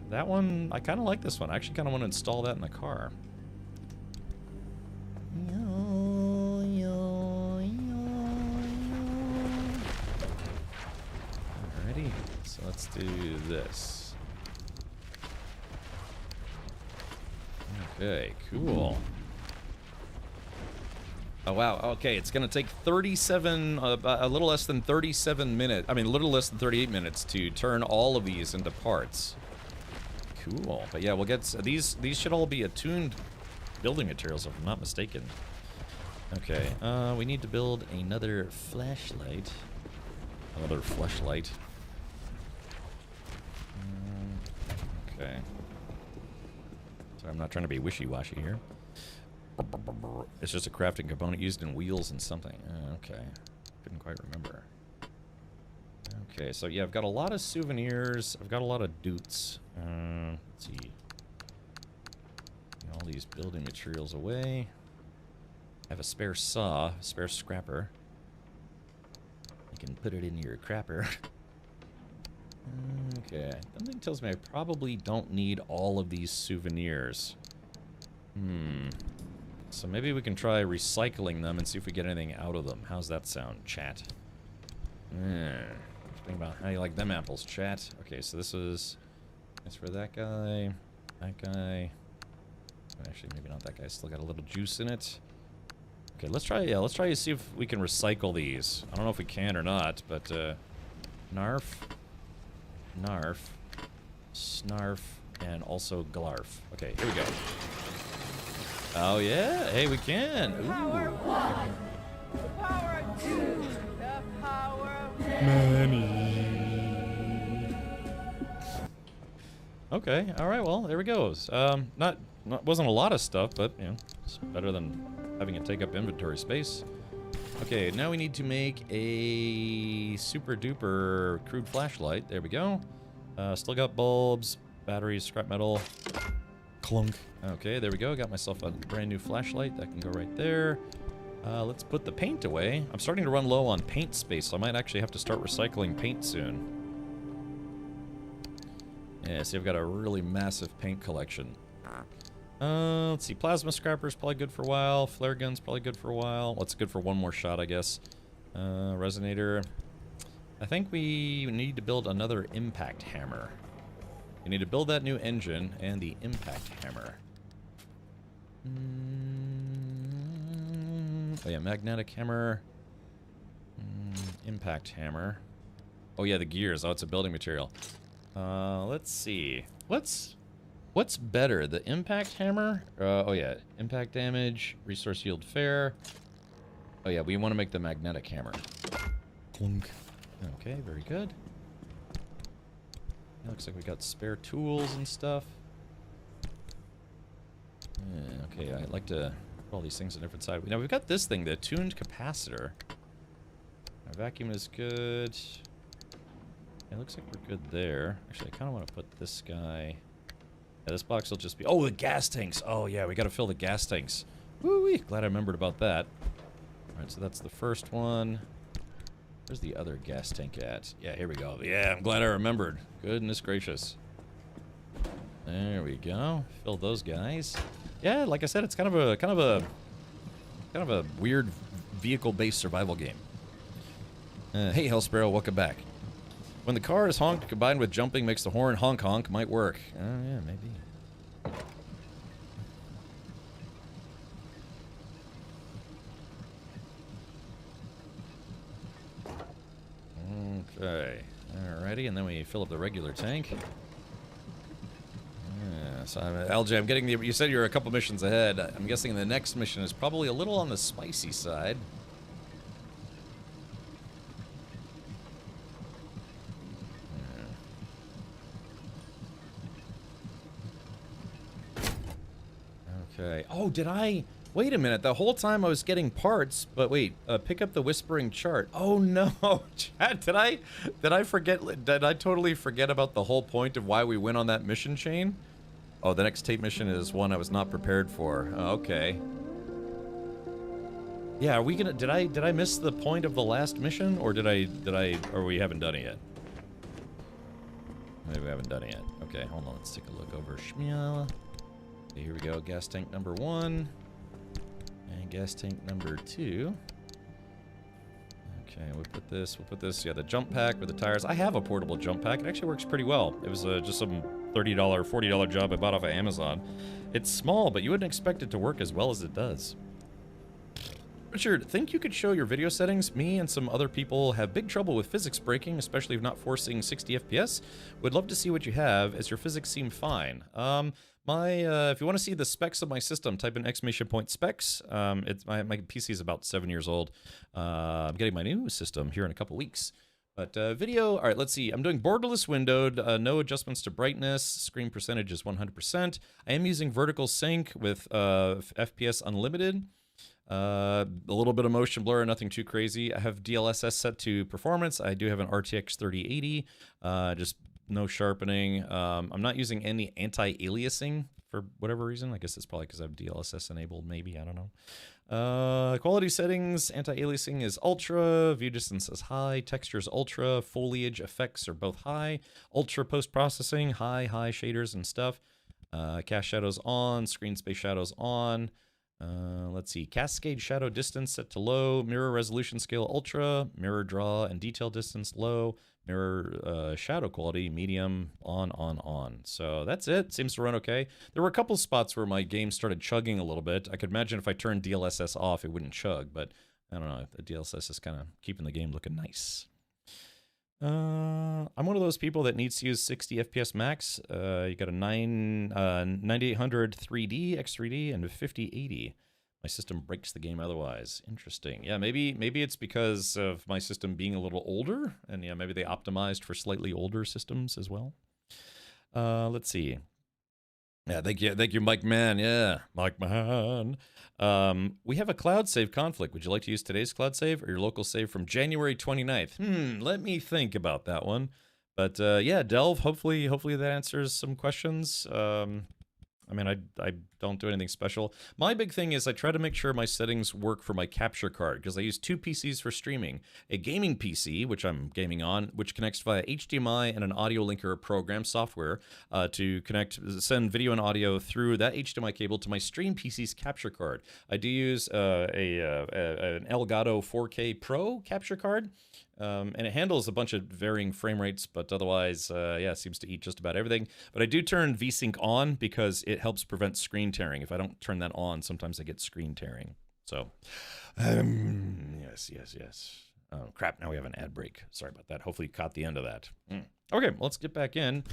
That one, I kind of like this one. I actually kind of want to install that in the car. Alrighty, so let's do this. Okay, cool. Oh wow, okay, it's gonna take 37, a little less than 37 minutes, I mean a little less than 38 minutes to turn all of these into parts. Cool, but yeah, we'll get these should all be attuned building materials if I'm not mistaken. Okay, we need to build another flashlight. Another flashlight. Okay. So I'm not trying to be wishy-washy here. It's just a crafting component used in wheels and something. Okay. Couldn't quite remember. Okay, so yeah, I've got a lot of souvenirs. I've got a lot of doots. Let's see. Get all these building materials away. I have a spare saw, a spare scrapper. You can put it in your crapper. Okay, something tells me I probably don't need all of these souvenirs. So maybe we can try recycling them and see if we get anything out of them. How's that sound, chat? Think about how you like them apples, chat. Okay, so this is... That's for that guy. That guy. Actually, maybe not that guy. Still got a little juice in it. Okay, let's try. Yeah, let's try to see if we can recycle these. I don't know if we can or not, but Narf, Narf, Snarf, and also Glarf. Okay, here we go. Oh yeah, hey, we can. Ooh. Money. Okay, all right. Well, there we goes. Wasn't a lot of stuff, but you know, it's better than having it take up inventory space. Okay, now we need to make a super duper crude flashlight. There we go. Still got bulbs, batteries, scrap metal. Clunk. Okay, there we go. Got myself a brand new flashlight. That can go right there. Let's put the paint away. I'm starting to run low on paint space, so I might actually have to start recycling paint soon. Yeah, see, I've got a really massive paint collection. Let's see. Plasma scrapper's probably good for a while. Flare gun's probably good for a while. What's good for one more shot, I guess. Resonator. I think we need to build another impact hammer. We need to build that new engine and the impact hammer. Oh yeah, magnetic hammer. Impact hammer. Oh yeah, the gears. Oh, it's a building material. Let's see. What's better, the impact hammer? Oh yeah, impact damage, resource yield fair. Oh yeah, we want to make the magnetic hammer. Clunk. Okay, very good. Looks like we got spare tools and stuff. Yeah, okay, I'd like to put all these things on different side. Now we've got this thing, the tuned capacitor. Our vacuum is good. It looks like we're good there. Actually, I kind of want to put this guy. Yeah, this box will just be. Oh, the gas tanks. Oh yeah, we got to fill the gas tanks. Woo-wee! Glad I remembered about that. All right, so that's the first one. Where's the other gas tank at? Yeah, here we go. Yeah, I'm glad I remembered. Goodness gracious. There we go. Fill those guys. Yeah, like I said, it's kind of a weird vehicle-based survival game. Hey, Hellsparrow, welcome back. When the car is honked combined with jumping makes the horn honk honk might work. Oh yeah, maybe. Okay, alrighty, and then we fill up the regular tank. Yeah, so LJ, I'm getting the. You said you're a couple missions ahead. I'm guessing the next mission is probably a little on the spicy side. Okay. Oh, did I? Wait a minute. The whole time I was getting parts, but wait. Pick up the whispering chart. Oh no, Chad. Did I forget? Did I totally forget about the whole point of why we went on that mission chain? Oh, the next tape mission is one I was not prepared for. Oh, okay. Yeah. Are we gonna? Did I miss the point of the last mission, or or we haven't done it yet? Maybe we haven't done it yet. Okay. Hold on. Let's take a look over Shmiel. Okay, here we go. Gas tank number 1. And gas tank number 2. Okay, we'll put this, yeah, the jump pack with the tires. I have a portable jump pack. It actually works pretty well. It was just some $30, $40 job I bought off of Amazon. It's small, but you wouldn't expect it to work as well as it does. Richard, think you could show your video settings? Me and some other people have big trouble with physics breaking, especially if not forcing 60 FPS. Would love to see what you have, as your physics seem fine. If you want to see the specs of my system, type in !specs. My PC is about 7 years old. I'm getting my new system here in a couple weeks. But video, all right, let's see. I'm doing borderless windowed, no adjustments to brightness. Screen percentage is 100%. I am using vertical sync with FPS unlimited. A little bit of motion blur, nothing too crazy. I have DLSS set to performance. I do have an RTX 3080, just no sharpening. I'm not using any anti-aliasing for whatever reason. I guess it's probably because I have DLSS enabled, maybe, I don't know. Quality settings, anti-aliasing is ultra, view distance is high, textures ultra, foliage effects are both high, ultra post-processing, high shaders and stuff. Cast shadows on, screen space shadows on. Let's see. Cascade shadow distance set to low. Mirror resolution scale ultra. Mirror draw and detail distance low. Mirror shadow quality medium. On. So that's it. Seems to run okay. There were a couple spots where my game started chugging a little bit. I could imagine if I turned DLSS off, it wouldn't chug. But I don't know. The DLSS is kind of keeping the game looking nice. I'm one of those people that needs to use 60 FPS max. You got a 9800 3D, X3D, and a 5080. My system breaks the game otherwise. Interesting. Yeah, maybe it's because of my system being a little older, and yeah, maybe they optimized for slightly older systems as well. Let's see. Yeah, thank you, Mike Man. Yeah, Mike Man. We have a cloud save conflict. Would you like to use today's cloud save or your local save from January 29th? Let me think about that one. But yeah, Delve, hopefully that answers some questions. I mean, I don't do anything special. My big thing is I try to make sure my settings work for my capture card, because I use 2 PCs for streaming. A gaming PC, which I'm gaming on, which connects via HDMI and an audio linker program software to send video and audio through that HDMI cable to my stream PC's capture card. I do use an Elgato 4K Pro capture card. And it handles a bunch of varying frame rates, but otherwise, yeah, it seems to eat just about everything. But I do turn VSync on because it helps prevent screen tearing. If I don't turn that on, sometimes I get screen tearing. So, yes. Oh, crap, now we have an ad break. Sorry about that. Hopefully you caught the end of that. Okay, let's get back in.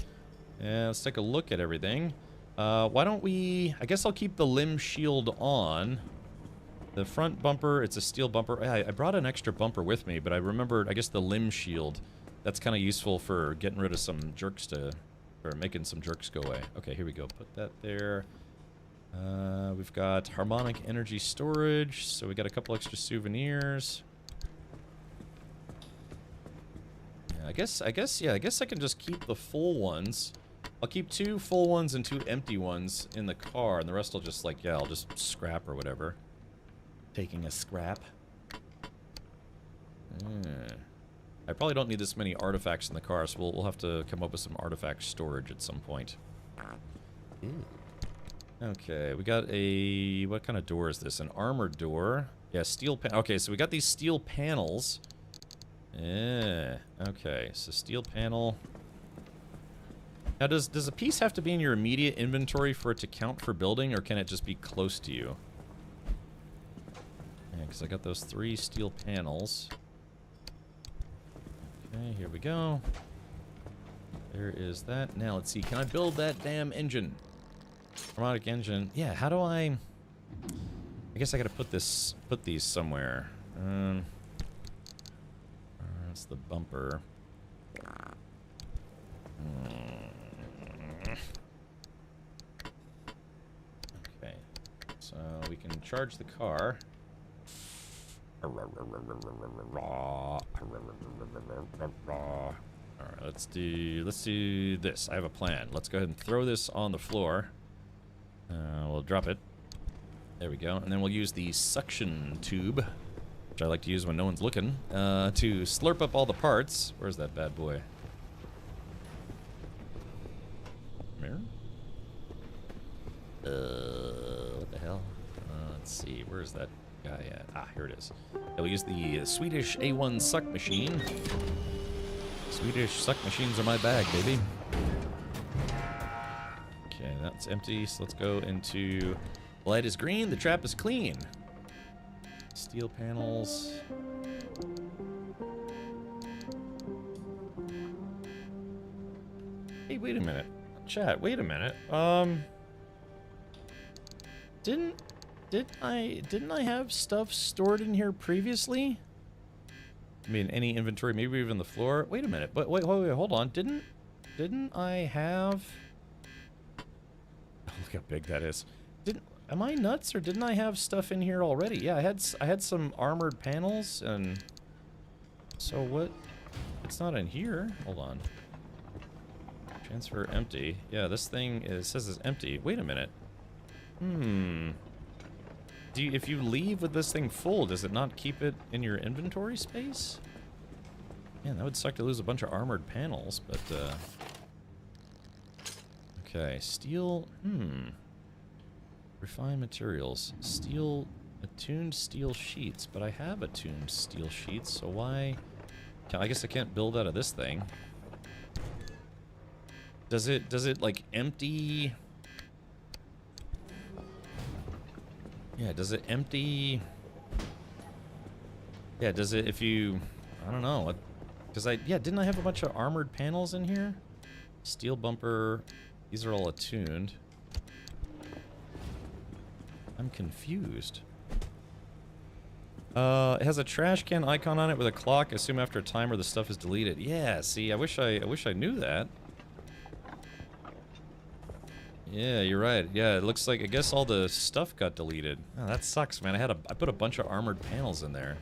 Let's take a look at everything. Why don't we... I guess I'll keep the limb shield on. The front bumper, it's a steel bumper. I brought an extra bumper with me, but I remembered, I guess the limb shield, that's kind of useful for getting rid of some jerks or making some jerks go away. Okay, here we go. Put that there. We've got harmonic energy storage, so we got a couple extra souvenirs. Yeah, I guess I can just keep the full ones. I'll keep 2 full ones and 2 empty ones in the car, and the rest will just I'll just scrap or whatever. Taking a scrap. I probably don't need this many artifacts in the car, so we'll have to come up with some artifact storage at some point. Okay, we got a... What kind of door is this? An armored door. Yeah, steel pan... Okay, so we got these steel panels. Yeah, okay, so steel panel. Now, does a piece have to be in your immediate inventory for it to count for building, or can it just be close to you? Because I got those 3 steel panels. Okay, here we go. There is that. Now, let's see. Can I build that damn engine? Harmonic engine. Yeah, how do I... I guess I gotta put these somewhere. That's the bumper. Okay. So, we can charge the car. Alright, let's do this. I have a plan. Let's go ahead and throw this on the floor. We'll drop it. There we go. And then we'll use the suction tube, which I like to use when no one's looking, to slurp up all the parts. Where's that bad boy? Mirror? What the hell? Let's see. Where's that guy at? Ah, here it is. We'll use the Swedish A1 suck machine. Swedish suck machines are my bag, baby. Okay, that's empty, so let's go into... The light is green, the trap is clean. Steel panels. Hey, wait a minute. Chat, wait a minute. Didn't I have stuff stored in here previously? I mean, any inventory, maybe even the floor. Wait a minute. But wait, hold on. Didn't I have... Oh, look how big that is. Am I nuts, or didn't I have stuff in here already? Yeah, I had some armored panels, and so what? It's not in here. Hold on. Transfer empty. Yeah, this thing says it's empty. Wait a minute. If you leave with this thing full, does it not keep it in your inventory space? Man, that would suck to lose a bunch of armored panels, but okay, steel. Refine materials. Steel, attuned steel sheets. But I have attuned steel sheets, so why... I guess I can't build out of this thing. Does it like empty... Yeah, does it empty... Yeah, does it if you... I don't know. Because didn't I have a bunch of armored panels in here? Steel bumper. These are all attuned. I'm confused. It has a trash can icon on it with a clock. Assume after a timer the stuff is deleted. Yeah, see, I wish I knew that. Yeah, you're right. Yeah, it looks like, I guess all the stuff got deleted. Oh, that sucks, man. I put a bunch of armored panels in there.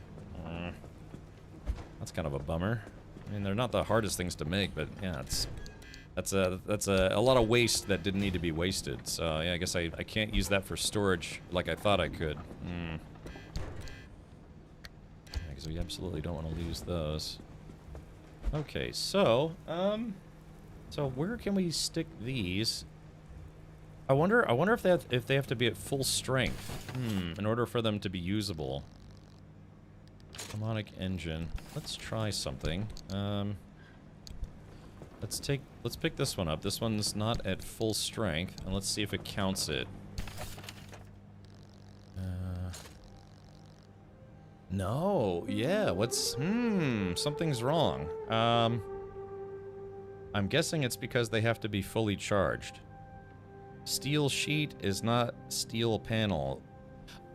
That's kind of a bummer. I mean, they're not the hardest things to make, but yeah, that's a lot of waste that didn't need to be wasted. So yeah, I guess I can't use that for storage like I thought I could. Because we absolutely don't want to lose those. Okay, so so where can we stick these? I wonder if they have to be at full strength. In order for them to be usable. Harmonic engine. Let's try something. Let's pick this one up. This one's not at full strength, and let's see if it counts it. No. Yeah. What's something's wrong. I'm guessing it's because they have to be fully charged. Steel sheet is not steel panel.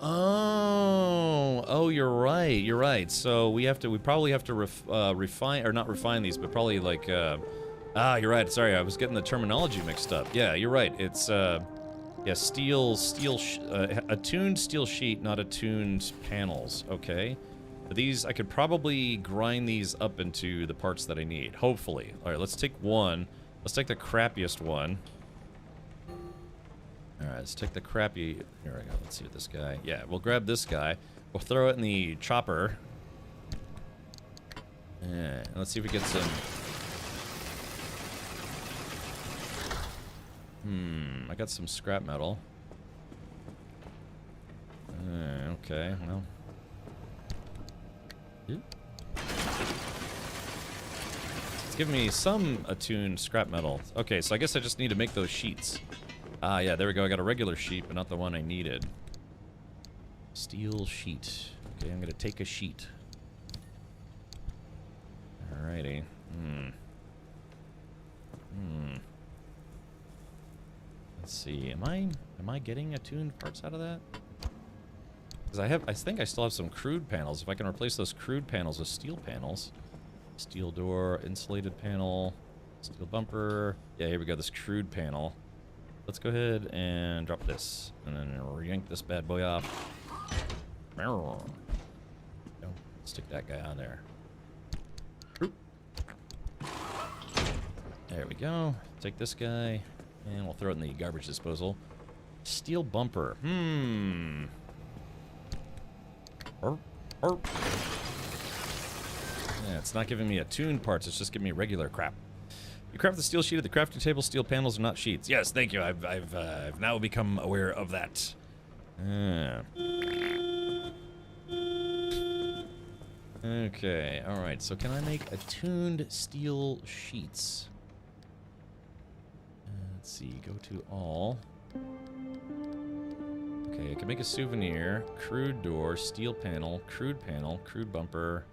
Oh, you're right. You're right. So we probably have to refine, or not refine these, but probably like, you're right. Sorry, I was getting the terminology mixed up. Yeah, you're right. It's, yeah, attuned steel sheet, not attuned panels. Okay. These, I could probably grind these up into the parts that I need. Hopefully. All right, let's take one. Let's take the crappiest one. Alright, let's take the crappy... Here we go, let's see what this guy... Yeah, we'll grab this guy. We'll throw it in the chopper. Yeah, let's see if we get some... I got some scrap metal. Okay, well... It's giving me some attuned scrap metal. Okay, so I guess I just need to make those sheets. Ah, yeah, there we go. I got a regular sheet, but not the one I needed. Steel sheet. Okay, I'm gonna take a sheet. Alrighty. Let's see. Am I getting attuned parts out of that? Because I think I still have some crude panels. If I can replace those crude panels with steel panels. Steel door, insulated panel, steel bumper. Yeah, here we go. This crude panel. Let's go ahead and drop this, and then yank this bad boy off. No, stick that guy on there. There we go. Take this guy, and we'll throw it in the garbage disposal. Steel bumper. Yeah, it's not giving me attuned parts. It's just giving me regular crap. You craft the steel sheet at the crafting table. Steel panels are not sheets. Yes, thank you. I've now become aware of that. Okay, all right. So can I make attuned steel sheets? Let's see. Go to all. Okay, I can make a souvenir. Crude door, steel panel, crude bumper.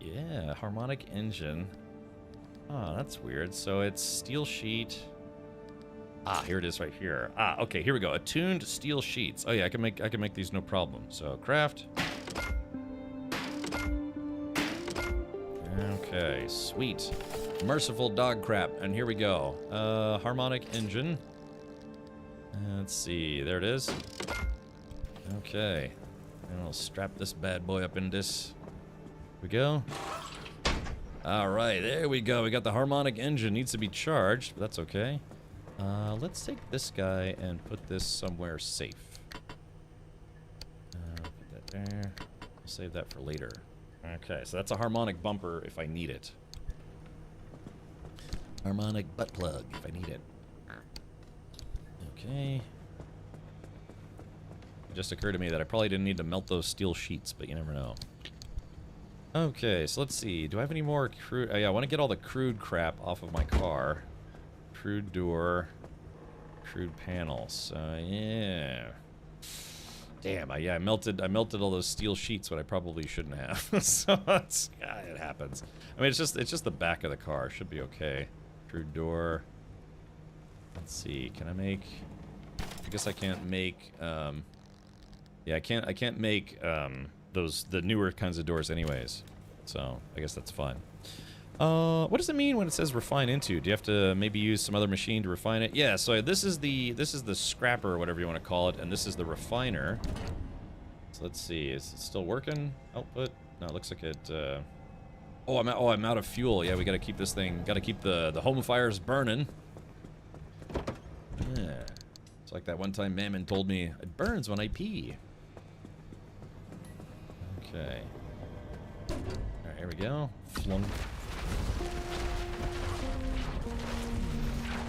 Yeah, harmonic engine. Ah, that's weird. So it's steel sheet. Ah, here it is right here. Ah, okay, here we go. Attuned steel sheets. Oh yeah, I can make these no problem. So craft. Okay, sweet. Merciful dog crap. And here we go. Harmonic engine. Let's see. There it is. Okay. And I'll strap this bad boy up in this. We go. All right, there we go. We got the harmonic engine. Needs to be charged, but that's okay. Let's take this guy and put this somewhere safe. Put that there. I'll save that for later. Okay, so that's a harmonic bumper if I need it. Harmonic butt plug if I need it. Okay. It just occurred to me that I probably didn't need to melt those steel sheets, but you never know. Okay, so let's see. Do I have any more crude? Oh, yeah, I want to get all the crude crap off of my car. Crude door. Crude panels. Yeah. Damn, I melted all those steel sheets, but I probably shouldn't have. So it's, it happens. I mean, it's just the back of the car. Should be okay. Crude door. Let's see. Can I make? I guess I can't make. Yeah, I can't make the newer kinds of doors, anyways. So I guess that's fine. What does it mean when it says refine into? Do you have to maybe use some other machine to refine it? Yeah, so this is the scrapper, or whatever you want to call it, and this is the refiner. So let's see, is it still working? Output? No, it looks like it, oh, I'm out of fuel. Yeah, we gotta keep this thing, gotta keep the home fires burning. Yeah. It's like that one time Mammon told me, it burns when I pee. Okay. Alright, here we go. Flunk.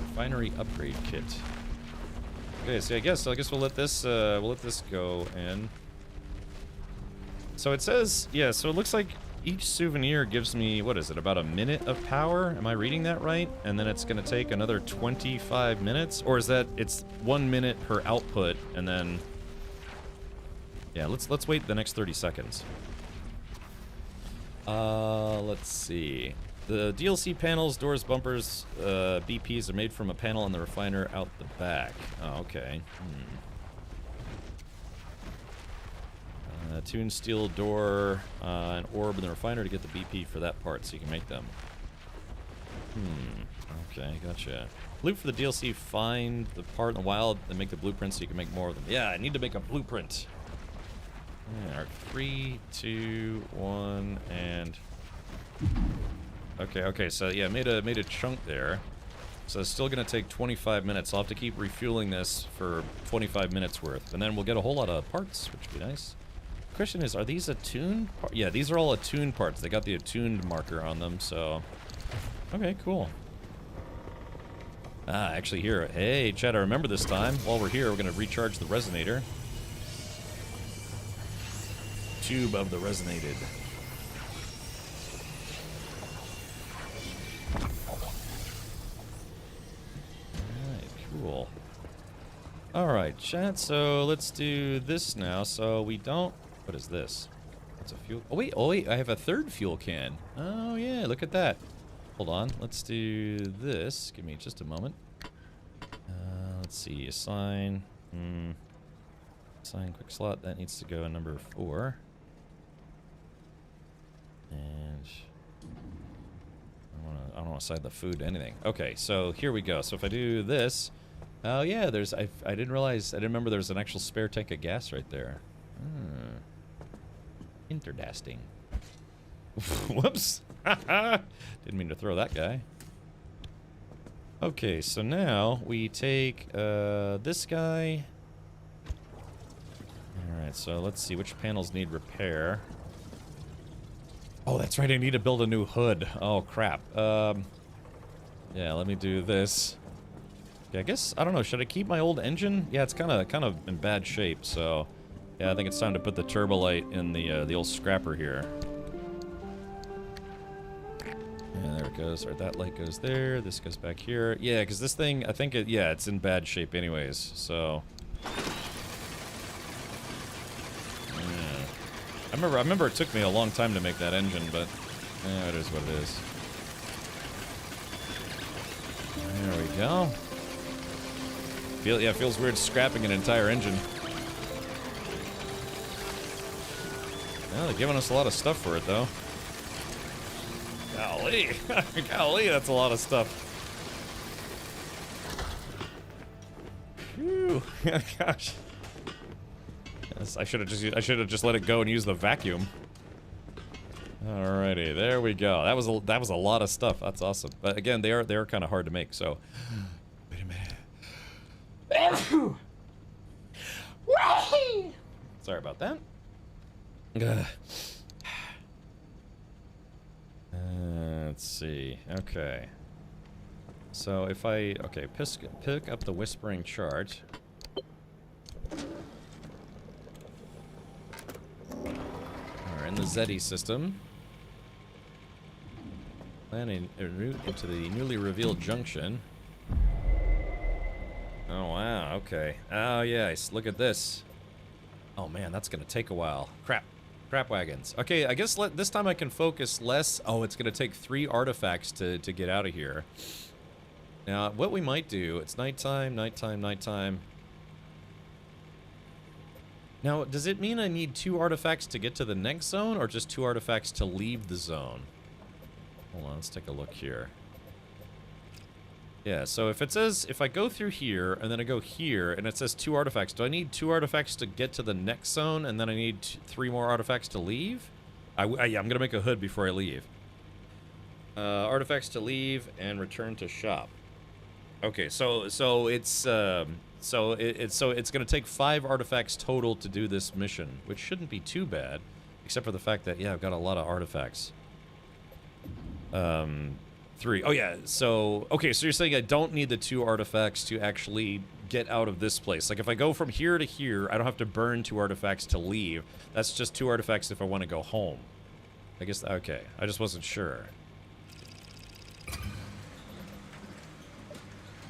Refinery upgrade kit. Okay, so I guess we'll let this go in. So it says, yeah, so it looks like each souvenir gives me, what is it, about a minute of power? Am I reading that right? And then it's gonna take another 25 minutes? Or is that, it's 1 minute per output, and then, yeah, let's wait the next 30 seconds. Let's see. The DLC panels, doors, bumpers, BPs are made from a panel on the refiner out the back. Oh, okay. Tune steel door, an orb in the refiner to get the BP for that part, so you can make them. Okay, gotcha. Loop for the DLC, find the part in the wild, and make the blueprint so you can make more of them. Yeah, I need to make a blueprint. Alright, 3, 2, 1, and... Okay, so yeah, made a chunk there. So it's still gonna take 25 minutes. I'll have to keep refueling this for 25 minutes worth. And then we'll get a whole lot of parts, which would be nice. Question is, are these attuned? Yeah, these are all attuned parts. They got the attuned marker on them, so... Okay, cool. Ah, actually here. Hey, Chad, I remember this time. While we're here, we're gonna recharge the resonator. Tube of the resonated. Alright, cool. Alright, chat, so let's do this now. So we don't... What is this? It's a fuel... Oh wait, I have a third fuel can. Oh yeah, look at that. Hold on, let's do this. Give me just a moment. Let's see, assign... Assign quick slot, that needs to go in number 4. And... I don't want to side the food to anything. Okay, so here we go. So if I do this... Oh yeah, there's... I didn't realize... I didn't remember there was an actual spare tank of gas right there. Interdasting. Whoops! Didn't mean to throw that guy. Okay, so now we take this guy. Alright, so let's see which panels need repair. Oh, that's right, I need to build a new hood. Oh, crap. Yeah, let me do this. Yeah, I guess, I don't know, should I keep my old engine? Yeah, it's kind of in bad shape, so... Yeah, I think it's time to put the turbo light in the old scrapper here. Yeah, there it goes. Or that light goes there. This goes back here. Yeah, because this thing, I think yeah, it's in bad shape anyways. So. Yeah. I remember it took me a long time to make that engine, but yeah, it is what it is. There we go. Yeah, it feels weird scrapping an entire engine. Well, they're giving us a lot of stuff for it, though. Golly. Golly, that's a lot of stuff. Phew. Gosh. Yes, I should have just let it go and used the vacuum. Alrighty, there we go. That was a lot of stuff. That's awesome. But again, they are kind of hard to make, so. Wait a minute. Sorry about that. Let's see. Okay. So if I... Okay, pick up the Whispering Chart. We're in the Zeddy system. Planning a route into the newly revealed junction. Oh, wow, okay. Oh, yes, look at this. Oh, man, that's gonna take a while. Crap. Crap wagons. Okay, I guess this time I can focus less. Oh, it's gonna take 3 artifacts to get out of here. Now, what we might do, it's nighttime, nighttime, nighttime. Now, does it mean I need 2 artifacts to get to the next zone, or just 2 artifacts to leave the zone? Hold on, let's take a look here. Yeah, so if it says, if I go through here, and then I go here, and it says 2 artifacts, do I need 2 artifacts to get to the next zone, and then I need 3 more artifacts to leave? Yeah, I'm gonna make a hood before I leave. Artifacts to leave, and return to shop. Okay, so it's gonna take 5 artifacts total to do this mission, which shouldn't be too bad, except for the fact that, yeah, I've got a lot of artifacts. 3. Oh, yeah, so... Okay, so you're saying I don't need the 2 artifacts to actually get out of this place. Like, if I go from here to here, I don't have to burn 2 artifacts to leave. That's just 2 artifacts if I want to go home. I guess... Okay, I just wasn't sure.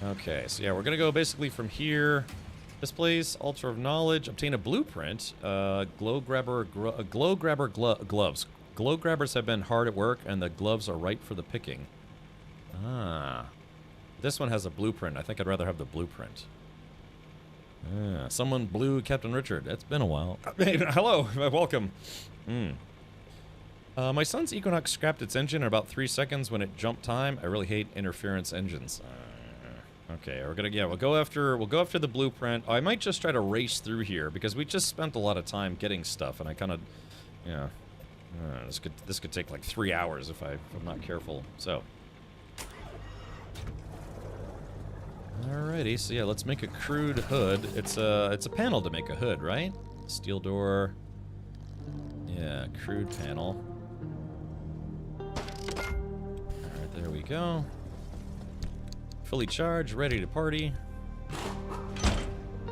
Okay, so yeah, we're gonna go basically from here. This place, Altar of Knowledge, obtain a blueprint. Glow Grabber gloves. Glow Grabbers have been hard at work, and the gloves are ripe for the picking. Ah. This one has a blueprint. I think I'd rather have the blueprint. Someone blew Captain Richard. It's been a while. Hey, hello, welcome. My son's Equinox scrapped its engine in about 3 seconds when it jumped time. I really hate interference engines. Okay, we're gonna, yeah, we'll go after the blueprint. I might just try to race through here because we just spent a lot of time getting stuff, and I kind of, yeah, this could take like 3 hours if I'm not careful. So, alrighty, so yeah, let's make a crude hood. It's a panel to make a hood, right? Steel door. Yeah, crude panel. Alright, there we go. Fully charged, ready to party.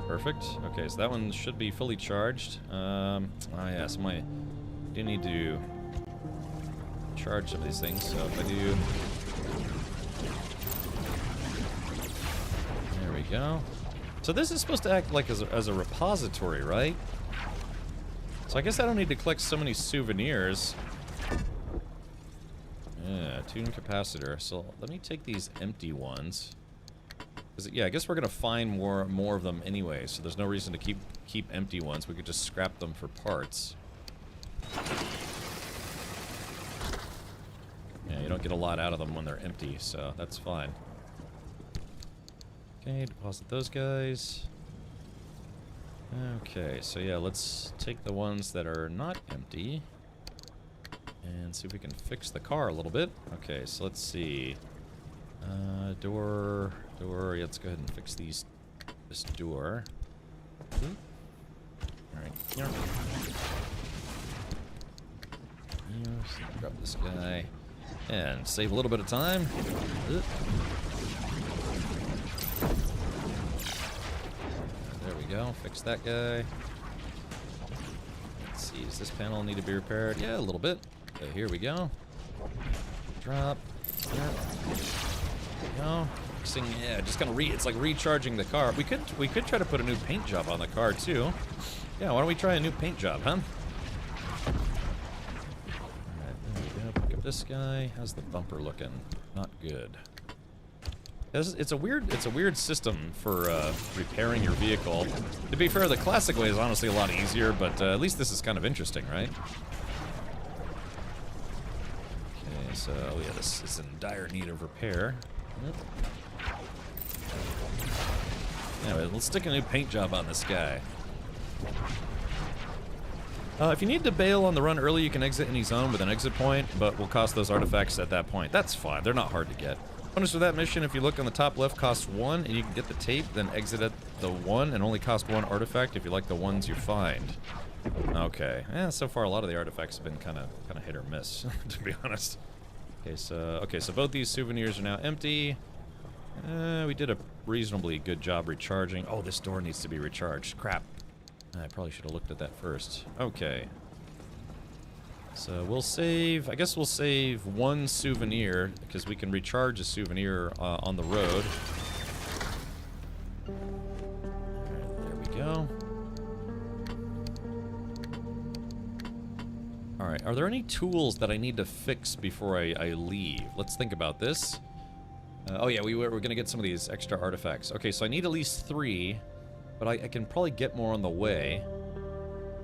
Perfect. Okay, so that one should be fully charged. Yeah, so I do need to charge some of these things, so if I do... There we go. So this is supposed to act like as a repository, right? So I guess I don't need to collect so many souvenirs. Yeah, tune capacitor. So let me take these empty ones. Yeah, I guess we're gonna find more of them anyway, so there's no reason to keep empty ones. We could just scrap them for parts. Yeah, you don't get a lot out of them when they're empty, so that's fine. Okay, deposit those guys. Okay, so yeah, let's take the ones that are not empty and see if we can fix the car a little bit. Okay, so let's see. Door. Yeah, let's go ahead and fix this door. Alright. Yeah. Grab this guy and save a little bit of time. There we go. Fix that guy. Let's see. Does this panel need to be repaired? Yeah, a little bit. Okay, here we go. Drop. There we go. Fixing. Yeah, just gonna it's like recharging the car. We could try to put a new paint job on the car too. Yeah, why don't we try a new paint job, huh? Alright, there we go. Pick up this guy. How's the bumper looking? Not good. It's a weird system for repairing your vehicle. To be fair, the classic way is honestly a lot easier, but at least this is kind of interesting, right? Okay, so yeah, this is in dire need of repair. Anyway, let's stick a new paint job on this guy. If you need to bail on the run early, you can exit any zone with an exit point, but will cost those artifacts at that point. That's fine. They're not hard to get. Bonus for that mission, if you look on the top left, costs 1, and you can get the tape, then exit at the 1, and only cost 1 artifact if you like the ones you find. Okay. Yeah, so far a lot of the artifacts have been kind of hit or miss, to be honest. Okay, so both these souvenirs are now empty. We did a reasonably good job recharging. Oh, this door needs to be recharged. Crap. I probably should have looked at that first. Okay. So we'll save, I guess we'll save one souvenir, because we can recharge a souvenir on the road. Alright, there we go. Alright, are there any tools that I need to fix before I leave? Let's think about this. Oh yeah, we're going to get some of these extra artifacts. Okay, so I need at least 3, but I can probably get more on the way.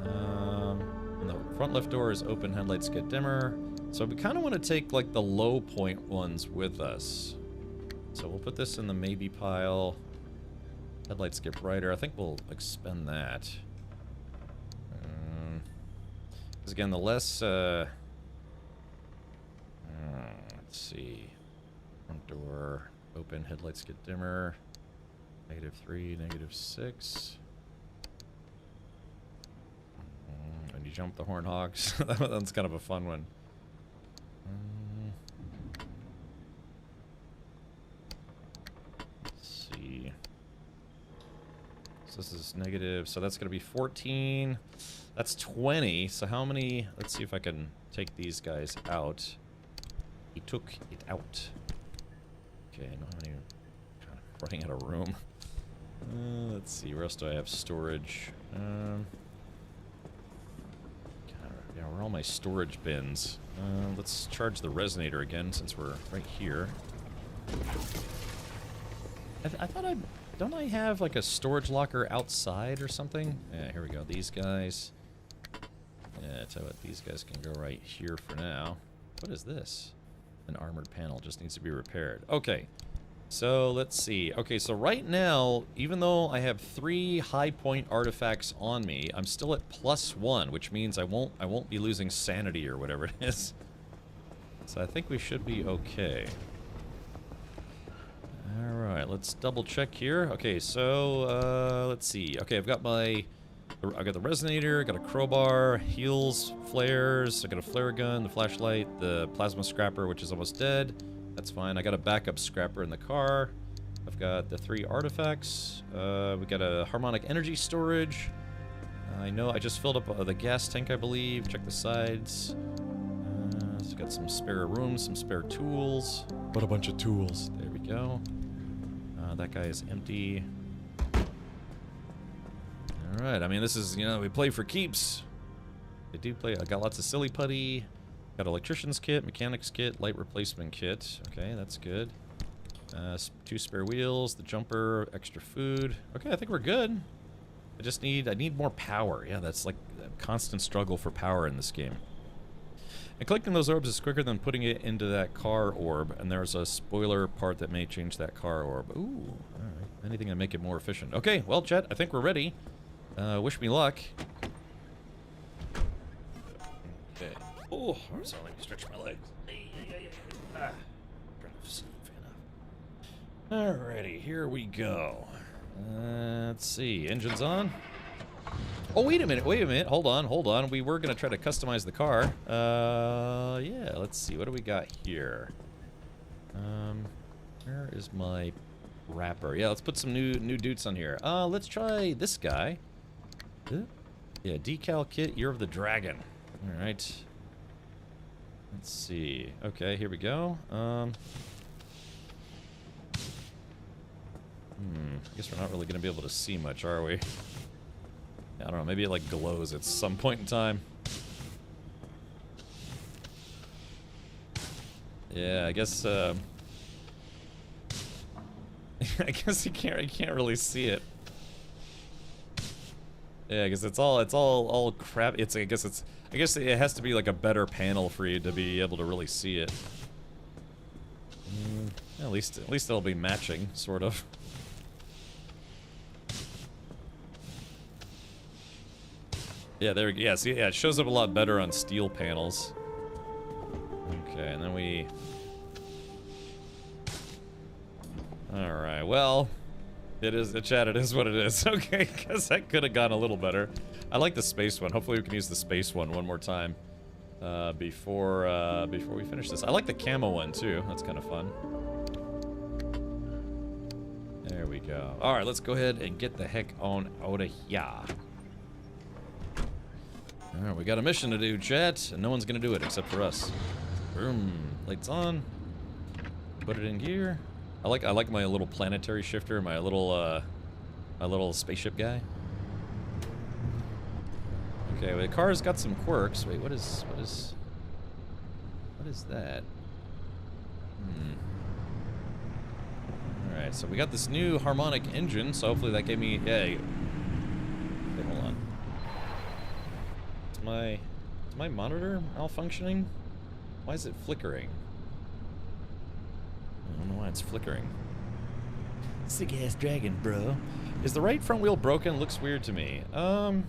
And the front left door is open, headlights get dimmer. So we kind of want to take like the low point ones with us. So we'll put this in the maybe pile. Headlights get brighter. I think we'll expend that. Because again, the less... let's see. Front door open, headlights get dimmer. -3, -6. And you jump the Hornhawks. That's kind of a fun one. Let's see. So this is negative. So that's going to be 14. That's 20. So how many? Let's see if I can take these guys out. He took it out. Okay, I know how many. I'm running out of room. Let's see. Where else do I have storage? Yeah, where are all my storage bins? Let's charge the resonator again since we're right here. I thought don't I have like a storage locker outside or something? Yeah, here we go. These guys. Yeah, tell you what, these guys can go right here for now. What is this? An armored panel just needs to be repaired. Okay. So let's see. Okay, so right now, even though I have 3 high point artifacts on me, I'm still at +1, which means I won't be losing sanity or whatever it is. So I think we should be okay. All right, let's double check here. Okay, so let's see. Okay, I've got the resonator, I got a crowbar, heals, flares, I got a flare gun, the flashlight, the plasma scrapper, which is almost dead. That's fine. I got a backup scrapper in the car. I've got the 3 artifacts. We got a harmonic energy storage. I know I just filled up the gas tank, I believe. Check the sides. So got some spare room, some spare tools. What a bunch of tools. There we go. That guy is empty. Alright, I mean, this is, you know, we play for keeps. They do play. I got lots of silly putty. Got electrician's kit, mechanics kit, light replacement kit. Okay, that's good. 2 spare wheels, the jumper, extra food. Okay, I think we're good. I need more power. Yeah, that's like a constant struggle for power in this game. And collecting those orbs is quicker than putting it into that car orb, and there's a spoiler part that may change that car orb. Ooh, alright. Anything to make it more efficient. Okay, well, chat, I think we're ready. Wish me luck. Okay. Oh, sorry, let me stretch my legs. Alrighty, here we go. Let's see, engines on. Oh, wait a minute, hold on. We were gonna try to customize the car. Yeah, let's see, what do we got here? Where is my wrapper? Yeah, let's put some new dudes on here. Let's try this guy. Yeah, decal kit, Year of the Dragon. Alright. Let's see. Okay, here we go. I guess we're not really going to be able to see much, are we? I don't know, maybe it like glows at some point in time. Yeah, I guess I guess you can't really see it. Yeah, I guess it's all crap. I guess it has to be like a better panel for you to be able to really see it. At least it'll be matching, sort of. Yeah, there we go. Yeah, see, yeah, it shows up a lot better on steel panels. Okay, and then we... Alright, well... It is what it is. Okay, because that could have gone a little better. I like the space one. Hopefully we can use the space one more time before we finish this. I like the camo one too. That's kind of fun. go. All right, let's go ahead and get the heck on out of here. All right, we got a mission to do, chat, and no one's gonna do it except for us. Boom, lights on. Put it in gear. I like my little planetary shifter, my little spaceship guy. Okay, well, the car's got some quirks. Wait, what is that? Alright, so we got this new harmonic engine, so hopefully that gave me... Yeah. Okay, hold on. Is my monitor malfunctioning? Why is it flickering? I don't know why it's flickering. Sick ass dragon, bro. Is the right front wheel broken? Looks weird to me. Hold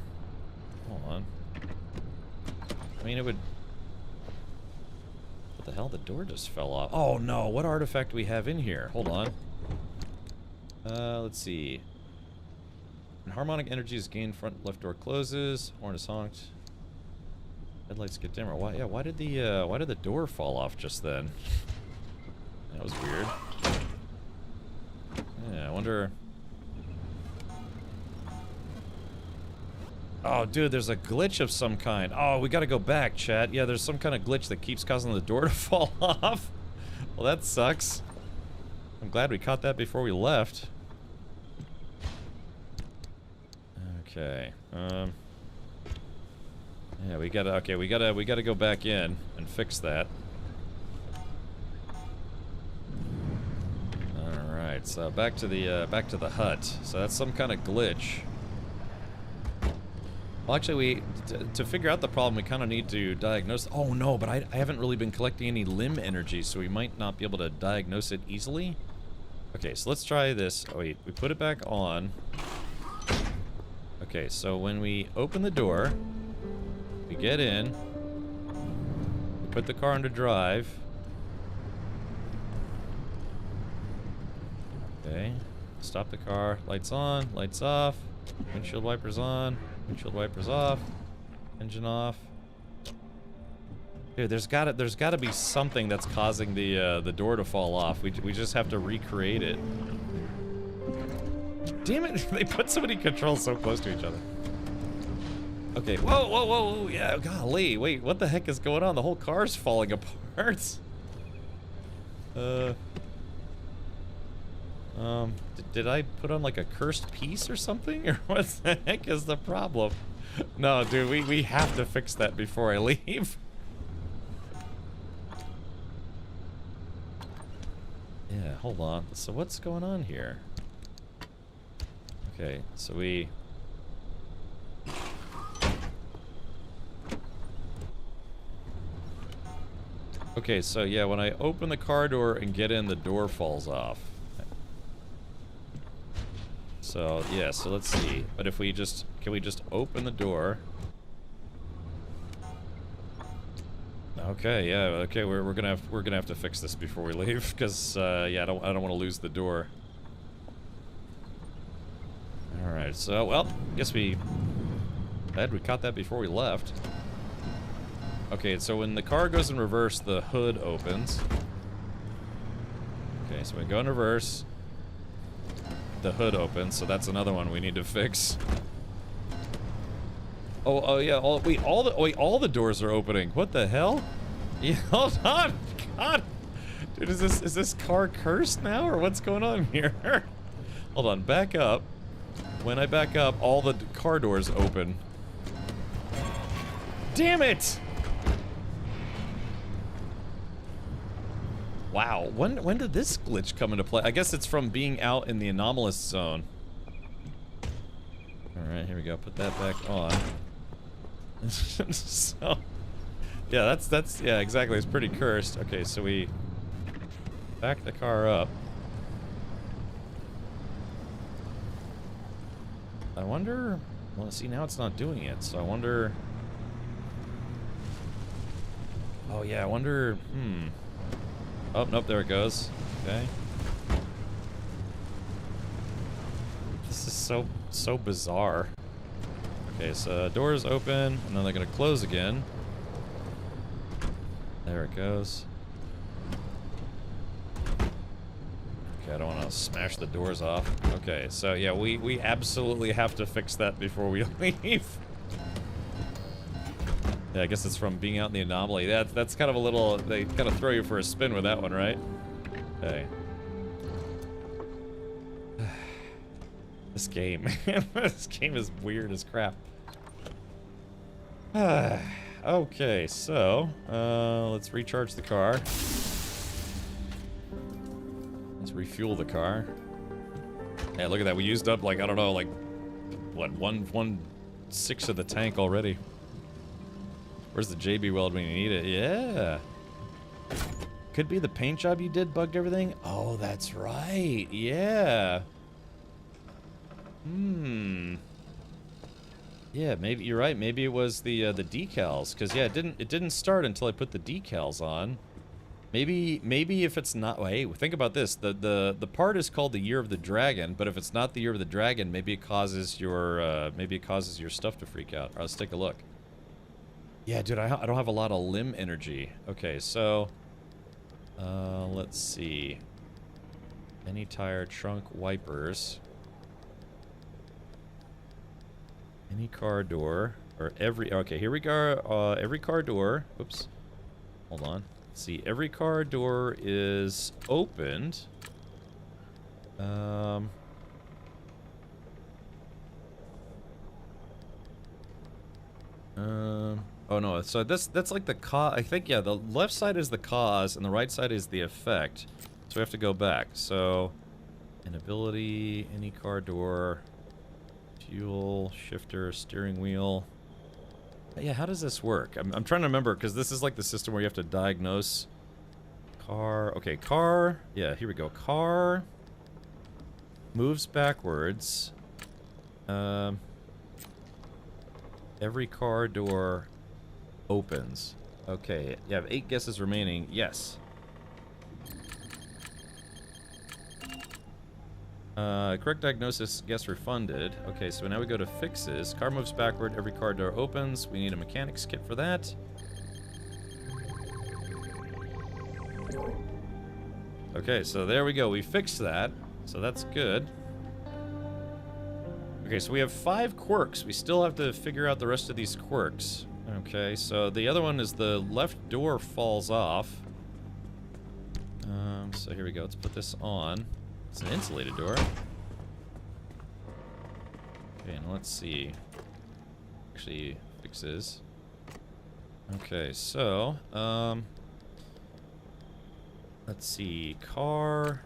on. I mean, it would... What the hell? The door just fell off. Oh no, what artifact do we have in here? Hold on. Let's see. When harmonic energy is gained, front left door closes, horn is honked. Headlights get dimmer. Why? Yeah. Why did the door fall off just then? That was weird. Yeah. I wonder. Oh, dude, there's a glitch of some kind. Oh, we gotta go back, chat. Yeah, there's some kind of glitch that keeps causing the door to fall off. Well, that sucks. I'm glad we caught that before we left. Okay. Yeah, we gotta go back in and fix that. All right, so back to the hut. So that's some kind of glitch. Well, actually, to figure out the problem, we kind of need to diagnose. Oh no, but I haven't really been collecting any limb energy, so we might not be able to diagnose it easily. Okay, so let's try this. Oh wait, we put it back on. Okay, so when we open the door, we get in, we put the car into drive. Okay, stop the car, lights on, lights off, windshield wipers on, windshield wipers off, engine off. Dude, there's gotta be something that's causing the door to fall off. We just have to recreate it. Damn it! They put so many controls so close to each other. Okay, whoa, whoa, whoa, yeah, golly, wait, what the heck is going on? The whole car's falling apart. Did I put on like a cursed piece or something? Or what the heck is the problem? No, dude, we have to fix that before I leave. Yeah, hold on. So what's going on here? Okay, so we... Okay, so yeah, when I open the car door and get in, the door falls off. So, yeah, so let's see. But if we just... Can we just open the door? Okay, yeah, okay, we're gonna have to fix this before we leave, because yeah, I don't want to lose the door. All right, so well, guess we caught that before we left. Okay, so when the car goes in reverse, the hood opens. Okay, so we go in reverse, the hood opens. So that's another one we need to fix. Oh yeah. All the doors are opening. What the hell? Yeah, hold on. God, dude, is this car cursed now, or what's going on here? Hold on. Back up. When I back up, all the car doors open. Damn it! Wow. When did this glitch come into play? I guess it's from being out in the anomalous zone. All right, here we go. Put that back on. So, yeah, that's yeah, exactly. It's pretty cursed. Okay, so we back the car up. I wonder. Well, see, now it's not doing it. So I wonder. Oh yeah, I wonder. Oh nope, there it goes. Okay. This is so bizarre. Okay, so doors open, and then they're gonna close again. There it goes. Okay. I don't want to smash the doors off. Okay, so yeah, we absolutely have to fix that before we leave. Yeah, I guess it's from being out in the anomaly. That's kind of a little, they kind of throw you for a spin with that one, right? Okay. This game, this game is weird as crap. Okay, so let's recharge the car. Let's refuel the car. Yeah, look at that. We used up like, I don't know, like what, 1/6 of the tank already. Where's the JB weld when you need it? Yeah. Could be the paint job you did bugged everything. Oh, that's right. Yeah. Yeah, maybe you're right. Maybe it was the decals, because yeah, it didn't start until I put the decals on. Maybe if it's not, well, hey, think about this. The part is called the Year of the Dragon, but if it's not the Year of the Dragon, maybe it causes your stuff to freak out. Let's take a look. Yeah, dude, I don't have a lot of limb energy. Okay, so let's see. Any tire, trunk, wipers. Any car door, or every, okay, here we go, every car door, oops, hold on, let's see, every car door is opened, oh no, so that's like the cause, I think, yeah, the left side is the cause, and the right side is the effect, so we have to go back, so, inability, any car door, fuel, shifter, steering wheel. Yeah, how does this work? I'm trying to remember, because this is like the system where you have to diagnose. Car, okay, car. Yeah, here we go. Car moves backwards. Every car door opens. Okay, you have 8 guesses remaining. Yes. Correct diagnosis, guess refunded. Okay, so now we go to fixes. Car moves backward, every car door opens. We need a mechanics kit for that. Okay, so there we go. We fixed that. So that's good. Okay, so we have 5 quirks. We still have to figure out the rest of these quirks. Okay, so the other one is the left door falls off. So here we go. Let's put this on. It's an insulated door. Okay, and let's see. Actually, fixes. Okay, so, let's see. Car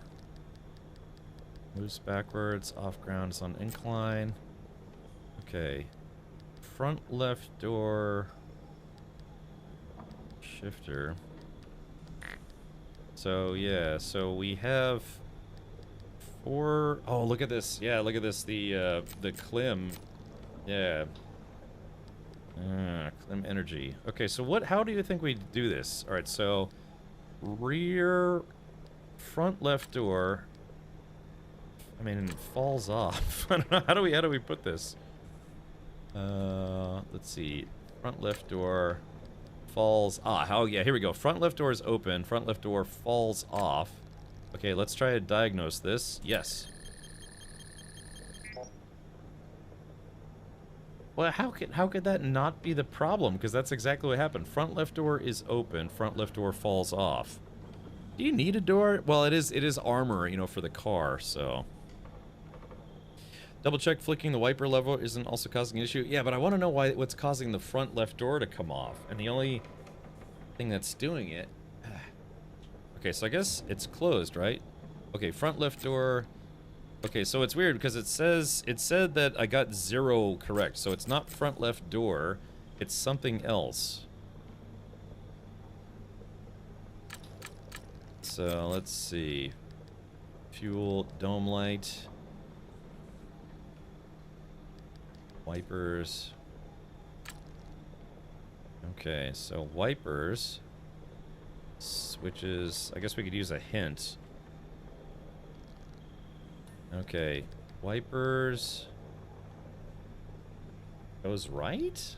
moves backwards, off ground is on incline. Okay. Front left door shifter. So, yeah, so we have 4. Oh, look at this. Yeah, look at this. The Klim. Yeah. Klim energy. Okay, so how do you think we do this? All right, so rear front left door. I mean, it falls off. I don't know. How do we put this? Let's see. Front left door falls. Yeah, here we go. Front left door is open. Front left door falls off. Okay, let's try to diagnose this. Yes. Well, how could that not be the problem? Because that's exactly what happened. Front left door is open. Front left door falls off. Do you need a door? Well, it is armor, you know, for the car, so. Double check flicking the wiper lever isn't also causing an issue. Yeah, but I want to know what's causing the front left door to come off. And the only thing that's doing it. Okay, so I guess it's closed, right? Okay, front left door. Okay, so it's weird because it said that I got 0 correct. So it's not front left door. It's something else. So let's see. Fuel, dome light. Wipers. Okay, so wipers. Switches. I guess we could use a hint. Okay. Wipers. Goes right?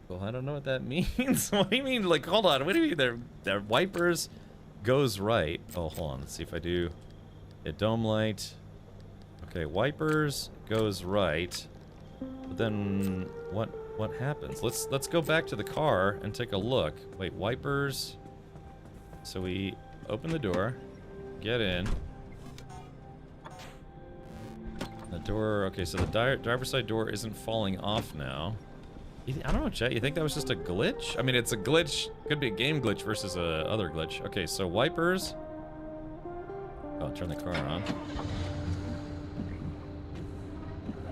Well, I don't know what that means. What do you mean? Like, hold on. What do you mean? They're wipers goes right. Oh, hold on. Let's see if I do. Yeah, dome light. Okay, wipers goes right. But then what happens? Let's go back to the car and take a look. Wait, wipers. So we open the door, get in. The door. Okay, so the driver's side door isn't falling off now. I don't know, Chet. You think that was just a glitch? I mean, it's a glitch. Could be a game glitch versus a other glitch. Okay, so wipers. Oh, turn the car on.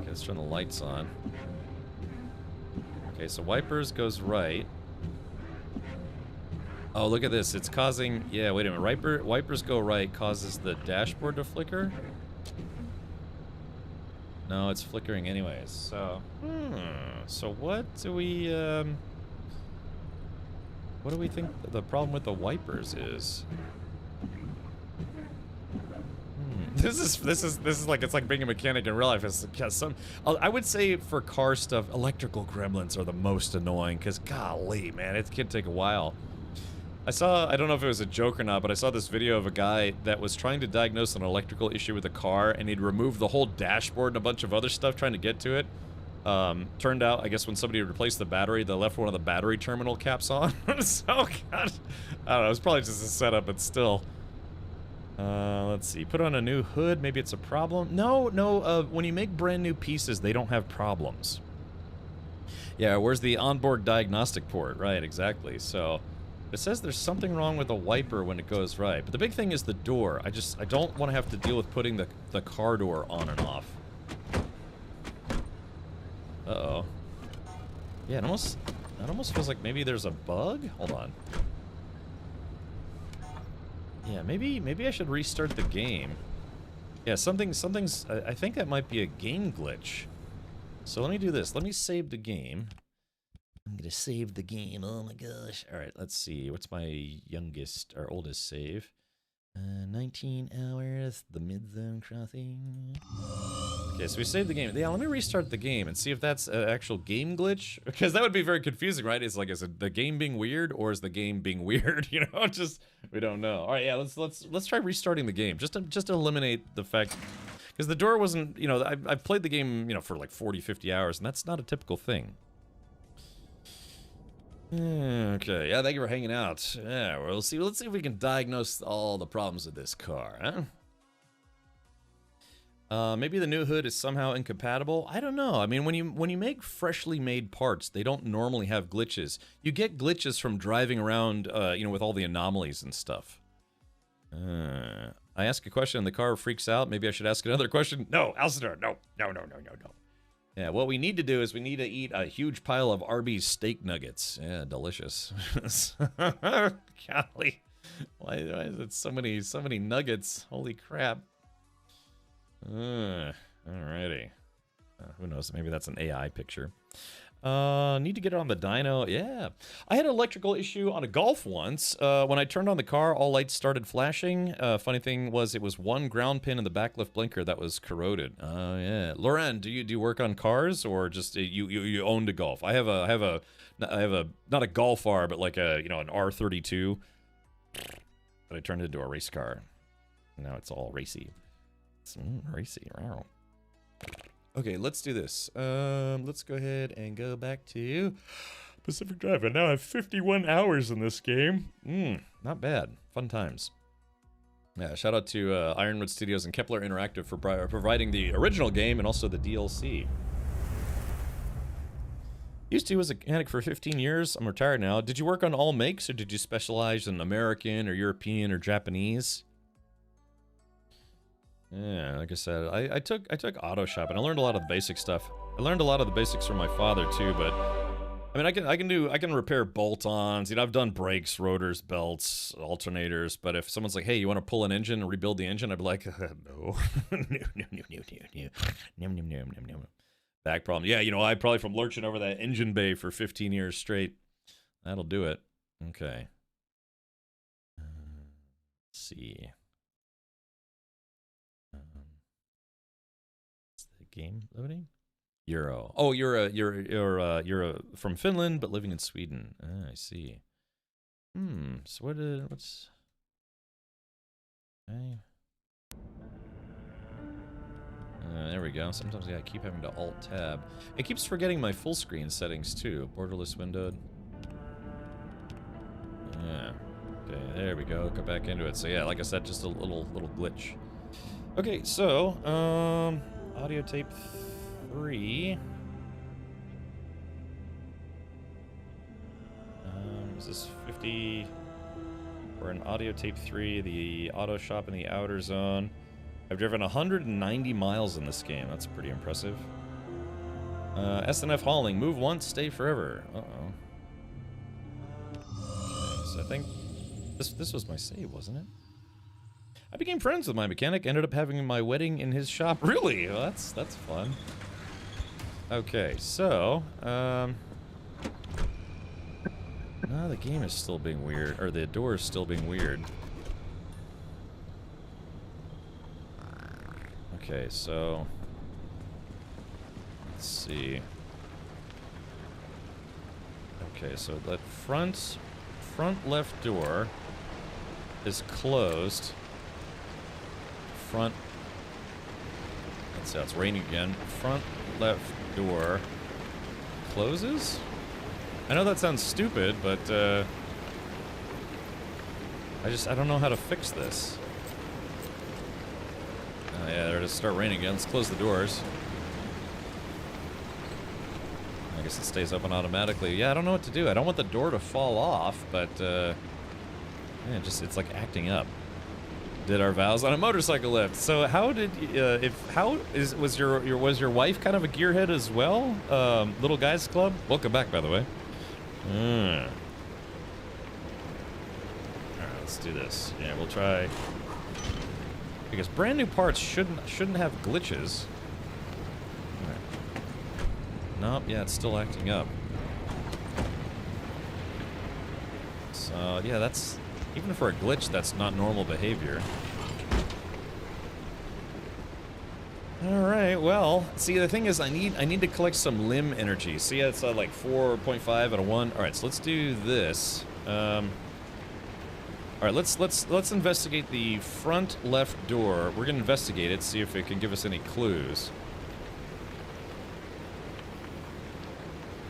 Okay, let's turn the lights on. Okay, so wipers goes right. Oh, look at this. It's causing... Yeah, wait a minute. Wipers go right causes the dashboard to flicker? No, it's flickering anyways. So... So what do we... What do we think the problem with the wipers is? This is like, it's like being a mechanic in real life. It's some, I would say for car stuff, electrical gremlins are the most annoying, because golly, man, it can take a while. I don't know if it was a joke or not, but I saw this video of a guy that was trying to diagnose an electrical issue with a car, and he'd removed the whole dashboard and a bunch of other stuff trying to get to it. Turned out, I guess when somebody replaced the battery, they left one of the battery terminal caps on. So, God, I don't know, it was probably just a setup, but still. Let's see, put on a new hood, maybe it's a problem. No, when you make brand new pieces, they don't have problems. Yeah, where's the onboard diagnostic port? Right, exactly, so... It says there's something wrong with the wiper when it goes right, but the big thing is the door. I don't want to have to deal with putting the car door on and off. Uh-oh. Yeah, it almost feels like maybe there's a bug? Hold on. Yeah, maybe I should restart the game. Yeah, something's... I think that might be a game glitch. So let me do this. Let me save the game. I'm gonna save the game. Oh my gosh. Alright, let's see. What's my youngest or oldest save? 19 hours, the mid-zone crossing. Okay, so we saved the game. Yeah, let me restart the game and see if that's an actual game glitch. Because that would be very confusing, right? It's like, is it the game being weird or is the game being weird? You know, just, we don't know. Alright, yeah, let's try restarting the game. Just to eliminate the fact... Because the door wasn't, you know, I've played the game, you know, for like 40, 50 hours, and that's not a typical thing. Okay, yeah, thank you for hanging out. Yeah, well, let's see if we can diagnose all the problems with this car, huh? Maybe the new hood is somehow incompatible. I don't know. I mean, when you make freshly made parts, they don't normally have glitches. You get glitches from driving around, you know, with all the anomalies and stuff. I ask a question and the car freaks out. Maybe I should ask another question. No, Alcindor, no. Yeah, what we need to do is we need to eat a huge pile of Arby's steak nuggets. Yeah, delicious. Golly, why is it so many nuggets? Holy crap. Alrighty. Who knows? Maybe that's an AI picture. Need to get it on the dyno. Yeah. I had an electrical issue on a Golf once. When I turned on the car, all lights started flashing. Funny thing was, it was one ground pin in the back left blinker that was corroded. Oh, yeah. Lauren, do you work on cars or just you owned a Golf? I have a not a Golf R, but like a, you know, an R32. But I turned it into a race car. Now it's all racy. It's racy. Wow. Okay, let's do this. Let's go ahead and go back to Pacific Drive. And now I have 51 hours in this game. Not bad. Fun times. Yeah, shout out to Ironwood Studios and Kepler Interactive for providing the original game and also the DLC. Used to as a mechanic for 15 years. I'm retired now. Did you work on all makes or did you specialize in American or European or Japanese? Yeah, like I said, I took auto shop and I learned a lot of the basic stuff. I learned a lot of the basics from my father too, but I mean, I can repair bolt-ons. You know, I've done brakes, rotors, belts, alternators. But if someone's like, "Hey, you want to pull an engine and rebuild the engine?" I'd be like, "No, no. Back problem. Yeah, you know, I probably from lurching over that engine bay for 15 years straight. That'll do it. Okay. Let's see. Game loading? Euro. Oh, you're from Finland but living in Sweden. Ah, I see. So what's Okay. There we go. Sometimes I keep having to Alt-Tab. It keeps forgetting my full screen settings too. Borderless windowed. Yeah. Okay, there we go. Go back into it. So yeah, like I said, just a little glitch. Okay, so audio tape 3. Is this 50? We're in audio tape 3, the auto shop in the outer zone. I've driven 190 miles in this game. That's pretty impressive. SNF hauling. Move once, stay forever. Uh-oh. So I think this was my save, wasn't it? I became friends with my mechanic. Ended up having my wedding in his shop. Really? Well, that's fun. Okay, so no, the game is still being weird, or the door is still being weird. Okay, so let's see. Okay, so that front left door is closed. Front. Let's see, it's raining again. Front left door closes? I know that sounds stupid, but I don't know how to fix this. Oh yeah, there it is. Start raining again. Let's close the doors. I guess it stays open automatically. Yeah, I don't know what to do. I don't want the door to fall off, but yeah, it's like acting up. Did our vows on a motorcycle lift. So how did was your wife kind of a gearhead as well? Little Guys Club. Welcome back, by the way. All right, let's do this. Yeah, we'll try. Because brand new parts shouldn't have glitches. All right. Nope. Yeah, it's still acting up. So yeah, that's even for a glitch. That's not normal behavior. All right. Well, see, the thing is, I need to collect some limb energy. See, it's like 4.5 out of 1. All right, so let's do this. All right, let's investigate the front left door. We're gonna investigate it, see if it can give us any clues.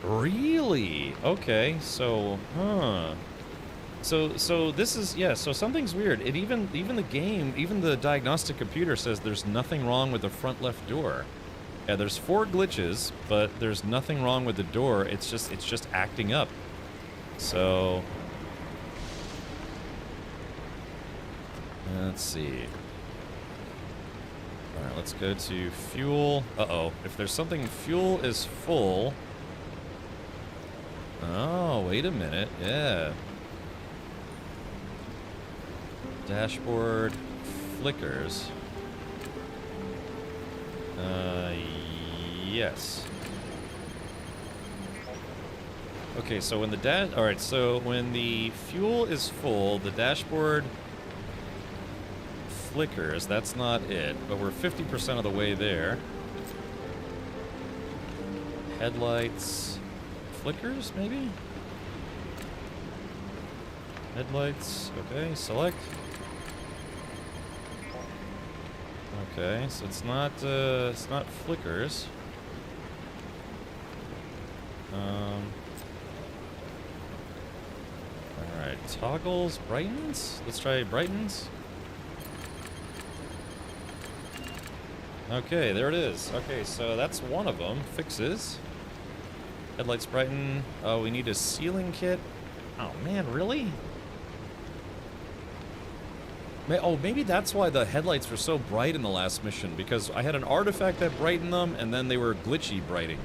Really? Okay. So, So this is, yeah, so something's weird. It even the game, even the diagnostic computer says there's nothing wrong with the front left door. Yeah, there's 4 glitches, but there's nothing wrong with the door. It's just acting up. So let's see. All right, let's go to fuel. Uh-oh. If there's something, fuel is full. Oh, wait a minute. Yeah. Dashboard flickers. Yes. Okay, so when the alright, so when the fuel is full, the dashboard flickers. That's not it, but we're 50% of the way there. Headlights flickers, maybe? Headlights, okay, select. Okay, so it's not flickers. Alright, toggles, brightens? Let's try brightens. Okay, there it is. Okay, so that's one of them. Fixes. Headlights brighten. Oh, we need a sealing kit. Oh man, really? Oh, maybe that's why the headlights were so bright in the last mission, because I had an artifact that brightened them, and then they were glitchy brighting.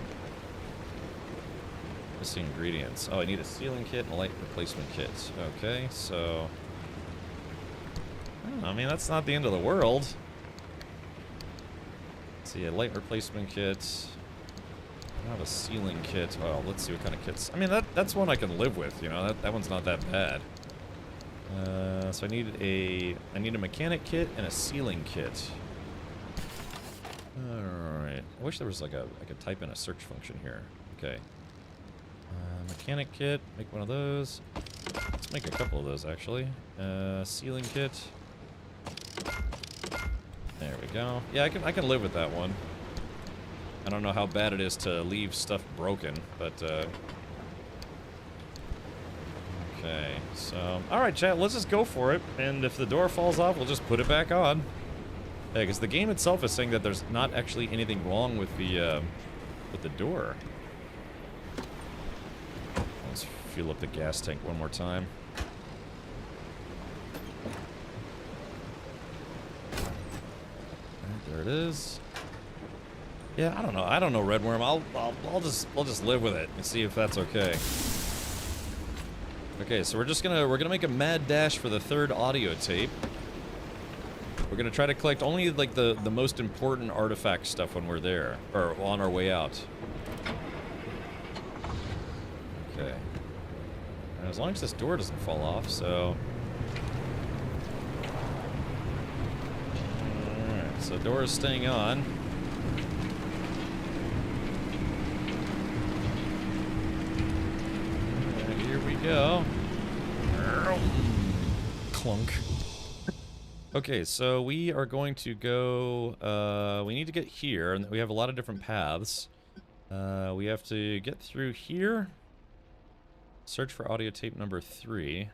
Missing ingredients. Oh, I need a sealing kit and a light replacement kit. Okay, so... I mean, that's not the end of the world. Let's see, a light replacement kit. I have a sealing kit. Well, let's see what kind of kits. I mean, that's one I can live with, you know, that one's not that bad. So I need a mechanic kit and a sealing kit. Alright. I wish there was like I could type in a search function here. Okay. Mechanic kit, make one of those. Let's make a couple of those actually. Sealing kit. There we go. Yeah, I can live with that one. I don't know how bad it is to leave stuff broken, but okay, so alright chat, let's just go for it, and if the door falls off, we'll just put it back on. Yeah, because the game itself is saying that there's not actually anything wrong with the door. Let's fuel up the gas tank one more time. Alright, there it is. Yeah, I don't know. I don't know, Redworm. I'll just live with it and see if that's okay. Okay, so we're gonna make a mad dash for the third audio tape. We're gonna try to collect only like the most important artifact stuff when we're there, or on our way out. Okay. And as long as this door doesn't fall off, so. Alright, so door is staying on. Here we go. Clunk. Okay, so we are going to go, we need to get here, and we have a lot of different paths. We have to get through here. Search for audio tape number 3.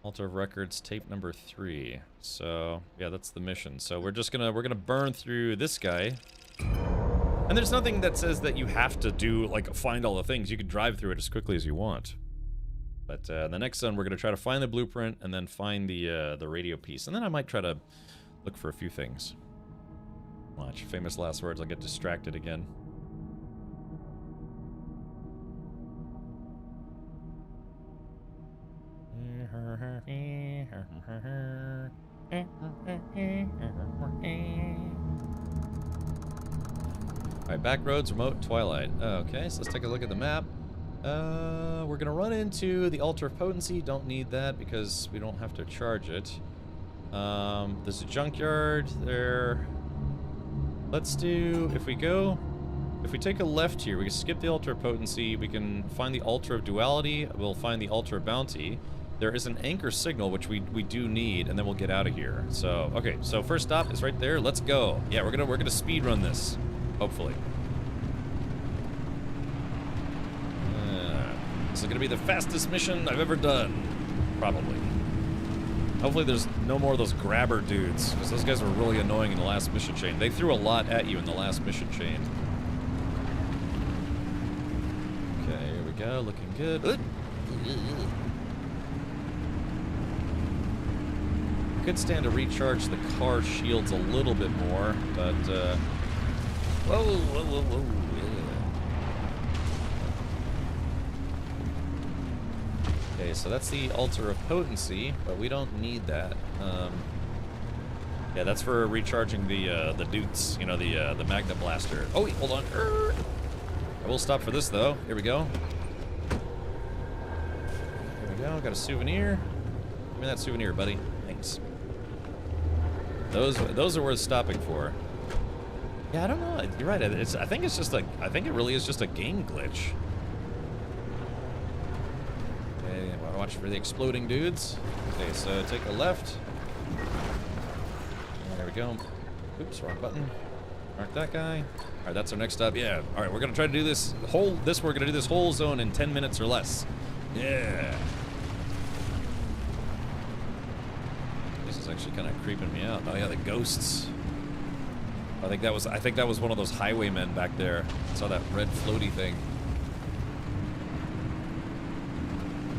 Altar of Records tape number 3. So, yeah, that's the mission. So we're gonna burn through this guy. And there's nothing that says that you have to do, like, find all the things. You can drive through it as quickly as you want. But the next one, we're going to try to find the blueprint and then find the radio piece. And then I might try to look for a few things. Watch. Famous last words. I'll get distracted again. Alright, back roads, remote, twilight. Okay, so let's take a look at the map. We're gonna run into the Altar of Potency. Don't need that because we don't have to charge it. There's a junkyard there. Let's do, if we take a left here, we can skip the Altar of Potency, we can find the Altar of Duality, we'll find the Altar of Bounty. There is an anchor signal, which we do need, and then we'll get out of here. So, okay, so first stop is right there. Let's go. Yeah, we're gonna speed run this, hopefully. This is gonna be the fastest mission I've ever done, probably. Hopefully there's no more of those grabber dudes, because those guys were really annoying in the last mission chain. They threw a lot at you in the last mission chain. Okay, here we go, looking good. Could stand to recharge the car shields a little bit more, but whoa, whoa, whoa, whoa, yeah. Okay, so that's the Altar of Potency, but we don't need that. Yeah, that's for recharging the Dutes, you know, the Magna Blaster. Oh wait, hold on. I will stop for this though. Here we go. Here we go. Got a souvenir. Give me that souvenir, buddy. Thanks. Those are worth stopping for. Yeah, I don't know. You're right. I think it really is just a game glitch. Okay, watch for the exploding dudes. Okay, so take a left. There we go. Oops, wrong button. Mark that guy. All right, that's our next stop. Yeah. All right, we're gonna try to do this we're gonna do this whole zone in 10 minutes or less. Yeah. This is actually kind of creeping me out. Oh yeah, the ghosts. I think that was one of those highwaymen back there. I saw that red floaty thing.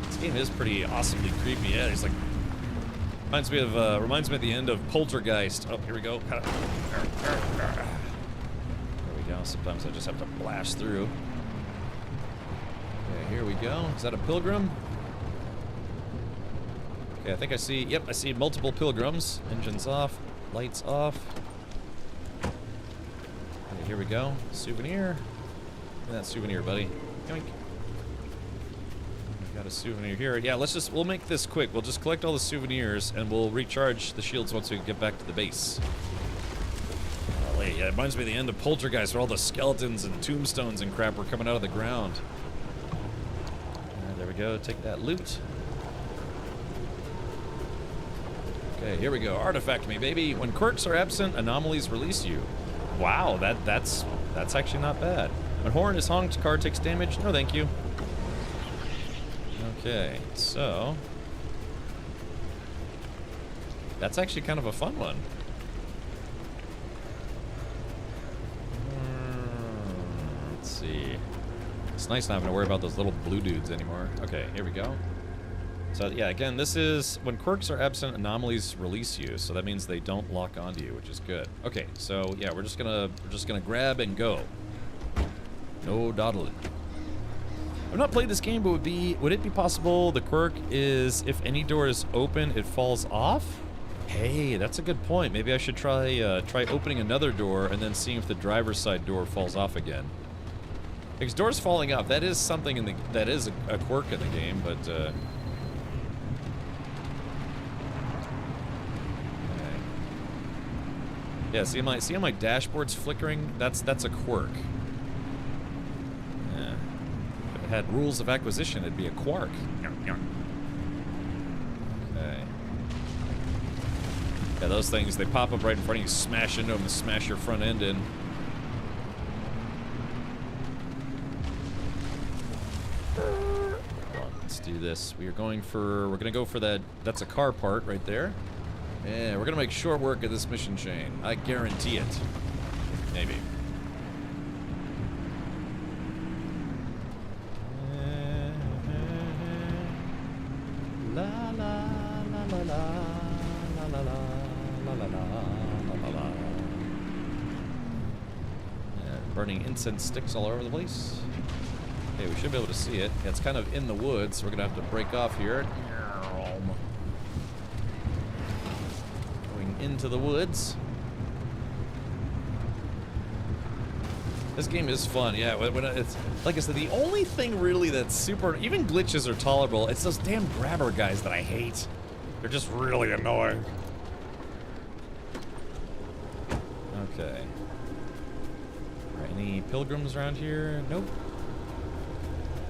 This game is pretty awesomely creepy. Yeah, he's like reminds me at the end of Poltergeist. Oh, here we go. There we go. Sometimes I just have to blast through. Okay, here we go. Is that a pilgrim? Okay, I think I see. Yep, I see multiple pilgrims. Engines off, lights off. Okay, here we go. Souvenir. Look at that souvenir, buddy. Yoink. Got a souvenir here. Yeah, we'll make this quick. We'll just collect all the souvenirs and we'll recharge the shields once we get back to the base. Oh, yeah, it reminds me of the end of Poltergeist where all the skeletons and tombstones and crap were coming out of the ground. There we go. Take that loot. Okay, here we go. Artifact me, baby. When quirks are absent, anomalies release you. Wow, that's actually not bad. When horn is honked, car takes damage. No, thank you. Okay, so that's actually kind of a fun one. Let's see. It's nice not having to worry about those little blue dudes anymore. Okay, here we go. So yeah, again, this is when quirks are absent, anomalies release you. So that means they don't lock onto you, which is good. Okay, so yeah, we're just gonna grab and go. No dawdling. I've not played this game, but would it be possible the quirk is if any door is open, it falls off? Hey, that's a good point. Maybe I should try opening another door and then seeing if the driver's side door falls off again. Because doors falling off, that is something that is a quirk in the game, but okay. Yeah, see how my dashboard's flickering? That's a quirk. Yeah. If it had rules of acquisition, it'd be a quark. Okay. Yeah, those things, they pop up right in front of you, smash into them and smash your front end in. Let's do this. We're gonna go for that's a car part right there. Yeah, we're gonna make short work of this mission chain. I guarantee it. Maybe. La la la la la la la la la la la. Yeah, burning incense sticks all over the place. Okay, we should be able to see it. It's kind of in the woods, so we're gonna have to break off here. Going into the woods. This game is fun, yeah. It's like I said, the only thing really that's super, even glitches are tolerable. It's those damn grabber guys that I hate. They're just really annoying. Okay. All right, any pilgrims around here? Nope.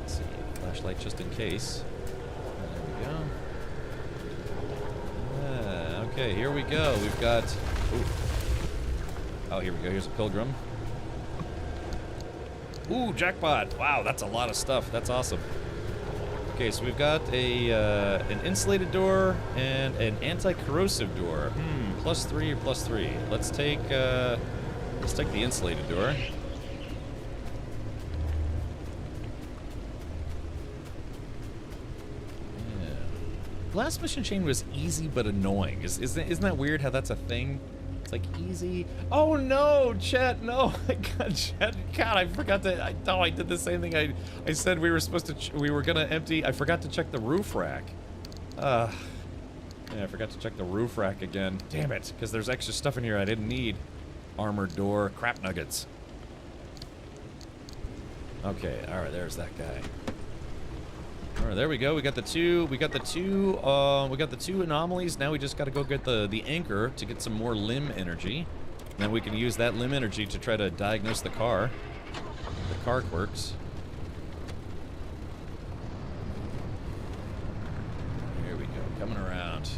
Let's see, flashlight just in case. There we go. Okay, here we go. We've got. Ooh. Oh, here we go. Here's a pilgrim. Ooh, jackpot! Wow, that's a lot of stuff. That's awesome. Okay, so we've got an insulated door and an anti-corrosive door. +3 or +3. Let's take the insulated door. Last mission chain was easy but annoying. Isn't that weird how that's a thing? It's like easy. Oh no, chat, no. Chat, God, I forgot to. I did the same thing. I said we were supposed to. We were gonna empty. I forgot to check the roof rack. Yeah, I forgot to check the roof rack again. Damn it, because there's extra stuff in here I didn't need. Armored door, crap nuggets. Okay, all right, there's that guy. All right, there we go. We got the two anomalies. Now we just got to go get the anchor to get some more limb energy. And then we can use that limb energy to try to diagnose the car quirks. Here we go, coming around.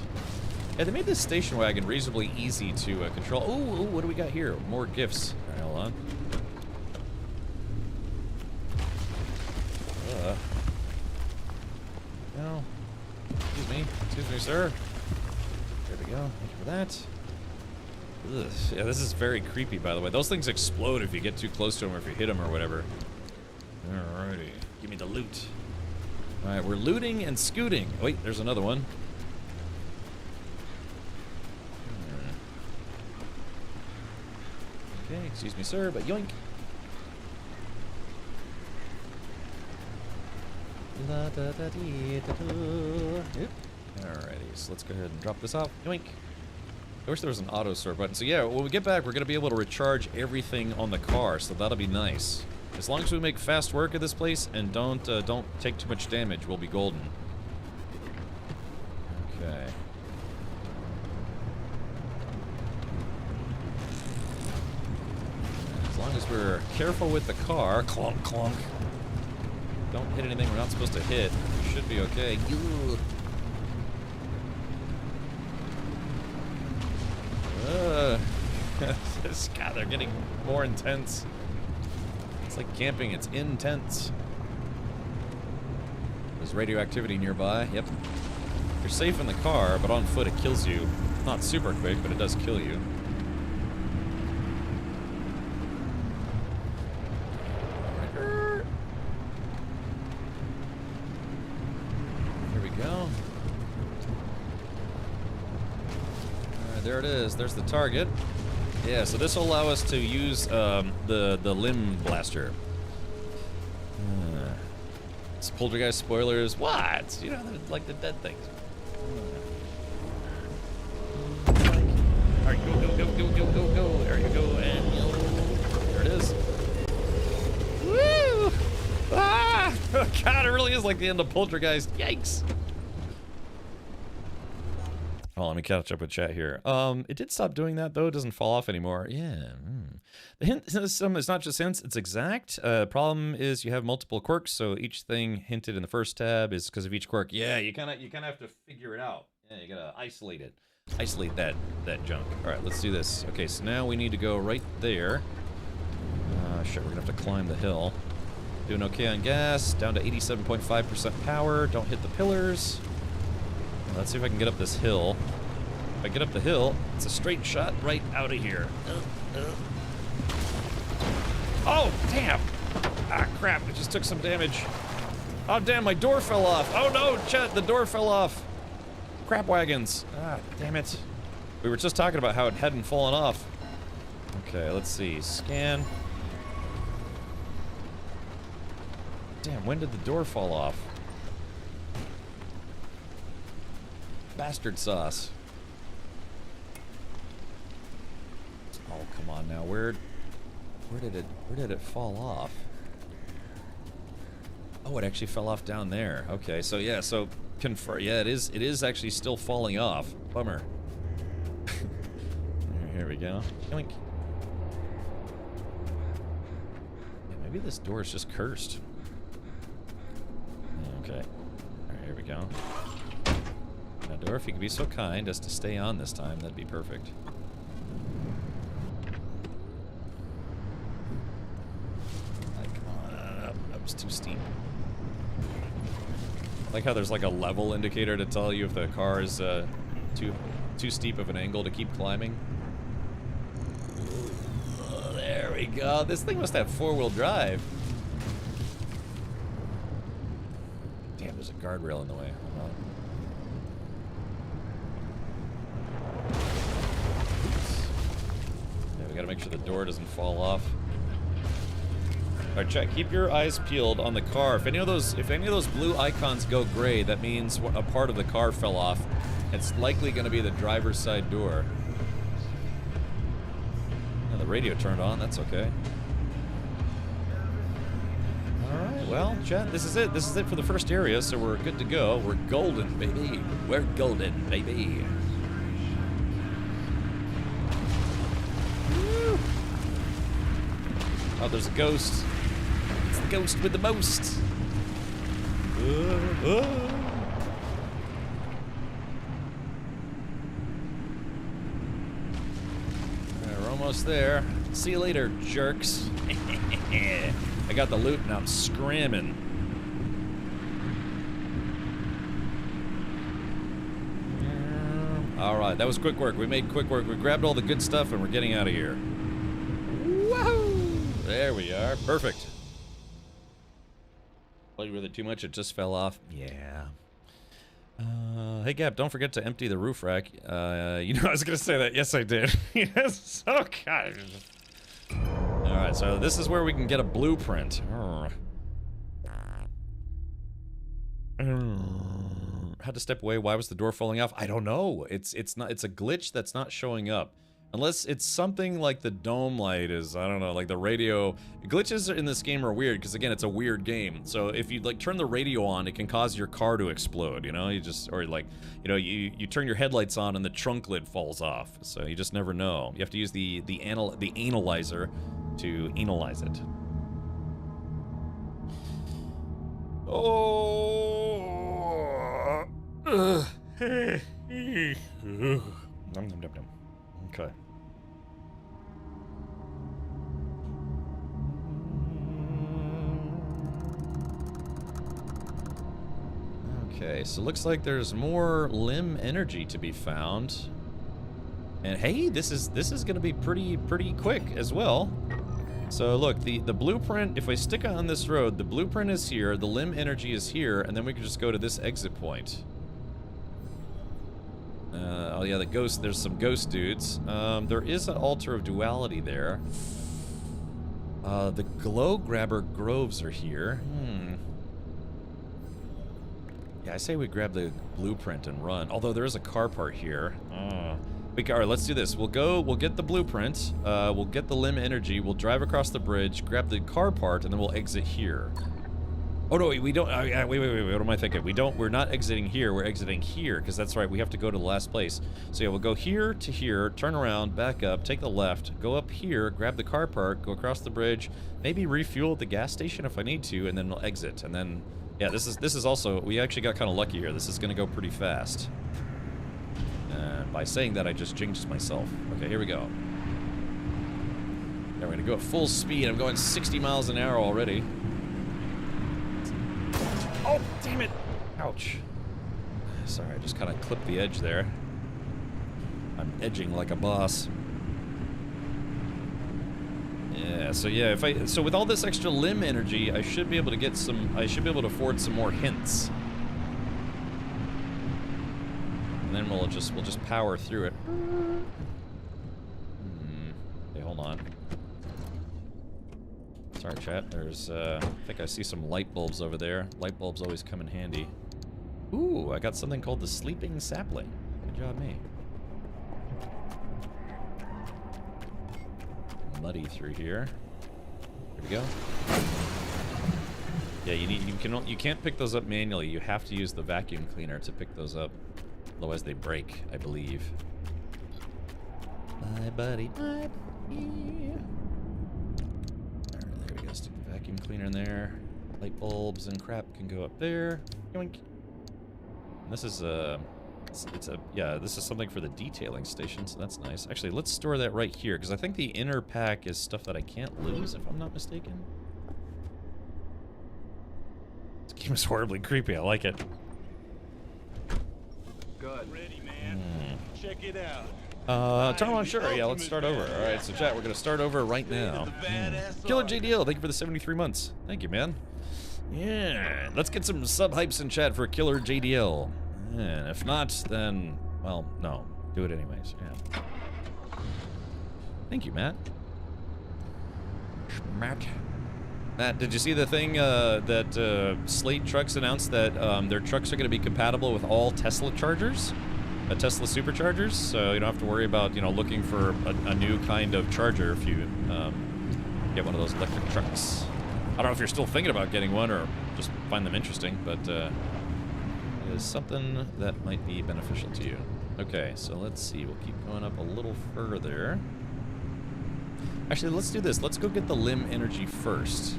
Yeah, they made this station wagon reasonably easy to control. Ooh, what do we got here? More gifts. All right, hold on. No. Excuse me, sir. There we go. Thank you for that. Ugh. Yeah, this is very creepy, by the way. Those things explode if you get too close to them or if you hit them or whatever. Alrighty. Give me the loot. Alright, we're looting and scooting. Oh, wait, there's another one. Okay, excuse me, sir, but yoink. Alrighty, so let's go ahead and drop this off. Yoink. I wish there was an auto sort button. So yeah, when we get back, we're going to be able to recharge everything on the car, so that'll be nice. As long as we make fast work of this place and don't take too much damage, we'll be golden. Okay. As long as we're careful with the car, clunk, clunk. Don't hit anything we're not supposed to hit. We should be okay. God, they're getting more intense. It's like camping, it's intense. There's radioactivity nearby, yep. You're safe in the car, but on foot it kills you. Not super quick, but it does kill you. Here we go. Alright, there it is. There's the target. Yeah, so this will allow us to use the limb blaster. It's Poltergeist spoilers. What? You know, like the dead things. Alright, go, go, go, go, go, go, go. There you go, and there it is. Woo! Ah! God, it really is like the end of Poltergeist. Yikes. Oh, let me catch up with chat here. It did stop doing that, though. It doesn't fall off anymore. Yeah. The hint system is not just hints, it's exact. Problem is you have multiple quirks, so each thing hinted in the first tab is because of each quirk. Yeah, you kind of have to figure it out. Yeah, you gotta isolate it. Isolate that junk. All right, let's do this. Okay, so now we need to go right there. Shit, we're gonna have to climb the hill. Doing okay on gas. Down to 87.5% power. Don't hit the pillars. Let's see if I can get up this hill. If I get up the hill, it's a straight shot right out of here. Oh, damn! Ah, crap, it just took some damage. Oh, damn, my door fell off. Oh, no, chat, the door fell off. Crap wagons. Ah, damn it. We were just talking about how it hadn't fallen off. Okay, let's see. Scan. Damn, when did the door fall off? Bastard sauce. Oh, come on now. Where did it fall off? Oh, it actually fell off down there. Okay, so yeah, so confirm. Yeah, it is actually still falling off. Bummer. Here we go. Yoink. Yeah, maybe this door is just cursed. Okay. Alright, here we go. Now, door, if you could be so kind as to stay on this time, that'd be perfect. Come on, that was too steep. I like how there's like a level indicator to tell you if the car is too steep of an angle to keep climbing. Oh, there we go. This thing must have four-wheel drive. Damn, there's a guardrail in the way. Hold on. Gotta make sure the door doesn't fall off. Alright, chat, keep your eyes peeled on the car. If any of those blue icons go gray, that means a part of the car fell off. It's likely gonna be the driver's side door. And the radio turned on, that's okay. Alright, well, chat, this is it. This is it for the first area, so we're good to go. We're golden, baby. We're golden, baby. Oh, there's a ghost. It's the ghost with the most. We're almost there. See you later, jerks. I got the loot and I'm scramming. Alright, that was quick work. We made quick work. We grabbed all the good stuff and we're getting out of here. There we are. Perfect. Played with it too much, it just fell off. Yeah. Hey, Gap, don't forget to empty the roof rack. You know, I was going to say that. Yes, I did. Yes. Oh, God. Alright, so this is where we can get a blueprint. Had to step away. Why was the door falling off? I don't know. It's a glitch that's not showing up. Unless it's something like the dome light is, I don't know, like the radio. Glitches in this game are weird because, again, it's a weird game. So if you, like, turn the radio on, it can cause your car to explode, you know? You just, or like, you know, you turn your headlights on and the trunk lid falls off. So you just never know. You have to use the analyzer to analyze it. Oh. Nom nom nom nom. Okay. Okay, so looks like there's more limb energy to be found. And hey, this is gonna be pretty quick as well. So look, the blueprint, if I stick on this road, the blueprint is here, the limb energy is here, and then we can just go to this exit point. Oh yeah, the ghost, there's some ghost dudes. There is an altar of duality there. The glow grabber groves are here. Yeah, I say we grab the blueprint and run. Although there is a car part here. All right, let's do this. We'll get the blueprint. We'll get the limb energy. We'll drive across the bridge, grab the car part, and then we'll exit here. Oh no, we don't. Wait. What am I thinking? We're not exiting here. We're exiting here because that's right. We have to go to the last place. So yeah, we'll go here to here, turn around, back up, take the left, go up here, grab the car part, go across the bridge, maybe refuel at the gas station if I need to, and then we'll exit. And then yeah, this is also, we actually got kind of lucky here. This is gonna go pretty fast. By saying that, I just jinxed myself. Okay, here we go. Yeah, we're gonna go at full speed. I'm going 60 miles an hour already. Oh, damn it! Ouch. Sorry, I just kind of clipped the edge there. I'm edging like a boss. Yeah, so yeah, so with all this extra limb energy, I should be able to get some, I should be able to afford some more hints. And then we'll just power through it. Okay, hold on. Sorry, chat. There's, I think I see some light bulbs over there. Light bulbs always come in handy. Ooh, I got something called the Sleeping Sapling. Good job, me. Muddy through here. Here we go. Yeah, you can't pick those up manually. You have to use the vacuum cleaner to pick those up. Otherwise they break, I believe. Bye, buddy. Bye, buddy. Alright, there we go. Stick the vacuum cleaner in there. Light bulbs and crap can go up there. Yoink. And this is this is something for the detailing station, so that's nice. Actually, let's store that right here, because I think the inner pack is stuff that I can't lose, if I'm not mistaken. This game is horribly creepy. I like it. Good. Ready, man. Check it out. Turn on, sure. Yeah, let's start over. All right, so chat, we're gonna start over right now. Killer JDL, thank you for the 73 months. Thank you, man. Yeah, let's get some sub hypes in chat for Killer JDL. And if not, then, well, no, do it anyways. Yeah. Thank you, Matt. Matt, did you see the thing that Slate Trucks announced that their trucks are going to be compatible with all Tesla chargers, Tesla superchargers? So you don't have to worry about, you know, looking for a new kind of charger if you get one of those electric trucks. I don't know if you're still thinking about getting one or just find them interesting, but it is something that might be beneficial to you. Okay, so let's see. We'll keep going up a little further. Actually, let's do this. Let's go get the limb energy first.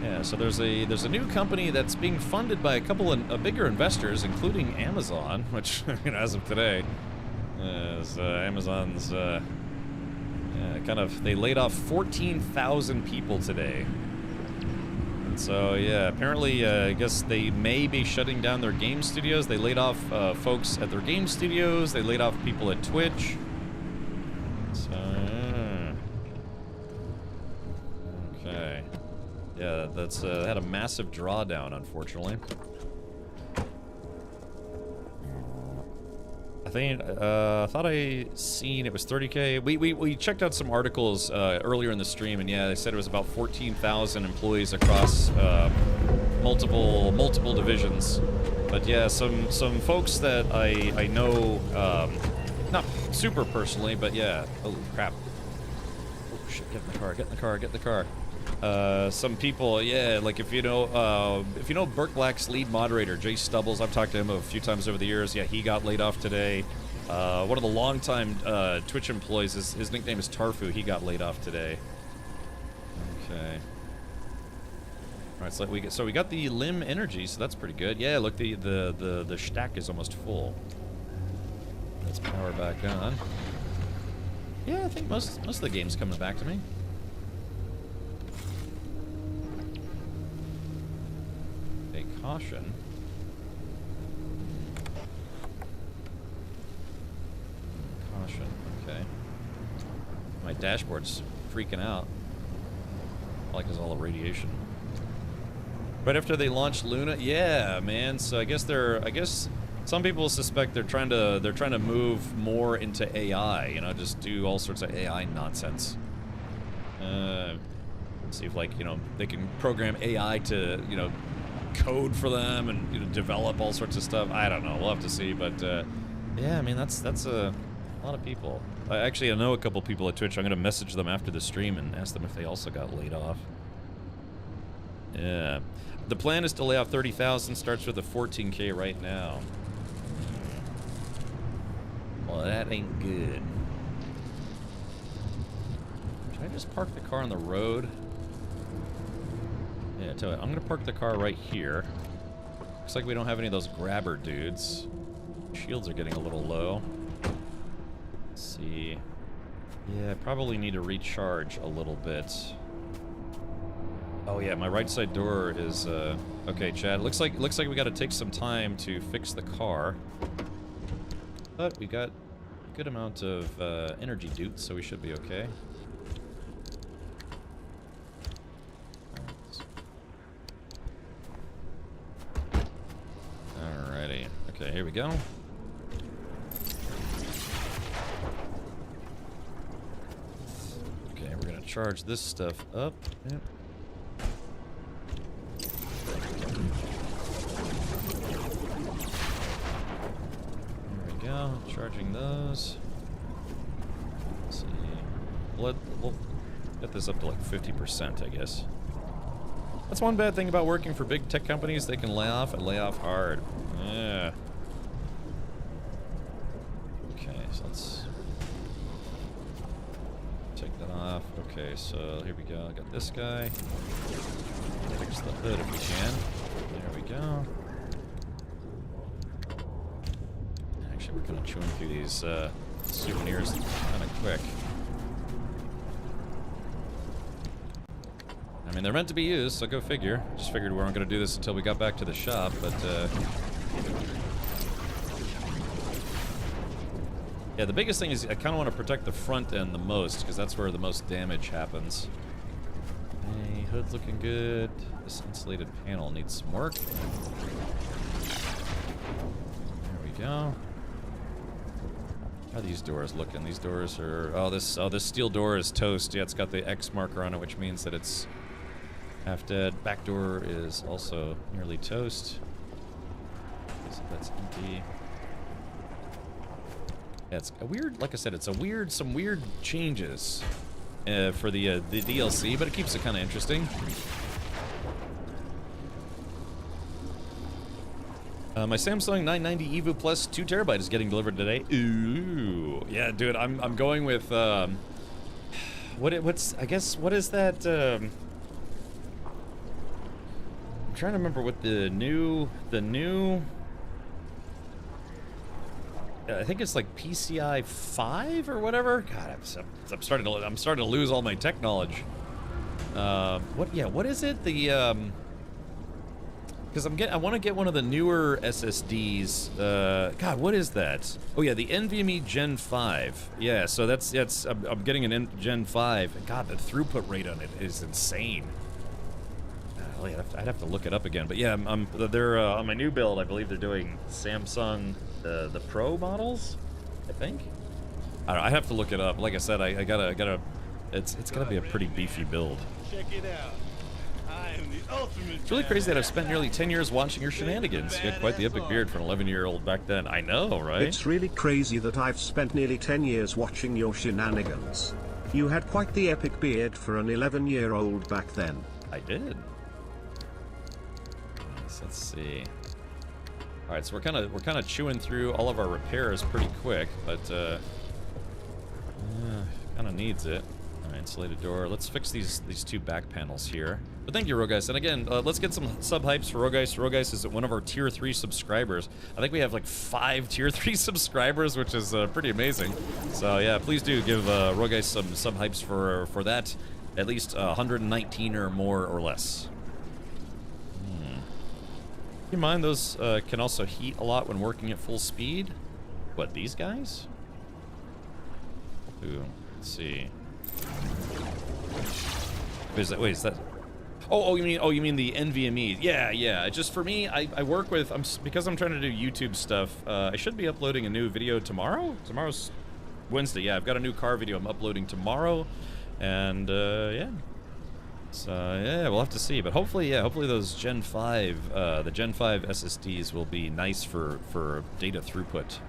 Yeah, so there's a new company that's being funded by a couple of bigger investors, including Amazon, which, you know, as of today, is Amazon's they laid off 14,000 people today. And so yeah, apparently I guess they may be shutting down their game studios. They laid off folks at their game studios. They laid off people at Twitch. So okay, yeah, that's had a massive drawdown, unfortunately. I think thought I seen it was 30K. We checked out some articles earlier in the stream, and yeah, they said it was about 14,000 employees across multiple divisions. But yeah, some folks that I know, not super personally, but yeah. Oh crap! Oh shit! Get in the car! Get in the car! Get in the car! Some people, yeah, like if you know Burke Black's lead moderator, Jay Stubbles, I've talked to him a few times over the years. Yeah, he got laid off today. One of the longtime Twitch employees, his nickname is Tarfu. He got laid off today. Okay. All right, so we got the limb energy, so that's pretty good. Yeah, look, the stack is almost full. Let's power back on. Yeah, I think most of the game's coming back to me. Caution. Caution, okay. My dashboard's freaking out. Like it's all the radiation. Right after they launched Luna, yeah, man. So I guess some people suspect they're trying to move more into AI. You know, just do all sorts of AI nonsense. See if they can program AI to code for them and develop all sorts of stuff. I don't know. We'll have to see. But yeah, I mean that's a lot of people. I know a couple people at Twitch. I'm gonna message them after the stream and ask them if they also got laid off. Yeah. The plan is to lay off 30,000, starts with a 14K right now. Well, that ain't good. Should I just park the car on the road? Yeah, tell you, I'm gonna park the car right here. Looks like we don't have any of those grabber dudes. Shields are getting a little low. Let's see. Yeah, I probably need to recharge a little bit. Oh yeah, my right side door is okay, Chad. Looks like we got to take some time to fix the car, but we got a good amount of energy dudes, so we should be okay. Alrighty. Okay, here we go. Okay, we're gonna charge this stuff up. Yep. Go, charging those. Let's see. We'll get this up to like 50%, I guess. That's one bad thing about working for big tech companies. They can lay off and lay off hard. Yeah. Okay, so let's take that off. Okay, so here we go. I got this guy. Fix the hood if we can. There we go. We're kind of chewing through these souvenirs kind of quick. I mean, they're meant to be used, so go figure. Just figured we weren't going to do this until we got back to the shop, but yeah, the biggest thing is I kind of want to protect the front end the most, because that's where the most damage happens. Hey, hood's looking good. This insulated panel needs some work. There we go. How are these doors looking? These doors are... this steel door is toast. Yeah, it's got the X marker on it, which means that it's half dead. Back door is also nearly toast. Okay, so that's empty. Yeah, it's a weird... Like I said, it's some weird changes for the DLC, but it keeps it kind of interesting. My Samsung 990 EVO Plus 2 TB is getting delivered today. Ooh, yeah, dude, I'm going with what is that? I'm trying to remember what the new. I think it's like PCI 5 or whatever. God, I'm starting to lose all my tech knowledge. What is it? The because I want to get one of the newer SSDs. God, what is that? Oh yeah, the NVMe Gen 5. Yeah, so I'm getting an Gen 5. God, the throughput rate on it is insane. I'd have to look it up again. But yeah, they're on my new build. I believe they're doing Samsung the Pro models. I think. I don't know. I have to look it up. Like I said, I gotta. It's gotta be a pretty beefy build. Check it out. It's really crazy that I've spent nearly 10 years watching your shenanigans. You had quite the epic beard for an 11-year-old back then. I know, right? It's really crazy that I've spent nearly 10 years watching your shenanigans. You had quite the epic beard for an 11-year-old back then. I did. Nice, let's see. All right, so we're kind of chewing through all of our repairs pretty quick, but kind of needs it. All right, insulated door. Let's fix these two back panels here. But thank you, Rogeist. And again, let's get some sub-hypes for Rogeist. Rogeist is one of our Tier 3 subscribers. I think we have like 5 Tier 3 subscribers, which is pretty amazing. So yeah, please do give Rogeist some sub-hypes for that. At least 119 or more or less. You mind those can also heat a lot when working at full speed? What, these guys? Ooh, let's see. Wait, is that? Oh, you mean the NVMe? Yeah. Just for me, I work with because I'm trying to do YouTube stuff. I should be uploading a new video tomorrow. Tomorrow's Wednesday. Yeah, I've got a new car video I'm uploading tomorrow, and yeah. So yeah, we'll have to see. But hopefully those Gen 5, the Gen 5 SSDs will be nice for data throughput.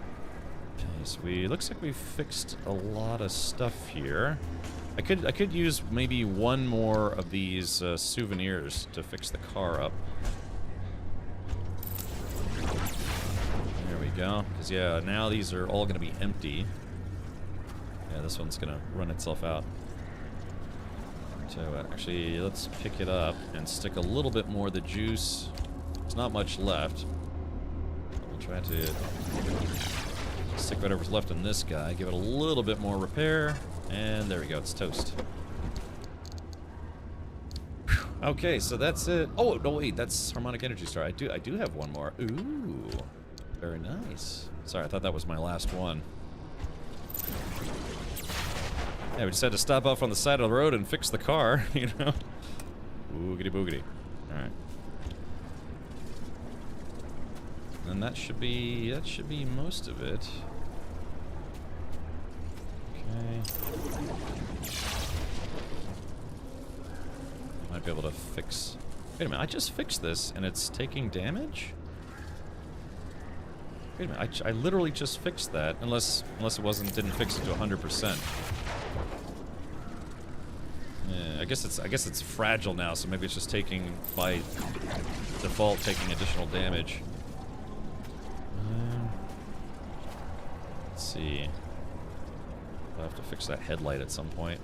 Okay, so looks like we fixed a lot of stuff here. I could use maybe one more of these souvenirs to fix the car up. There we go. Because yeah, now these are all going to be empty. Yeah, this one's going to run itself out. So actually, let's pick it up and stick a little bit more of the juice. There's not much left. We'll try to stick whatever's left in this guy. Give it a little bit more repair. And there we go, it's toast. Whew. Okay, so that's it. Oh no, wait, that's Harmonic Energy Star. I do have one more. Ooh, very nice. Sorry, I thought that was my last one. Yeah, we just had to stop off on the side of the road and fix the car, you know. Boogity boogity. All right. And that should be most of it. Okay. Might be able to fix... Wait a minute, I just fixed this and it's taking damage? Wait a minute, I literally just fixed that, unless it didn't fix it to 100%. Yeah, I guess it's fragile now, so maybe it's just taking, by default, taking additional damage. Let's see. I'll have to fix that headlight at some point.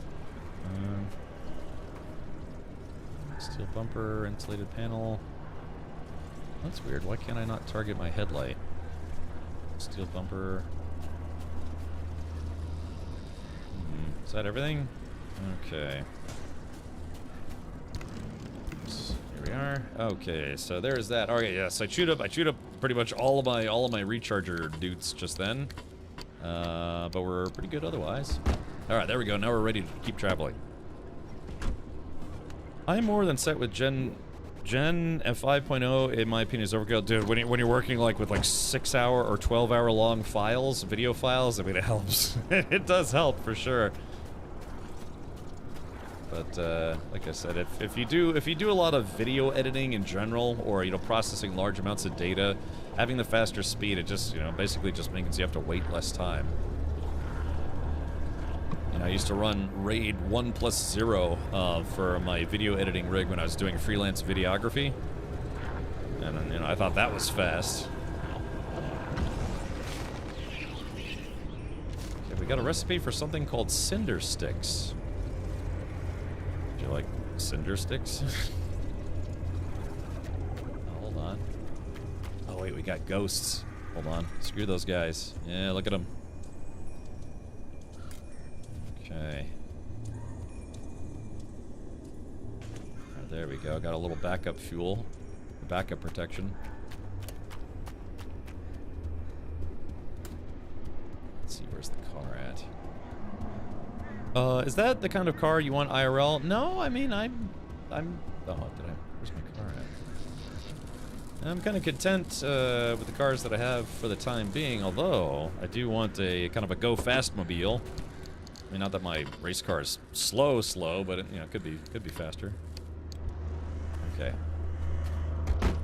Steel bumper, insulated panel. That's weird. Why can't I not target my headlight? Steel bumper. Is that everything? Okay. Oops. Here we are. Okay, so there's that. Okay, yes, I chewed up pretty much all of my recharger dudes just then. But we're pretty good otherwise. Alright, there we go. Now we're ready to keep traveling. I'm more than set with Gen F5.0, in my opinion, is overkill. Dude, when you're working like with like 6-hour or 12-hour long files, video files, I mean, it helps. It does help for sure. But like I said, if you do a lot of video editing in general, or processing large amounts of data, having the faster speed, it just basically just means you have to wait less time. I used to run RAID 1+0 for my video editing rig when I was doing freelance videography, and I thought that was fast. Okay, we got a recipe for something called cinder sticks. Do you like cinder sticks? Hold on. Oh wait, we got ghosts. Hold on. Screw those guys. Yeah, look at them. Okay. Right, there we go. Got a little backup fuel. Backup protection. Let's see, where's the car at? Is that the kind of car you want IRL? No, I mean, oh, where's my car at? I'm kind of content with the cars that I have for the time being, although I do want a kind of a go fast mobile. I mean, not that my race car is slow, but it, could be faster. Okay.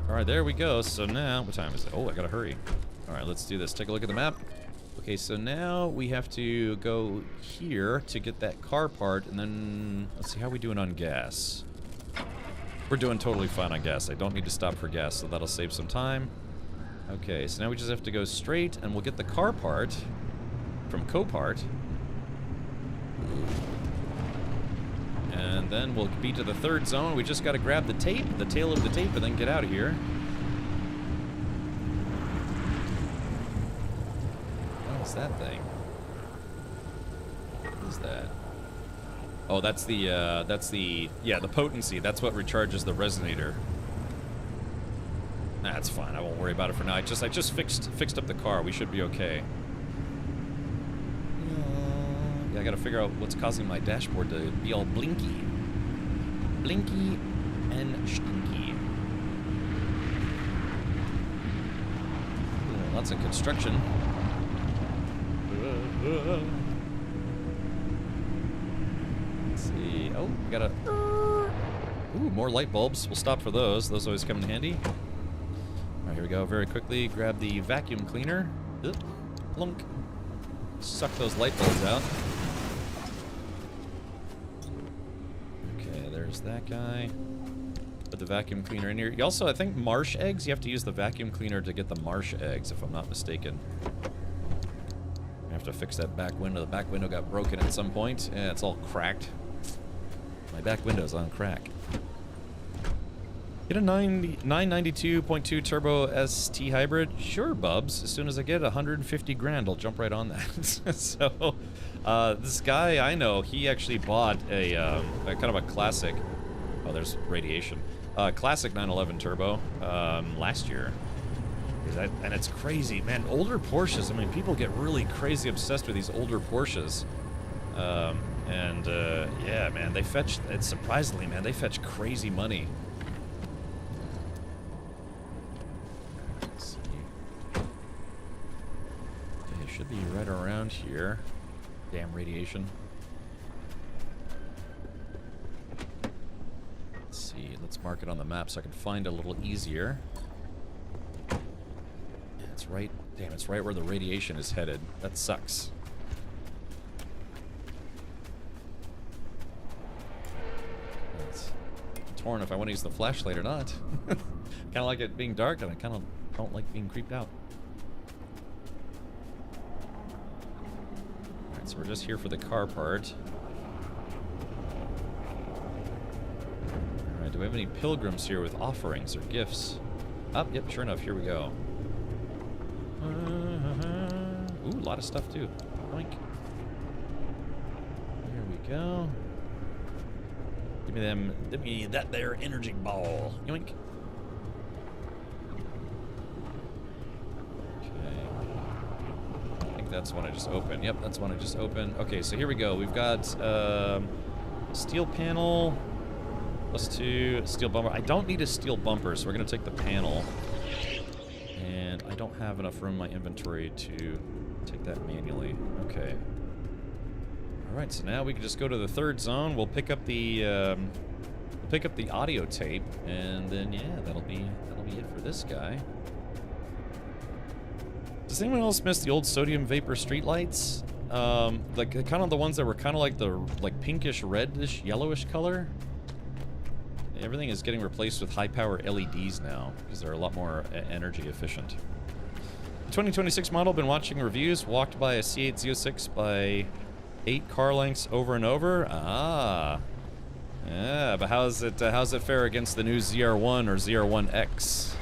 All right, there we go. So now, what time is it? Oh, I gotta hurry. All right, let's do this. Take a look at the map. Okay, so now we have to go here to get that car part, and then let's see how we doing on gas. We're doing totally fine on gas. I don't need to stop for gas, so that'll save some time. Okay, so now we just have to go straight, and we'll get the car part from Copart. And then we'll be to the third zone. We just got to grab the tape, the tail of the tape, and then get out of here. What's that thing? What is that? Oh, that's the potency. That's what recharges the resonator. That's fine. I won't worry about it for now. I just fixed up the car. We should be okay. Yeah, I gotta figure out what's causing my dashboard to be all blinky. Blinky and stinky. Yeah, lots of construction. Let's see. Oh, we got a... Ooh, more light bulbs. We'll stop for those. Those always come in handy. All right, here we go. Very quickly, grab the vacuum cleaner. Plunk. Suck those light bulbs out. Okay, there's that guy. Put the vacuum cleaner in here. You also, I think, marsh eggs. You have to use the vacuum cleaner to get the marsh eggs, if I'm not mistaken. I have to fix that back window. The back window got broken at some point. Yeah, it's all cracked. My back window's on crack. Get a 992.2 turbo ST hybrid? Sure, Bubs. As soon as I get 150 grand, I'll jump right on that. So, this guy I know, he actually bought a kind of a classic. Oh, there's radiation. Classic 911 turbo last year. And it's crazy, man. Older Porsches. I mean, people get really crazy obsessed with these older Porsches. Yeah, man, they fetch. It's surprisingly, man, they fetch crazy money. Should be right around here. Damn radiation. Let's see. Let's mark it on the map so I can find it a little easier. Yeah, it's right. Damn, it's right where the radiation is headed. That sucks. It's torn if I want to use the flashlight or not. Kind of like it being dark, and I kind of don't like being creeped out. So we're just here for the car part. Alright, do we have any pilgrims here with offerings or gifts? Oh, yep, sure enough, here we go. Ooh, a lot of stuff too. Boink. Here we go. Give me that there energy ball. Yoink. That's one I just opened. Yep, that's one I just opened. Okay, so here we go. We've got steel panel +2 steel bumper. I don't need a steel bumper, so we're going to take the panel. And I don't have enough room in my inventory to take that manually. Okay. All right, so now we can just go to the third zone. We'll pick up the audio tape, and then yeah, that'll be it for this guy. Does anyone else miss the old sodium vapor streetlights? Like kind of the ones that were kind of like the pinkish, reddish, yellowish color. Everything is getting replaced with high power LEDs now because they're a lot more energy efficient. The 2026 model. Been watching reviews. Walked by a C8 Z06 by 8 car lengths over and over. Ah, yeah. But how's it fare against the new ZR1 or ZR1X?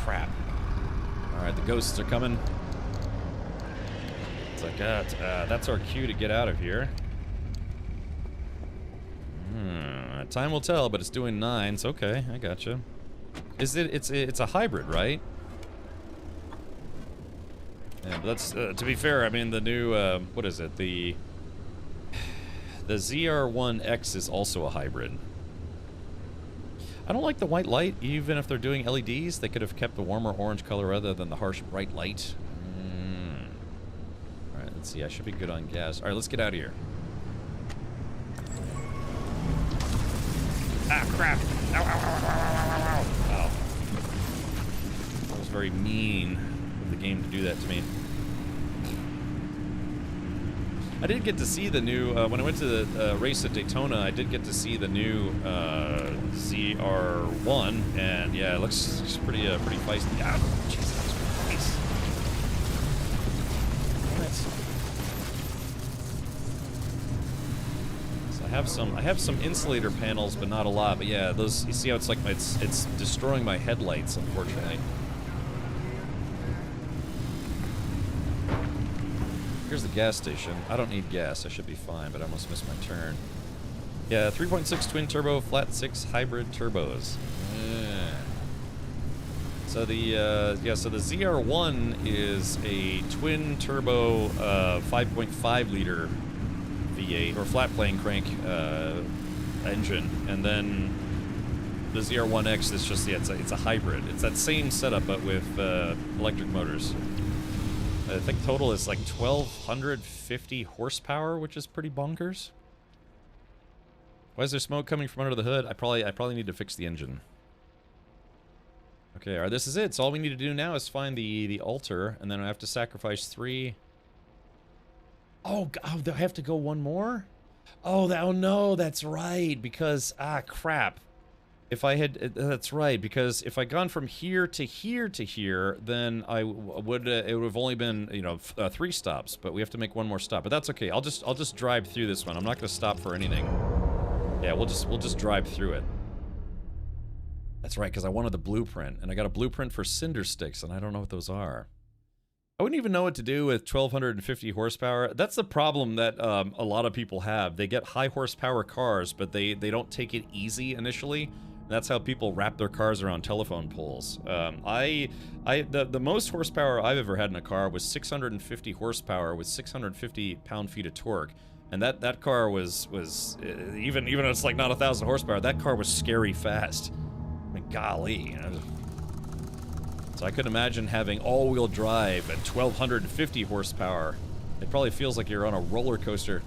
Crap. Alright, the ghosts are coming. It's like that. That's our cue to get out of here. Time will tell, but it's doing 9s. Okay, I gotcha. It's a hybrid, right? Yeah, but that's to be fair. I mean, the new what is it? The ZR1X is also a hybrid. I don't like the white light, even if they're doing LEDs. They could have kept the warmer orange color rather than the harsh bright light. Alright, let's see. I should be good on gas. Alright, let's get out of here. Ah, crap! Ow, ow, ow, ow, ow, ow, ow. That was very mean of the game to do that to me. I did get to see the new, when I went to the race at Daytona, I did get to see the new ZR1, and yeah, it looks pretty feisty. Ah, Jesus Christ. So I have some insulator panels, but not a lot. But yeah, those, you see how it's like it's destroying my headlights, unfortunately. Here's the gas station. I don't need gas. I should be fine, but I almost missed my turn. Yeah, 3.6 twin turbo, flat 6 hybrid turbos. Yeah. So the so the ZR1 is a twin turbo 5.5 liter V8 or flat plane crank engine, and then the ZR1X is just it's a hybrid. It's that same setup but with electric motors. I think total is like 1,250 horsepower, which is pretty bonkers. Why is there smoke coming from under the hood? I probably need to fix the engine. Okay, alright, this is it. So all we need to do now is find the altar, and then I have to sacrifice 3. Oh, do I have to go one more? Oh, no, that's right, because, crap. If I had, that's right, because if I'd gone from here to here to here, then I would, it would have only been, you know, 3 stops, but we have to make one more stop. But that's okay, I'll just drive through this one. I'm not gonna stop for anything. Yeah, we'll just drive through it. That's right, because I wanted the blueprint, and I got a blueprint for cinder sticks, and I don't know what those are. I wouldn't even know what to do with 1,250 horsepower. That's the problem that a lot of people have. They get high horsepower cars, but they don't take it easy initially. That's how people wrap their cars around telephone poles. The most horsepower I've ever had in a car was 650 horsepower with 650 pound-feet of torque. And that car was even if it's like not 1,000 horsepower, that car was scary fast. I mean, golly. You know. So I could imagine having all-wheel drive at 1,250 horsepower. It probably feels like you're on a roller coaster.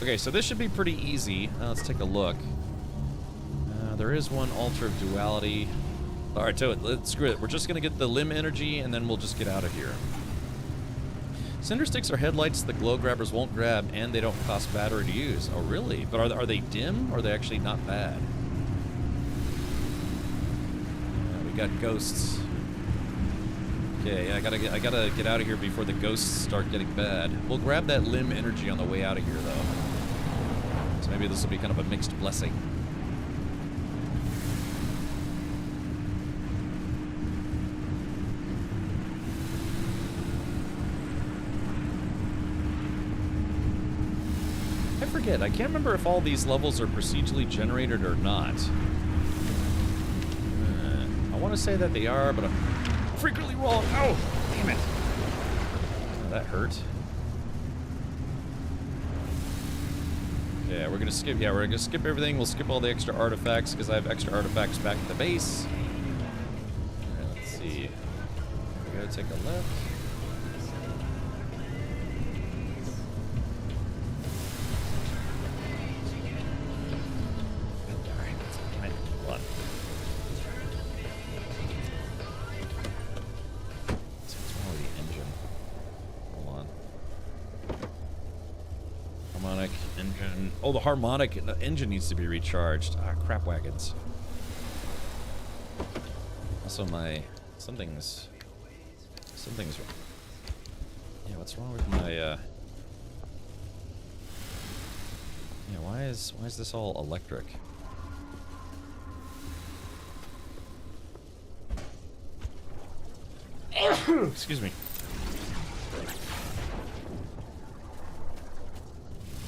Okay, so this should be pretty easy. Let's take a look. There is one altar of duality. All right, so screw it. We're just gonna get the limb energy, and then we'll just get out of here. Cinder sticks are headlights the glow grabbers won't grab, and they don't cost battery to use. Oh, really? But are they dim, or are they actually not bad? We got ghosts. Okay, I gotta get out of here before the ghosts start getting bad. We'll grab that limb energy on the way out of here, though. So maybe this will be kind of a mixed blessing. I can't remember if all these levels are procedurally generated or not. I want to say that they are, but I'm frequently wrong. Oh, damn it. Oh, that hurt. Yeah, we're gonna skip. Yeah, we're gonna skip everything. We'll skip all the extra artifacts because I have extra artifacts back at the base. All right, let's see. We gotta take a left. Oh, the harmonic engine needs to be recharged. Ah, crap wagons. Also, something's wrong. Yeah, what's wrong with my yeah, why is this all electric? Excuse me.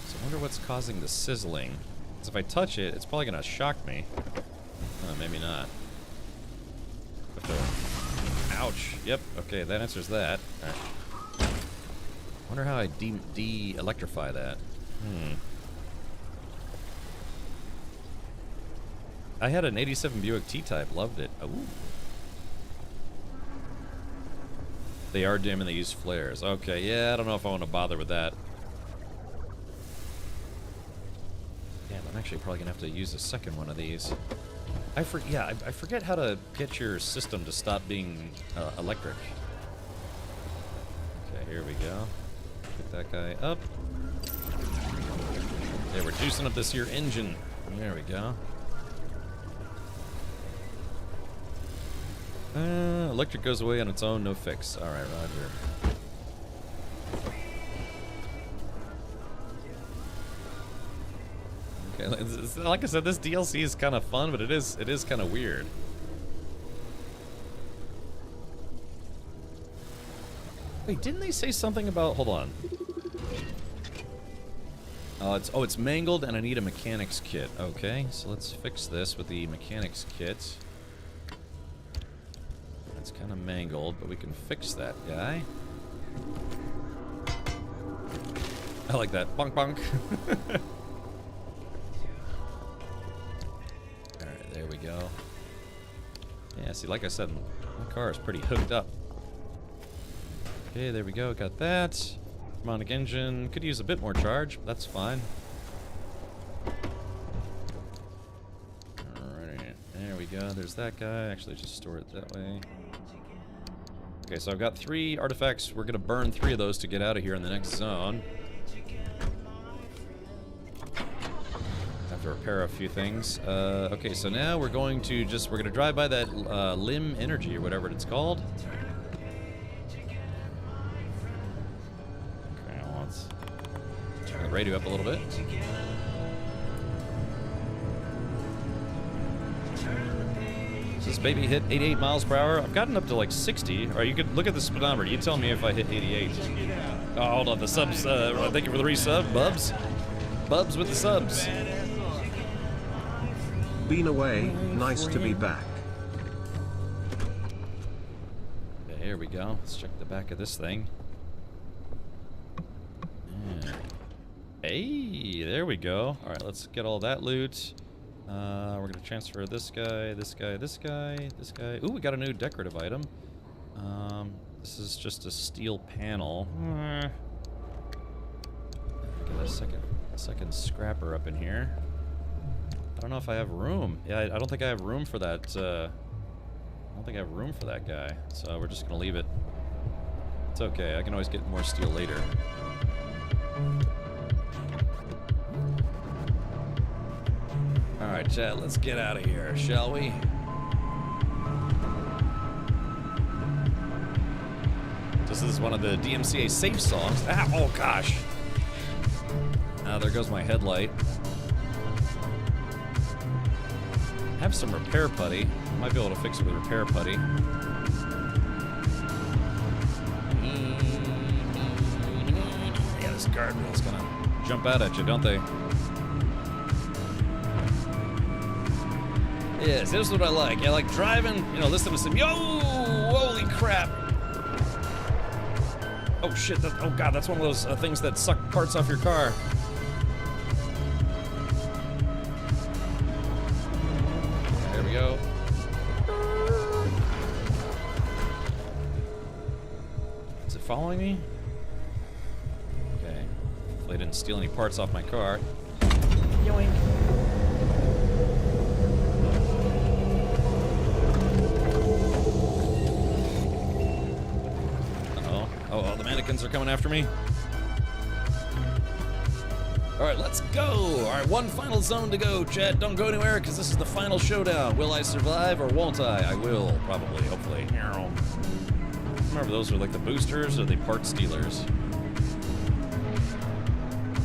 I wonder what's causing the sizzling. Because if I touch it, it's probably gonna shock me. Maybe not. Ouch. Yep. Okay, that answers that. Right. Wonder how I de-electrify that. I had an 87 Buick T-Type. Loved it. Ooh. They are dim and they use flares. Okay, yeah, I don't know if I want to bother with that. I'm actually probably gonna have to use a second one of these. I forget how to get your system to stop being electric. Okay, here we go. Pick that guy up. Okay, we're juicing up this here engine. There we go. Electric goes away on its own, no fix. All right, Roger. Okay, like I said, this DLC is kind of fun, but it is kind of weird. Wait, didn't they say something about? Hold on. It's mangled and I need a mechanics kit. Okay, so let's fix this with the mechanics kit. It's kind of mangled, but we can fix that guy. I like that. Bonk bonk. Alright, there we go. Yeah, see, like I said, my car is pretty hooked up. Okay, there we go. Got that. Harmonic engine. Could use a bit more charge, but that's fine. Alright, there we go. There's that guy. Actually, just store it that way. Okay, so I've got 3 artifacts. We're gonna burn 3 of those to get out of here in the next zone. Have to repair a few things. Okay, so now we're going to we're gonna drive by that Limb Energy or whatever it's called. Okay, well, let's turn the radio up a little bit. This baby hit 88 miles per hour. I've gotten up to like 60. Or you could look at the speedometer. You tell me if I hit 88. Oh, hold on. The subs. Thank you for the resub, Bubs. Bubs with the subs. Been away. Nice to be back. There we go. Let's check the back of this thing. Yeah. Hey, there we go. All right, let's get all that loot. We're gonna transfer this guy, this guy, this guy, this guy. Ooh, we got a new decorative item. This is just a steel panel. Get a second scrapper up in here. I don't know if I have room. Yeah, I don't think I have room for that. I don't think I have room for that guy. So we're just gonna leave it. It's okay. I can always get more steel later. Alright, chat, let's get out of here, shall we? This is one of the DMCA safe songs. Ah, oh gosh. Ah, there goes my headlight. I have some repair putty. Might be able to fix it with repair putty. Yeah, this guardrail's gonna jump out at you, don't they? Yes, this is what I like. I like driving, you know, listening to some, yo, holy crap. Oh shit, oh god, that's one of those things that suck parts off your car. There we go. Is it following me? Okay. Hopefully I didn't steal any parts off my car. Yoink. Oh, the mannequins are coming after me. All right, let's go. All right, one final zone to go, chat. Don't go anywhere, because this is the final showdown. Will I survive or won't I? I will, probably, hopefully. Remember, those are like the boosters or the part stealers.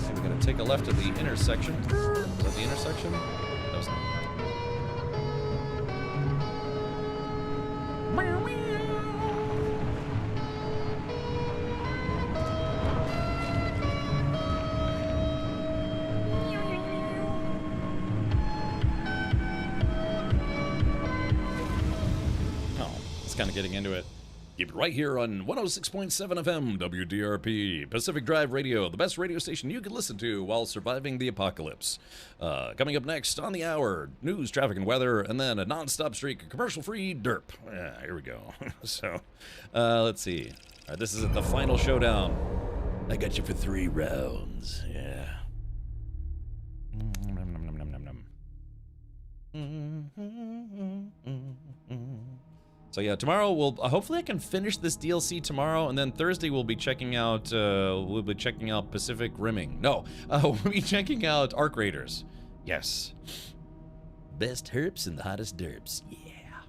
Okay, we're gonna take a left at the intersection. Is that the intersection? That was not. Kind of getting into it. Keep it right here on 106.7 FM WDRP Pacific Drive Radio, the best radio station you can listen to while surviving the apocalypse. Coming up next on the hour, news, traffic, and weather, and then a non-stop streak of commercial-free derp. Yeah, here we go. So, let's see. All right, this is the final showdown. I got you for 3 rounds. Yeah. So yeah, tomorrow hopefully I can finish this DLC tomorrow, and then Thursday we'll be checking out Pacific Rimming. No, we'll be checking out Arc Raiders. Yes. Best herps and the hottest derps. Yeah.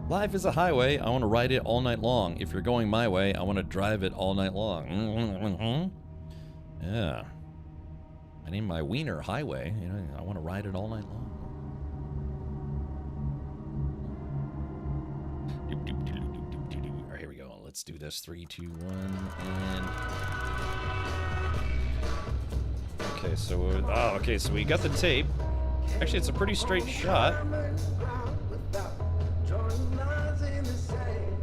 Life is a highway. I want to ride it all night long. If you're going my way, I want to drive it all night long. Yeah. I need my wiener highway. You know, I want to ride it all night long. All right, here we go. let's do this. 3, 2, 1, and... Okay, so... okay, so we got the tape. Actually, it's a pretty straight shot.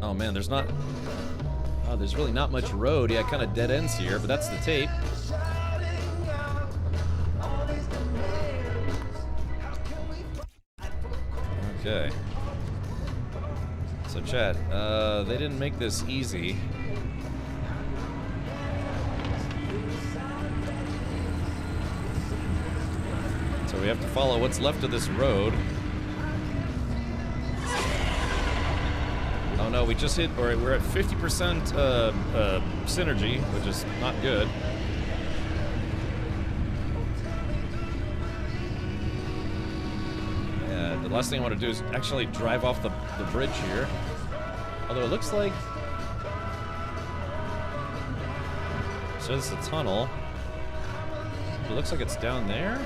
Oh, man, there's not... Oh, there's really not much road. Yeah, kind of dead ends here, but that's the tape. Okay. So, chat, they didn't make this easy. So we have to follow what's left of this road. Oh no, we just hit, or we're at 50% synergy, which is not good. Yeah, the last thing I want to do is actually drive off the bridge here. Although it looks like... So this is a tunnel. It looks like it's down there.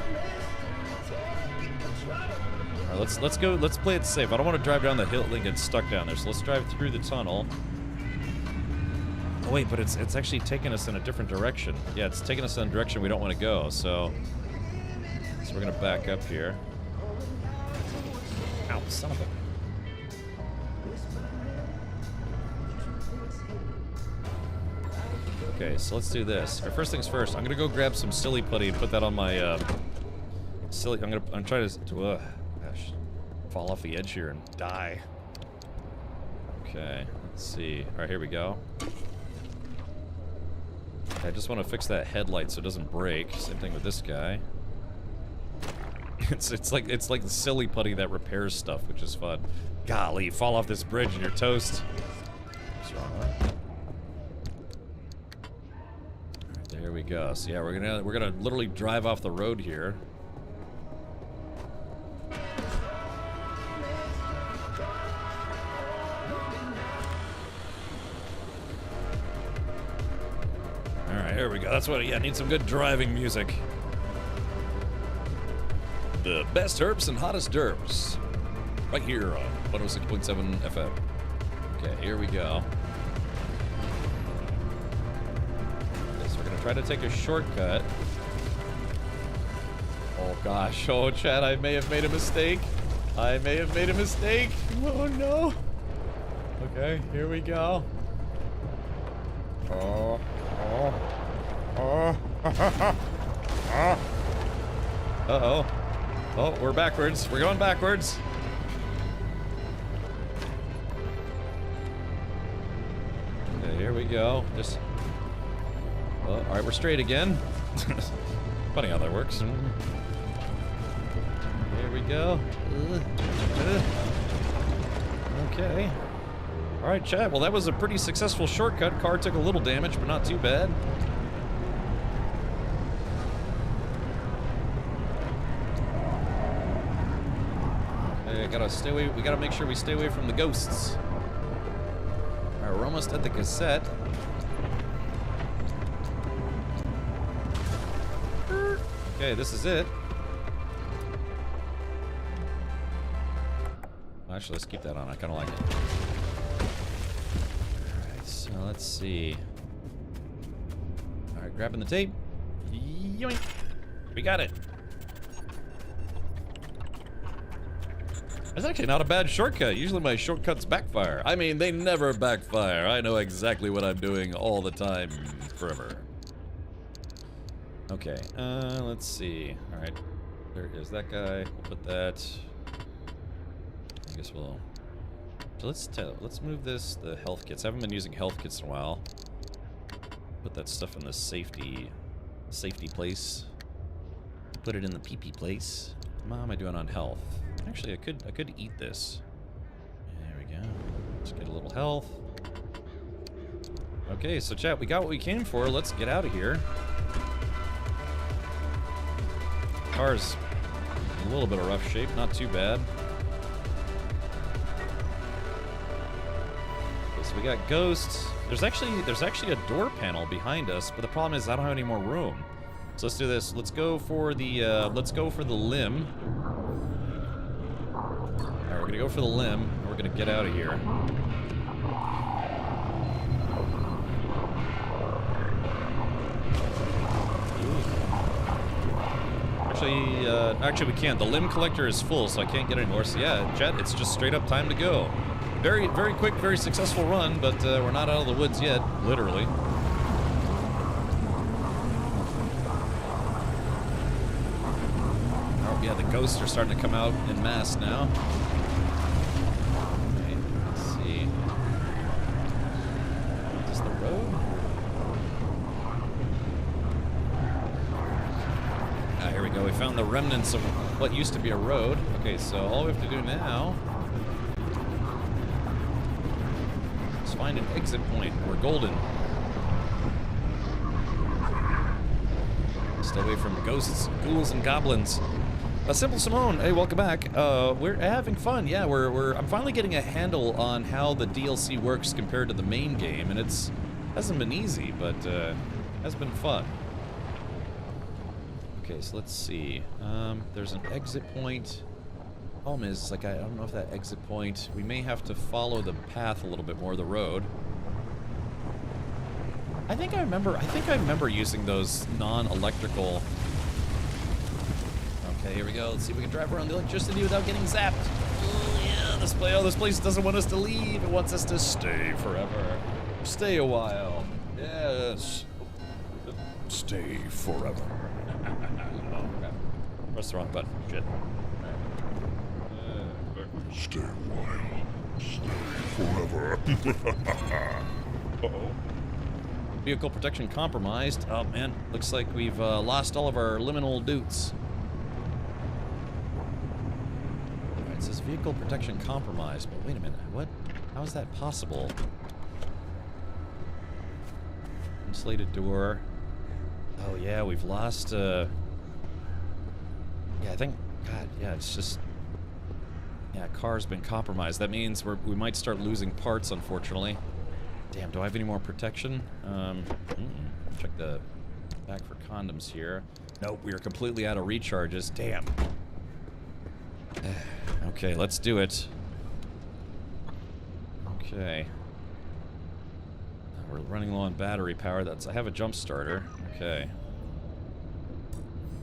Alright, let's go, let's play it safe. I don't want to drive down the hill and get stuck down there, so let's drive through the tunnel. Oh wait, but it's actually taking us in a different direction. Yeah, it's taking us in a direction we don't want to go, so we're gonna back up here. Ow, son of a... Okay, so let's do this. Alright, first things first, I'm gonna go grab some silly putty and put that on my silly. I'm trying to gosh, fall off the edge here and die. Okay, let's see. All right, here we go. I just want to fix that headlight so it doesn't break. Same thing with this guy. It's like the silly putty that repairs stuff, which is fun. Golly, fall off this bridge and you're toast. What's wrong with that? All right, there we go. So yeah, we're gonna literally drive off the road here. Alright, here we go. That's what, yeah, I need some good driving music. The best herps and hottest derps. Right here on 106.7 FM. Okay, here we go. Okay, so we're gonna try to take a shortcut. Oh gosh, oh Chad, I may have made a mistake. I may have made a mistake. Oh no. Okay, here we go. Oh. Uh-oh. Oh, we're backwards. We're going backwards. Okay, here we go. Just... Well, alright, we're straight again. Funny how that works. Here we go. Okay. Alright, chat. Well, that was a pretty successful shortcut. Car took a little damage, but not too bad. Okay, gotta stay away. We gotta make sure we stay away from the ghosts. Alright, we're almost at the cassette. Okay, this is it. Actually, let's keep that on. I kind of like it. So let's see. Alright, grabbing the tape. Yoink! We got it. That's actually not a bad shortcut. Usually my shortcuts backfire. I mean, they never backfire. I know exactly what I'm doing all the time, forever. Okay, let's see. Alright, there is that guy. We'll put that. I guess we'll... So let's move this, the health kits. I haven't been using health kits in a while. Put that stuff in the safety place. Put it in the pee-pee place. How am I doing on health? Actually, I could eat this. There we go. Let's get a little health. Okay, so chat, we got what we came for. Let's get out of here. Car's in a little bit of rough shape, not too bad. So we got ghosts. There's actually a door panel behind us, but the problem is I don't have any more room. So let's do this. Let's go for the limb. Alright, we're gonna go for the limb, and we're gonna get out of here. Actually, we can't. The limb collector is full, so I can't get any more. So yeah, Jet, it's just straight up time to go. Very, very quick, very successful run, but we're not out of the woods yet, literally. Oh yeah, the ghosts are starting to come out en masse now. Okay, let's see. Is this the road? Ah, here we go. We found the remnants of what used to be a road. Okay, so all we have to do now is find an exit point. We're golden. Stay away from ghosts, ghouls, and goblins. Simple Simone, hey, welcome back. We're having fun. Yeah, I'm finally getting a handle on how the DLC works compared to the main game, and hasn't been easy, but has been fun. Okay, so let's see. There's an exit point. Problem is, like, I don't know if that exit point, we may have to follow the path a little bit more, the road. I think I remember using those non-electrical. Okay, here we go. Let's see if we can drive around the electricity without getting zapped. Oh yeah, this place doesn't want us to leave. It wants us to stay forever. Stay a while. Yes. Stay forever. Oh, crap. Press the wrong button. Shit. Stay a while. Stay forever. Uh-oh. Vehicle protection compromised. Oh man, looks like we've lost all of our liminal dudes. Alright, it says vehicle protection compromised, but wait a minute, what? How is that possible? Insulated door. Oh yeah, we've lost, yeah, I think, God, yeah, it's just, yeah, car's been compromised. That means we might start losing parts, unfortunately. Damn, do I have any more protection? Check the back for condoms here. Nope, we are completely out of recharges. Damn. Okay, let's do it. Okay. We're running low on battery power. I have a jump starter. Okay.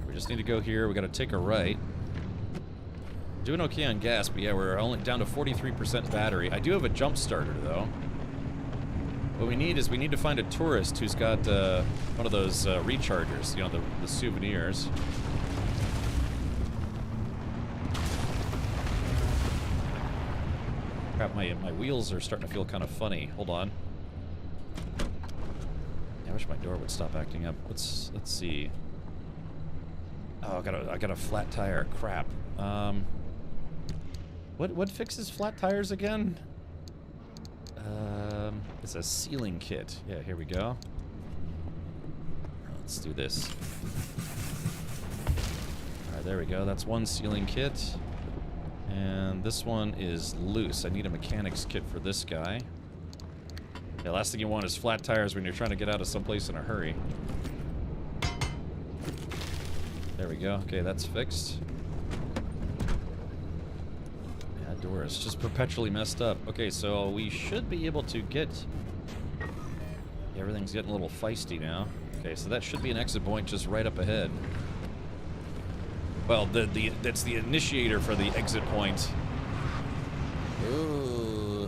We just need to go here. We gotta take a right. Doing okay on gas, but yeah, we're only down to 43% battery. I do have a jump starter, though. What we need to find a tourist who's got one of those rechargers, you know, the souvenirs. Crap, my wheels are starting to feel kind of funny. Hold on. Yeah, I wish my door would stop acting up. Let's see. Oh, I got a flat tire. Crap. What fixes flat tires again? It's a sealing kit. Yeah, here we go. Let's do this. Alright, there we go. That's one sealing kit. And this one is loose. I need a mechanics kit for this guy. Yeah, last thing you want is flat tires when you're trying to get out of someplace in a hurry. There we go. Okay, that's fixed. Door is just perpetually messed up. Okay, so we should be able to get... Yeah, everything's getting a little feisty now. Okay, so that should be an exit point just right up ahead. Well, that's the initiator for the exit point. Ooh.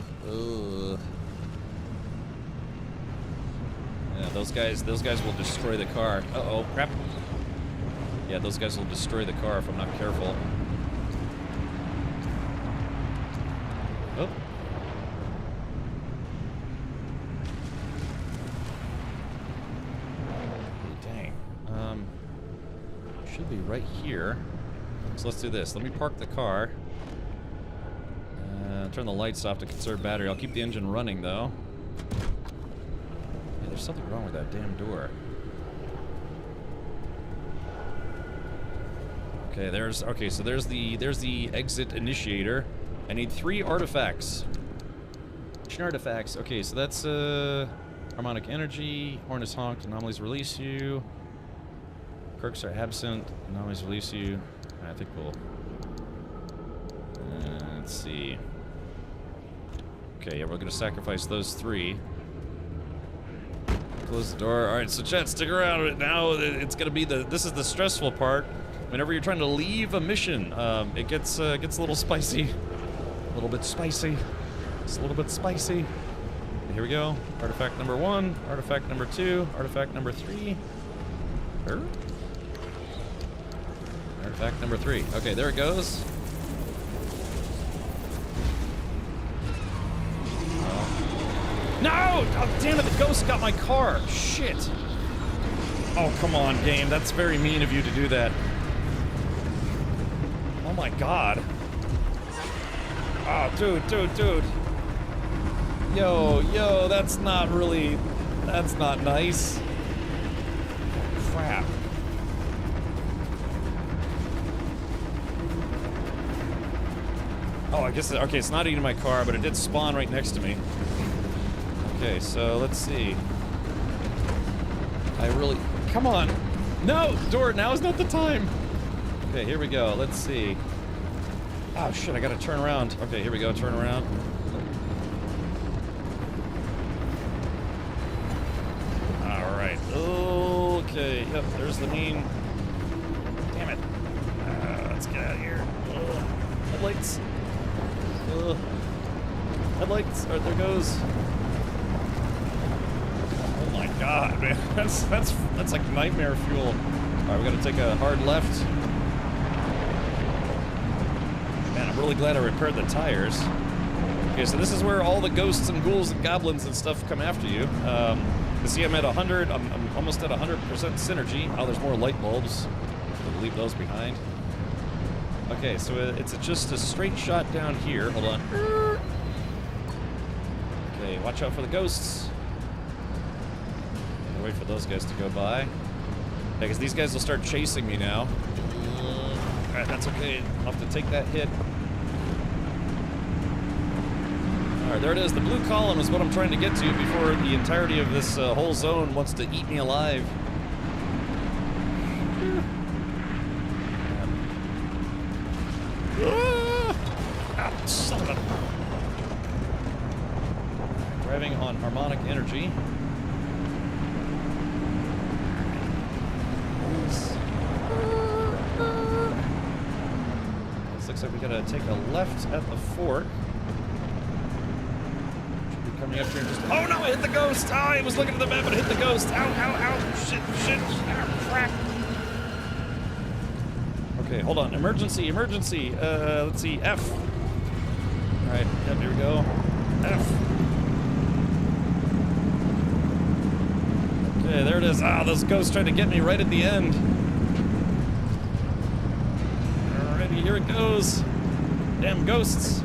Yeah, those guys will destroy the car. Uh-oh, crap. Yeah, those guys will destroy the car if I'm not careful. Oh. Dang. Should be right here. So let's do this. Let me park the car. Turn the lights off to conserve battery. I'll keep the engine running, though. Yeah, there's something wrong with that damn door. Okay, so there's the exit initiator. I need 3 artifacts. Mission artifacts. Okay, so that's harmonic energy. Horn is honked. Anomalies release you. Quirks are absent. Anomalies release you. I think we'll. Let's see. Okay, yeah, we're gonna sacrifice those 3. Close the door. All right, so chat, stick around. Now it's gonna be this is the stressful part. Whenever you're trying to leave a mission, it gets a little spicy. A little bit spicy. It's a little bit spicy. Here we go. Artifact number 1, artifact number 2, artifact number 3. Artifact number 3. Okay, there it goes. No! Oh, damn it, the ghost got my car. Shit. Oh, come on, game. That's very mean of you to do that. Oh my god. Oh, dude. Yo, that's not nice. Crap. Oh, I guess, okay, it's not eating my car, but it did spawn right next to me. Okay, so let's see. Come on. No, door, now is not the time. Okay, here we go, let's see. Oh shit, I gotta turn around. Okay, here we go, turn around. Alright, okay, yep, there's the mean. Damn it. Let's get out of here. Headlights. Headlights, alright, there goes. Oh my god, man, that's like nightmare fuel. Alright, we gotta take a hard left. Man, I'm really glad I repaired the tires. Okay, so this is where all the ghosts and ghouls and goblins and stuff come after you. You see I'm at 100, I'm almost at 100% synergy. Oh, there's more light bulbs. We'll leave those behind. Okay, so it's just a straight shot down here. Hold on. Okay, watch out for the ghosts. Wait for those guys to go by. Yeah, because these guys will start chasing me now. Alright, that's okay. I'll have to take that hit. Alright, there it is. The blue column is what I'm trying to get to before the entirety of this whole zone wants to eat me alive. Son of a... Driving on harmonic energy. This looks like we gotta take a left at the fork. Should be coming up here in just... Oh no, I hit the ghost! Oh, I was looking at the map and hit the ghost! Ow, ow, ow! Shit! Ah, crap! Okay, hold on. Emergency! Let's see. F. Alright, yep, here we go. F. Okay, there it is. Ah, those ghosts tried to get me right at the end. Alrighty, here it goes. Damn ghosts.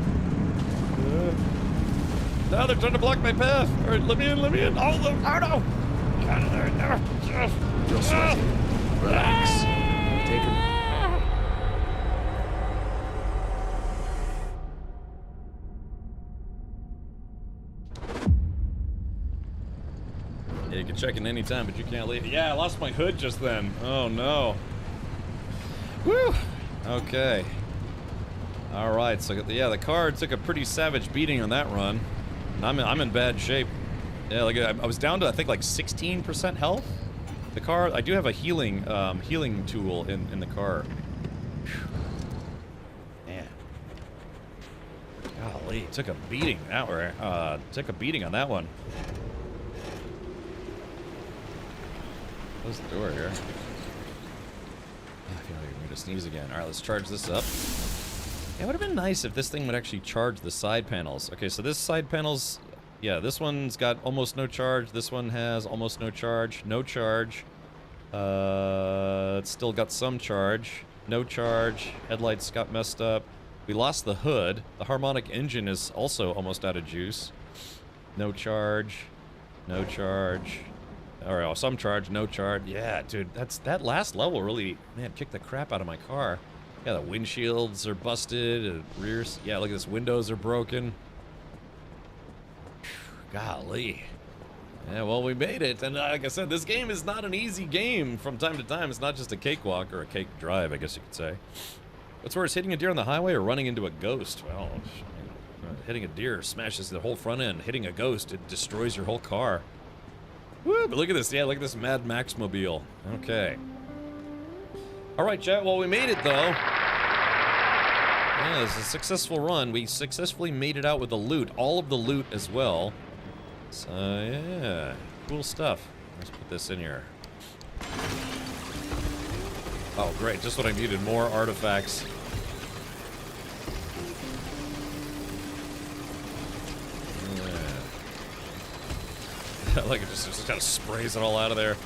Now they're trying to block my path. Alright, let me in. Oh, no! Get out of there. No. Real sweaty. Relax. Take him. Yeah, you can check in any time, but you can't leave. Yeah, I lost my hood just then. Oh no. Woo! Okay. Alright, so yeah, the car took a pretty savage beating on that run. And I'm in bad shape. Yeah, like I was down to I think like 16% health. The car, I do have a healing tool in the car. Man. Golly, took a beating that way. Took a beating on that one. Close the door here. I feel like I'm gonna sneeze again. Alright, let's charge this up. Yeah, it would have been nice if this thing would actually charge the side panels. Okay, so this side panel's... Yeah, this one's got almost no charge. This one has almost no charge. No charge. It's still got some charge. No charge. Headlights got messed up. We lost the hood. The harmonic engine is also almost out of juice. No charge. No charge. Or oh, some charge, no charge. Yeah, dude, that last level really, man, kicked the crap out of my car. Yeah, the windshields are busted, rears. Yeah, look at this, windows are broken. Golly. Yeah, well, we made it, and like I said, this game is not an easy game from time to time. It's not just a cakewalk, or a cake drive, I guess you could say. What's worse, hitting a deer on the highway or running into a ghost? Well, hitting a deer smashes the whole front end. Hitting a ghost, it destroys your whole car. Woo, but look at this. Yeah, look at this Mad Max mobile. Okay. All right, chat. Well, we made it, though. Yeah, it was a successful run. We successfully made it out with the loot. All of the loot as well. So, yeah. Cool stuff. Let's put this in here. Oh, great. Just what I needed. More artifacts. Yeah. Like it just kind of sprays it all out of there.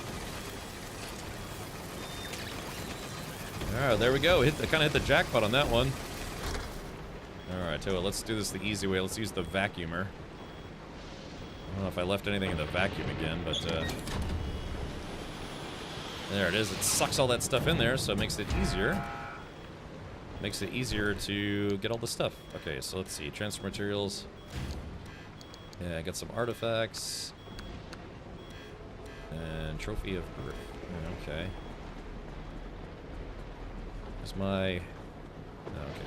Alright, there we go. Kind of hit the jackpot on that one. Alright, tell you what, let's do this the easy way. Let's use the vacuumer. I don't know if I left anything in the vacuum again, but there it is. It sucks all that stuff in there, so it makes it easier. Makes it easier to get all the stuff. Okay, so let's see. Transfer materials. Yeah, I got some artifacts. And trophy of Earth. Okay. There's my... Okay,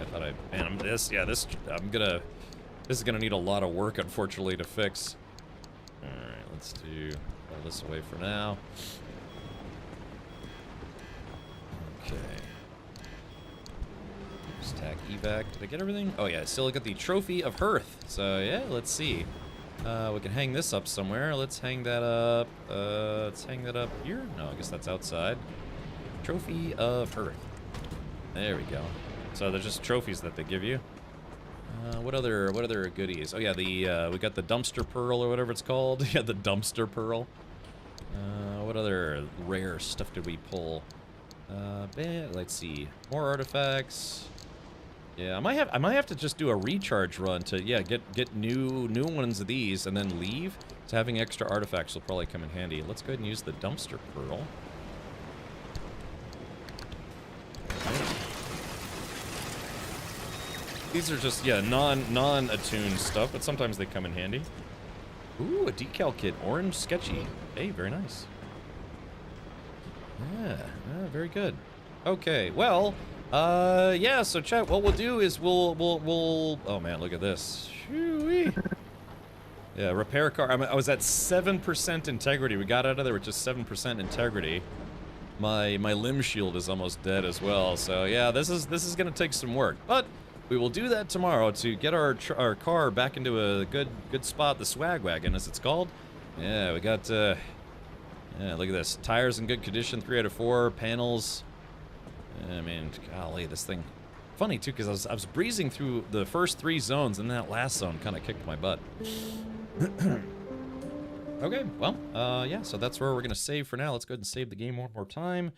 I thought I... Man, this is gonna need a lot of work, unfortunately, to fix. Alright, let's do all this away for now. Okay. Stack evac. Did I get everything? Oh yeah, I still got the trophy of Hearth. So yeah, let's see. We can hang this up somewhere. Let's hang that up. Let's hang that up here. No, I guess that's outside. Trophy of Hearth. There we go. So they're just trophies that they give you. What other goodies? Oh yeah, we got the dumpster pearl or whatever it's called. Yeah, the dumpster pearl. What other rare stuff did we pull? Let's see. More artifacts. Yeah, I might have to just do a recharge run to get new ones of these and then leave. So having extra artifacts will probably come in handy. Let's go ahead and use the dumpster pearl. These are just non-attuned stuff, but sometimes they come in handy. Ooh, a decal kit, orange sketchy. Hey, very nice. Yeah, very good. Okay, well, yeah. So chat, what we'll do is we'll. Oh man, look at this. Shoo-wee. Yeah, repair car. I was at 7% integrity. We got out of there with just 7% integrity. My limb shield is almost dead as well. So yeah, this is gonna take some work, but we will do that tomorrow to get our car back into a good spot. The swag wagon, as it's called. Yeah, we got. Yeah, look at this. Tires in good condition, 3 out of 4. Panels. I mean, golly, this thing. Funny too, because I was breezing through the first 3 zones, and that last zone kind of kicked my butt. Okay, well, yeah. So that's where we're gonna save for now. Let's go ahead and save the game one more time.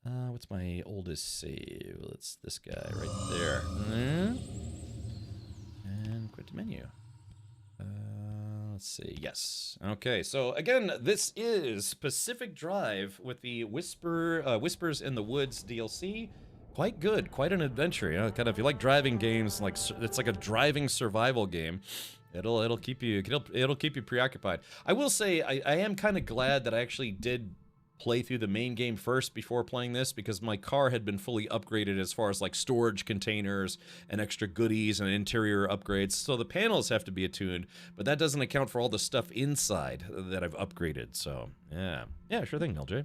What's my oldest save? It's this guy right there. And quit the menu. Let's see. Yes. Okay. So again, this is Pacific Drive with the Whispers in the Woods DLC. Quite good. Quite an adventure. You know, kind of if you like driving games, like it's like a driving survival game. It'll keep you preoccupied. I will say I am kind of glad that I actually did play through the main game first before playing this, because my car had been fully upgraded as far as like storage containers and extra goodies and interior upgrades. So the panels have to be attuned, but that doesn't account for all the stuff inside that I've upgraded. So yeah, sure thing, LJ.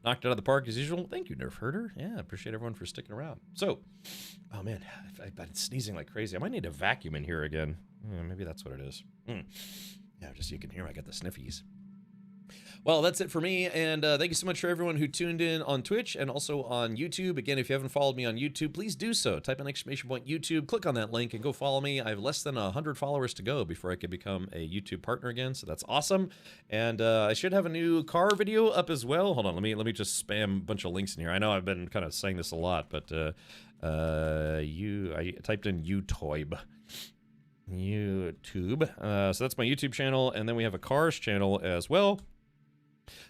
Knocked it out of the park as usual. Thank you, Nerf Herder. Yeah, appreciate everyone for sticking around. So, oh man, I've been sneezing like crazy. I might need a vacuum in here again. Maybe that's what it is. Yeah, just so you can hear I got the sniffies. Well, that's it for me, and thank you so much for everyone who tuned in on Twitch and also on YouTube. Again, if you haven't followed me on YouTube, please do so. Type in !YouTube, click on that link, and go follow me. I have less than 100 followers to go before I can become a YouTube partner again, so that's awesome. And I should have a new car video up as well. Hold on, let me just spam a bunch of links in here. I know I've been kind of saying this a lot, but I typed in YouTube. So that's my YouTube channel, and then we have a cars channel as well.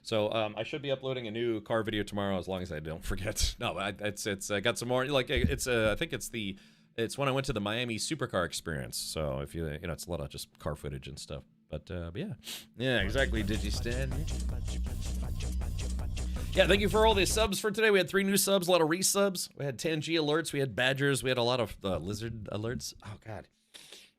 So I should be uploading a new car video tomorrow, as long as I don't forget. No, it's got some more, like it's I think it's when I went to the Miami Supercar Experience. So if you know, it's a lot of just car footage and stuff. But yeah, exactly. Digistan. Yeah, thank you for all the subs for today. We had 3 new subs, a lot of resubs. We had Tangy alerts, we had Badgers, we had a lot of lizard alerts. Oh God.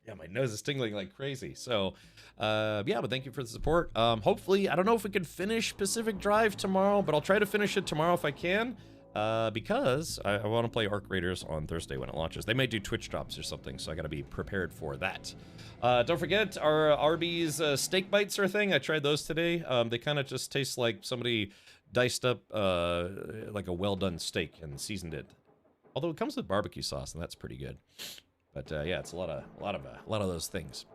Yeah, my nose is tingling like crazy. So, yeah, but thank you for the support. Hopefully, I don't know if we can finish Pacific Drive tomorrow, but I'll try to finish it tomorrow if I can. because I want to play Arc Raiders on Thursday when it launches. They may do Twitch drops or something, so I got to be prepared for that. Don't forget, our Arby's steak bites are a thing. I tried those today. They kind of just taste like somebody diced up like a well-done steak and seasoned it. Although it comes with barbecue sauce, and that's pretty good. But yeah, it's a lot of those things.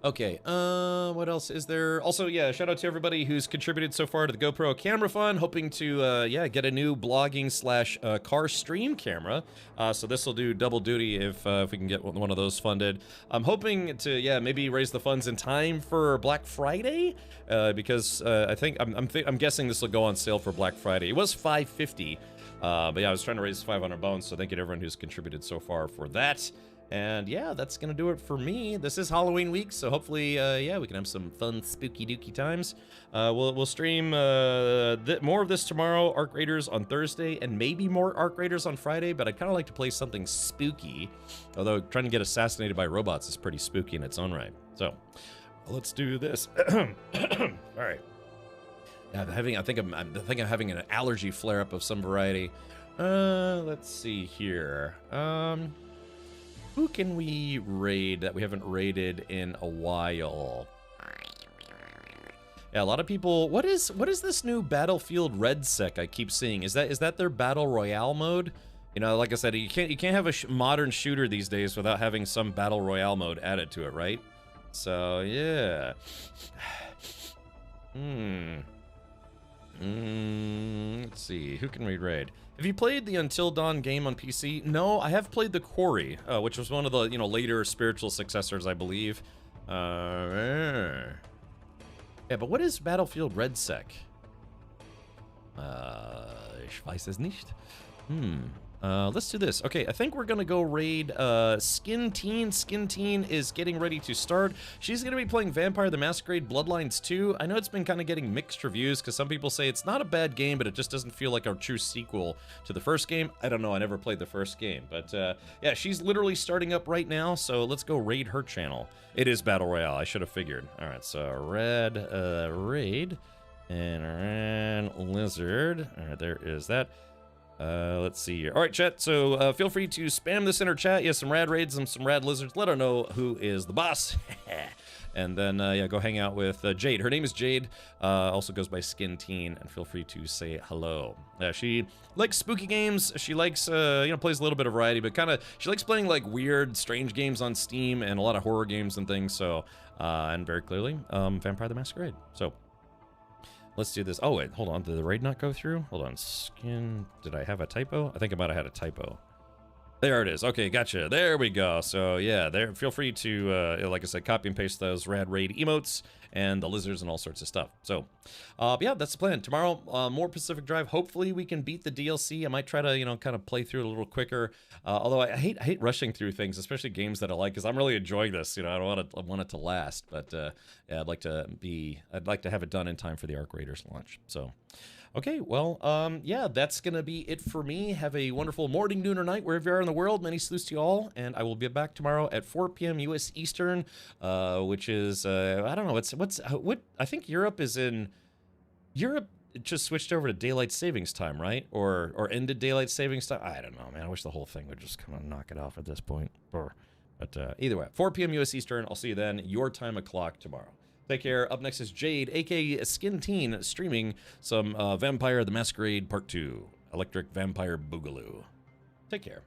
Okay, what else is there? Also, yeah, shout out to everybody who's contributed so far to the GoPro Camera Fund. Hoping to, yeah, get a new blogging slash car stream camera. So this will do double duty if we can get one of those funded. I'm hoping to, yeah, maybe raise the funds in time for Black Friday, because I think I'm guessing this will go on sale for Black Friday. It was $550, but yeah, I was trying to raise 500 bones. So thank you to everyone who's contributed so far for that. And yeah, that's gonna do it for me. This is Halloween week, so hopefully, yeah, we can have some fun, spooky dooky times. We'll stream more of this tomorrow, Arc Raiders on Thursday, and maybe more Arc Raiders on Friday, but I'd kind of like to play something spooky. Although trying to get assassinated by robots is pretty spooky in its own right. So, let's do this. All right. Yeah, I think I'm having an allergy flare-up of some variety. Let's see here. Who can we raid that we haven't raided in a while? Yeah, a lot of people. What is this new Battlefield Red Sec I keep seeing? Is that their Battle Royale mode? You know, like I said, you can't have a modern shooter these days without having some Battle Royale mode added to it, right? So yeah. Let's see. Who can we raid? Have you played the Until Dawn game on PC? No, I have played The Quarry, which was one of the, later spiritual successors, I believe. Yeah, but what is Battlefield Red Sec? Ich weiß es nicht. Let's do this. Okay, I think we're gonna go raid Skin Teen. Skin Teen is getting ready to start. She's gonna be playing Vampire the Masquerade Bloodlines 2. I know it's been kind of getting mixed reviews because some people say it's not a bad game, but it just doesn't feel like a true sequel to the first game. I don't know, I never played the first game, but yeah, she's literally starting up right now, so let's go raid her channel. It is Battle Royale, I should have figured. All right, so red raid and red lizard. All right, there is that. Let's see here. All right, chat. So feel free to spam this in our chat. Yeah, some rad raids and some rad lizards. Let her know who is the boss. And then, yeah, go hang out with Jade. Her name is Jade. Also goes by Skin Teen. And feel free to say hello. She likes spooky games. She likes, plays a little bit of variety, but she likes playing like weird, strange games on Steam and a lot of horror games and things. So, and very clearly, Vampire the Masquerade. So. Let's do this. Oh, wait, hold on. Did the raid not go through? Hold on. Skin. Did I have a typo? I think I might have had a typo. There it is. Okay, gotcha. There we go. So, yeah, there. Feel free to, like I said, copy and paste those rad raid emotes and the lizards and all sorts of stuff. So, yeah, that's the plan. Tomorrow, more Pacific Drive. Hopefully, we can beat the DLC. I might try to, kind of play through it a little quicker. Although I hate rushing through things, especially games that I like, because I'm really enjoying this. I don't want it to last. But yeah, I'd like to have it done in time for the Arc Raiders launch. So. Okay, well, yeah, that's going to be it for me. Have a wonderful morning, noon, or night, wherever you are in the world. Many salutes to you all, and I will be back tomorrow at 4 p.m. U.S. Eastern, which is, I don't know, what, I think Europe just switched over to Daylight Savings Time, right? Or ended Daylight Savings Time? I don't know, man. I wish the whole thing would just kind of knock it off at this point. But either way, 4 p.m. U.S. Eastern. I'll see you then. Your time o'clock tomorrow. Take care. Up next is Jade, aka Skin Teen, streaming some Vampire the Masquerade Part 2, Electric Vampire Boogaloo. Take care.